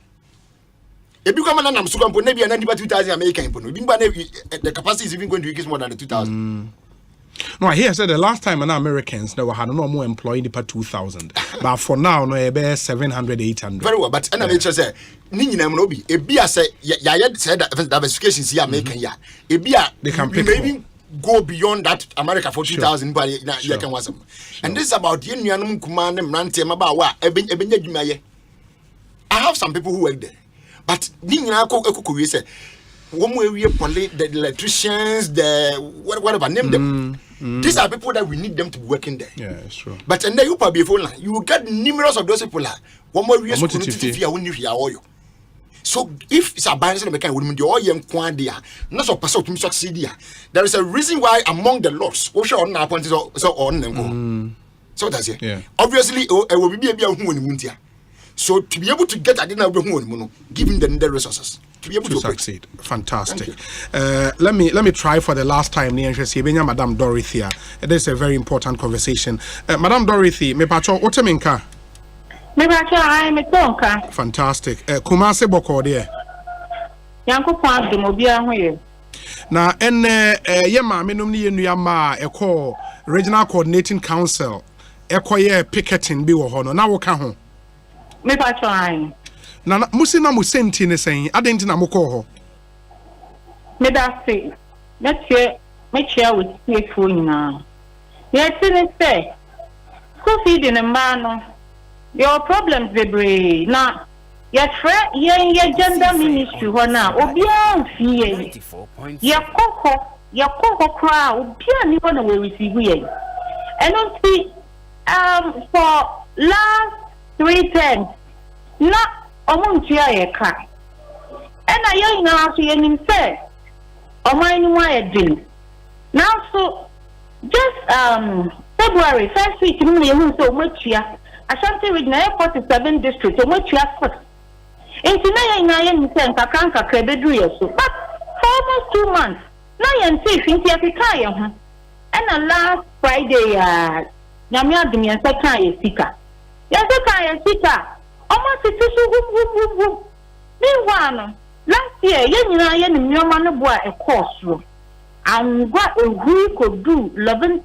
If you come and I'm so going to maybe an 2,000 American, the capacity is even going to increase more than 2,000. No, I hear said the last time Americans they had no more employed per 2,000, but for now no about 700, 800. Very well, but I say Nina Mobi, a beer say said diversification here American ya. A beer they can maybe go beyond that America for 2,000 but you can was. And this is about the Union command and Rantema about I have some people who work there, but Nina Coco say. One way we the electricians, the whatever name them. These are people that we need them to be working there. Yeah, it's true. But and then you probably you will get numerous of those people. One more year oil. So if it's a balance of mechanic, we all young quandia, not so person to succeed. There is a reason why among the laws, we should on appointed so on and go. So that's it. Yeah. Obviously, it will be a who. So to be able to get at the giving them the resources. To be able to succeed. Fantastic. Let me try for the last time. Madam Dorothy. This is a very important conversation. Madam Dorothy, me pacho oteminka. Me pacho I me tonka. Fantastic. Kumase boko there. Yanko kwa demobia hoye. Na ye ma menum ni enua ma eko Regional Coordinating Council ekoye picketing bi wo ho no na wo ka ho. Me pacho I. Na musina musenti ne sen adenti na mukọ ho me da say me chia with people na ye tin say school feeding man no your problems bebre na ye try ye gender ministry ho na obi anfie ye kokko kra obi ani ho na we receive ye eno see for last 3 times na omuntia ye ka ena ye na so ye nim say oman ni wa ye din now so just February first week ni ye hu so omatua Ashanti region na 47 district omatua 6 enti na ye nim say nkakranka krebedu ye so but for almost 2 months na ye nti finti afika ye ho ena last Friday nyame adum ye seka ye sika almost it meanwhile, last year, yen no boy a course and what we could do 11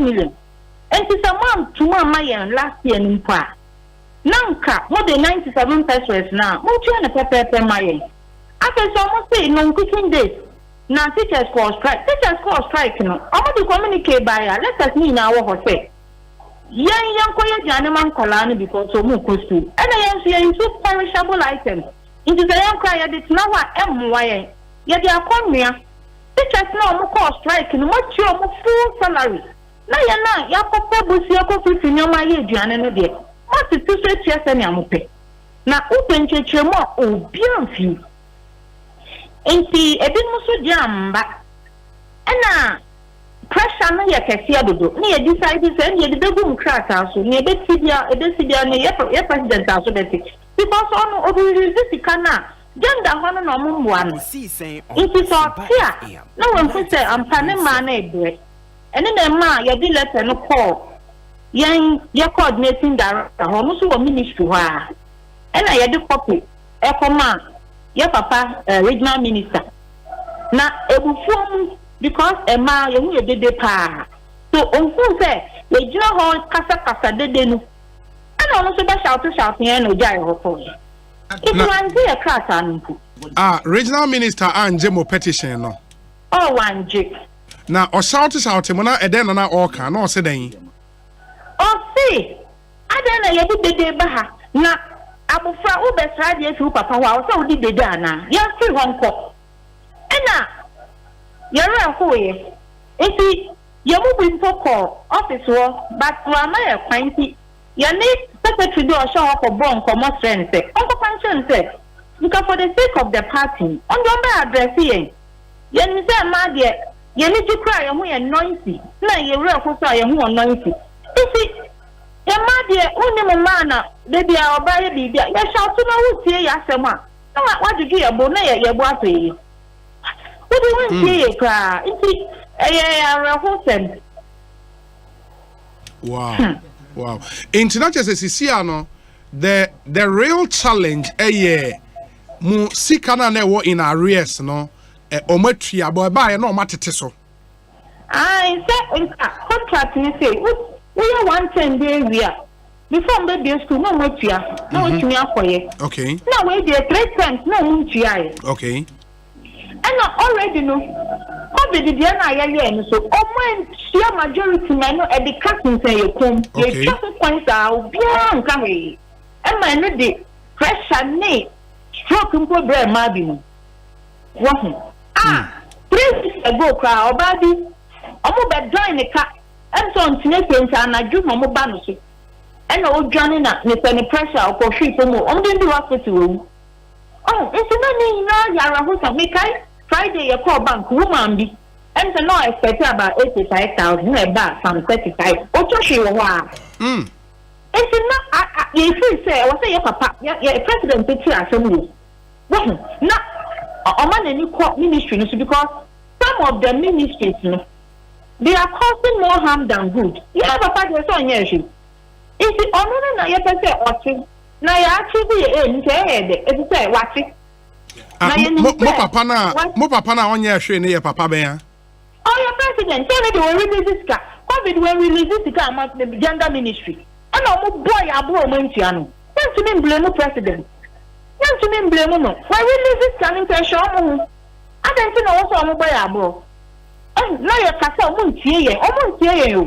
million. And it's a month to my last year in Pa. Nanka, more than 97 pesos now, more than a pepper my. After almost say no cooking days. Now teachers call strike. Almost to communicate by let us mean our hotel. Young quiet Janaman Colani because so much cost. And I am so perishable items. It is a young cry it's now MY. Yet they are coming here. Teachers no more call strike and much your full salary. Na ya papa busi ya ko fi nyoma ye aduane no de. Ma se tu so tia se ne amope. Na open cheche mo obi amfi. Enti ebi mo so jamba. Ena pressure no ye kese adodo. Ne ye decide say ne ye de gum krata so ne be tidia ne ye president aso be ti. Because on obi resist kana gender hono no mo mwa no. Enti so tia. Na won fi say ampane ma na ebre. And then the man, you did let no call. Your coordinating director, who was ministry. And I had the copy. Echo man, your papa regional minister. Na ebufuom because ema yehu ye dede pa. So onfu say ye jira ho kasa dede no. Ana ono so ba shout yen no jai ho po. If you want to class anpu. Regional minister anje mo petition no. Oh wanje. Na o shout mo na eden na o kan na o se den. O see. Ada na ye dede ba ha. Na abufra u be sra de fi papa wa o se o di dede ana. Ya fi honko. Ena yara hoye. Enti yemu bi mpoko office wo but wa ma ye kwanti. Ya need secretary do show up for bon comot friend say. Uncle function say because for the sake of the party, on don't be address here. You say ma de you need to cry you are noisy. Na you real for say you are noisy. You see ya ma de uni mo mana baby a oba ye bibia. Ya shout to na wo tie ya asema. Na what do you bo na ye bo afi. What do you want tie cry? Nti Wow. Wow. International CCA the real challenge mu sikana na wo in arrears no omatria boy ba no matete so. I say contract ni say we are 110 days here. Before we be school no matria. No tumi akoye. Okay. Now we dey 3 times no matria. Okay. And already no COVID the na ya so omo majority man no e be casting say you come. You just points out bia nka we. E man no dey pressure ne stroke mpo bre ma bi no. Wo 3 weeks ago cry obadi omo be join the car and so ntine pensa na dwu mo ba no so. E na o dwane na ne pressure o ko hwi po mo. Omo dey do hospital wo. Oh, it's not me na yara ho sa me kai Friday you call bank woman be and so no expect about 85,000 na ba some 35 o to she wo wa it's not you feel say I say your papa your president picture asem wo na o man any court ministry no because some of the ministries no they are causing more harm than good. Yeah, papa dey so anya shi it's ono na you say otin na ya actually nte e say wati mo papa na onye hwe ne ye papa ben ya. Oh, your president, tell me they will release this car. COVID will release this car among the gender ministry. And no boy abro mantiano. Don't you mean blame the president? Don't you mean blame no? Why release this car in pressure? I don't know also am boy abro. And now your kasa muntie ye, o muntie ye o.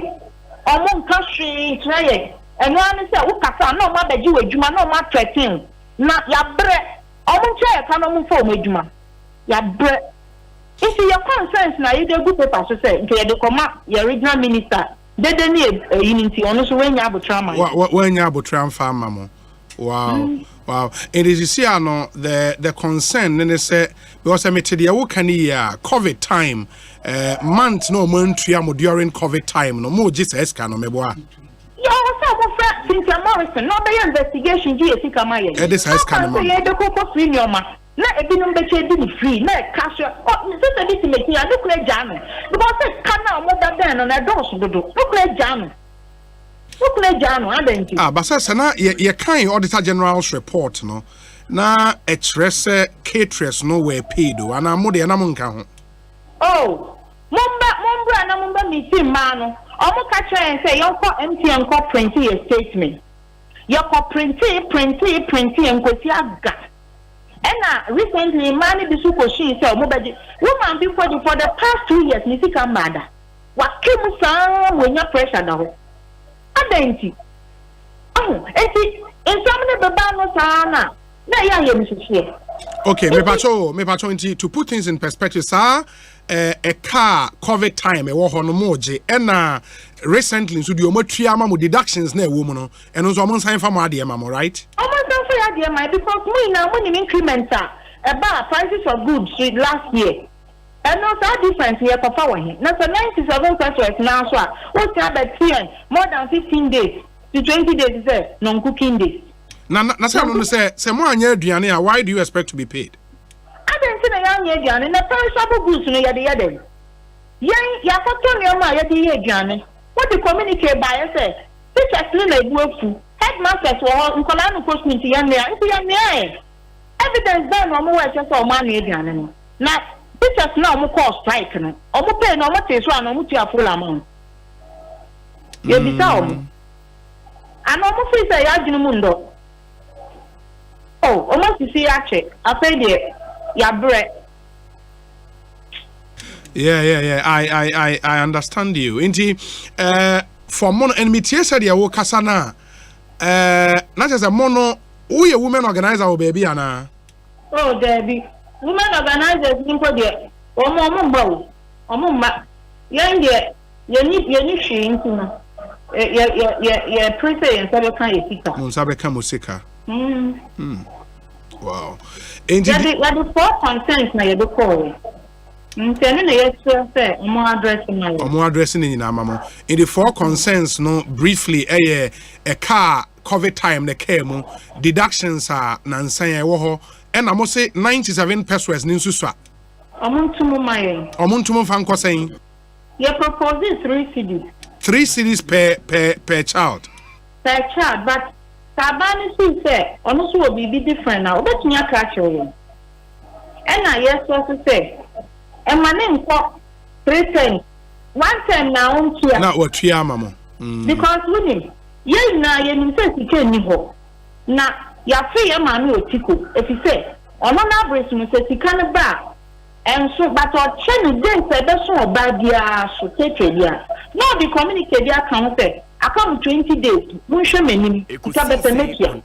O mun kashi try. And one say o kasa no ma beji wadwuma no ma threaten. Na ya bre. O mun try ka no mun fo wadwuma. Ya bre. If your concerns now, you do paper to say, okay, the comma, your regional minister, they need unity on so when you have a trauma. When you have a trauma, farmer. Wow, wow. It is see, the concern, then they say, because I met the COVID time, months no Montreal during COVID time, no more just escan no meboa. Since Morrison, no be investigation, GSC Kamaya. It is escan. The cocoa free your man. Na ebi no be free na cash oh so say this make ya look like jam because say kana mo da den na do so dodo look like jam adenti but say na ye kan auditor general's report no na e trese caterers no were paid o ana mo de na mo nka ho oh momba na momba meeting man no omo ka kire say yon ko MTN ko print your statement your ko print enkosi aga. And recently, money the super she said, woman before for the past 2 years, Missy Kamada. What came when your pressure now? Adenti. Oh, and see, in some of the Bano Sana. Okay, me pacho to put things in perspective, sir. A car COVID time, a war on moji, and recently, so do you more deductions near woman, and also among sign from Adia, mamma, right? Because we now when increments about prices of goods last year. And also our difference here for power here. Now so 97 pesos now so what's about more than 15 days to 20 days is non-cooking days. Now say more aduane, why do you expect to be paid? I don't see the young aduane, the perishable goods no yade. Ya for your ma yade aduane. What the communicate by say teachers no na ebu headmasters were nkola no post me yan me yan me evidence then no more just o man e aduane no na teachers na o call strike no o pay no o te so na o tia full amount ye bisa o ana o fi say ya dwunu mu ndo oh almost see ya check after there ya bre. Yeah. I understand you. Inti for mono enmity said ya wo kasa na not as a mono who a woman organizer or baby ana. Oh Debbie, women organizers nimpo de omo mbawo omo ma yan de ye shi ntuna ye prese en sabe kan esika. Mon sabe kan musika. Wow. Inti the four consents na ye do call. Omo addressing nyina mamo in the four concerns no briefly a car COVID time the car mu deductions are nansan e wo ho and amo say 97 pesos ni nsusua omontumo fan kosen you propose 3 cities per child but sabani say ono so will be different now obetumi aka acho and I yes also say and my name for 3 times. 1 time now on here. Not what we are, Mama. Because with him, you now you say you can't niho. Now, your free a man will tickle. If you say, on an average, you say you can't back. And so, but our channel then said that's so bad, yeah, so take it, yeah. Now the communicate, yeah, can say, I come 20 days, we show me, it's a better make here.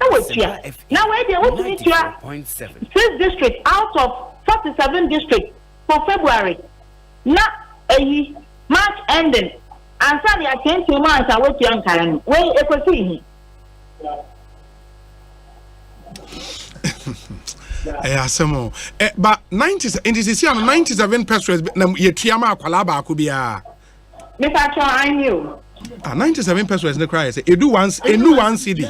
Now, where they want to meet you, 6 districts out of 47 districts. For February, not a March ending, and Sunday I came 2 months. I wait young Karen. Wait, Ekosiise. Asemo. But 97 pesos. Ye tiama kwalaba akubia. Mr. I knew. 97 pesos in the cry. Say, you do once, a new 1 CD.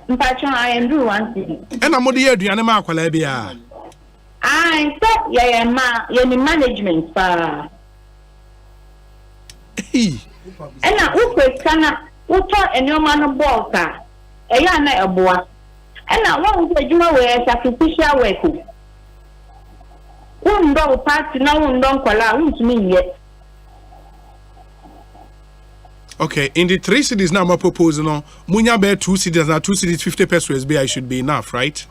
Mr. I do 1 CD. And I'm the aduane kwalabia. I thought yeah management pa. And now who kana who talk and your man ball ka. Eya na eboa. And now one say juma we sacrificial work. Who ndo party na who ndo kwala who me yet. Okay, in the 3 cities now my proposal no munya be 2 cities na 2 cities 50 pesos be I should be enough, right?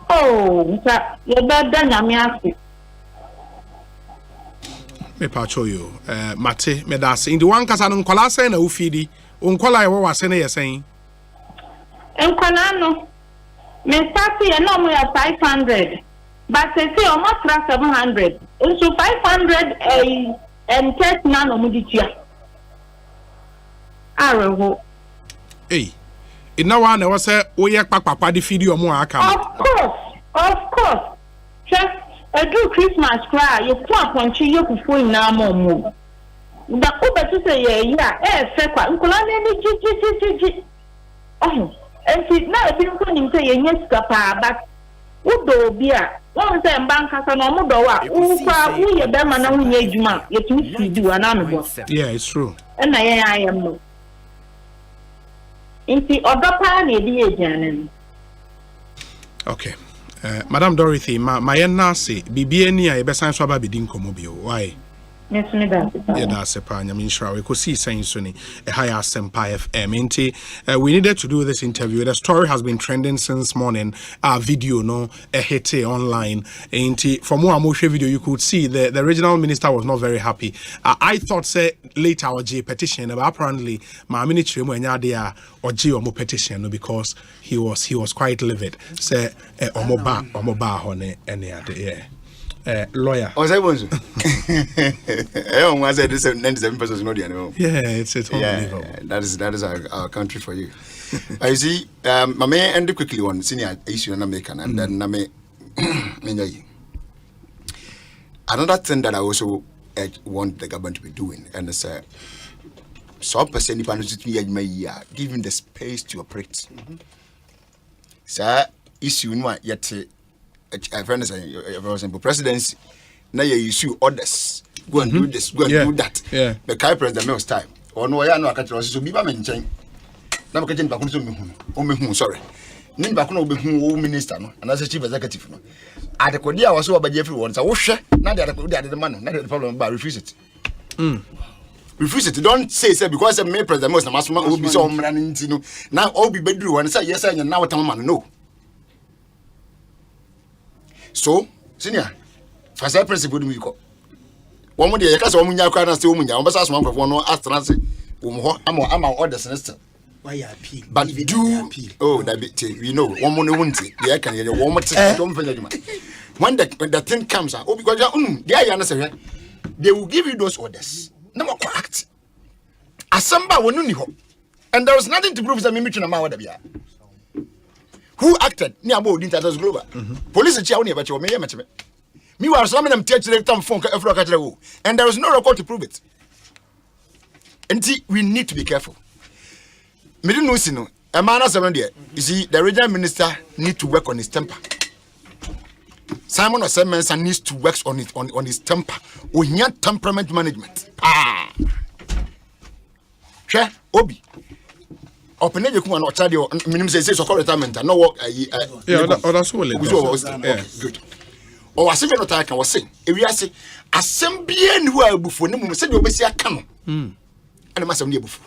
Oh, you're better than me. Me pacho you. Mate, me das. In the one kasa no nkwala say na ufidi. Nkwala ye wo wase na ye saying. Nkwala no. Me start here no mo 500. But say almost 700. So 500 and test na no mo ditia. Areho. Hey. Ina wa na wase wo ye kpakpakpa di video mo aka. Of course. Just do Christmas cry. You put punch you kufu ina mo. Da ko betu say yeah fe kwa. Nkola ni ji. Oh. And see now if you can say yes kapa but udo bia. Won say mbanka sa no mo do wa. Ufa wo ye be ma na wo nya adwuma. Ye tumi si di wa na no. Yeah, it's true. And I am no. Inti odopa na edi aduane. Okay. Madam Dorothy, my nasi bibi eni a ebesan so aba bedi nkomo bio. Why? Yes, me that. Yeah, that's a pan. I mean, sure, we could see saying Sunny a higher Asempa FM. We needed to do this interview. The story has been trending since morning. Our video, no, a hit online. From one Moshe video, you could see the regional minister was not very happy. I thought, say, later our J petition, but apparently, my ministry or G or petition because he was quite livid. Say, omoba hone any other, yeah. Lawyer. Osei Bonsu. Everyone said this 97 pesos not the animal. Yeah, it's unbelievable. Yeah, that is our country for you. I see. My may end quickly on senior issue in America, and then I may. Another thing that I also want the government to be doing, and it's some percent give him the space to operate. Sir, issue no yet. I find for example, presidency. Now you issue orders. Go and do this. Go and do that. Yeah. The president most time. Or no, I know I can't also be by mention. Now, I can't back on me. Sorry. Nimba kuna obehu minister no and as chief executive no. Adekodi a was obaje free one say wo hwe na de adekodi ade man no na the problem ba refuse it. Refuse it. Don't say because me president most na masoma obi so omra nti no. Na obi beduru one say yes anya na watam man no. So, senior, first principle do we go. One more day, you can't say woman yakra na say woman ya. Ombasa asoma kwafo no astranse. Wo ama order sinister. Why you appeal? But do oh that bit we know one more wunti. They can hear one more when the thing comes out, oh because they are say they will give you those orders. No more act. Asempa wonu ni ho. And there was nothing to prove that me between ma order bia. Who acted? Ni abo di Tatas Global. Police chia woni e bache o me yemacheme. Me was some them teach them phone ka efro ka tire wo. And there was no record to prove it. And we need to be careful. Me didn't know no. A man as around there. You see the regional minister need to work on his temper. Simon Osemensa needs to work on it on his temper. We need temperament management. Che Obi. Open you come on Otadio minimum say so call retirement no work that's all good. O asem no ta kan wo say e wi ase asem bia ni ho abufu ne mum say de obesi aka no ene masem ne abufu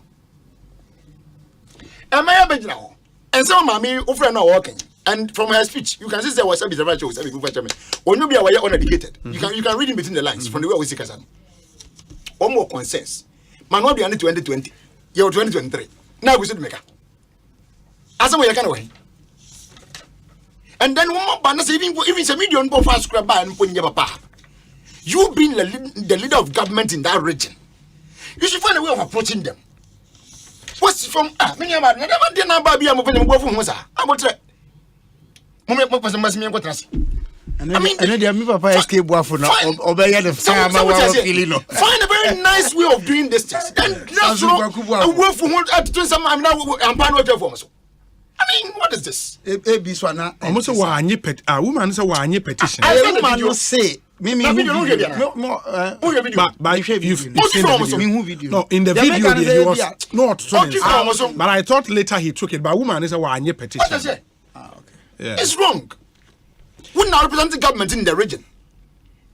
e ma ya bejira ho ense o ma me o friend no working and from her speech you can see there was a bit of a show say people chairman onyu bia we uneducated you can read in between the lines from the way we see kasa o more consensus man no bia ne 2020 year 2023 now we should make a as we can away. And then one more banner even a million go fast scrap by and put your papa. You being the leader of government in that region. You should find a way of approaching them. What's from many about never did not baby I'm moving go from Mosa. I'm what I mean, I know me papa escape for now. Obey the find a very nice way of doing this thing. And that's a work for one to some I'm now I'm part of us. I mean, what is this? Almost a woman is a one petition. I don't say. No, in the video he was not but I thought later he took it. But woman is a one year petition. It's wrong. We now represent the government in the region.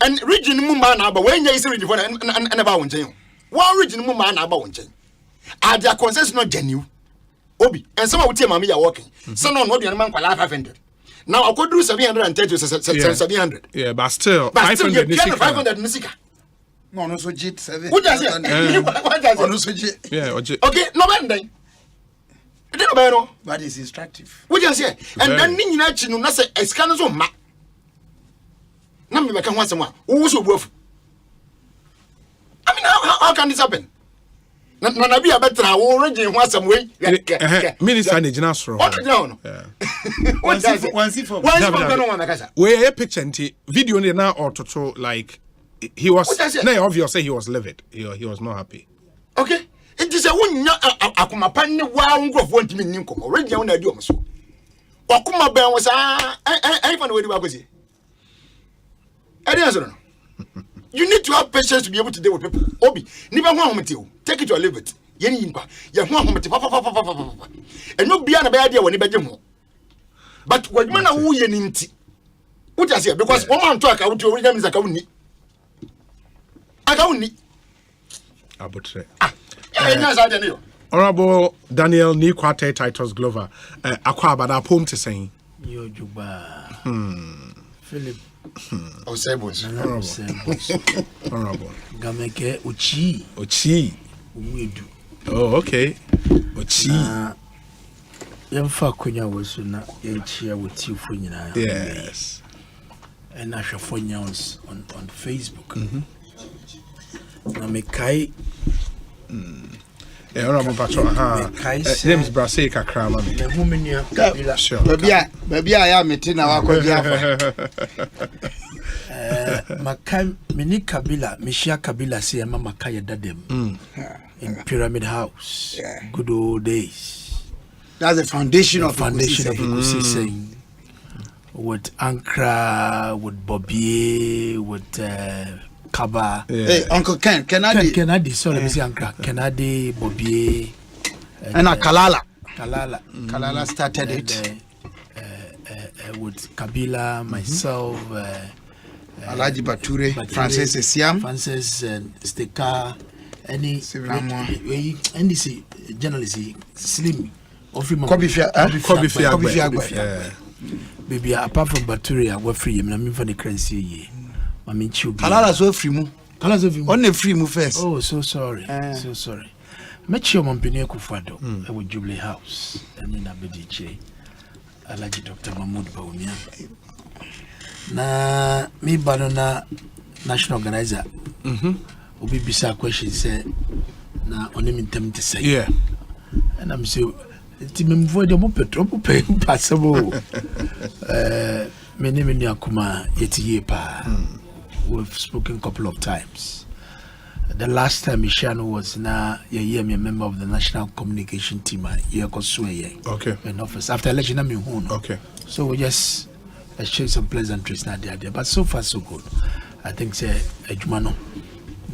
And region Mumana, but when you say region and about one chain. One region Mumana about one chain. Are their concerns not genuine? Obi, and some of them are working. Some of them are 500. Now I could do 730 to 700. Yeah, but still 500 Nisika. No, so jit 7. What does it? Yeah, okay, no man. But it's instructive. What you say? And then Nina Chinu Nasa Escanos on Ma. Number can want someone who should work. I mean, how can this happen? Nana be a better origin was some way. Minister Nijinasro. What down? Where a picture video now or to like he was obviously he was livid. He was not happy. Okay. It is a one akuma pan wa ngro fo ntimi ninkom already on adi omso wakuma ben was I find way to go see no you need to have patience to be able to deal with people obi ni be ho ahomete take it or leave it yeni yimpa ye ho ahomete papa and no bia na be ade woni beje ho but waduma na wo ye ni nti what you say because one man talk out to them is akawuni abutre Honorable Daniel Nikwate Titus Glover, Aquabada Pom to saying. Yo Juba. Philip. Honorable. Gameke Uchi. Umedu. Oh, okay. Uchi. Yamfa Kunya was na Yachia with you for yes. And Asha Fonyans on Facebook. Namekai. Honorable Patron, name's Brassey Kakrama. Sure. Baby, I am meeting our Makai Mini Kabila, Mishia Kabila, see a Mama Kaya Dadem in Pyramid House. Good old days. That's the foundation of Ekosiisen. With Ankara, with Bobby, with Kaba. Hey, Uncle Kennedy. Sorry, Mr. Ankara. Kennedy, Bobby. And Kalala. Kalala. Kalala started it. with Kabila, myself, Alaji Bature, Francis Siam, Francis Steka, any journalist, Slim, Kobi Baby, apart from Bature, I work free. I'm for the currency. I mean, Kalala so free mu. On the free mu first. Oh, so sorry. So sorry. Make sure Mompine Kufado, I will Jubilee House, and in Abediche. Alaji Dr. Mahmoud Baumia. Na me banana national organizer. Obi bisa question say na onim intem to say. Yeah. And I'm so timem void mo petrol pay passable. Me name ni akuma yetiye pa. We've spoken a couple of times. The last time Ishano was na me a member of the national communication team at Ekosiise. Okay. In office after election I'm in. Okay. So we just exchange some pleasantries now there. But so far so good. I think say Ejumano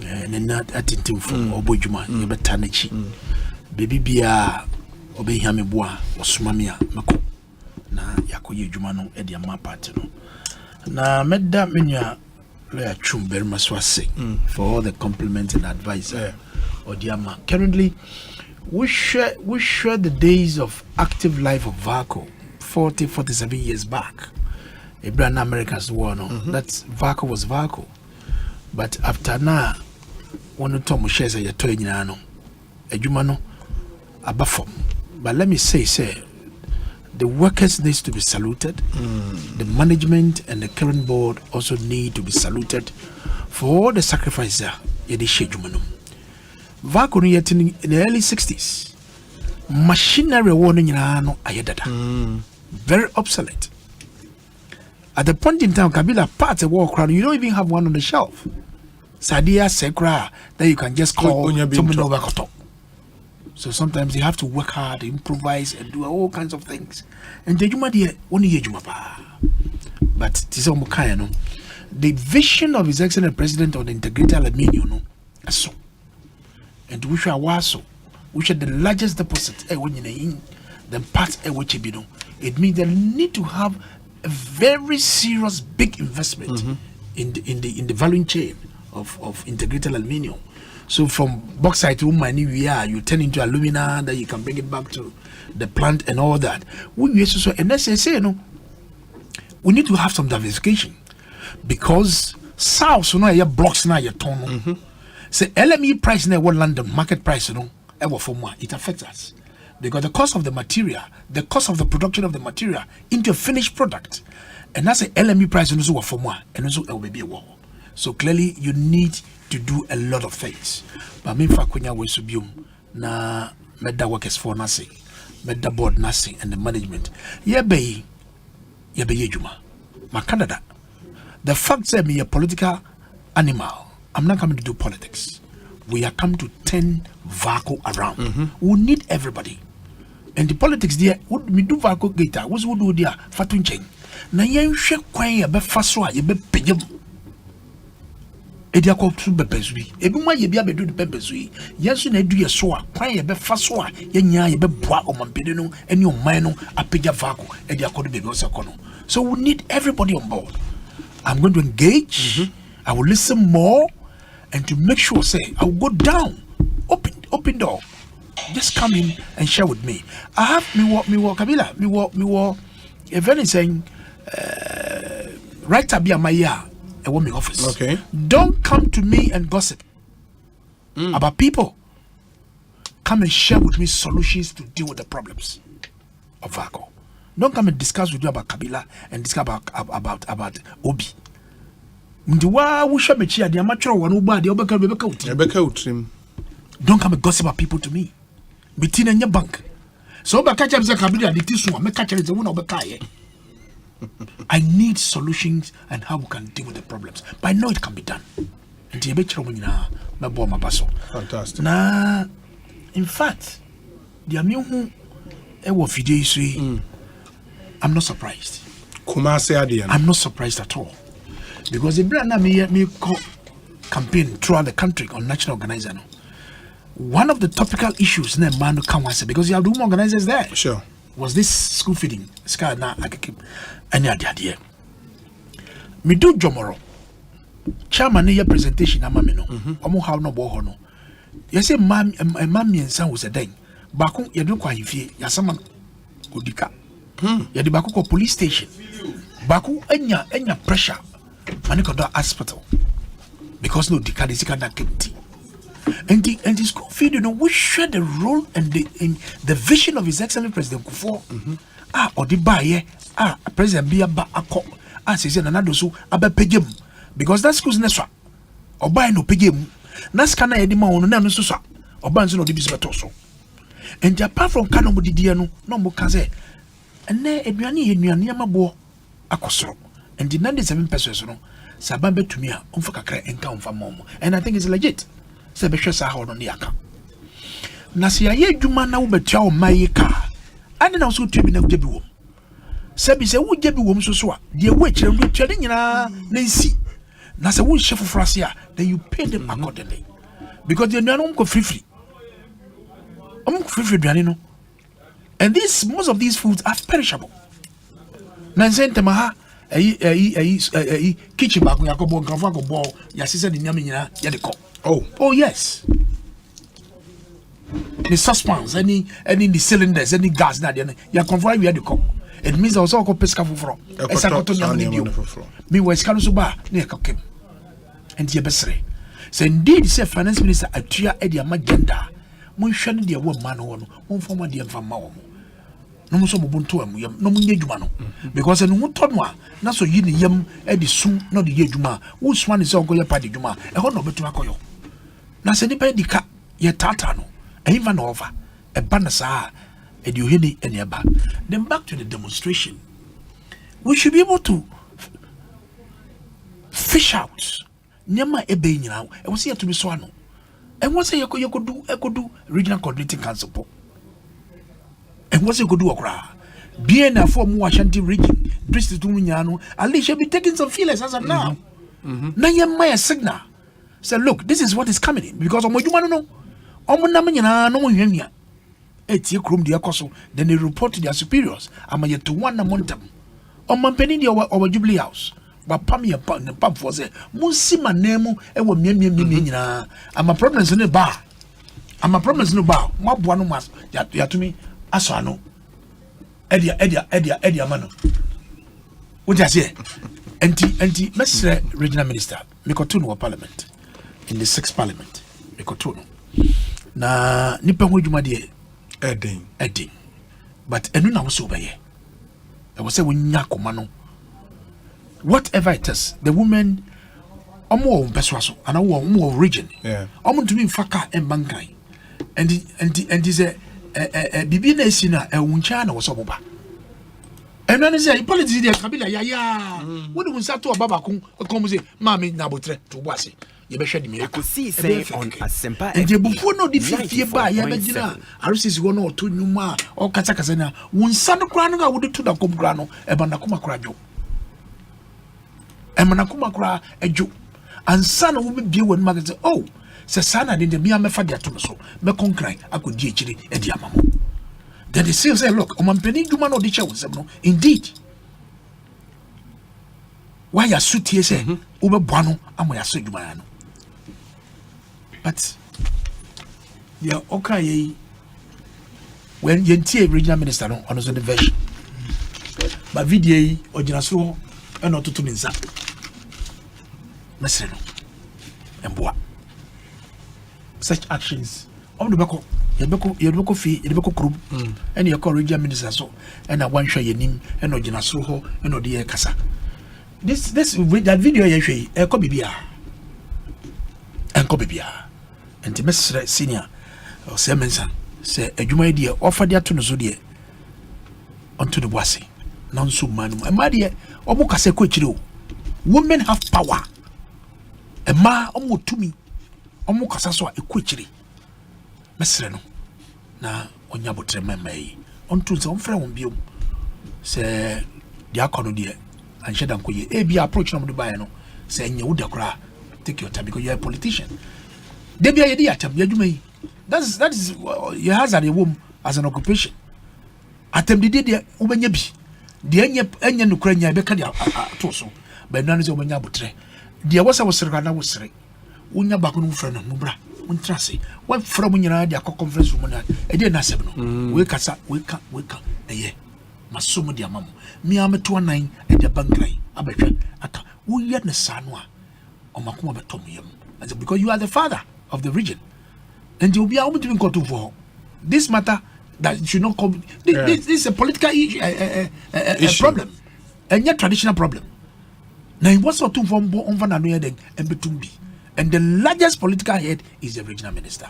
and not attentive from Obojuma, Yebetanichi. Baby Bia Obe Hamibwa or Sumamia Mako. Na Yako Yejumano Edia Mapatino. Na met that minya lawyer Chum very much was say for all the compliment and advice. Odiama. Currently we share the days of active life of VACO 47 years back. A brand Americans war no. That's VACO was VACO. But after now, one of Tom shares a toy in ano. A jumano abafom. But let me say, the workers needs to be saluted. The management and the current board also need to be saluted for all the sacrifices yedi shejumanum. VACO yet in the early 60s. Machinery warning no ayedada. Very obsolete. At the point in time, Kabila parts a war crown, you don't even have one on the shelf. Sadia Sekra that you can just call someone over top. So sometimes you have to work hard, improvise, and do all kinds of things. And the Juma dear only Juma. But Tisomo Kayano, the vision of His Excellency President on the integrated aluminium, so and which are Waso, which are the largest deposit in the part which it means they need to have a very serious big investment in the value chain of integrated aluminium. So from bauxite to money you turn into alumina, that you can bring it back to the plant and all that. We also and let's say we need to have some diversification because south your blocks now your ton. Say LME price now what London market price ever for more it affects us. Because the cost of the material, the cost of the production of the material into a finished product, and that's an LME price and also for more, and also it will be a war. So clearly, you need to do a lot of things. But me fa kunya we subium na meda workers for nothing, meda board nothing, and the management. Yebe juma. Ma Canada. The fact that me a political animal, I'm not coming to do politics. We are coming to turn VACO around. We need everybody. And the politics there would me do VACO gata. What would do there? Fatun chain. Na yen share kwan ya be faso a ye be pejam. Edia ko tu be pesui. Ebi mo ye bia be do the pesui. Yesu na edu ye so a kwan ye be faso a ye nya ye be boa o mampede no ene o man no apeja VACO. Edia ko do be o se kono. So we need everybody on board. I'm going to engage. I will listen more. And to make sure, say, I will go down, open door, just come in and share with me. I have me walk, Kabila, me walk. If anything, right to be a Maya, I want me office. Okay. Don't come to me and gossip about people. Come and share with me solutions to deal with the problems of VACO. Don't come and discuss with you about Kabila and discuss about Obi. Ndiwa wusha mechi adi amateur one ubadi obeka utrim. Don't come and gossip about people to me. Between in your bank. So obeka chabza Kabila di tisu me catch it one obeka ye. I need solutions and how we can deal with the problems. But I know it can be done. Ndi ebechiro munyina mebo mabaso. Fantastic. Na in fact, the amihu ewo video isu I'm not surprised. I'm not surprised at all. Because the brand me campaign throughout the country on national organizer. One of the topical issues man come once because you have room organizers there. Sure. was this school feeding scar na akeke any ade me do jomoro chairman ne presentation ama me no omo how no bo ho no you say mam miensa wo se den bako ye do kwa hifie yasama odika ye de bako ko police station bako enya pressure mani ko do hospital because no dika de sika na kemti and the school feed, we share the role and the vision of His Excellency President Kufuor. Or the buyer, President Biaba Ako, says another so about pegim because that school's neswa or buy no pegim. Naskana edima on no so or bands no dibis betoso. And apart from Condom Didiano, no more kaze, and there Edriani Yamabo Akosro, and the 97 pesos, Sabambe to me, Umfaka and count for mom, and I think it's legit. Sebeshesa hold on the account. Nasia ye juma na ubetia o mayeka. Ade na so twa bi na jebi wom. Sebi se wo jebi wom so so a de we kire ndo twade nyina na nsi. Na se wo chef frase a then you pay them accordingly. Because the nuanom ko free. Free duane no. And this most of these foods are perishable. Na nsentema ha kitchen back yakobo nkanfo ko bo ya sise de nyam nyina ya de ko. Oh yes. The suspense, any the cylinders, any gas na there. You convoy we had the cup. It means also ko pesca fufro. Esa ko to nyam ni me we ska no so ba na kakem. And ye besre. So indeed say finance minister atua e dia magenda. Mon hwene de wo man ho no. Mon forma de mfa ma wo. No mo so mo bunto am yam. No mo nye djuma no. Because no to no a na so yi ni yam e di sum no de ye djuma. Wo swa ni se onko ye pa de djuma. E ho no betu akoyo. Na se ni pa di ka ye tata no. Even over a banasa and you hit it and you're back. Then back to the demonstration. We should be able to fish out. Nyama ebe nyina. I was here to be swano. And what's you could do regional coordinating council. And what's you could do okra. Being a form Ashanti region, district Tunyano, at least you'll be taking some feelers as of now. Now you my signal. Say, look, this is what is coming in because of what you want to know. Then they report to their superiors. I'm yet to one among them. On my penny or Jubilee House. But Pammy upon the pub for say, Musima Nemo, and what me. I'm a problem in the bar. I'm a problem in the bar. What one was ya to me? Asano. Edia Mano. What I say? Anti Mr. Regional Minister, Mikotuno Parliament. In the 6th Parliament. Mikotuno. Na nipa ho djuma de edin but enu na wo so be ye e wo se wo nya koma no whatever it is the women omo mpeswa so ana wo omo region omo ntumi mfaka embankan and is a bibi na esi na ewuncha na wo so boba enu na say politics dey kabila ya wo de unsa to baba kun ko mo say mama na botre to bo ase Ekosiisen On Asempa and the before no defeat by Yamagina, Arisis one or two Numa or Katakazana, one son of Grana would to the Comgrano, a Banakuma Crajo. And Manakuma Cra a Jew, and son will be when Mother say, oh, Sasana didn't be a mefadia to so, Mekon cry, I could DHD and Yamamo. Then the sales say, look, on penny Duman or the show, indeed. Why are suit here say, Uber Buano, and we are so Dumano. But yeah, okay. When you see a regional minister on the version, but video or Jinasro and not to Tunisa. Mesreno and Bois. Such actions on the Bako, Yaboko fee, Yaboko group, and your regional minister so, and I want show your name and no Jinasro and no dear Casa. This with that video, you say, a copy and copy. And the Mr. Senior or Semensan say a Juma idea offer their to Zodiac onto the Wasi. Non sum manum. And my dear, Omokase Quechiro. Women have power. A ma omo to me. Omokasaswa a quechiri. Mesreno. Na onyabo trememay. Onto some friend bium. Say the Akono dear. And Shedan Koye. A be approach number by no. Saying you would take your time because you're a politician. They be idea that is your hazard a womb as an occupation. atem de de ubenya bi de enya nukura nya be ka de to so ba nanu se ubenya botre de wasa wosere na wosere unya ba ko no frɛ no mubra untrase wa frɛ mu nyina de akɔ conference room na e de na sɛb no we kasa we ka eye masomo de amamo mi ameto nan e de bankrai abɛhwɛ aka wo ye ne sano a omakoma betom yam because you are the father of the region and you will be able to go for this matter that should not come. This is a political issue, a problem, and yet traditional problem. Now, what's what to form and the largest political head is the regional minister.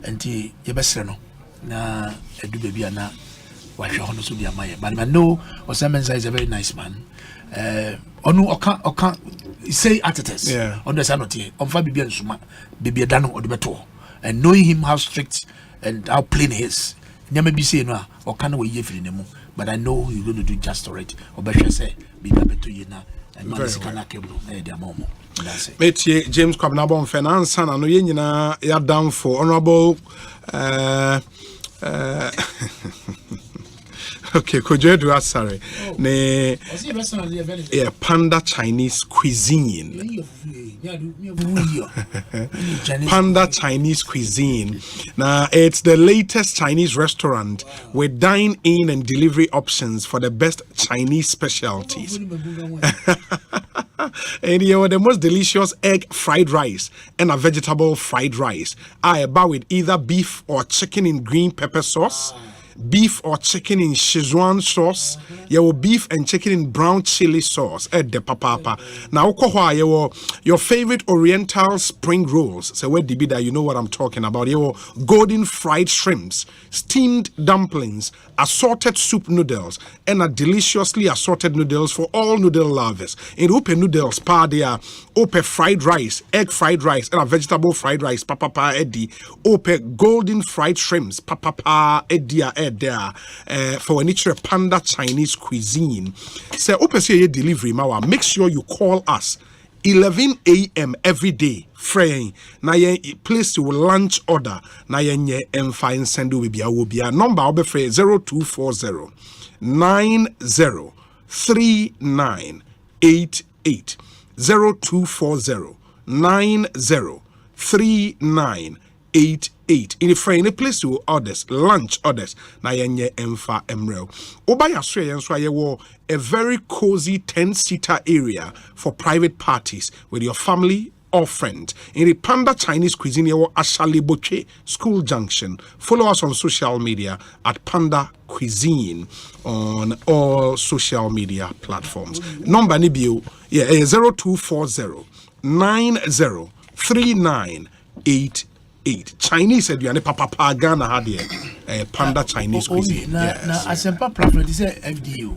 And the Yebesreno, na edu baby na wa hwe so dia maye. But I know Osemenza is a very nice man. Onu oka say attitudes. On the sanity on fa bibia nsuma bibia dano odebeto. And knowing him how strict and how plain he is. Never be saying no or can we yefri nemu. But I know you're going to do just right. Or better say bibia beto ye na and man is kana keblo na dia momo. Metie James Kwabnabon finance and no ye nyina ya down for honorable okay, could you do us sorry? Yeah, Panda Chinese cuisine. Panda Chinese cuisine. Now, it's the latest Chinese restaurant with dine-in and delivery options for the best Chinese specialties. And you know, the most delicious egg fried rice and a vegetable fried rice. I about with either beef or chicken in green pepper sauce. Beef or chicken in Szechuan sauce. You will beef and chicken in brown chili sauce. The papa. Now, your favorite Oriental spring rolls. So where did that? You know what I'm talking about. Your golden fried shrimps, steamed dumplings, assorted soup noodles, and a deliciously assorted noodles for all noodle lovers. In open noodles, open fried rice, egg fried rice, and a vegetable fried rice. Papa Eddie. Open golden fried shrimps. Papa Eddie. There for any Panda Chinese cuisine. Say open say delivery mawa. Make sure you call us 11 a.m. every day. Fraying na yen place your lunch order na yen ye fine send we be a number obe free 0240 903988 0240 903988 in the frame, a place to orders, lunch orders, na yenye emfa emrel. Oba yaswe yenswa yewo a very cozy 10-seater area for private parties with your family or friend. In the Panda Chinese cuisine yewo Ashali Boche School Junction. Follow us on social media at Panda Cuisine on all social media platforms. Number nibio 0240 903988 Chinese said you are papa Ghana had Panda Chinese cuisine. Na Asempa platform is FDO.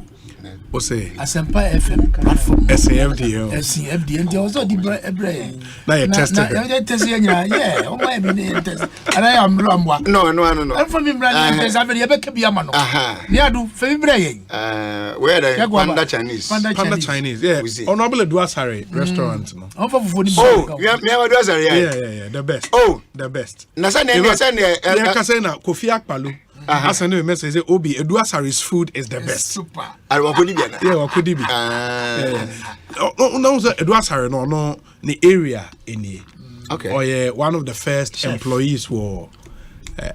Osei. Asempa FM platform. SFDO. SFDO. And also the bread. Now you tested. Yeah. Oh my test. And I am Ramwa. No. I'm from Imran. There's a very big Biamano. Yeah, do favorite. Where the Panda Chinese? Panda Chinese. Yeah. Honorable Duasare restaurant. Oh, yeah, the best. Oh, the best. Nasane. Kofi Akpalu. I send you a message. Say, Obi, Eduasare's food is the best. Super. Yeah, Wakodibi. No, Eduasare, no, the area in the. Okay. Or yeah, one of the first employees were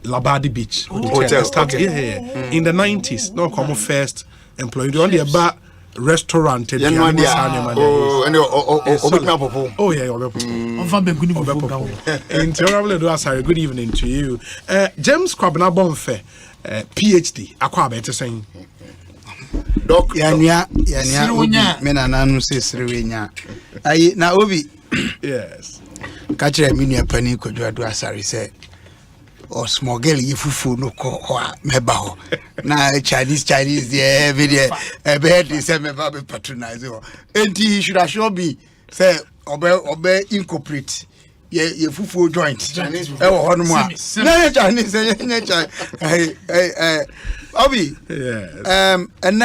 Labadi Beach Hotel. Started, yeah. In the 90s, no common first employee. On the bar restaurant. Oh, and oh yeah, good evening to you. James Kwabena Bonfe, PhD. Akwa better saying. Doc Yanya Mena Nanu says Sriwenya. I na Obi. Yes. Catch a mini penny could you do as I say. Or small girl, you fufu no ko mebao. Na Chinese every day. A bed is a meba patronize. And he should assure me, say, obey incorporate. Ye fufu joint. Chinese. Oh, no more. No Chinese. Obi. Yes. And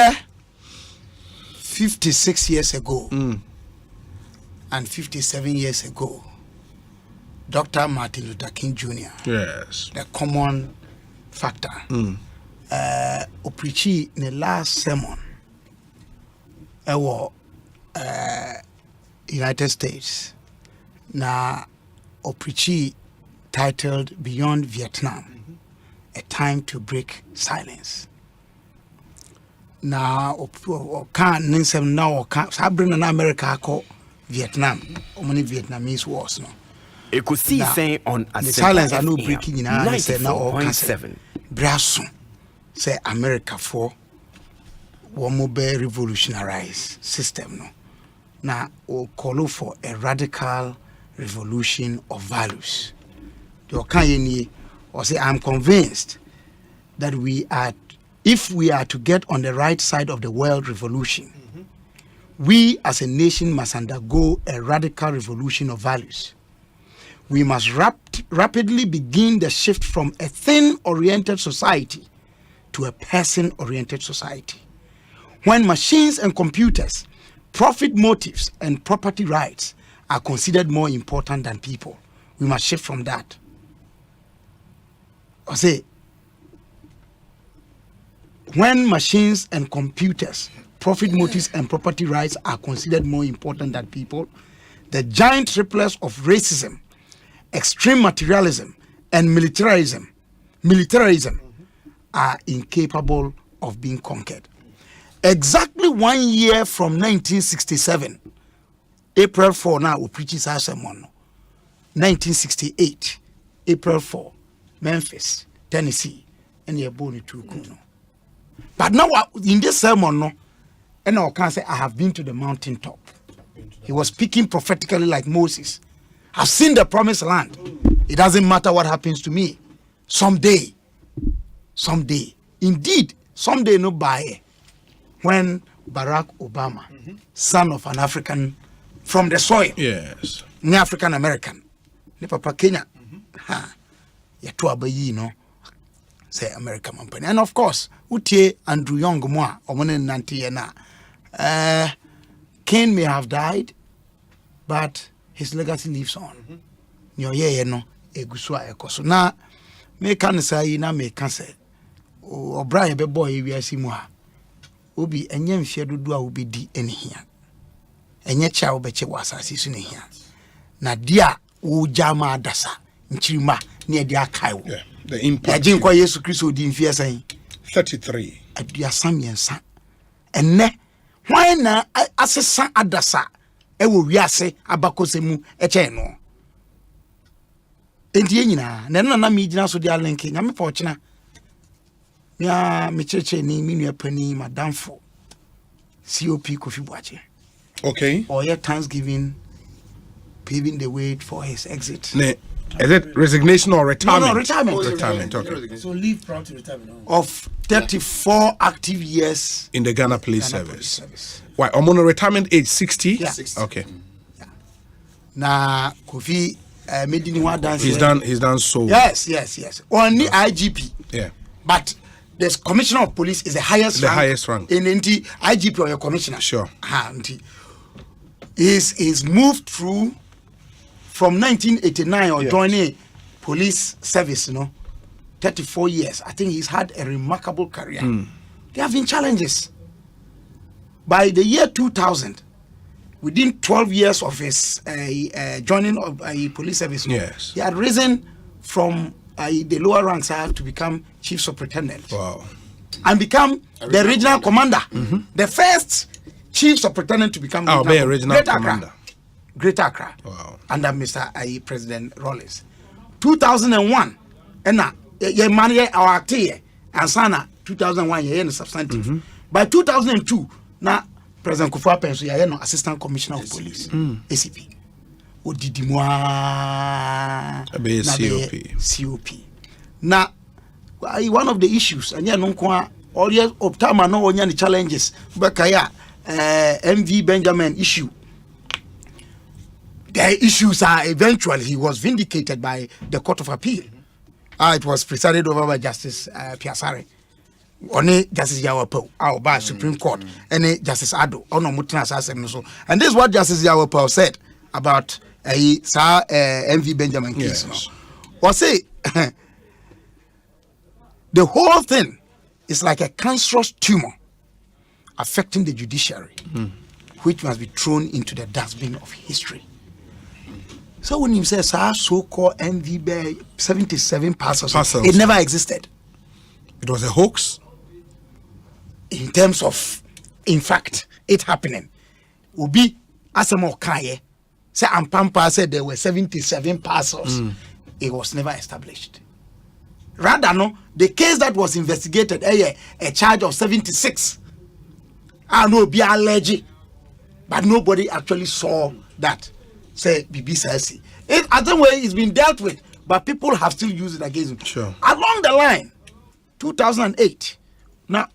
56 years ago, and 57 years ago. Dr. Martin Luther King Jr. Yes. The common factor oprichi ne last sermon United States na oprichi titled Beyond Vietnam, a time to break silence. Na kan ninsem na sabrin na America ko Vietnam, many Vietnamese wars no. Ekosiisen On Asempa silence I no breaking in 94.7. Brasso say America for one be revolutionize system no. Na o call for a radical revolution of values. The Okanyeni or say I'm convinced that if we are to get on the right side of the world revolution, we as a nation must undergo a radical revolution of values. We must rapidly begin the shift from a thing-oriented society to a person-oriented society. When machines and computers, profit motives and property rights are considered more important than people, we must shift from that. I say, when machines and computers, profit motives and property rights are considered more important than people, the giant ripples of racism, extreme materialism, and militarism are incapable of being conquered. Exactly 1 year from 1967, April 4 now, we preach this sermon. 1968, April 4, Memphis, Tennessee, and you're born to Kuno. But now in this sermon, no, and I can say I have been to the mountaintop. He was speaking prophetically like Moses. I've seen the promised land. It doesn't matter what happens to me. Someday, indeed, someday no buy when Barack Obama, son of an African from the soil, yes, African American, ne papa Kenya, yetu abayi no. Say American company. And of course, utie Andrew Young moi omone nanti na Ken may have died, but his legacy lives on. Nyo ye no egusua ekoso na me kan say na me kan say obra ye be boy wi asimu ha obi enye mfie dodo a obedi enihia enye cha obeche wasasi su nehia na dia wo jama adasa nchirima ne dia kai the impact. Yesu Christo di mfie san 33. Aduasa miensa. Enne why na asesa adasa ewo wiase abakosemu eche no. Enti nyina na mi gina so dia link nyame pa ochina. Ya me cheche ni mi nua pani madamfo COP Kofi Boache. Okay. Or your Thanksgiving paving the way for his exit. Is it resignation or retirement? No, retirement. Retirement, okay. So leave prior to retirement. Of 34 active years in the Ghana Police Service. Why? I'm on a retirement age 60? Yeah. 60. Okay. Yeah. Na Kofi Medini wa dance. He's done so. Yes. Only IGP. Yeah. But the commissioner of police is the highest rank. In the IGP or your commissioner. Sure. He's moved through from 1989 or joining police service, 34 years. I think he's had a remarkable career. There have been challenges. By the year 2000, within 12 years of his joining of police service, yes, he had risen from the lower ranks to become chief superintendent. Wow. And become the regional commander. The first chief superintendent to become regional commander. Greater Accra. Wow. Under Mr. President Rollins. 2001, and ye man our active and sana 2001 ye substantive. By 2002, now President Kufuor Penso ye no Assistant Commissioner of Police, ACP. Odidimwa COP. Now, one of the issues, and no kwa all years of time no onya challenges. Bakaya MV Benjamin issue. The issues are eventually he was vindicated by the Court of Appeal. It was presided over by Justice Piasare. Only Justice Yawapo, by Supreme Court, and Justice Ado, and this is what Justice Yawapo said about MV Benjamin case. Was say the whole thing It's like a cancerous tumor affecting the judiciary, which must be thrown into the dustbin of history. So when he says so-called NV 77 parcels, it never existed. It was a hoax? In terms of, in fact, it happening. Ubi Asemo Kaye, say Ampampa said there were 77 parcels. It was never established. Rather, no, the case that was investigated, a charge of 76. I know be alleged, but nobody actually saw that. Say BBC. Other way it's been dealt with, but people have still used it against him. Sure. Along the line, 2008. Now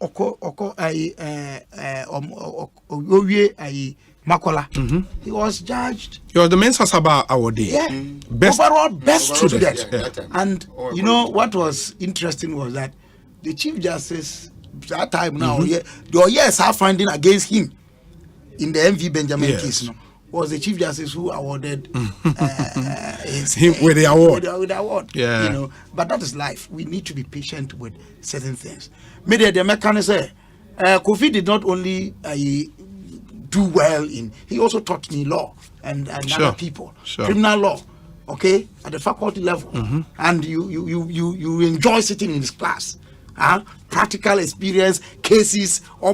Makola. He was judged. He was the Mensa Saba Award. Yeah. Overall best student. Yeah. And you know what was interesting was that the Chief Justice that time now, the years are finding against him in the MV Benjamin case, was the Chief Justice who awarded him with the award. With the award. Yeah. You know, but that is life. We need to be patient with certain things. Maybe the mechanism, Kofi did not only do well he also taught me law and other people, criminal law, okay, at the faculty level, and you enjoy sitting in his class. Practical experience, cases, so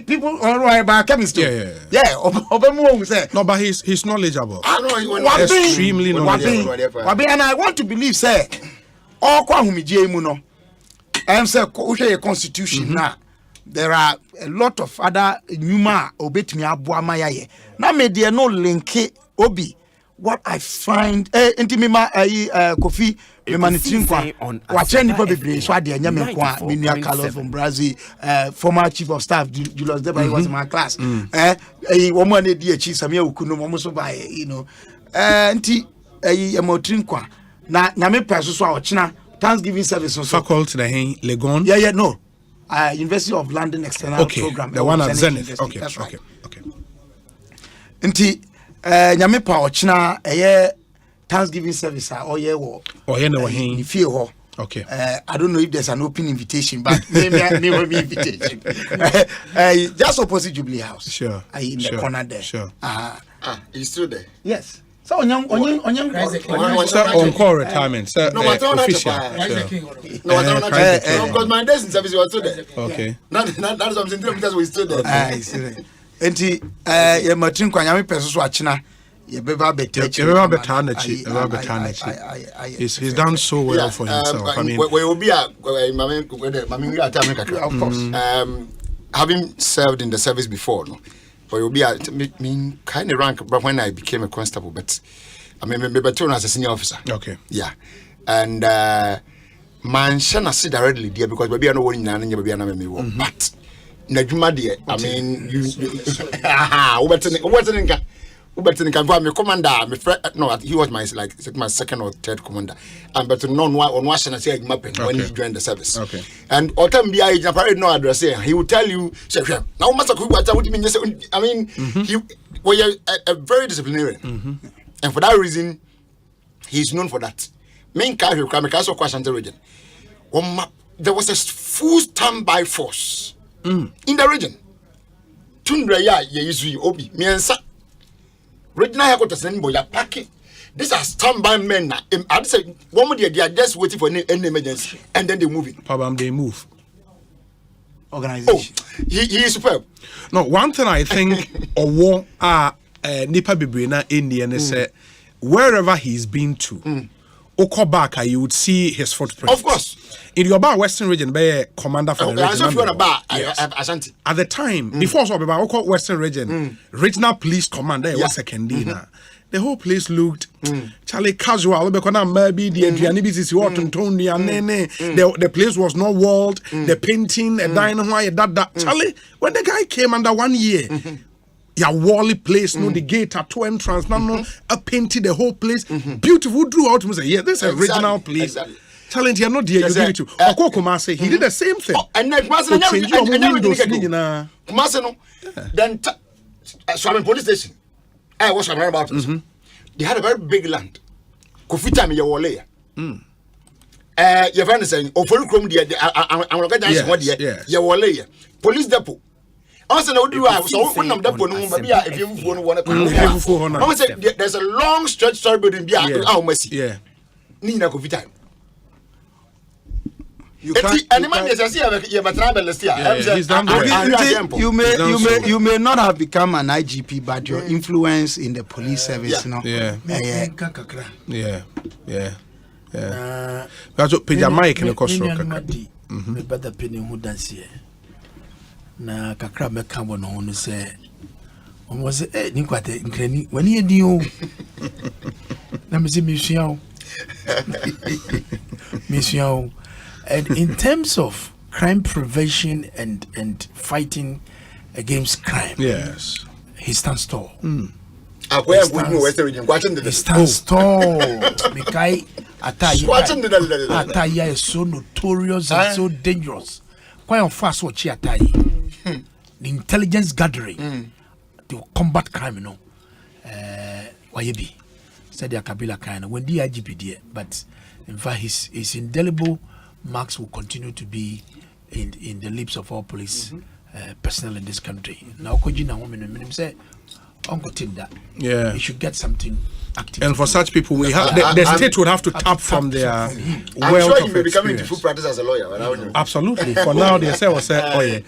people all right about chemistry. No, but he's knowledgeable. Extremely knowledgeable. And I want to believe, say, all kwahumije and say constitution now. There are a lot of other numa obetimi abuama ye. Na me dey no link obi. What I find intimima Kofi Memanitrin kwa wache nipa bebre so ade anya me kwa Minia Carlos from Brazil, former chief of staff Julius Deba, he was in my class. Woman na di achi Samia Okuno mo so ba you know. Nti Emotrin kwa na nyame peso so a ochina Thanksgiving service so faculty na Legon. Yeah, no. University of London External Program. The one at Zenith. Okay, that's okay, right. okay. Nti nyame pa ochina Thanksgiving service or ye wo. Oh, ye no hin. If you okay. I don't know if there's an open invitation, but maybe invitation. Just opposite Jubilee House. Sure. In the corner there. Sure. He's still there. Yes. So on call retirement. Sir, no, official. Because my days in service was still there. Okay. That is what I'm saying because we still there. I see. Enti Martin kwanyame peso so achina ye beba betachi. He's done so well for himself. I mean, we will be having served in the service before, no. But you'll be kind of rank but when I became a constable, but I mean maybe as a senior officer. Okay. Yeah. And man shana see directly there because baby I know one na baby na me wo. But na djuma there, I mean you Ubertin can go me commander, me friend no he was my my second or third commander. And but no on Washington say mapping when he joined the service. Okay. And autumn be I parade no address he will tell you say now master what mean I mean he was a very disciplinarian. And for that reason he's known for that. Main car you come so question region. There was a full standby force in the region. Tundra ya ye obi miensa regional headquarters anymore, you're packing. These are standby men now. I'd say one more they are just waiting for any emergency and then they move it. Problem they move. Organization. Oh, he is superb. No, one thing I think Owo Nipa Bibrina Indian is wherever he's been to, Okobaka, you would see his footprint. Of course. In your bar Western region, be commander for the region. Ashanti. At the time, before so about Western region, regional police commander was second dinner. The whole place looked Charlie casual because maybe the the place was not walled, the painting, the dynamite, that Charlie, when the guy came under 1 year. Yeah, wally place, no, the gate at two entrance, no, painted the whole place, beautiful. Drew out to say, yeah, this is original place. Exactly. Talent, you're not there, you give it to. Okoko say he did the same thing. And then then Swamin police station. I was about it. They had a very big land. Kofita me your wall. your friend is saying, "Oh, for Chrome, dear, I'm going to ask what dear, your wall police depot." Also, no, do I so when I'm depot, if you want to, there's a long stretch story between Messi. Yeah. Nina could be time. You may not have become an IGP, but your influence in the police service, you know. That's what Peja Mike in the cost. Me better penny who dance here. Na kakra me come on who say, almost eh, Niquate, Granny, when you knew. Let me see Mission. Mission. And in terms of crime prevention and fighting against crime, yes, he stands tall. He stands tall. Mikai Ataya is so notorious and so dangerous. Quite on fast what she Atai. The intelligence gathering to combat crime, you know. Wayebi said the Kabila kind when the IGP there, but in fact his indelible marks will continue to be in the lips of all police personnel in this country. Now, Kojina woman say, Uncle Tinda, yeah, he should get something active. And for such people, we have the state would have to tap from their wealth of experience. Full practice as a lawyer. Absolutely. For now, they say, oh yeah.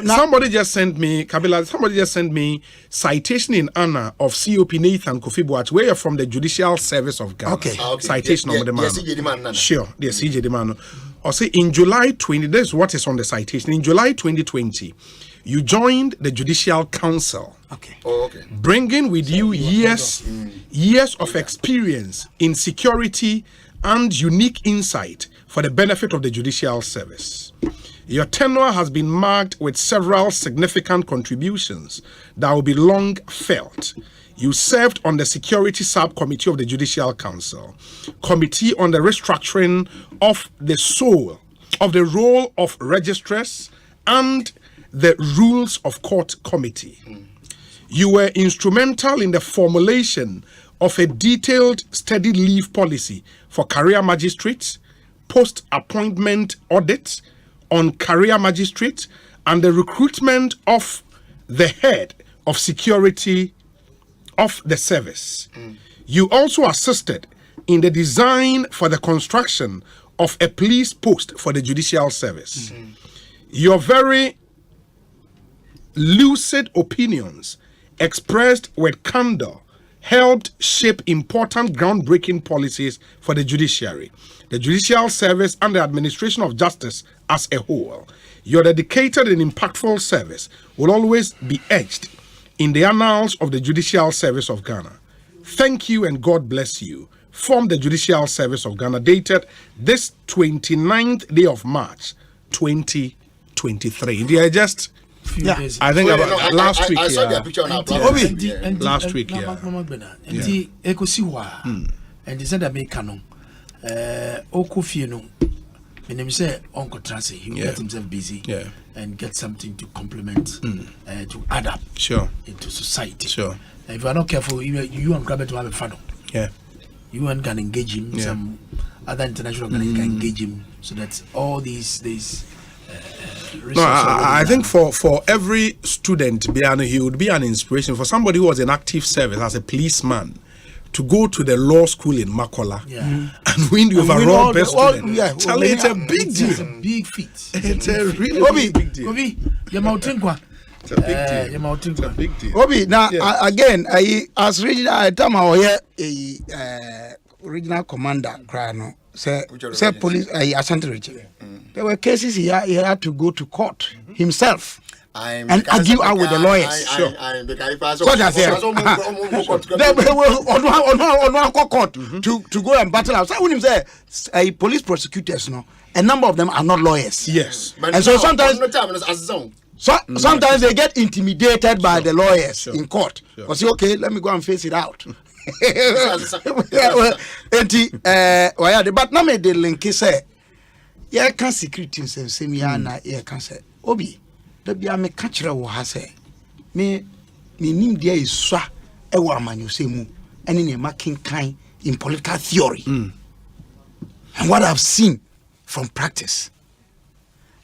Somebody just sent me, Kabila. Somebody just sent me citation in honor of COP Nathan Kofi Boat, where you're from the Judicial Service of Ghana. Okay. Citation on the man. Sure. The CJ Demano. Or say in July 20. This is what is on the citation. In July 2020. You joined the Judicial Council. Okay. Oh, okay. Bringing with you years of experience in security and unique insight for the benefit of the judicial service. Your tenure has been marked with several significant contributions that will be long felt. You served on the Security Subcommittee of the Judicial Council, Committee on the Restructuring of the Role of Registrars, and the Rules of Court Committee. You were instrumental in the formulation of a detailed study leave policy for career magistrates, post-appointment audits on career magistrates, and the recruitment of the head of security of the service. You also assisted in the design for the construction of a police post for the judicial service. Your very lucid opinions expressed with candor helped shape important groundbreaking policies for the judiciary, the judicial service, and the administration of justice as a whole. Your dedicated and impactful service will always be etched in the annals of the Judicial Service of Ghana. Thank you and God bless you. From the Judicial Service of Ghana, dated this 29th day of March 2023. They are just I think about last week. I saw their picture on our platform. Last week, and they said that make canon. Okofie no. And them say Uncle Tracy, he will get himself busy and get something to complement, to add up into society. Sure. If you are not careful, you and Grabber to have a funnel. Yeah. You and can engage him. Some other international can engage him, so that all these no, I think for every student, he would be an inspiration. For somebody who was in active service as a policeman, to go to the law school in Makola and win the overall best student. It's a big deal. It's a big feat. It's a really big deal. Obi, it's a big deal. Obi, now again, as regional, I tell my regional commander, Krano, say police, Asante region. There were cases he had to go to court himself and argue out with the lawyers. To go and battle out. So when you say police prosecutors, a number of them are not lawyers. Yes, and so sometimes they get intimidated by the lawyers in court. Or say, okay, let me go and face it out. But now me the link say. Yeah, can security say me na yeah can say Obi da bia me ka kire wo ha say me nim dia isua e wo amanyose mu ene ne making kind in political theory and what I've seen from practice.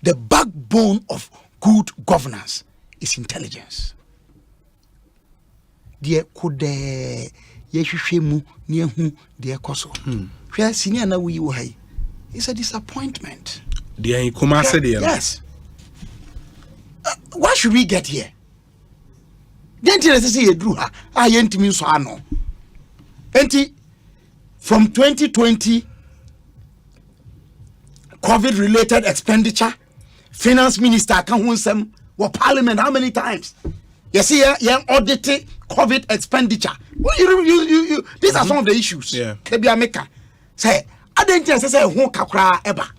The backbone of good governance is intelligence. Dear could yeshemu near whom dear Koso. Where senior na we were. It's a disappointment. Dear Kumase, yes. Why should we get here? Then tell us say drew her. I ain't mean so I know. From 2020, COVID-related expenditure, finance minister can win some parliament how many times? You see, audited COVID expenditure. These are some of the issues. Yeah. Say, I didn't say who kakra ever.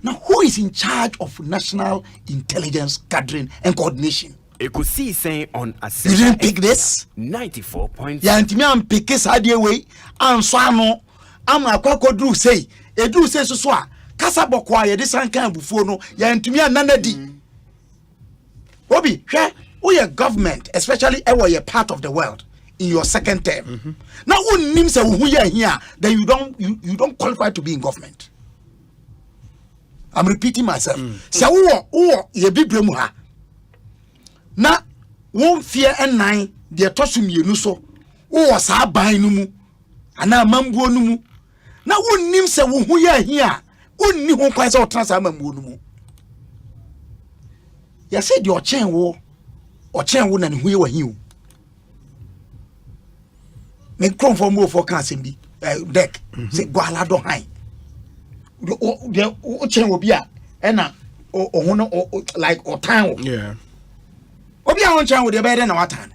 Now, who is in charge of national intelligence gathering and coordination? Ekosiisen On Asempa. You didn't pick this? 94.7. Yeah, and me am pick this idea way. And so I know I'm a kwakodru say. Edu say so kasa bokwa ye this an kan bufo no. Ya ntumi ananadi. Obi, we are government, especially ever you're part of the world in your second term. Now, who names who you are here, then you don't qualify to be in government. I'm repeating myself. So who ye be bremuha. Na won fear and nine de tosum ye no so wo sa ban no mu ana mambuo no mu na wonnim se wo hu ya hia wonni ho kwan se wo transa mambuo no mu ya se de o chen wo na ne hu ye wa hiu me krom for mo for kan sem bi deck se gwala do han o chen wo bi a e na o ho no like o tan wo yeah. Obi a won with the better na watan.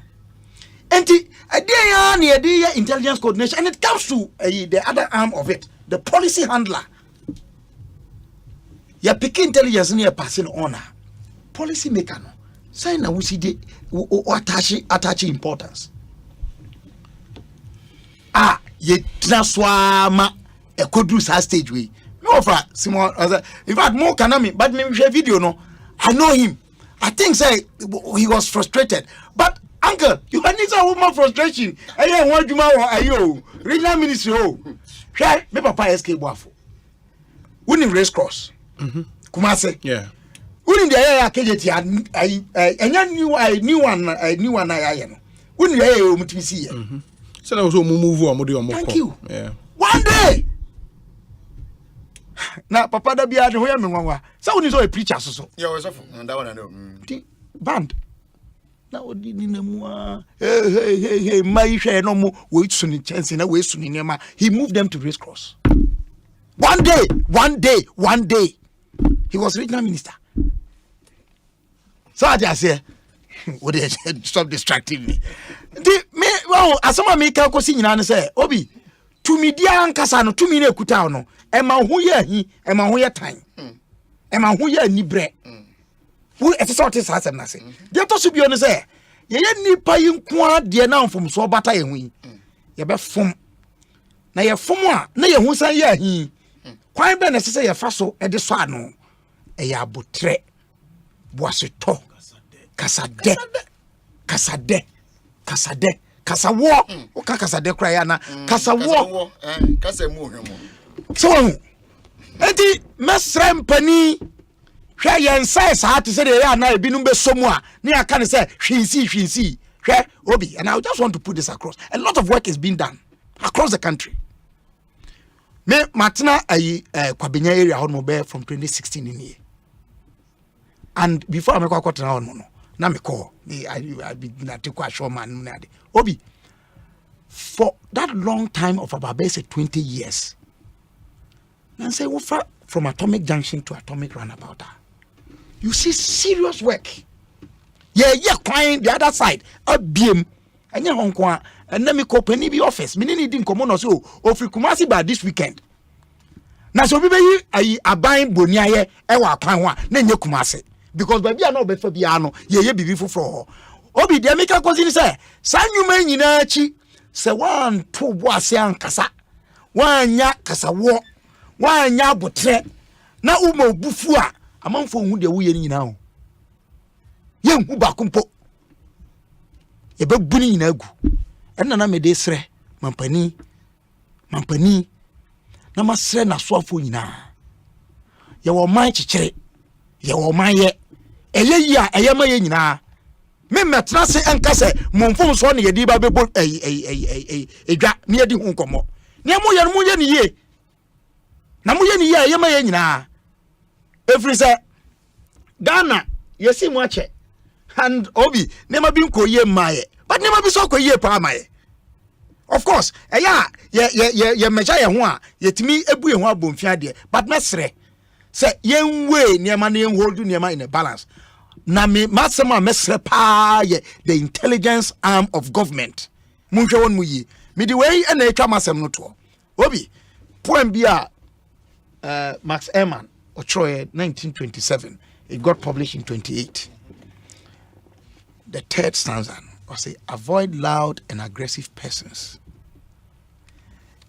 Enti a near intelligence coordination, and it comes to the other arm of it, the policy handler. Ya pick intelligence near passing honor. Policy maker no. Say na we see the attach importance. Ye transforma e kodru sa stage way. No for Simon in fact more can me but me share video no. I know him. I think say he was frustrated. But uncle, you need a woman frustration. I want you ayo. Regional ministry oh. Share me papa SK Boafo. Winning race cross. Kumase. Yeah. Winning the area KJT I new one I no. Winning the area mutisi here. So that was move on. Thank you. Yeah. One day. Na papa da bia de ho ya me nwanwa sa woni so a preacher so yeah was off that one I know band na odi ni na mu hey mai hwe no mo we suni chance na we suni nema he moved them to race cross one day he was regional minister so I just say what they stop distracting me me well asama me ka kosi nyina ne say obi tumi dia ankasa no tumi na ekuta no e ma ho ye hi e ma ho ye tan e ma ho ye nibre wo e se sort sa asem na se de to so bi on se ye nipa yi nko ade na mfom so bata ye hu ye be fom na ye fom a na ye hu san ye hi kwan be na se ye fa so e de so ano e ya botre boaseto kasade kasawo o ka kasade kra ya na kasawo kasamu hwemo so enti mesrem pani hwe yen sai sa to say ya na ebinum be somu a na aka ne say hwinsi hwe obi and I just want to put this across a lot of work is being done across the country me matna kwabenya area ho no be from 2016 in here and before I kwakota na no na me call I be na take a show man na de obi for that long time of about 20 years and say from atomic junction to atomic roundabout you see serious work yeah climb the other side abiem anya honko and let me call penny be office me need dim komo no so ofri Kumasi by this weekend na so be yi aban boniaye e wa kwan ho a na nye Kumasi because baby are no be for bia no ye bibi foforo obi de make cause ni say sanyuma nyina chi se wan to bo ase ankasa wanya kasawo wanya botre na uma obufu a amanfo hu de wo ye nyina ho ye hu ba kompo ye be bu ni nyina agu enna na me de sre mampani na masre na soafo nyina ye wo man chichire ye wo man ye eye yi a eye ma ye nyina me metra se enka se monfom so ne ye di ba bebo edwa ne ye di hu nkomo ne mo ye no mo ye ne ye na mo ye ne ye eye ma ye nyina every say Ghana yesi mo ache and obi ne ma bi nko ye maye but ne ma bi so ko ye pa maye of course ye meja ye ho a yetimi ebu ye ho abomfia de but mesre say yenwe ne ma ne hold ne ma in a balance na me masema mesre pa ye the intelligence arm of government munhwe won mu yi me the way na etwa masem no to obi poem bi a Max Ehrman Ochoe 1927 it got published in 28 the third stanza or say avoid loud and aggressive persons.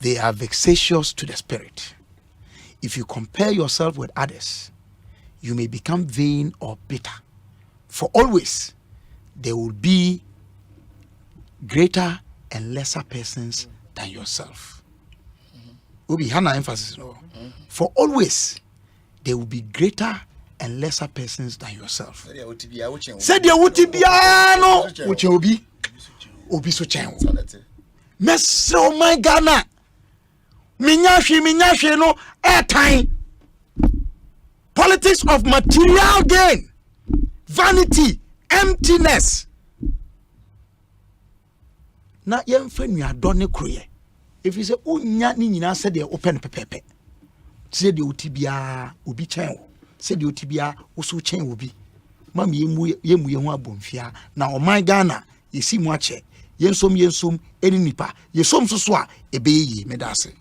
They are vexatious to the spirit. If you compare yourself with others, you may become vain or bitter. For always there will be greater and lesser persons than yourself. Ubi hana emphasis no. For always there will be greater and lesser persons than yourself. Said ya utibia no uche obi so chen. Mesro my Ghana. Minyahwe no airtime. Politics of material gain, vanity, emptiness. Na yemfa nua done kroye. If you say unya ni nyina said the open pepepe. Said the utibia obi chen. Said the utibia usu chen obi. Mami yemu ye ho abomfia na o my Ghana yesi mu ache. Yensom eni nipa. Yesom so a ebeyi medase.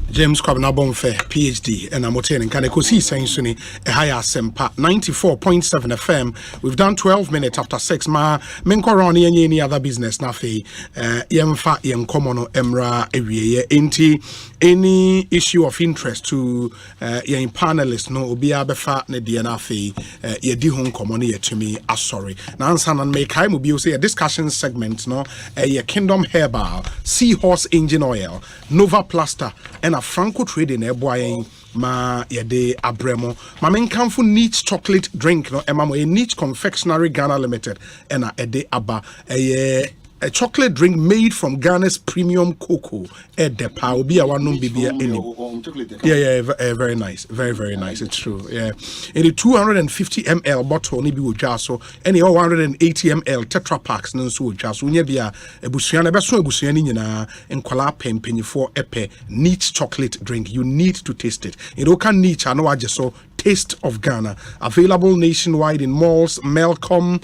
James Kwabena Bonfe, PhD, and I'm attending Ekosiisen Suni, Asempa 94.7 FM. We've done 12 minutes after 6. Ma menkoroni any other business na fe yemfa yenkomono emra ewiye enti any issue of interest to yen panelists no obia befa ne de na fe ye di ho nkomo ne yetumi asori. Na ansa na make kai mo bi say a discussion segment no ye Kingdom Herbal, Seahorse Engine Oil, Nova Plaster and a Franco trading eboyen ma yede abremo ma menkamfo niche chocolate drink no emamo a niche confectionery Ghana Limited and a ede aba a chocolate drink made from Ghana's premium cocoa edepa obi a wanom bibia eni very nice, very nice, it's true. In the 250 ml bottle ni bi wodwa so any 180 ml tetra packs no so wodwa so nya bia ebusua na beso ebusua ni nyina enkwala pempanyfo epe niche chocolate drink. You need to taste it. It can niche no age so Taste of Ghana, available nationwide in malls, Melcom,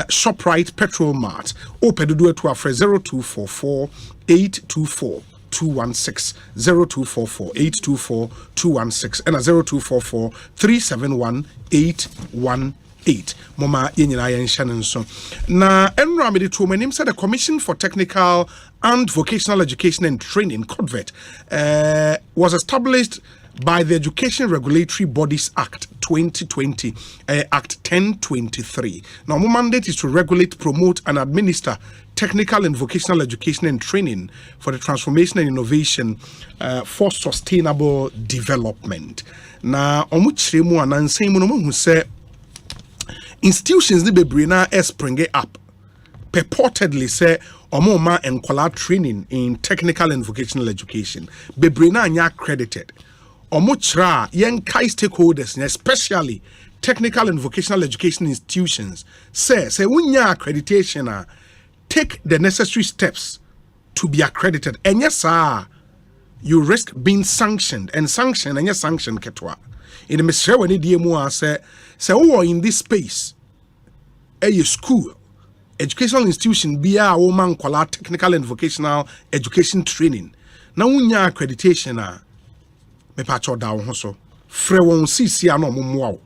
ShopRite, Petrol Mart. Open to do it to our 0244 824 216 0244 824 216 and a 0244 371 818. Mama yenyina yen Shannon so. Na enra me de to manim said the Commission for Technical and Vocational Education and Training CODVET was established by the Education Regulatory Bodies Act 2020, Act 1023. Now, my mandate is to regulate, promote, and administer technical and vocational education and training for the transformation and innovation for sustainable development. Now, omuchiremu anansemu no mu say institutions ni bebre na spring up purportedly say omoma enkwala training in technical and vocational education bebre na anya accredited. Omuchra yenkai stakeholders, especially technical and vocational education institutions, say unya accreditation take the necessary steps to be accredited. And yes, sir, you risk being sanctioned and yes, sanction ketwa. In the Ministerial when DMO say who in this space, a school, educational institution, be a woman called technical and vocational education training. Now unya accreditation me pacho da wo so frɛ won cc ano momwa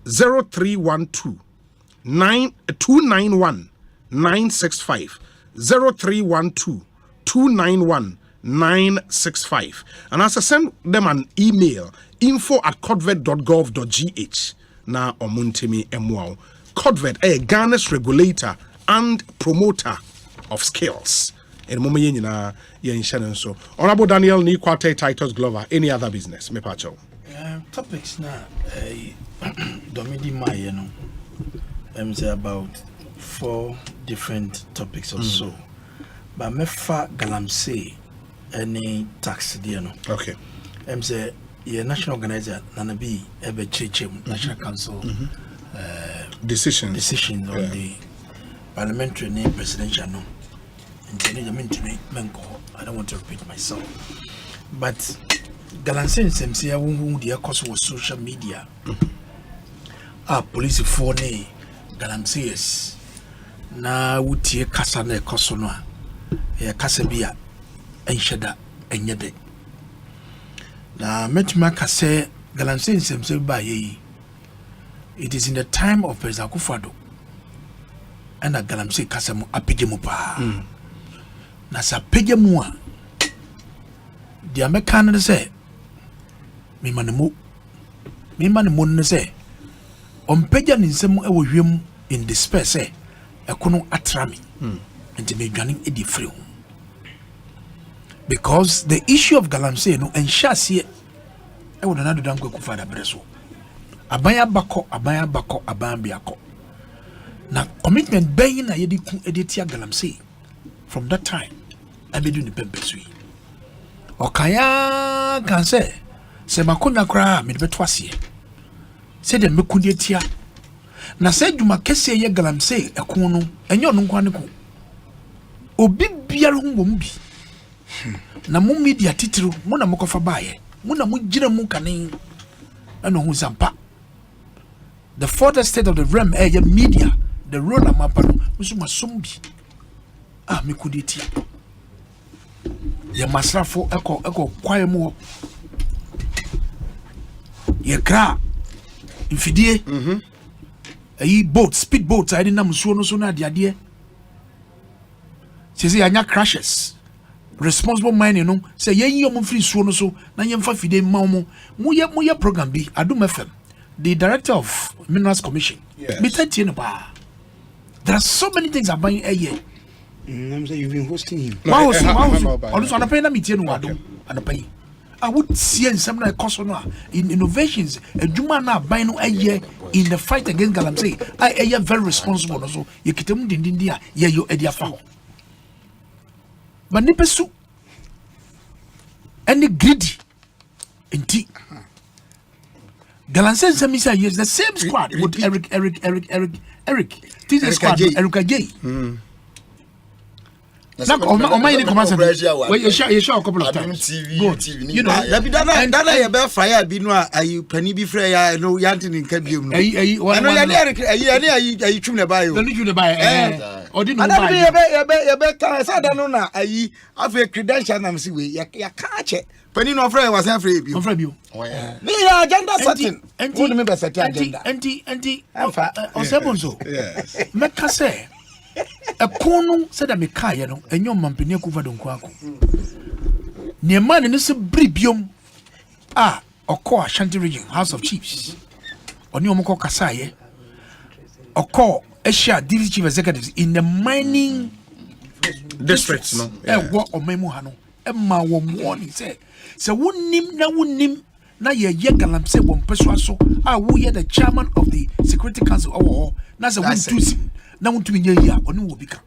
0312 291 965 0312 291 965 and as I send them an email info@codvet.gov.gh na omuntimi emwa CODVET a Ghana's regulator and promoter of skills. And mama yenina yen Shannon so. Honorable Daniel ni kwate Titus Glover. Any other business? Me pacho. Topics now. Domidi Maya, no. I'm say about 4 different topics or so. But me fa galamsey any tax dear no. Okay. I'm say your national organizer Nanabi ebe chechem National Council decisions on the parliamentary and presidential no. I don't want to repeat myself. But Galamsey semsi ya wungu the cause was social media. Police for ne Galamsey yes. Na wutie kasa na ekoso no a ya kasa bia enhyeda enyede. Na metuma kase Galamsey semsi ba yi. It is in the time of President Akufo-Addo. And Galamsey kasa mu apije mu pa. Na sa apije mu a the American say me manemu ne say ompeja ni nsem e wo hwem in despair say ekono atrami enti me dwaning e di free because the issue of Galamsey no enhyasie e wo na do dan kwaku fada breso abaya bako biako na commitment bayin na yedi ku editia Galamsey from that time I be do ni pempesui okaya kan say se makona kra me beto ase se de mekudi etia na se djuma kese ye Galamsey ekon no enyo no nkwane ko obi biara hu bom bi na mu media titiro mu na mokofa baaye mu na mu gira mu kanen eno hu zampa the further state of the realm ye media the role amapa no musuma sombi mekudi etia ye masrafo eko kwae mu ye kra infidie ayi boat speed boats I didn't so no so na ade say anya crashes responsible mining no say ye yom free so no so na ye mfa fide ma mo ye program bi Adum FM the director of Minerals Commission me tell you ba there are so many things about here. I'm saying you've been hosting him. Wow, also on na meeting no Adum anapai I would see some like in innovations a juma na buy no a year in the fight against Galamsey. I very responsible also. You kitem dindia ye yo edia fa. But nipesu any greedy inti Galamsey semisa use the same squad with Eric. This is squad Eric J. Like on my commercial, where you show a couple of times. TV, you know, that I about fire be no, I penny be free. I know Yantin in Cabium. I know you trim the bio. Don't you the buy? Or didn't I don't know. I have a credential. I'm see ya catch it. Penny no friend was afraid of you. From you. Yeah, agenda certain. And remember certain agenda. Anti, Bonsu. Yes. Mekase. A kono said that me kaya no enyo mampene kuva do nkwako ne man ne se bribiom oko Ashanti region House of Chiefs oni omko kasaye oko Asia district chief executives in the mining districts no wo omemu ha no ma wo warning say wonim na ye Galamsey bom peso so wo ye the chairman of the Security Council na say won na won't be near ya or no bika.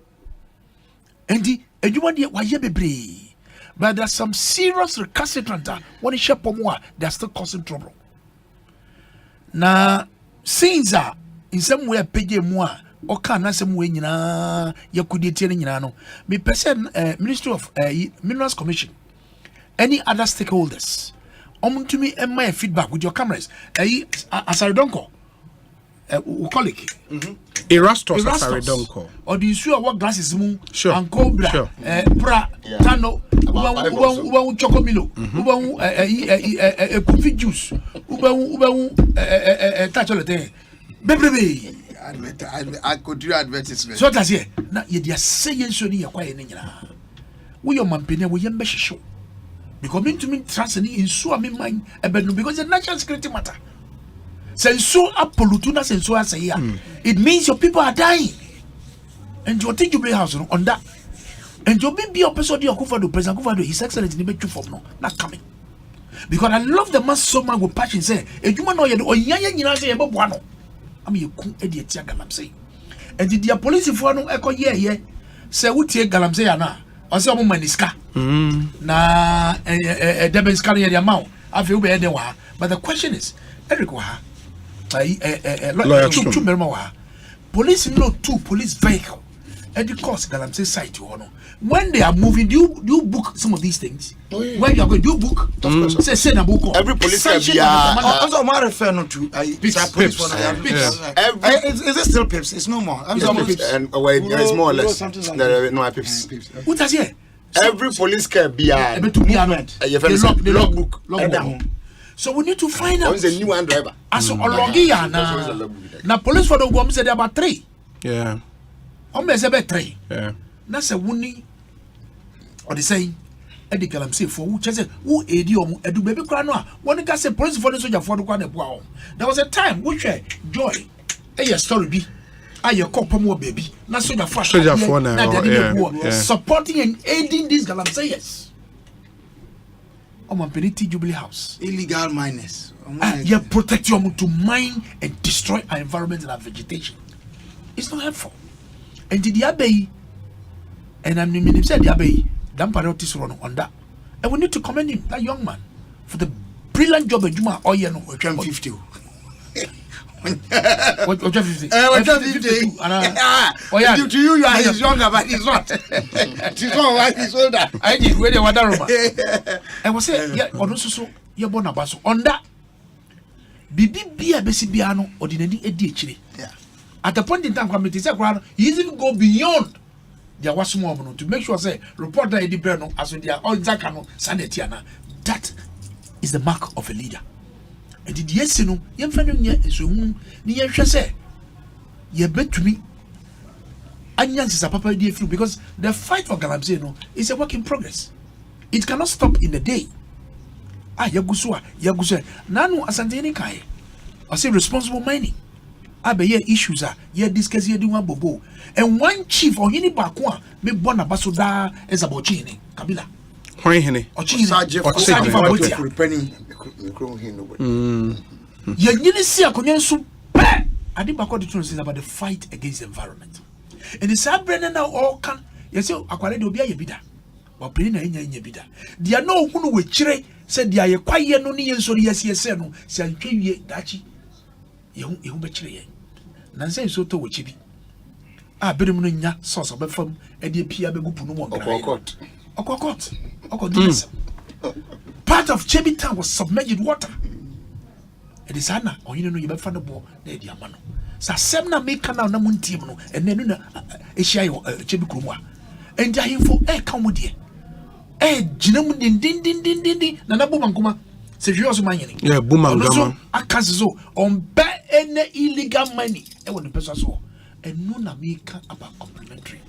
And you want why ye bebre. But there's some serious recalcitrant when it shop more, they're still causing trouble. Now, since in some way pay more or can some way you could tell no. Me person Ministry of Minerals Commission, any other stakeholders, to me and my feedback with your cameras. As I don't call. Colleague. Erastus Asaridonko. Or do you sure what glasses moon? Sure. And Cobra. Sure. Pra. Tano. Uba chocomilo. Uba coffee juice. Uba touch all the thing. Baby. I could do advertisement. So that's here. Now you are saying so near quiet. We your mampine we yam show. Because me to me trust in so I mean mind because the national security matter. So apolutuna senso say it means your people are dying. And you think you play house on that. And you be a person of Akufo-Addo, President Akufo-Addo, His Excellency in the from no, not coming. Because I love the man so much with passion. Say, a human no yet or yan say about one. I mean, you couldn't edit Galamsey. And did the police if one echo ye say, would take Galamsey ana or some maniska. Na a Debens carry the amount. I feel better than one. But the question is, Eric Waha, two Mermawa, police no two police vehicle. At the cost Galamsey site to honor. When they are moving, do you book some of these things? When you are going to book, say a book. Every police can be also my refer not to police. Is it still pips? It's no more. And it's more or less. No pips. What does here? Every police can be a logbook. So we need to find out. Who's a new one driver? As now police for the woman said about 3. Yeah. Almost about 3. Yeah. That's a winning. Or the saying, Eddie Galamsey for who says who idiom edu baby cranoa. One can say police for the soldier for the one. There was a time which joy. A story be. I cop more baby. Not soldier for supporting and aiding these Galamseyers. My penalty Jubilee House. Illegal miners. You protect your to mine and destroy our environment and our vegetation. It's not helpful. And the Abbey, and I'm the said the Abbey, Damparotis run on that. And we need to commend him, that young man, for the brilliant job of Juma or you know, 50. What 50? To you, you are his younger, but he's not. He's not he's older. I did where they were there. I was saying, yeah, or also, you're born a basso on that. Bibi Besibiano or the ADHD. Yeah. At the point in time, committee said, he even go beyond there was more to make sure say report that Eddie Berno as with their own Zakano Sanetiana. That is the mark of a leader. And did yes, you know, young friend is near say, ye bet to me. Anyans is a papa idea because the fight for Galamsey is a work in progress. It cannot stop in the day. Yagusua. Nanu Asanteni Kai. I say responsible mining. Ye issues are ye discuss ye do one bobo. And one chief or any bakwa me bona basoda is about chini. Kabila. Why henny? Or chini. Ye nini see a konyen so bad. I did back what the truth is about the fight against the environment. And the sub Brennan now all can you say aquare do be a bida. Or playing a bida. They are no who will chire said they are quiet no ni so yes no say ye dachi. You be chire. Nancy so to chibi. Bedroom nya source of from a dear Pia Begupu no more. Part of Chebi town was submerged water. It is Anna, or you know, you better find a ball, there, dear man. Sasemna make canal Namuntimo, and then a shy Chebi Kruma. And Jahim for come with you. Jinam din, Nanabumanguma. C'est juste money. Yeah, boomangama. Akazo on buy any illegal money. And when the person saw, and no Namika about complementary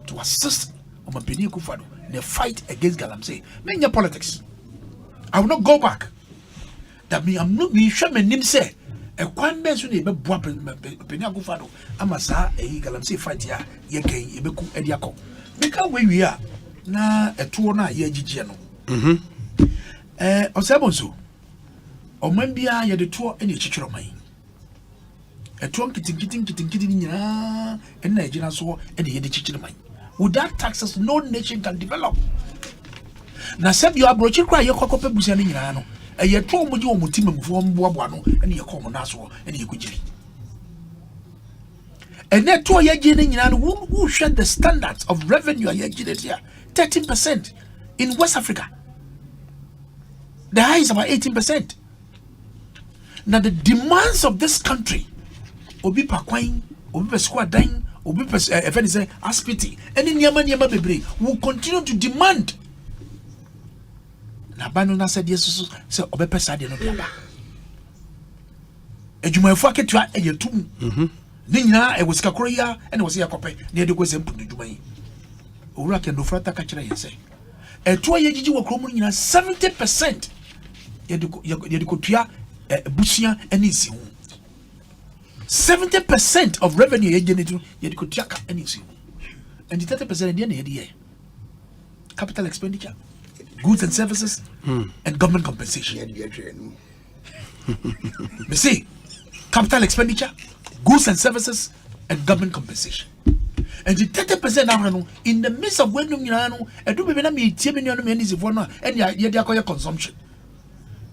to assist on my Beni Kufado in the fight against Galamsey. Many politics. I will not go back. That me, I'm not me sure my name say. A quan benson a bua Beni Kufado. Amasa a Galamsey fight ya gain Ebeku Ediako. Because where we are na a tuona ye Gigiano. Bonsu. O membia ye the tour any chichiro mai. A tour kitting and Nigerian so and the chichiro mai. Without taxes, no nation can develop. Now, said you are broaching cry your cocoa busiano, and your tour with your mutim from Buabuano and your common naso and your kujiri. And that tour ye getting who set the standards of revenue ye get here 13% in West Africa. The high is about 18%. Now the demands of this country, Obi Paquine, Obi Squad Dine, Obi Aspiti, and in Yama Bebre will continue to demand. Nabanona said yes, so Obi Pesadi no Biaba. And you might fuck it to a two. Nina, I was Kakoria, and was a copy near the West Empu Jumai. Urak and Dufrata Kachara, say. A 2 year will come in 70%. Yedikotia, Busia, and Isi. 70% of revenue generated Yedikotiaka and Isi. And the 30% in the end, capital expenditure. goods and services, and government compensation. You see, capital expenditure, goods and services, and government compensation. And the 30% now in the midst of when you know, and do be na me tie me no is for no and ya dey consumption.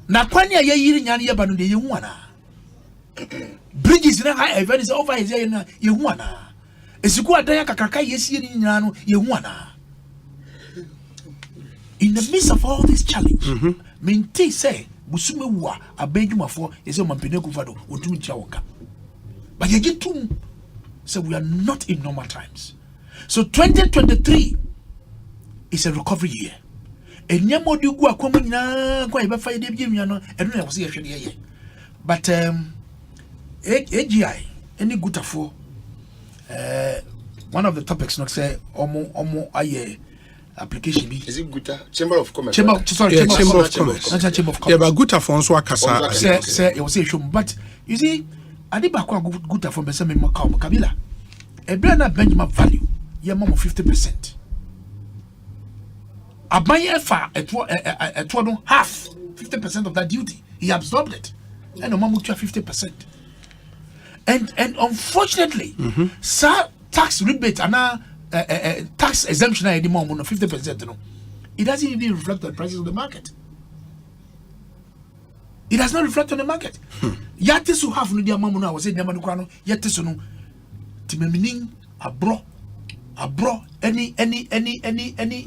Na kwani ya yiri nya na ba no de ye hu ana. Bridges na high event is over is ye na ye hu ana. Esiku adan kakaka yesi ni nya no ye hu ana. In the midst of all this challenge, maintain say busume wa abedwumafo is mampene kufado otumi tia woka. But ye get to so we are not in normal times. So 2023 is a recovery year. And nyamodi gu akwamu nyina kwa ebe fa ide biem no eno na wose ye hwede ye. But AGI any gutafo one of the topics not say omo aye application bi is it Guta Chamber of Commerce Chamber of Commerce yeah but gutafo nso akasa say you say show but you see ade ba kwa gutafo be say me Kabila ebra na Benjamin value ye mom 50%. Abanye fa eto no half 50% of that duty he absorbed it and no mamu 50%. And unfortunately tax rebate and tax exemption I mom no 50% no it doesn't even reflect on the prices of the market. It does not reflect on the market. Yatisu half no dia mamu no I was saying dia manu kwa no yatisu no timeminin abro any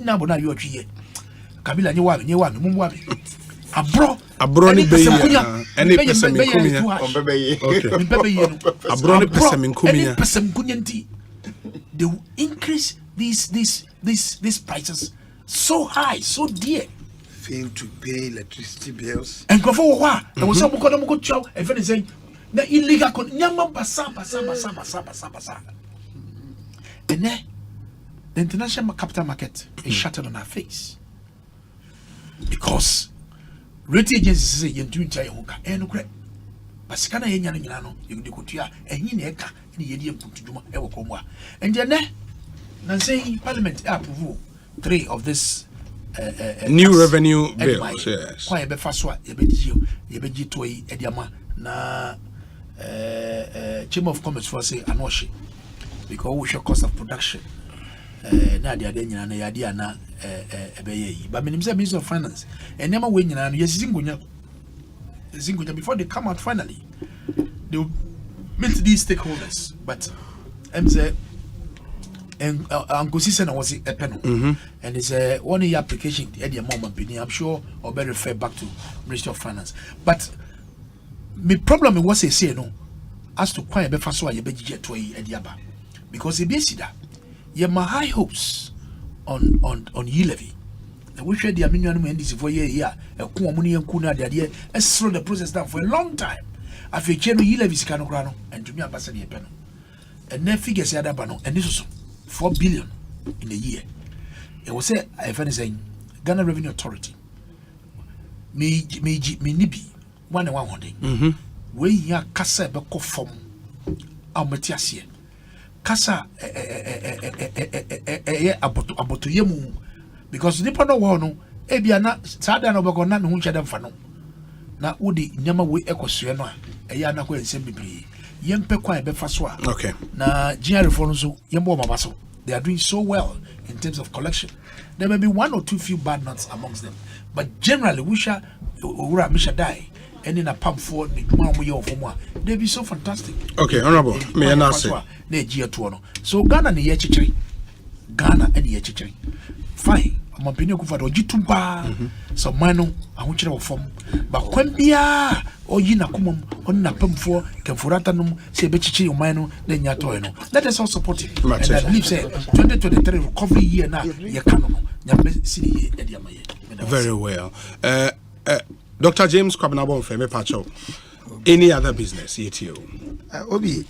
na bona you atwie Kabila nye wa mumu wa abro ni be any person nkunya abro ni person nkunya they will increase these prices so high so dear fail to pay electricity bills and go for what and we say mo chow and very say na illegal nyama basa and then the international capital market is shattered on our face because rating agencies say you do try hoka no correct but sikana yenya no nyina no you dey kotua enyi na eka ni yedi emputuduma e wo komwa and then na say parliament approve 3 of this new revenue bills yes kwa ebe faso ebe gi toyi ediama na Chamber of Commerce for say anoshi because we show cost of production na dia nyina na ya dia na ebe yi but minim say Minister of Finance and nema we nyina no yesingunya before they come out finally they will meet these stakeholders but mze and Ekosiisen was a panel and it's one year application at the moment I'm sure or better refer back to Ministry of Finance but my problem was say no as to quite be fast so you be get to ediaba because it be that you have high hopes on levy and we share the minimum indices for year a money and kuna the slow the process down for a long time after you levy can grano and to me ambassador panel and then figures other bano and this was 4 billion in a year. It was say saying Ghana Revenue Authority me nibi 1 we ya kasa be ko fom amatiasie kasa aboto yemu because nipa no wo no e bia na sada na obego na me hu chede mfa no na wodi nyama we ekosue no a ya na ko ensem bibiri yempe kwa be fa so a okay na GR for so yembo mama so they are doing so well in terms of collection. There may be 1 or 2 few bad nuts amongst them but generally we shall ura misha die and in a pump for the they be so fantastic. Okay, honorable. Me and say. So Ghana ni yechichiri. Ghana and yechichiri. Fine. I'm a penny kufa do jitumba. So mano ahuchira wo form. Ba kwambia o yina kumum on na pump for kemfurata num se bechichi o mano na nyato no. Let us all support it. And I believe say 2023 recovery year na ye kanono. Nyame sini ye ediama ye. Very well. Dr. James Kwabnabo Feme Pacho. Any other business yet you? Obi,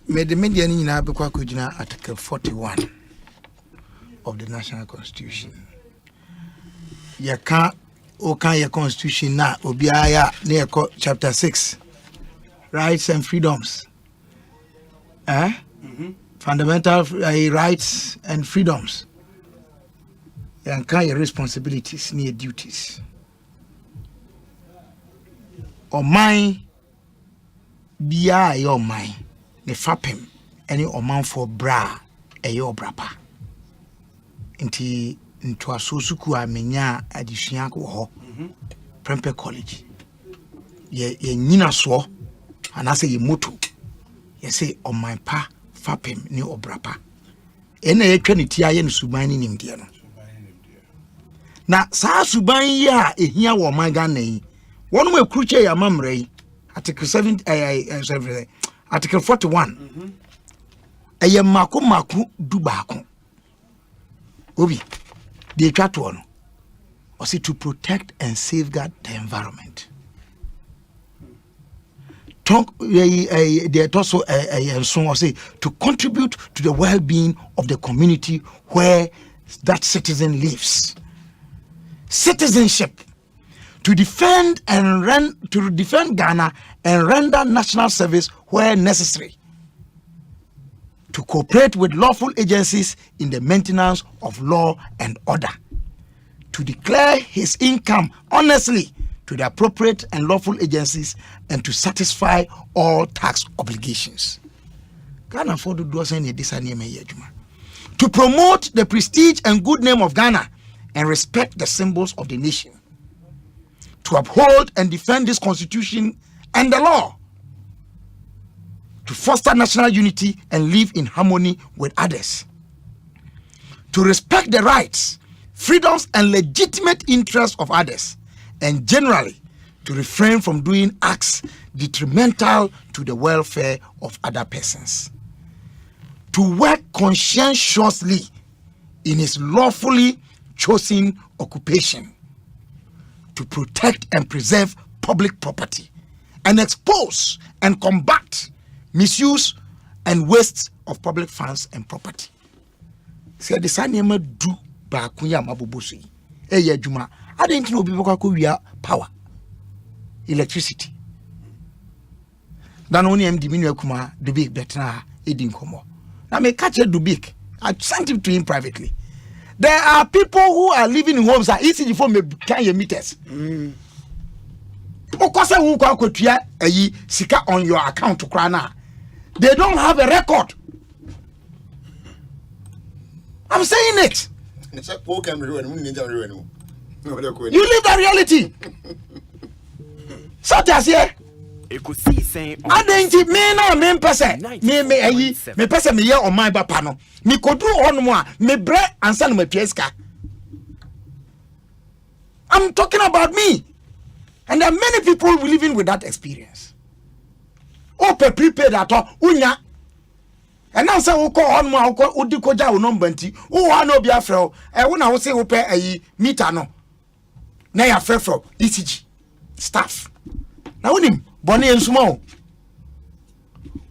made the media in Abukwa Article 41 of the National Constitution. Yaka Oka Constitution na Obiaya near chapter 6. Rights and freedoms. Fundamental rights and freedoms. and kind of responsibilities near duties. Or mine be your mine, the fapim, any or man for bra, a your brapa. Into a sosuku a menya addition ho Prempe College. Ye nina so, and I say ye moto. Ye say on my pa fapim ni obrapa. Ene etwaniti aye no suban ni nimde no. Na saa suban yi a ehia wo man Ghana yi. Wonu me kruche ya mamre article 7 article 41. Eye mako du baako. Obi the etwato no. Was it to protect and safeguard the environment? They also to contribute to the well-being of the community where that citizen lives. Citizenship to defend Ghana and render national service where necessary. To cooperate with lawful agencies in the maintenance of law and order. To declare his income honestly to the appropriate and lawful agencies and to satisfy all tax obligations. Ghana for do this to promote the prestige and good name of Ghana and respect the symbols of the nation. To uphold and defend this constitution and the law. To foster national unity and live in harmony with others. To respect the rights, freedoms and legitimate interests of others, and generally to refrain from doing acts detrimental to the welfare of other persons. To work conscientiously in his lawfully chosen occupation. To protect and preserve public property and expose and combat misuse and waste of public funds and property. Say the same do ba kunya mabobosi. Eye adwuma I didn't know people we are power, electricity. Then only MD Kuma do big better eating como. Now me catch it do big. I sent him to him privately. There are people who are living in homes that easy for me can meters. Okosa who kwa kotua ayi sika on your account to krana. They don't have a record. I'm saying it. You live that reality. Such as here. Ekosiisen On I didn't me na me person. Me person me here on my bapano. Me kodu on moi. Me bre ansa no me pieska. I'm talking about me. And there are many people living with that experience. Ope prepared at all. Unya. And now say we call on moi udi koja o number nti. Wo ha no bia frɛ. Wona wo say wo pe ayi meter no. Na ya frɛ from ECG staff. Na wonim bone ensuma o.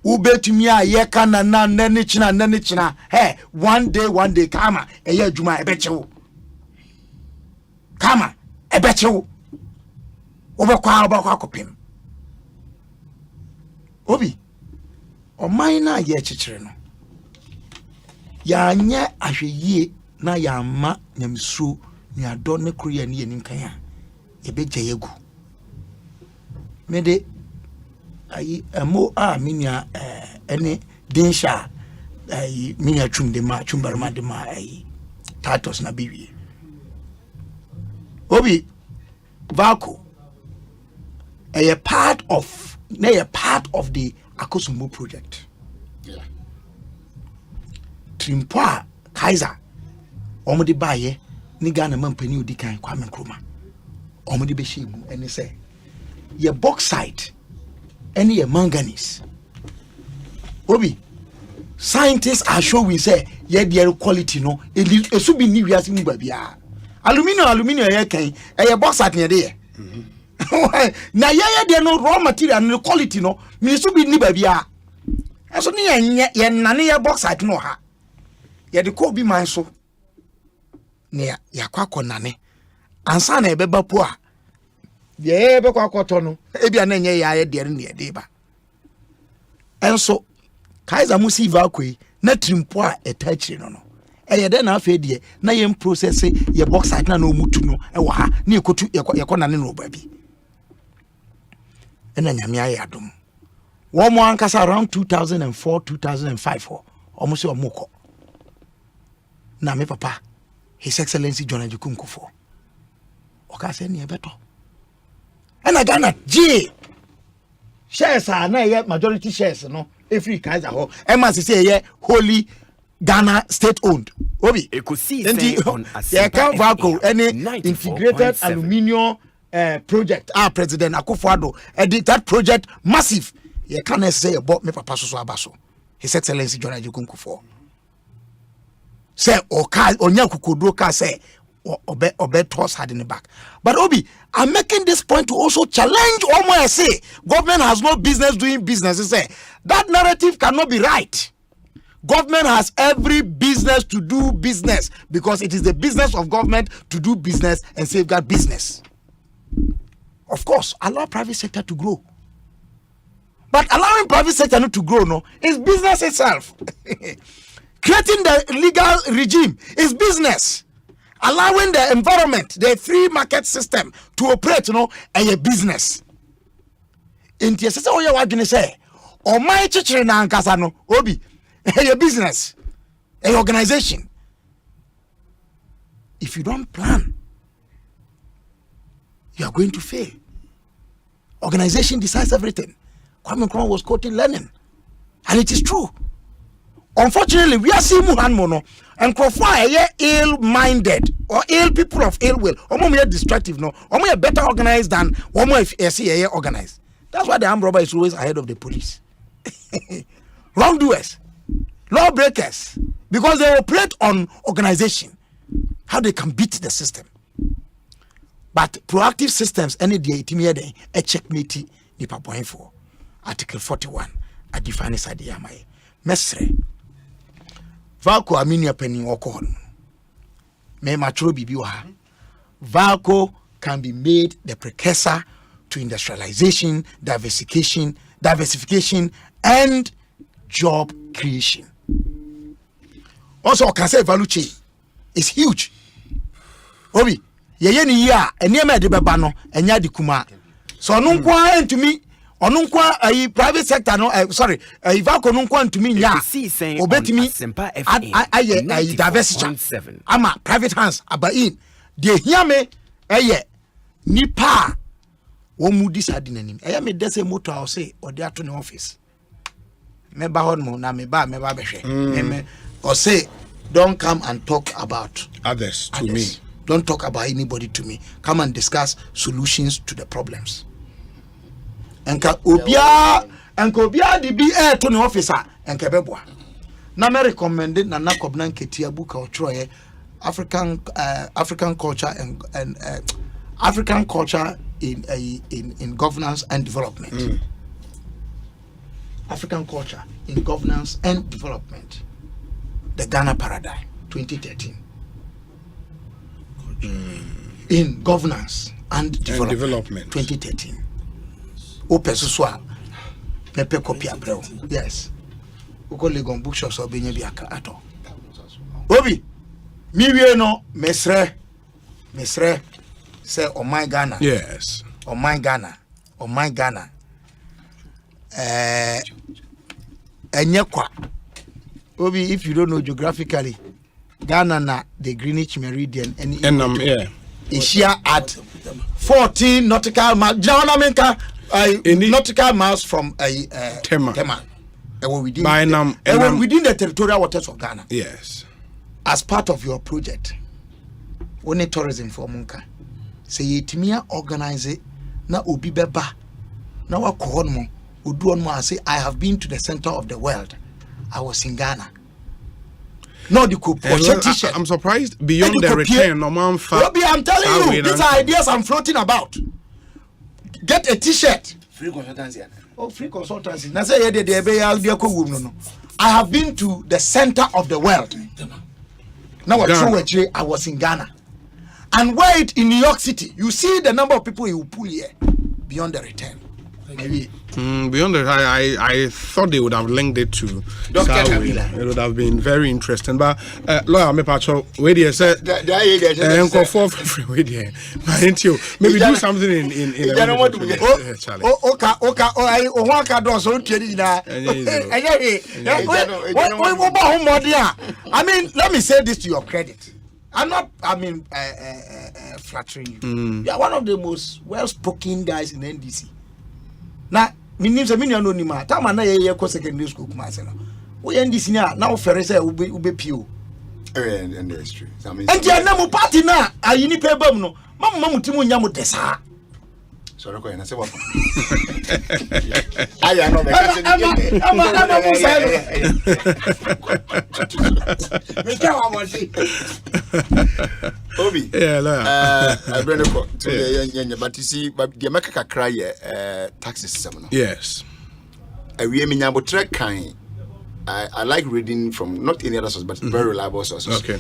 Wo betumi a ye kana na nani china. Hey, one day kama eye adwuma ebechewo. Kama ebechewo. Obekwa akopim. Obi oman na ye chichire no. Ya anya ahweye na ya ma nyamsu ni adon ne kru ya ne nkan a ebeje yegu. Mede ayi amo a minia ene dinsha ayi minia chumbarma de ma ayi tatos na biwi. Obi Vako a part of the Akosumbo project. Yeah. Trimpa Kaiser omudi baye ni Ghana mampani odi kan Kwame Nkrumah. Omudi be shegu ene say ye bauxite any ye manganese. Obi scientists are showing say ye their quality no e so be ni wiase mu ba bia. Aluminium ye kan ye bauxite ne de. Na ye de no raw material no quality no me so be ni ba bia. Eso ni ye nane ye bauxite no ha. Ye de ko bi man so ne ya kwakọ nane ansa na ebeba po a ye be kwakoto no ebia na nye ya de ne de ba enso Kaiser Musiva akoi na trimpo a etachire no ɛyɛ dɛ na afɛ deɛ na yɛn process yɛ box site na omutu no ɛwɔ ha na yɛkɔtu yɛkɔ na ne no baabi ɛna nyame ayɛ adom wɔn mo ankasa around 2004 2005 ɔmo sɛ ɔmo kɔ na me papa His Excellency John Ajuku Nkufo ɔka sɛ ne ɛbɛtɔ ɛna Ghana G shares are na majority shares no every Kaiser ho ɛma sɛ yɛ wholly Ghana state owned obi Ekosiisen On Asempa can Valco any integrated aluminium project President Akufo-Addo edit that project massive you can say about me papa so abaso His Excellency John Ajuku Nkufo say oka onya kukodro ka say obe toss had in the back. But Obi, I'm making this point to also challenge Omo say government has no business doing business. Say that narrative cannot be right. Government has every business to do business because it is the business of government to do business and safeguard business. Of course, allow private sector to grow. But allowing private sector not to grow no is business itself. Creating the legal regime is business. Allowing the environment, the free market system to operate, a business. In the case of what you say, or my church in Ankasano, Obi, a business, a organization. If you don't plan, you are going to fail. Organization decides everything. Kwame Nkrumah was quoting Lenin, and it is true. Unfortunately, we are seeing Muhan and Nkrumah ill-minded or ill people of ill will. Omo destructive no. Omo better organized than Omo if organized. That's why the armed robber is always ahead of the police. Wrongdoers, lawbreakers, because they operate on organization, how they can beat the system. But proactive systems, any day it a checkmate nipa point for Article 41. I define this idea my mesre. Valco aminia penny or me matro bibiwa. Valco can be made the precursor to industrialization, diversification, and job creation. Also, I can say value chain is huge. Obi, ye ni ya eniema de beba no enya de kuma. So nunkwa ntumi onunkwa private sector no sorry Valco nunkwa ntumi nya obetimi aye diversity ama private hands abain de hiame nipa wo mu decide nanim me dese motor I say or dey ato ne office me ba hon mo na me ba behwe me or say don't come and talk about others to me. Don't talk about anybody to me. Come and discuss solutions to the problems. Enka obia di bi to ne officer enka beboa. Na me recommend na nakobna nketia book o troye African culture and African culture in governance and development. African culture in governance and development. The Ghana paradigm 2013. In governance and development 2013. Opesoswa pepe copy abrel. Yes. Uko legon bookshops or benye biaka ato. Obi mi wie no mesre say on my Ghana. Yes. On my Ghana. Enyekwa. Obi, if you don't know geographically, Ghana na the Greenwich Meridian and is here at 14 nautical miles. Nautical miles from Tema. Within the territorial waters of Ghana. Yes. As part of your project, only tourism for Munka. Say it organize it na obi beba na wa kohonmo oduonmo say I have been to the center of the world. I was in Ghana. No, the t-shirt. I'm surprised beyond the return. I'm telling you, these are ideas I'm floating about. Get a t-shirt. Free consultancy. Oh, free consultancy. I have been to the center of the world. Now I was in Ghana. And wait in New York City, you see the number of people you pull here beyond the return. Maybe. Beyond that, I thought they would have linked it to Dr. Sawi. Kabila. It would have been very interesting. But lawyer, me pacho, wait here, sir. Maybe do something in I mean, let me say this to your credit. I'm not, flattering you. You are one of the most well-spoken guys in NDC. Now, my name is Emilio Nima. Time na ye ko secondary school kuma se no. We NDC na offer say ube pio. And that's true. And you na party na ayi ni pe bam no. Mamu timu nya mo desa. Sorry ko na say what. Aya no me Obi. Yeah, I bring it to the but you see, but the America cry taxes system. Yes. I like reading from not any other source, but very reliable sources. Okay.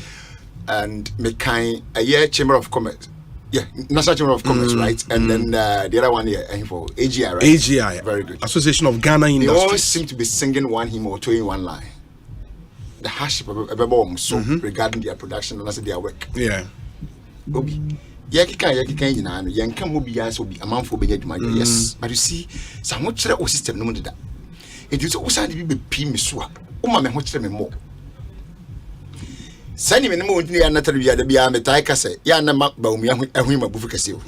And me kind a year Chamber of Commerce. Yeah, National Chamber of Commerce, right? And then the other one here for AGI, right? AGI. Very good. Association of Ghana Industries. They all seem to be singing one hymn or two in one line. The hardship of everyone so regarding their production and their work. Yeah. Obi. Yaki you know, Yanka will be as will be a month for being yes. But you see, some much system no that. It is also to be Pimiswa. Uma much more. Sani me no mo ntini ya natare bia da bia metai ka se ya na ma ba omi ahun ma bufu kase o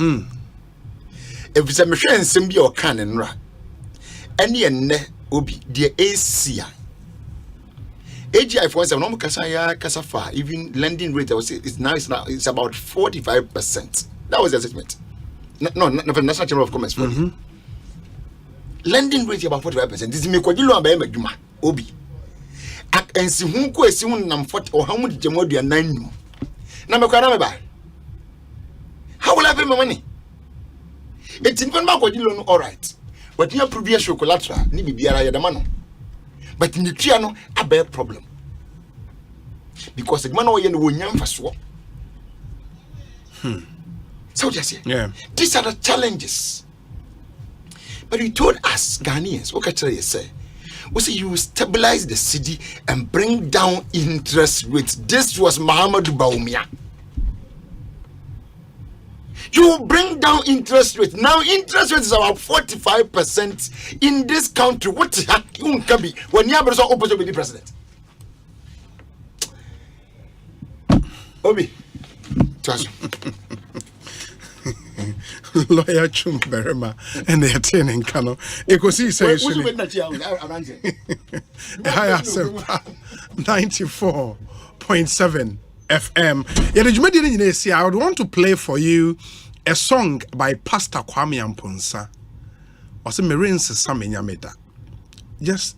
efisa me hwe nsem bia o kan nra ene enne obi de asia AGI for example no kasa ya kasa fa even lending rate I was it's about 45%. That was the assessment. No, for National Chamber of Commerce for lending rate about 45%. This me kwadi lo ba e madwuma obi and see who go see one nam 40 or how much Jamodia 9 na me kwa na me ba. How will I pay my money? It's in back with loan all right. But you previous collateral ni bibiara ya damano. But in the triano a bear problem. Because the man o ye no nyam faso. So just here. Yeah. These are the challenges. But you told us Ghanaians, what can you say? We say you stabilize the city and bring down interest rates. This was Muhammadu Bawumia. You bring down interest rates. Now interest rate is about 45% in this country. What the heck you can be when you are opposite with the president? Obi, trust. Lawyer Chum Berema and they are turning Kano. Ekosiisen Asempa 94.7 FM. I would want to play for you a song by Pastor Kwame Amponsa. Just